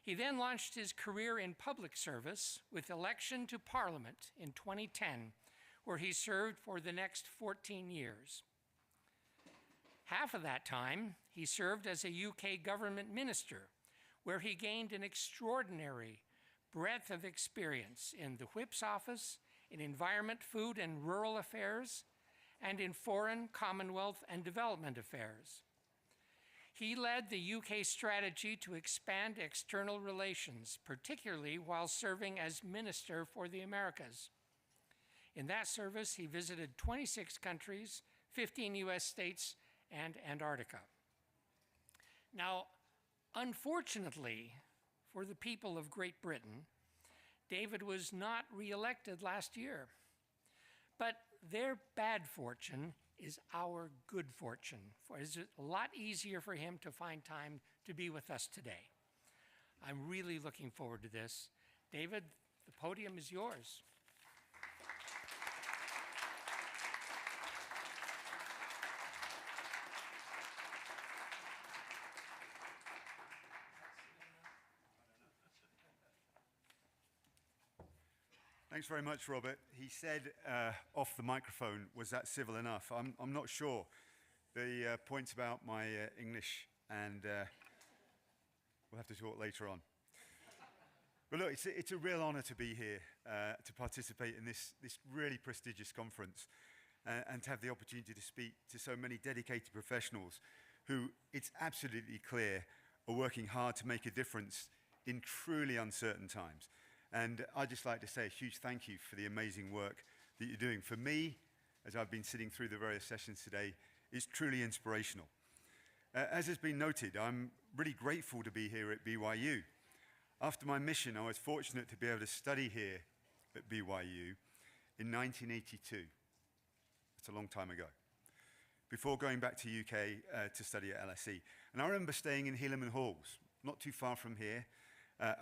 He then launched his career in public service with election to Parliament in 2010, where he served for the next 14 years. Half of that time, he served as a UK government minister, where he gained an extraordinary breadth of experience in the Whip's office, in environment, food, and rural affairs, and in foreign, Commonwealth, and development affairs. He led the UK strategy to expand external relations, particularly while serving as Minister for the Americas. In that service, he visited 26 countries, 15 US states, and Antarctica. Now, unfortunately for the people of Great Britain, David was not re-elected last year. But their bad fortune is our good fortune. It's a lot easier for him to find time to be with us today. I'm really looking forward to this. David, the podium is yours. Thanks very much, Robert. He said off the microphone, was that civil enough? I'm not sure. The points about my English, and we'll have to talk later on. But look, it's a real honor to be here, to participate in this really prestigious conference, and to have the opportunity to speak to so many dedicated professionals who, it's absolutely clear, are working hard to make a difference in truly uncertain times. And I'd just like to say a huge thank you for the amazing work that you're doing. For me, as I've been sitting through the various sessions today, it's truly inspirational. As has been noted, I'm really grateful to be here at BYU. After my mission, I was fortunate to be able to study here at BYU in 1982. That's a long time ago. Before going back to UK to study at LSE. And I remember staying in Helaman Halls, not too far from here,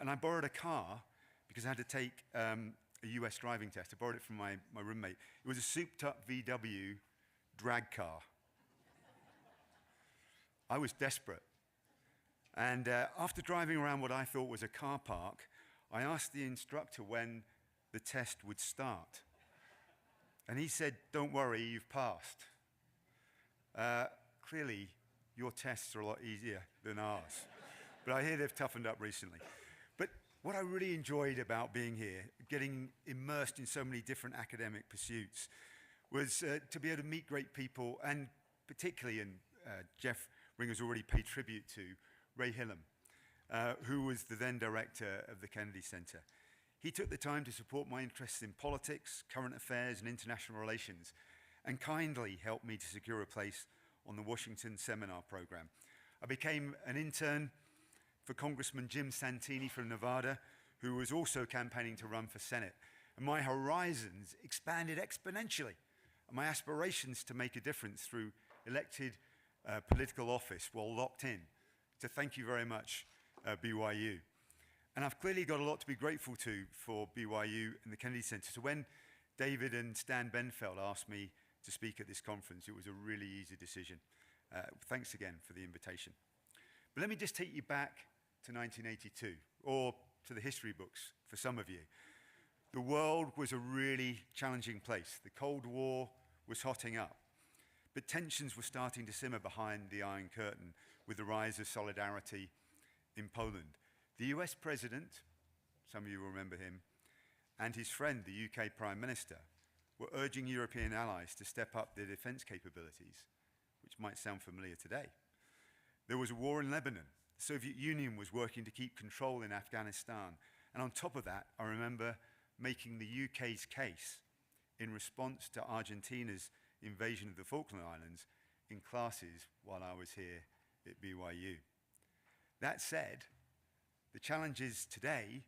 and I borrowed a car because I had to take a US driving test. I borrowed it from my roommate. It was a souped-up VW drag car. I was desperate. And after driving around what I thought was a car park, I asked the instructor when the test would start. And he said, "Don't worry, you've passed." Clearly, your tests are a lot easier than ours. But I hear they've toughened up recently. But what I really enjoyed about being here, getting immersed in so many different academic pursuits, was to be able to meet great people, and particularly, and Jeff Ringer's already paid tribute to, Ray Hillam, who was the then director of the Kennedy Center. He took the time to support my interests in politics, current affairs, and international relations, and kindly helped me to secure a place on the Washington Seminar Program. I became an intern for Congressman Jim Santini from Nevada, who was also campaigning to run for Senate. And my horizons expanded exponentially, and my aspirations to make a difference through elected political office while locked in. So thank you very much, BYU. And I've clearly got a lot to be grateful to for BYU and the Kennedy Center. So when David and Stan Benfeld asked me to speak at this conference, it was a really easy decision. Thanks again for the invitation. But let me just take you back to 1982, or to the history books for some of you. The world was a really challenging place. The Cold War was hotting up, but tensions were starting to simmer behind the Iron Curtain with the rise of solidarity in Poland. The US president, some of you will remember him, and his friend, the UK Prime Minister, were urging European allies to step up their defense capabilities, which might sound familiar today. There was a war in Lebanon. The Soviet Union was working to keep control in Afghanistan. And on top of that, I remember making the UK's case in response to Argentina's invasion of the Falkland Islands in classes while I was here at BYU. That said, the challenges today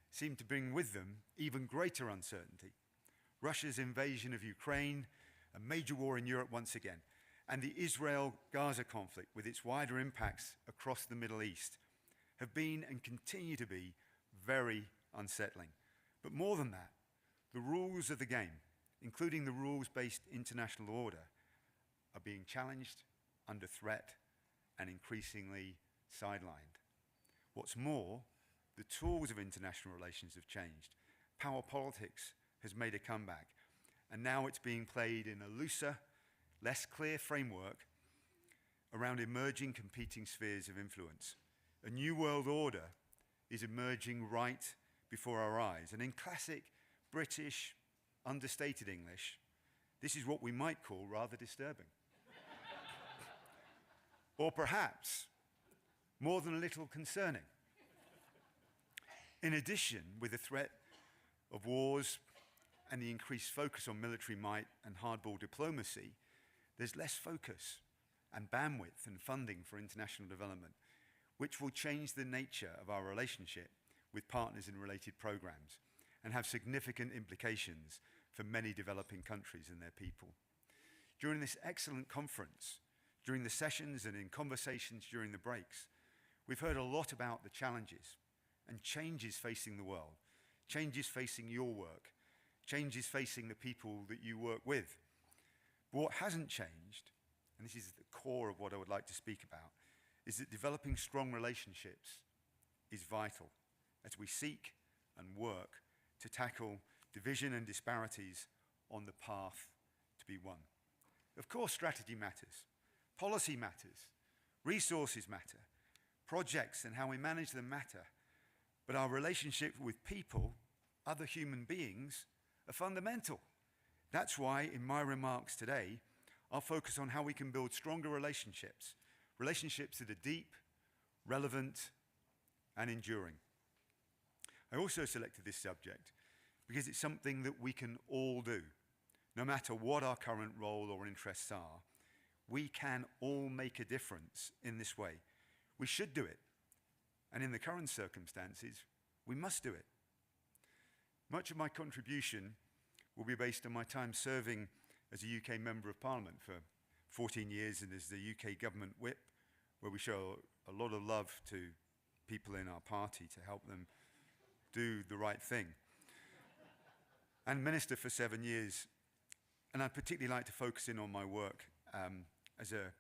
seem to bring with them even greater uncertainty. Russia's invasion of Ukraine, a major war in Europe once again, and the Israel-Gaza conflict with its wider impacts across the Middle East have been and continue to be very unsettling. But more than that, the rules of the game, including the rules-based international order, are being challenged, under threat, and increasingly sidelined. What's more, the tools of international relations have changed. Power politics has made a comeback, and now it's being played in a looser, less clear framework around emerging competing spheres of influence. A new world order is emerging right before our eyes, and in classic British, understated English, this is what we might call rather disturbing. Or perhaps more than a little concerning. In addition, with the threat of wars and the increased focus on military might and hardball diplomacy, there's less focus and bandwidth and funding for international development, which will change the nature of our relationship with partners in related programs and have significant implications for many developing countries and their people. During this excellent conference, during the sessions and in conversations during the breaks, we've heard a lot about the challenges and changes facing the world, changes facing your work, changes facing the people that you work with. But what hasn't changed, and this is the core of what I would like to speak about, is that developing strong relationships is vital as we seek and work to tackle division and disparities on the path to be one. Of course, strategy matters, policy matters, resources matter, projects and how we manage them matter, but our relationship with people, other human beings, are fundamental. That's why in my remarks today, I'll focus on how we can build stronger relationships, relationships that are deep, relevant, and enduring. I also selected this subject because it's something that we can all do. No matter what our current role or interests are, we can all make a difference in this way. We should do it. And in the current circumstances, we must do it. Much of my contribution will be based on my time serving as a UK Member of Parliament for 14 years and as the UK Government Whip, where we show a lot of love to people in our party to help them do the right thing. And Minister for 7 years, and I'd particularly like to focus in on my work as a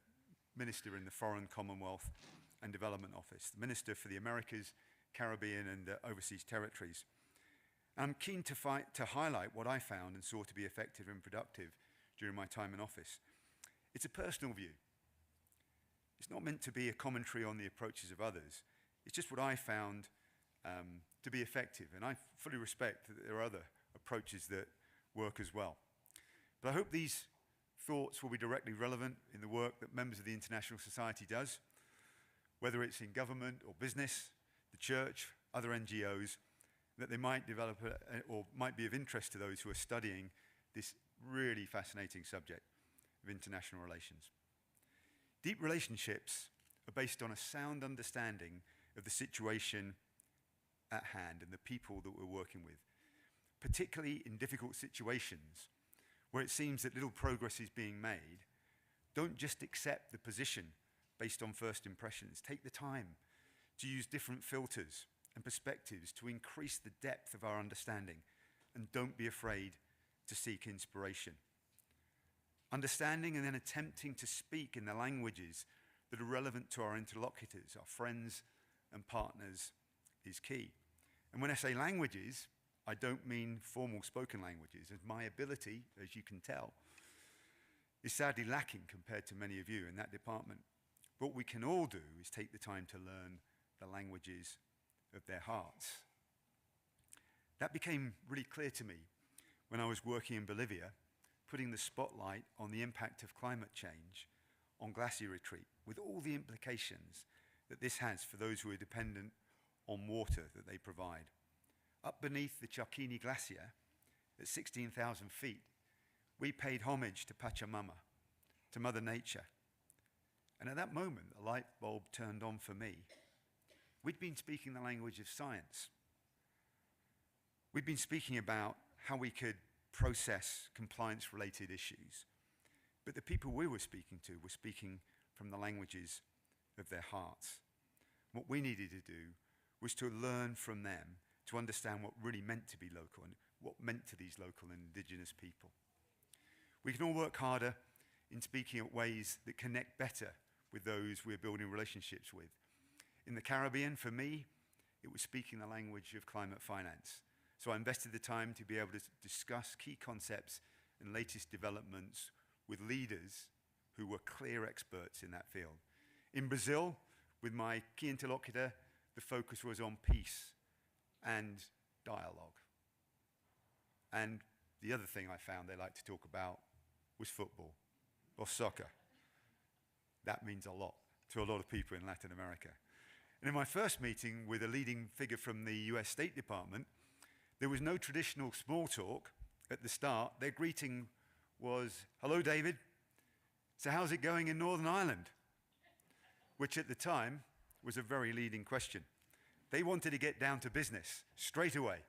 Minister in the Foreign, Commonwealth and Development Office, the Minister for the Americas, Caribbean and Overseas Territories. I'm keen to highlight what I found and saw to be effective and productive during my time in office. It's a personal view. It's not meant to be a commentary on the approaches of others. It's just what I found to be effective, and I fully respect that there are other approaches that work as well. But I hope these thoughts will be directly relevant in the work that members of the International Society does, whether it's in government or business, the church, other NGOs, that they might develop or might be of interest to those who are studying this really fascinating subject of international relations. Deep relationships are based on a sound understanding of the situation at hand and the people that we're working with, particularly in difficult situations where it seems that little progress is being made. Don't just accept the position based on first impressions. Take the time to use different filters and perspectives to increase the depth of our understanding, and don't be afraid to seek inspiration. Understanding and then attempting to speak in the languages that are relevant to our interlocutors, our friends and partners, is key. And when I say languages, I don't mean formal spoken languages, as my ability, as you can tell, is sadly lacking compared to many of you in that department. What we can all do is take the time to learn the languages of their hearts. That became really clear to me when I was working in Bolivia, putting the spotlight on the impact of climate change on glacier retreat, with all the implications that this has for those who are dependent on water that they provide. Up beneath the Chacchini Glacier, at 16,000 feet, we paid homage to Pachamama, to Mother Nature. And at that moment, a light bulb turned on for me. We'd been speaking the language of science. We'd been speaking about how we could process compliance-related issues. But the people we were speaking to were speaking from the languages of their hearts. What we needed to do was to learn from them to understand what really meant to be local and what meant to these local and indigenous people. We can all work harder in speaking at ways that connect better with those we're building relationships with. In the Caribbean, for me, it was speaking the language of climate finance. So I invested the time to be able to discuss key concepts and latest developments with leaders who were clear experts in that field. In Brazil, with my key interlocutor, the focus was on peace and dialogue. And the other thing I found they liked to talk about was football or soccer. That means a lot to a lot of people in Latin America. And in my first meeting with a leading figure from the US State Department, there was no traditional small talk at the start. Their greeting was, "Hello, David. So how's it going in Northern Ireland?" Which at the time was a very leading question. They wanted to get down to business straight away.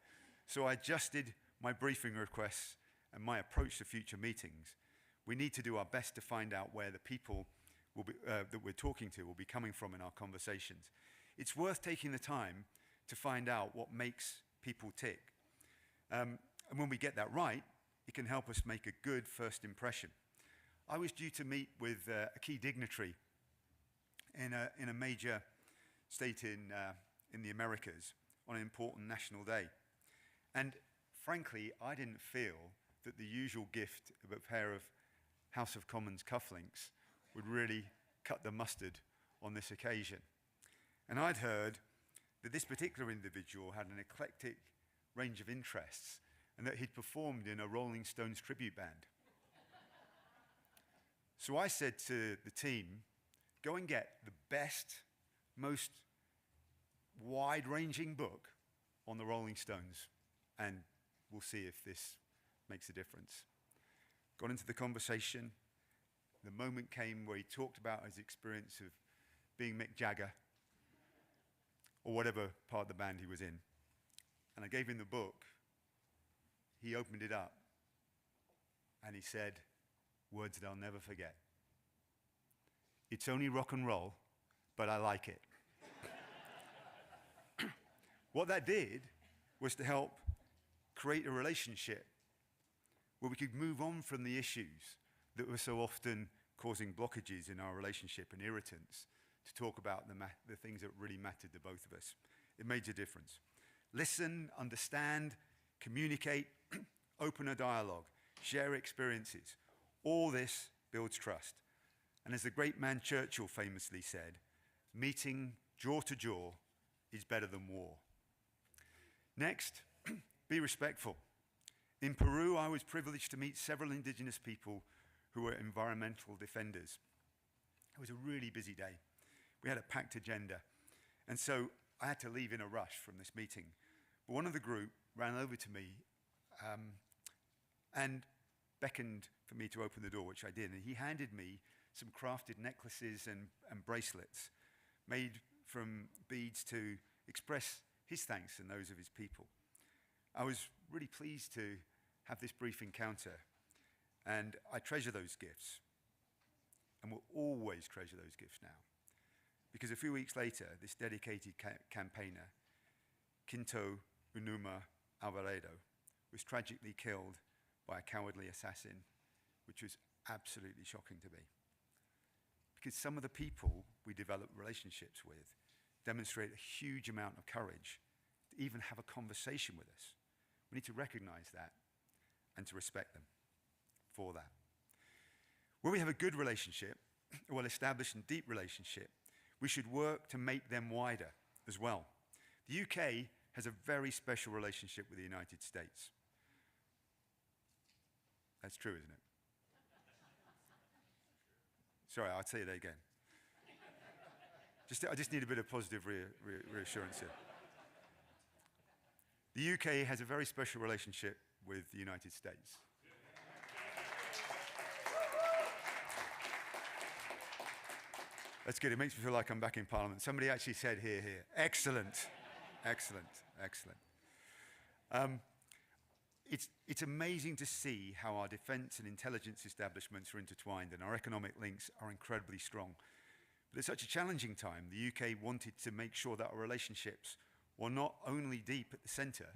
So I adjusted my briefing requests and my approach to future meetings. We need to do our best to find out where the people will be, that we're talking to will be coming from in our conversations. It's worth taking the time to find out what makes people tick. And when we get that right, it can help us make a good first impression. I was due to meet with a key dignitary in a major state in the Americas on an important national day. And frankly, I didn't feel that the usual gift of a pair of House of Commons cufflinks would really cut the mustard on this occasion. And I'd heard that this particular individual had an eclectic range of interests and that he'd performed in a Rolling Stones tribute band. So I said to the team, go and get the best, most wide-ranging book on the Rolling Stones, and we'll see if this makes a difference. Got into the conversation. The moment came where he talked about his experience of being Mick Jagger, or whatever part of the band he was in. And I gave him the book. He opened it up, and he said, words that I'll never forget. "It's only rock and roll, but I like it." What that did was to help create a relationship where we could move on from the issues that were so often causing blockages in our relationship and irritants to talk about the things that really mattered to both of us. It made a difference. Listen, understand, communicate, open a dialogue, share experiences. All this builds trust. And as the great man Churchill famously said, meeting jaw to jaw is better than war. Next, be respectful. In Peru, I was privileged to meet several indigenous people who were environmental defenders. It was a really busy day. We had a packed agenda. And so I had to leave in a rush from this meeting. But one of the group ran over to me and beckoned for me to open the door, which I did. And he handed me some crafted necklaces and bracelets made from beads to express his thanks and those of his people. I was really pleased to have this brief encounter, and I treasure those gifts, and will always treasure those gifts now. Because a few weeks later, this dedicated campaigner, Quinto Unuma Alvarado, was tragically killed by a cowardly assassin, which was absolutely shocking to me. Because some of the people we develop relationships with demonstrate a huge amount of courage to even have a conversation with us. We need to recognize that and to respect them for that. When we have a good relationship, a well-established and deep relationship, we should work to make them wider as well. The UK has a very special relationship with the United States. That's true, isn't it? Sorry, I'll say it again. I just need a bit of positive reassurance here. The UK has a very special relationship with the United States. That's good. It makes me feel like I'm back in Parliament. Somebody actually said here, here. Excellent. Excellent. Excellent. It's amazing to see how our defense and intelligence establishments are intertwined and our economic links are incredibly strong. But at such a challenging time, the UK wanted to make sure that our relationships were not only deep at the centre,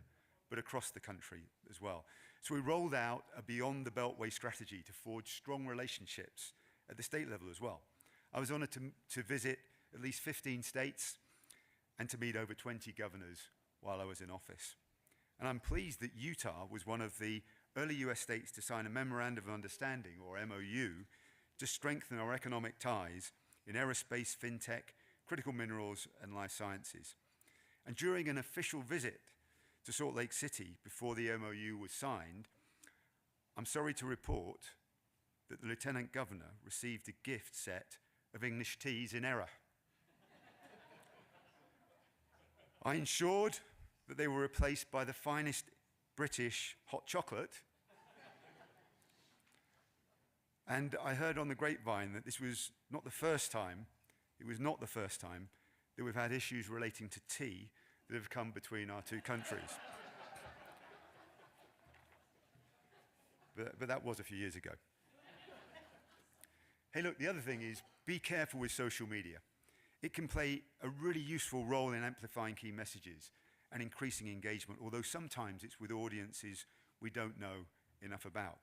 but across the country as well. So we rolled out a Beyond the Beltway strategy to forge strong relationships at the state level as well. I was honored to visit at least 15 states and to meet over 20 governors while I was in office. And I'm pleased that Utah was one of the early US states to sign a Memorandum of Understanding, or MOU, to strengthen our economic ties in aerospace, fintech, critical minerals, and life sciences. And during an official visit to Salt Lake City before the MOU was signed, I'm sorry to report that the Lieutenant Governor received a gift set of English teas in error. I ensured that they were replaced by the finest British hot chocolate. And I heard on the grapevine that this was not the first time, it was not the first time that we've had issues relating to tea that have come between our two countries. But that was a few years ago. Hey, look, the other thing is be careful with social media. It can play a really useful role in amplifying key messages and increasing engagement, although sometimes it's with audiences we don't know enough about.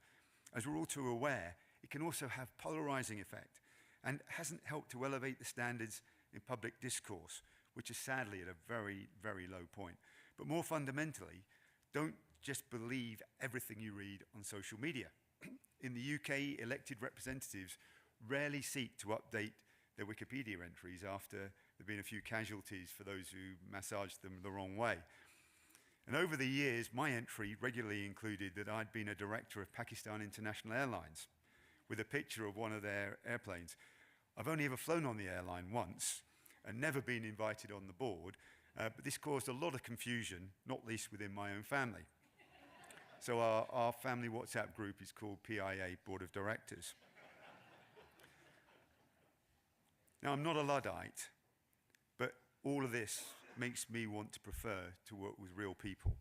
As we're all too aware, it can also have polarizing effect and hasn't helped to elevate the standards in public discourse, which is sadly at a very, very low point. But more fundamentally, don't just believe everything you read on social media. In the UK, elected representatives rarely seek to update their Wikipedia entries after there have been a few casualties for those who massaged them the wrong way. And over the years, my entry regularly included that I'd been a director of Pakistan International Airlines with a picture of one of their airplanes. I've only ever flown on the airline once and never been invited on the board, but this caused a lot of confusion, not least within my own family. So our family WhatsApp group is called PIA Board of Directors. Now, I'm not a Luddite, but all of this makes me want to prefer to work with real people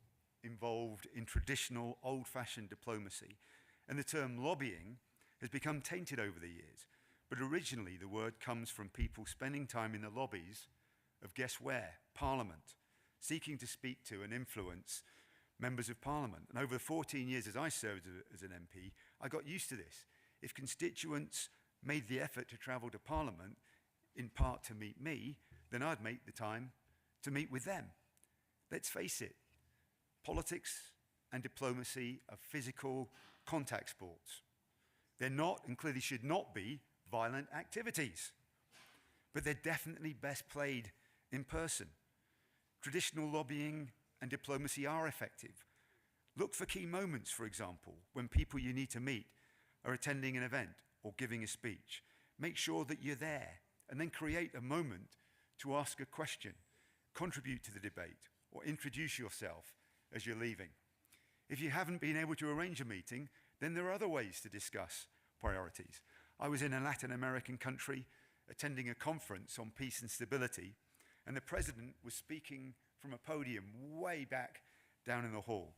involved in traditional, old-fashioned diplomacy. And the term lobbying has become tainted over the years. But originally, the word comes from people spending time in the lobbies of guess where? Parliament, seeking to speak to and influence members of Parliament. And over the 14 years as I served as an MP, I got used to this. If constituents made the effort to travel to Parliament, in part to meet me, then I'd make the time to meet with them. Let's face it, politics and diplomacy are physical contact sports. They're not, and clearly should not be, violent activities. But they're definitely best played in person. Traditional lobbying and diplomacy are effective. Look for key moments, for example, when people you need to meet are attending an event or giving a speech. Make sure that you're there, and then create a moment to ask a question, contribute to the debate, or introduce yourself as you're leaving. If you haven't been able to arrange a meeting, then there are other ways to discuss priorities. I was in a Latin American country attending a conference on peace and stability, and the president was speaking from a podium way back down in the hall.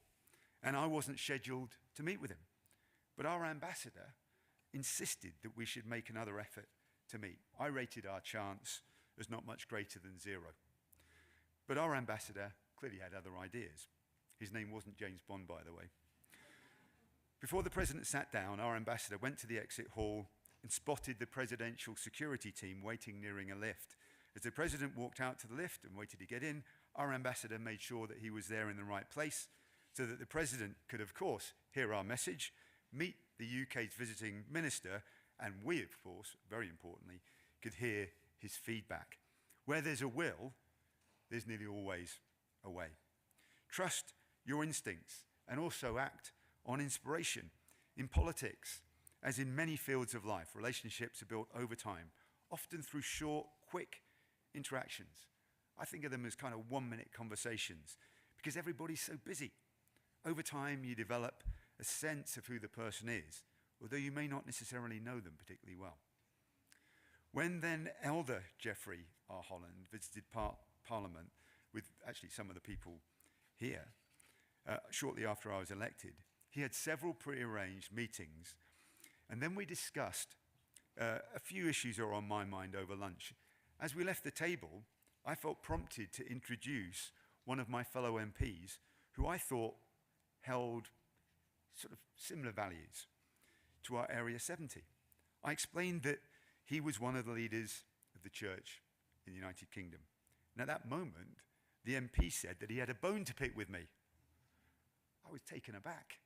And I wasn't scheduled to meet with him. But our ambassador insisted that we should make another effort to meet. I rated our chance as not much greater than 0. But our ambassador clearly had other ideas. His name wasn't James Bond, by the way. Before the president sat down, our ambassador went to the exit hall and spotted the presidential security team waiting nearing a lift. As the president walked out to the lift and waited to get in, our ambassador made sure that he was there in the right place so that the president could, of course, hear our message, meet the UK's visiting minister, and we, of course, very importantly, could hear his feedback. Where there's a will, there's nearly always a way. Trust your instincts and also act on inspiration. In politics, as in many fields of life, relationships are built over time, often through short, quick interactions. I think of them as kind of 1-minute conversations because everybody's so busy. Over time, you develop a sense of who the person is, although you may not necessarily know them particularly well. When then Elder Geoffrey R. Holland visited Parliament with actually some of the people here, shortly after I was elected, he had several pre-arranged meetings, and then we discussed a few issues that are on my mind over lunch. As we left the table, I felt prompted to introduce one of my fellow MPs who I thought held sort of similar values to our Area 70. I explained that He was one of the leaders of the church in the United Kingdom. And at that moment, the MP said that he had a bone to pick with me. I was taken aback.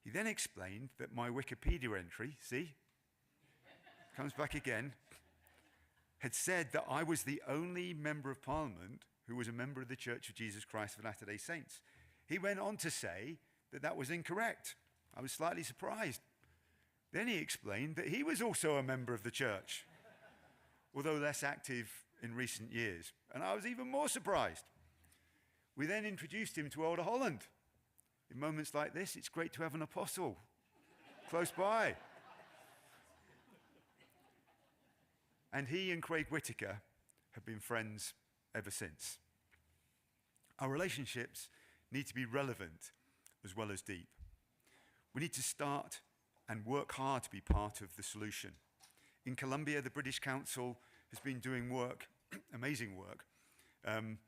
He then explained that my Wikipedia entry, see, comes back again, had said that I was the only member of Parliament who was a member of the Church of Jesus Christ of Latter-day Saints. He went on to say that that was incorrect. I was slightly surprised. Then he explained that he was also a member of the church, although less active in recent years. And I was even more surprised. We then introduced him to Elder Holland. In moments like this, it's great to have an apostle close by. And he and Craig Whitaker have been friends ever since. Our relationships need to be relevant as well as deep. We need to start and work hard to be part of the solution. In Colombia, the British Council has been doing work, amazing work, and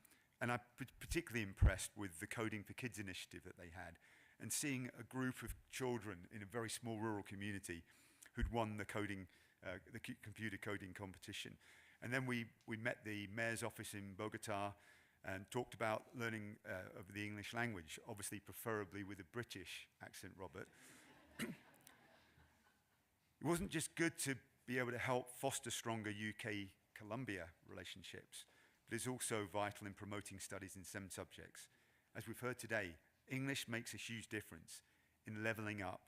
I'm particularly impressed with the Coding for Kids initiative that they had, and seeing a group of children in a very small rural community who'd won the computer coding competition. And then we met the mayor's office in Bogota and talked about learning of the English language, obviously preferably with a British accent, Robert. It wasn't just good to be able to help foster stronger UK-Colombia relationships, but it's also vital in promoting studies in STEM subjects. As we've heard today, English makes a huge difference in leveling up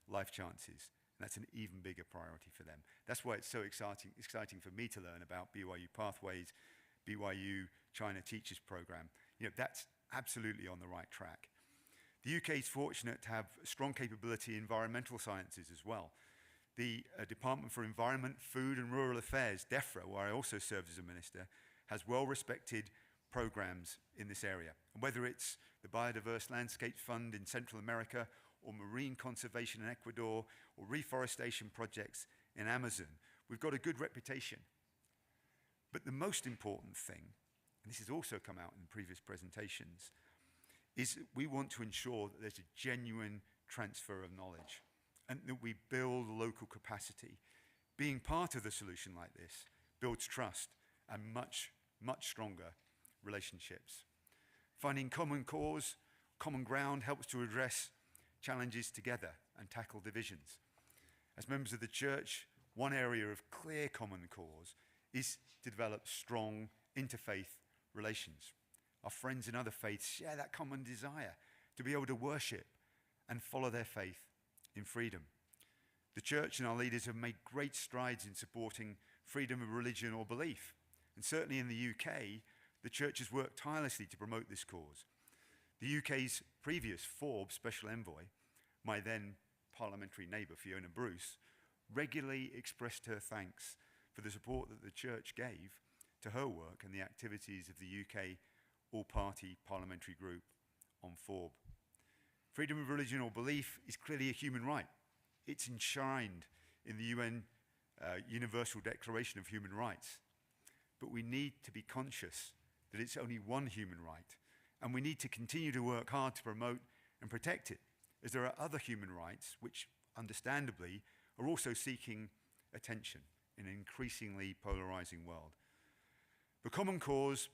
life chances, and that's an even bigger priority for them. That's why it's so exciting for me to learn about BYU Pathways, BYU China Teachers Program. You know, that's absolutely on the right track. The UK is fortunate to have strong capability in environmental sciences as well. The Department for Environment, Food and Rural Affairs, DEFRA, where I also serve as a minister, has well-respected programs in this area. And whether it's the Biodiverse Landscapes Fund in Central America, or marine conservation in Ecuador, or reforestation projects in Amazon, we've got a good reputation. But the most important thing, and this has also come out in previous presentations, is that we want to ensure that there's a genuine transfer of knowledge and that we build local capacity. Being part of the solution like this builds trust and much, much stronger relationships. Finding common cause, common ground helps to address challenges together and tackle divisions. As members of the church, one area of clear common cause is to develop strong interfaith relations. Our friends in other faiths share that common desire to be able to worship and follow their faith in freedom. The church and our leaders have made great strides in supporting freedom of religion or belief. And certainly in the UK, the church has worked tirelessly to promote this cause. The UK's previous Forbes Special Envoy, my then parliamentary neighbour Fiona Bruce, regularly expressed her thanks for the support that the church gave to her work and the activities of the UK all-party parliamentary group on FORB. Freedom of religion or belief is clearly a human right. It's enshrined in the UN Universal Declaration of Human Rights. But we need to be conscious that it's only one human right, and we need to continue to work hard to promote and protect it, as there are other human rights which, understandably, are also seeking attention in an increasingly polarizing world. The common cause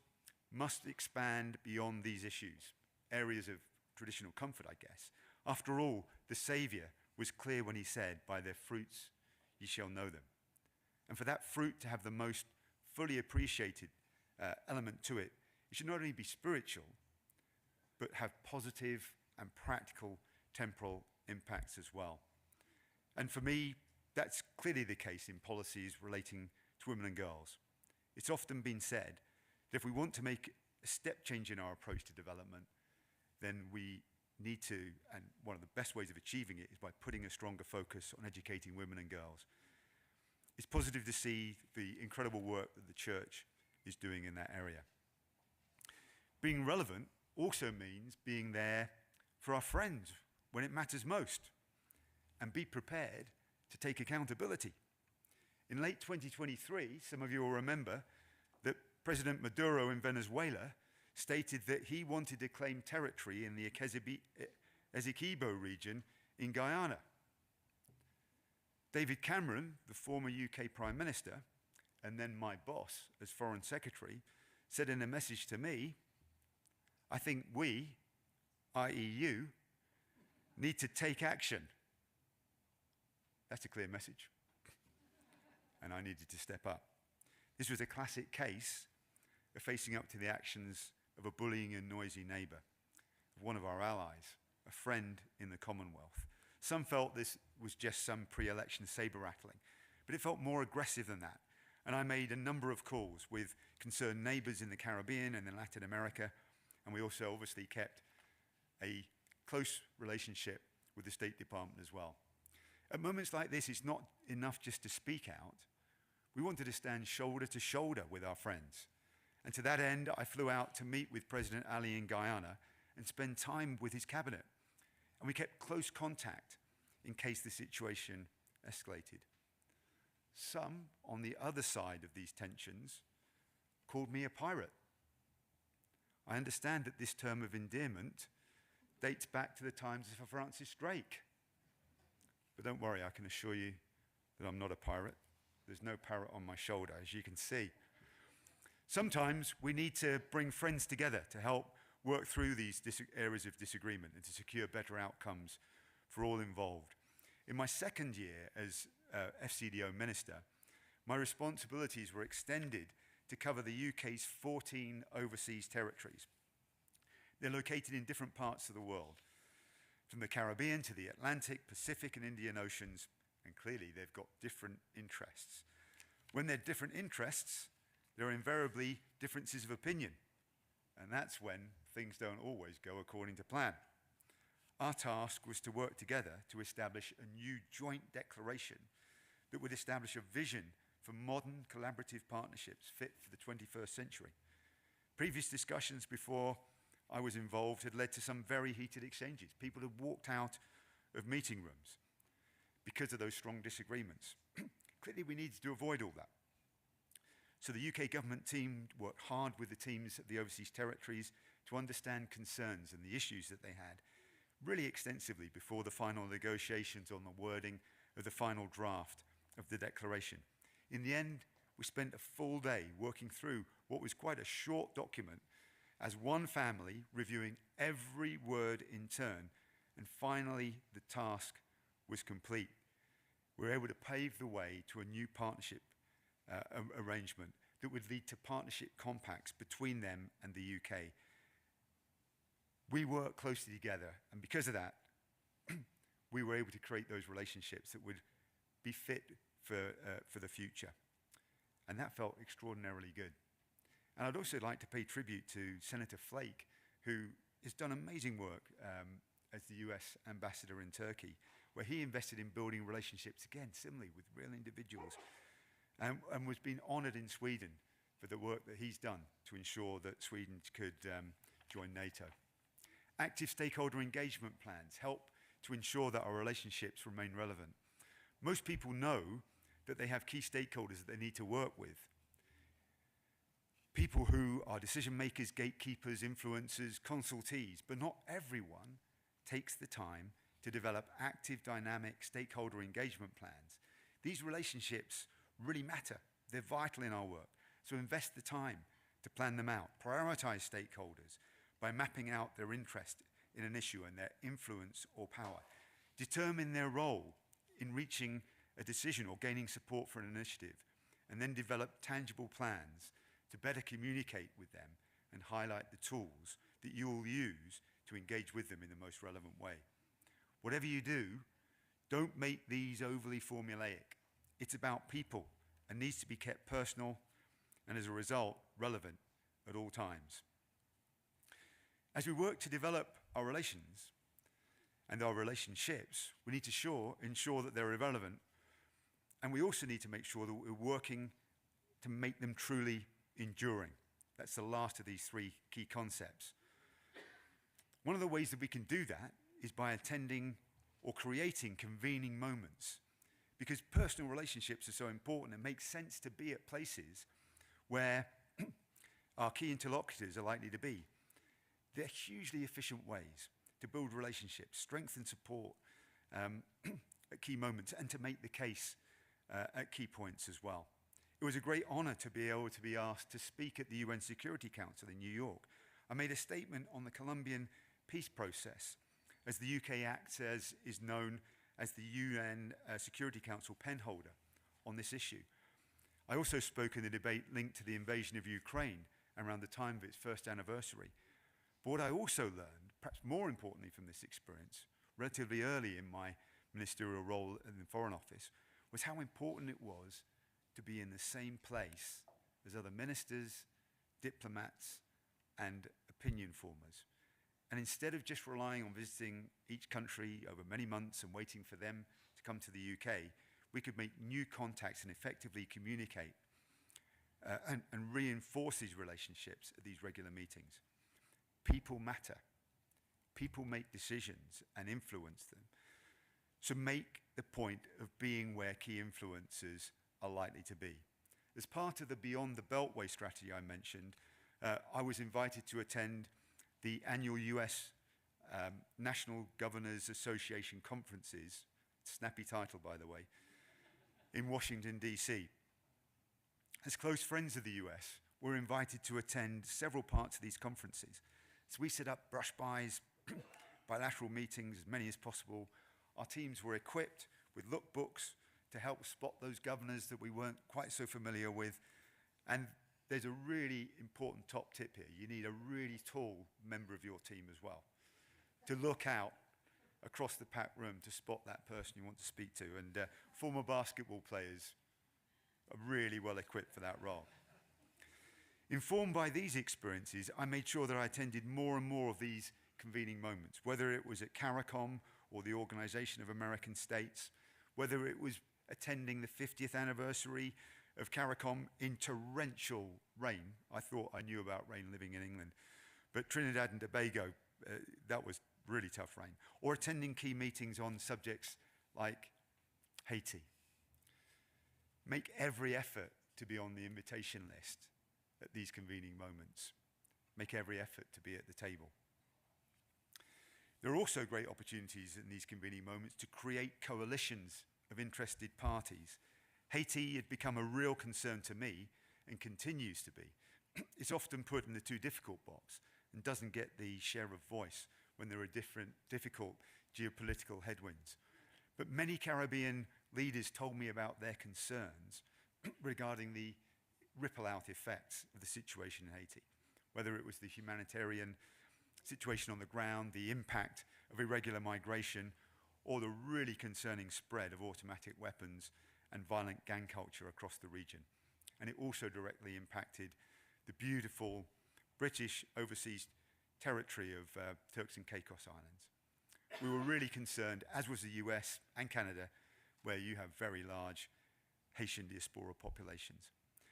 must expand beyond these issues, areas of traditional comfort, I guess. After all, the Saviour was clear when he said, "By their fruits ye shall know them." And for that fruit to have the most fully appreciated element to it, it should not only be spiritual, but have positive and practical temporal impacts as well. And for me, that's clearly the case in policies relating to women and girls. It's often been said that if we want to make a step change in our approach to development, then we need to, and one of the best ways of achieving it is by putting a stronger focus on educating women and girls. It's positive to see the incredible work that the church is doing in that area. Being relevant also means being there for our friends when it matters most, and be prepared to take accountability. In late 2023, some of you will remember that President Maduro in Venezuela stated that he wanted to claim territory in the Essequibo region in Guyana. David Cameron, the former UK Prime Minister, and then my boss as Foreign Secretary, said in a message to me, I think we, i.e. you, need to take action. That's a clear message. And I needed to step up. This was a classic case of facing up to the actions of a bullying and noisy neighbour, of one of our allies, a friend in the Commonwealth. Some felt this was just some pre-election saber rattling, but it felt more aggressive than that. And I made a number of calls with concerned neighbours in the Caribbean and in Latin America, and we also obviously kept a close relationship with the State Department as well. At moments like this, it's not enough just to speak out. We wanted to stand shoulder to shoulder with our friends. And to that end, I flew out to meet with President Ali in Guyana and spend time with his cabinet. And we kept close contact in case the situation escalated. Some on the other side of these tensions called me a pirate. I understand that this term of endearment dates back to the times of Francis Drake. But don't worry, I can assure you that I'm not a pirate. There's no parrot on my shoulder, as you can see. Sometimes we need to bring friends together to help work through these areas of disagreement and to secure better outcomes for all involved. In my second year as FCDO Minister, my responsibilities were extended to cover the UK's 14 overseas territories. They're located in different parts of the world, from the Caribbean to the Atlantic, Pacific and Indian Oceans, and clearly they've got different interests. When they're different interests, there are invariably differences of opinion, and that's when things don't always go according to plan. Our task was to work together to establish a new joint declaration that would establish a vision for modern collaborative partnerships fit for the 21st century. Previous discussions before I was involved had led to some very heated exchanges. People had walked out of meeting rooms because of those strong disagreements. Clearly, we needed to avoid all that. So the UK government team worked hard with the teams at the overseas territories to understand concerns and the issues that they had really extensively before the final negotiations on the wording of the final draft of the declaration. In the end, we spent a full day working through what was quite a short document as one family reviewing every word in turn, and finally the task was complete. We were able to pave the way to a new partnership arrangement that would lead to partnership compacts between them and the UK. We worked closely together, and because of that, we were able to create those relationships that would be fit for the future. And that felt extraordinarily good. And I'd also like to pay tribute to Senator Flake, who has done amazing work as the US ambassador in Turkey, where he invested in building relationships, again, similarly with real individuals, and was being honored in Sweden for the work that he's done to ensure that Sweden could join NATO. Active stakeholder engagement plans help to ensure that our relationships remain relevant. Most people know that they have key stakeholders that they need to work with. People who are decision makers, gatekeepers, influencers, consultees, but not everyone takes the time to develop active, dynamic stakeholder engagement plans. These relationships really matter. They're vital in our work. So invest the time to plan them out. Prioritize stakeholders by mapping out their interest in an issue and their influence or power. Determine their role in reaching a decision or gaining support for an initiative, and then develop tangible plans to better communicate with them and highlight the tools that you will use to engage with them in the most relevant way. Whatever you do, don't make these overly formulaic. It's about people and needs to be kept personal and, as a result, relevant at all times. As we work to develop our relations and our relationships, we need to ensure that they're relevant, and we also need to make sure that we're working to make them truly enduring. That's the last of these three key concepts. One of the ways that we can do that is by attending or creating convening moments, because personal relationships are so important. It makes sense to be at places where our key interlocutors are likely to be. They're hugely efficient ways to build relationships, strengthen support, at key moments and to make the case at key points as well. It was a great honor to be able to be asked to speak at the UN Security Council in New York. I made a statement on the Colombian peace process, as the UK acts as is known as the UN Security Council penholder on this issue. I also spoke in the debate linked to the invasion of Ukraine around the time of its first anniversary. But what I also learned, perhaps more importantly from this experience, relatively early in my ministerial role in the Foreign Office, was how important it was to be in the same place as other ministers, diplomats, and opinion formers. And instead of just relying on visiting each country over many months and waiting for them to come to the UK, we could make new contacts and effectively communicate and reinforce these relationships at these regular meetings. People matter. People make decisions and influence them. So make the point of being where key influencers are likely to be. As part of the Beyond the Beltway strategy I mentioned, I was invited to attend the annual US National Governors Association conferences, snappy title by the way, in Washington, D.C. As close friends of the US, we're invited to attend several parts of these conferences. So we set up brush bys, bilateral meetings, as many as possible. Our teams were equipped with lookbooks to help spot those governors that we weren't quite so familiar with. And there's a really important top tip here. You need a really tall member of your team as well to look out across the packed room to spot that person you want to speak to. And former basketball players are really well equipped for that role. Informed by these experiences, I made sure that I attended more and more of these convening moments, whether it was at CARICOM or the Organization of American States, whether it was attending the 50th anniversary of CARICOM in torrential rain. I thought I knew about rain living in England, but Trinidad and Tobago, that was really tough rain. Or attending key meetings on subjects like Haiti. Make every effort to be on the invitation list at these convening moments. Make every effort to be at the table. There are also great opportunities in these convening moments to create coalitions of interested parties. Haiti had become a real concern to me and continues to be. It's often put in the too difficult box and doesn't get the share of voice when there are difficult geopolitical headwinds. But many Caribbean leaders told me about their concerns regarding the ripple out effects of the situation in Haiti, whether it was the humanitarian situation on the ground, the impact of irregular migration, or the really concerning spread of automatic weapons and violent gang culture across the region. And it also directly impacted the beautiful British overseas territory of Turks and Caicos Islands. We were really concerned, as was the US and Canada, where you have very large Haitian diaspora populations.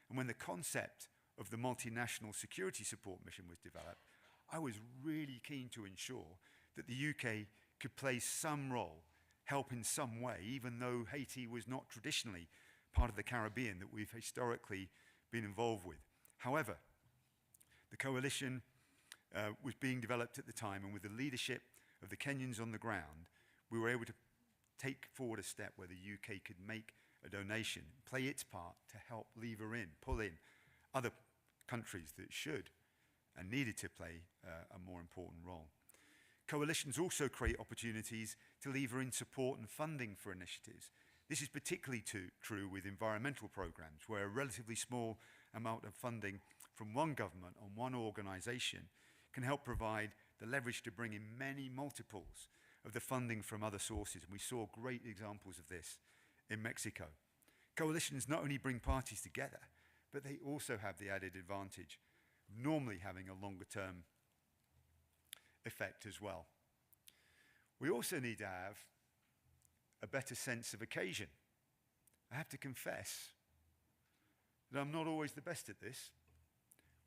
And when the concept of the multinational security support mission was developed, I was really keen to ensure that the UK could play some role, help in some way, even though Haiti was not traditionally part of the Caribbean that we've historically been involved with. However, the coalition was being developed at the time, and with the leadership of the Kenyans on the ground, we were able to take forward a step where the UK could make a donation, play its part to help lever in, pull in other countries that should and needed to play a more important role. Coalitions also create opportunities to lever in support and funding for initiatives. This is particularly true with environmental programs, where a relatively small amount of funding from one government or one organization can help provide the leverage to bring in many multiples of the funding from other sources. And we saw great examples of this in Mexico. Coalitions not only bring parties together, but they also have the added advantage of normally having a longer term effect as well. We also need to have a better sense of occasion. I have to confess that I'm not always the best at this.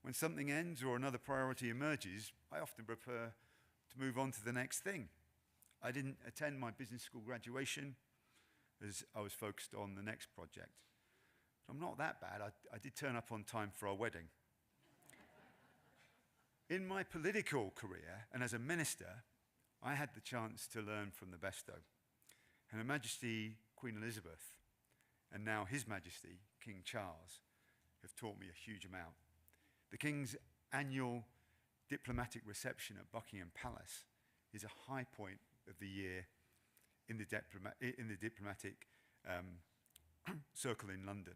When something ends or another priority emerges, I often prefer to move on to the next thing. I didn't attend my business school graduation as I was focused on the next project. But I'm not that bad. I did turn up on time for our wedding. In my political career and as a minister, I had the chance to learn from the best though. and Her Majesty Queen Elizabeth, and now His Majesty King Charles, have taught me a huge amount. The King's annual diplomatic reception at Buckingham Palace is a high point of the year in the diplomatic circle in London.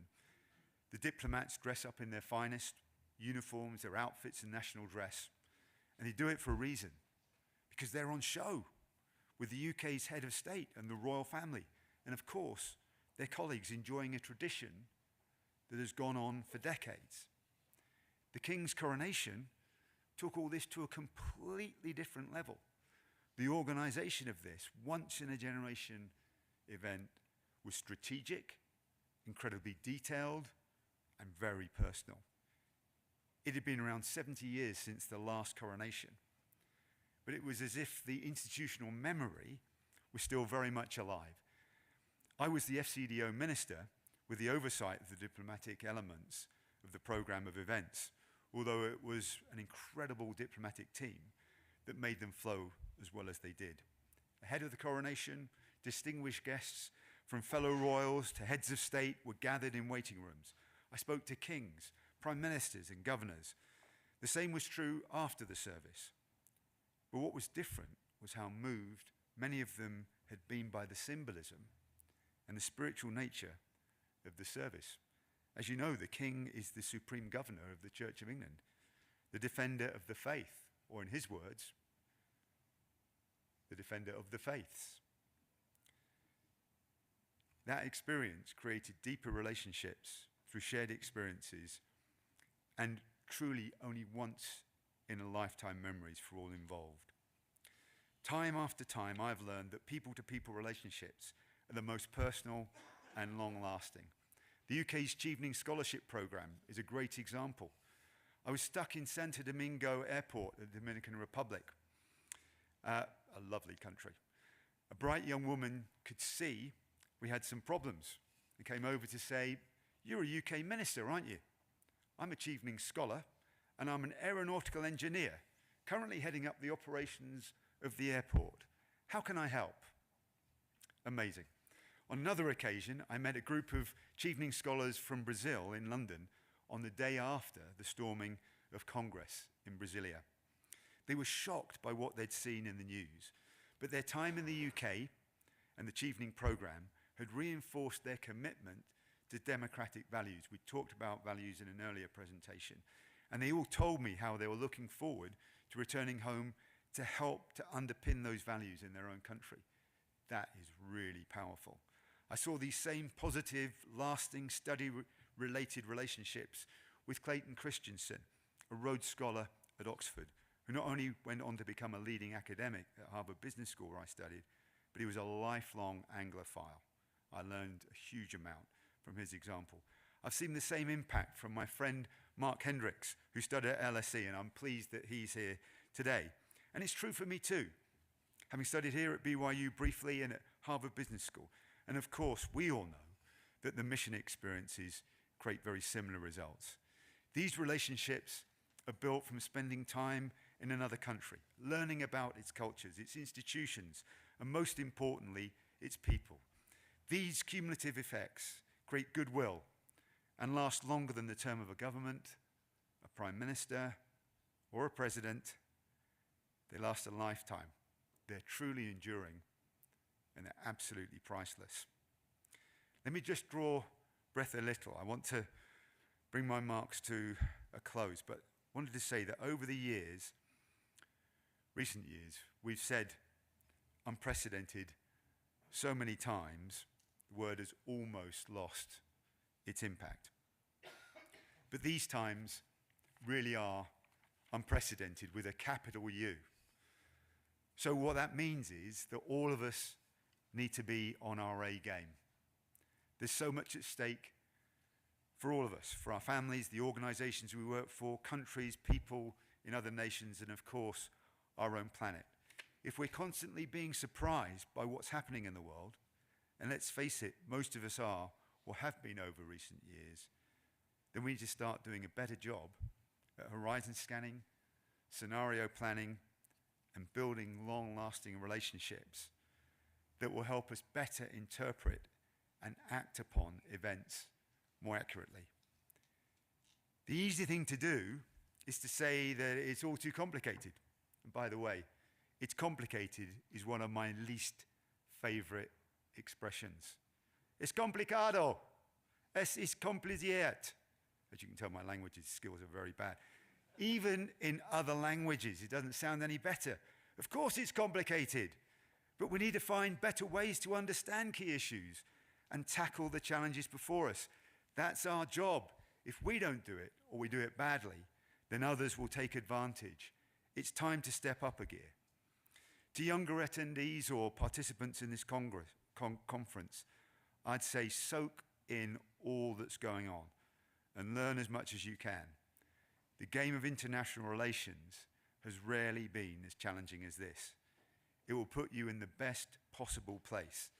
The diplomats dress up in their finest uniforms, their outfits and national dress, and they do it for a reason, because they're on show with the UK's head of state and the royal family, and of course, their colleagues enjoying a tradition that has gone on for decades. The King's coronation took all this to a completely different level. The organisation of this once-in-a-generation event was strategic, incredibly detailed, and very personal. It had been around 70 years since the last coronation, but it was as if the institutional memory was still very much alive. I was the FCDO minister with the oversight of the diplomatic elements of the programme of events, although it was an incredible diplomatic team that made them flow as well as they did. Ahead of the coronation, distinguished guests from fellow royals to heads of state were gathered in waiting rooms. I spoke to kings, prime ministers and governors. The same was true after the service. But what was different was how moved many of them had been by the symbolism and the spiritual nature of the service. As you know, the King is the supreme governor of the Church of England, the defender of the faith, or in his words, the defender of the faiths. That experience created deeper relationships through shared experiences and truly only once in a lifetime memories for all involved. Time after time, I've learned that people-to-people relationships are the most personal and long-lasting. The UK's Chevening Scholarship Programme is a great example. I was stuck in Santo Domingo Airport in the Dominican Republic, a lovely country. A bright young woman could see we had some problems and came over to say, "You're a UK minister, aren't you? I'm a Chevening scholar and I'm an aeronautical engineer, currently heading up the operations of the airport. How can I help?" Amazing. On another occasion, I met a group of Chevening scholars from Brazil in London on the day after the storming of Congress in Brasilia. They were shocked by what they'd seen in the news, but their time in the UK and the Chevening programme had reinforced their commitment to democratic values. We talked about values in an earlier presentation, and they all told me how they were looking forward to returning home to help to underpin those values in their own country. That is really powerful. I saw these same positive, lasting, study-related relationships with Clayton Christensen, a Rhodes Scholar at Oxford, who not only went on to become a leading academic at Harvard Business School where I studied, but he was a lifelong Anglophile. I learned a huge amount from his example. I've seen the same impact from my friend Mark Hendricks, who studied at LSE, and I'm pleased that he's here today. And it's true for me too, having studied here at BYU briefly and at Harvard Business School. And of course, we all know that the mission experiences create very similar results. These relationships are built from spending time in another country, learning about its cultures, its institutions, and most importantly, its people. These cumulative effects create goodwill and last longer than the term of a government, a prime minister, or a president. They last a lifetime. They're truly enduring, and they're absolutely priceless. Let me just draw breath a little. I want to bring my remarks to a close, but wanted to say that over the years, recent years, we've said unprecedented so many times, the word has almost lost its impact. But these times really are unprecedented with a capital U. So what that means is that all of us need to be on our A game. There's so much at stake for all of us, for our families, the organizations we work for, countries, people in other nations, and of course, our own planet. If we're constantly being surprised by what's happening in the world, and let's face it, most of us are or have been over recent years, then we need to start doing a better job at horizon scanning, scenario planning, and building long-lasting relationships that will help us better interpret and act upon events more accurately. The easy thing to do is to say that it's all too complicated. And by the way, it's complicated is one of my least favorite expressions. Es complicado. Es ist kompliziert. As you can tell, my language skills are very bad. Even in other languages, it doesn't sound any better. Of course it's complicated, but we need to find better ways to understand key issues and tackle the challenges before us. That's our job. If we don't do it, or we do it badly, then others will take advantage. It's time to step up a gear. To younger attendees or participants in this conference, I'd say soak in all that's going on and learn as much as you can. The game of international relations has rarely been as challenging as this. It will put you in the best possible place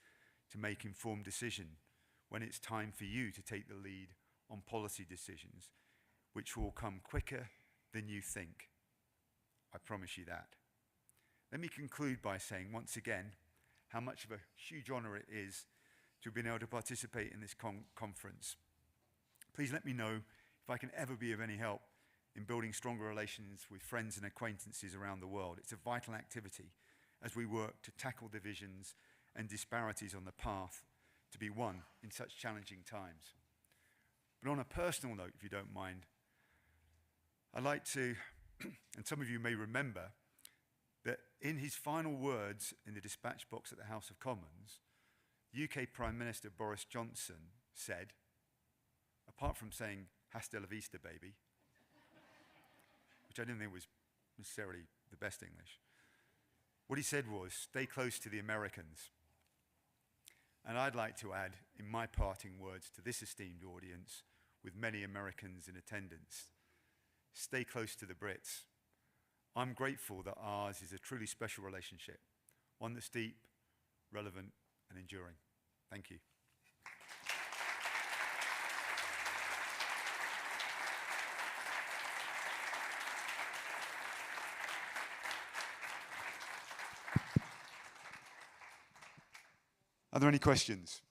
to make informed decisions when it's time for you to take the lead on policy decisions, which will come quicker than you think. I promise you that. Let me conclude by saying once again how much of a huge honor it is to have been able to participate in this conference. Please let me know if I can ever be of any help in building stronger relations with friends and acquaintances around the world. It's a vital activity as we work to tackle divisions and disparities on the path to be one in such challenging times. But on a personal note, if you don't mind, I'd like to, and some of you may remember, that in his final words in the dispatch box at the House of Commons, UK Prime Minister Boris Johnson said, apart from saying, "Hasta la vista, baby," which I didn't think was necessarily the best English, what he said was, "Stay close to the Americans." And I'd like to add, in my parting words to this esteemed audience, with many Americans in attendance, stay close to the Brits. I'm grateful that ours is a truly special relationship, one that's deep, relevant, and enduring. Thank you. Are there any questions?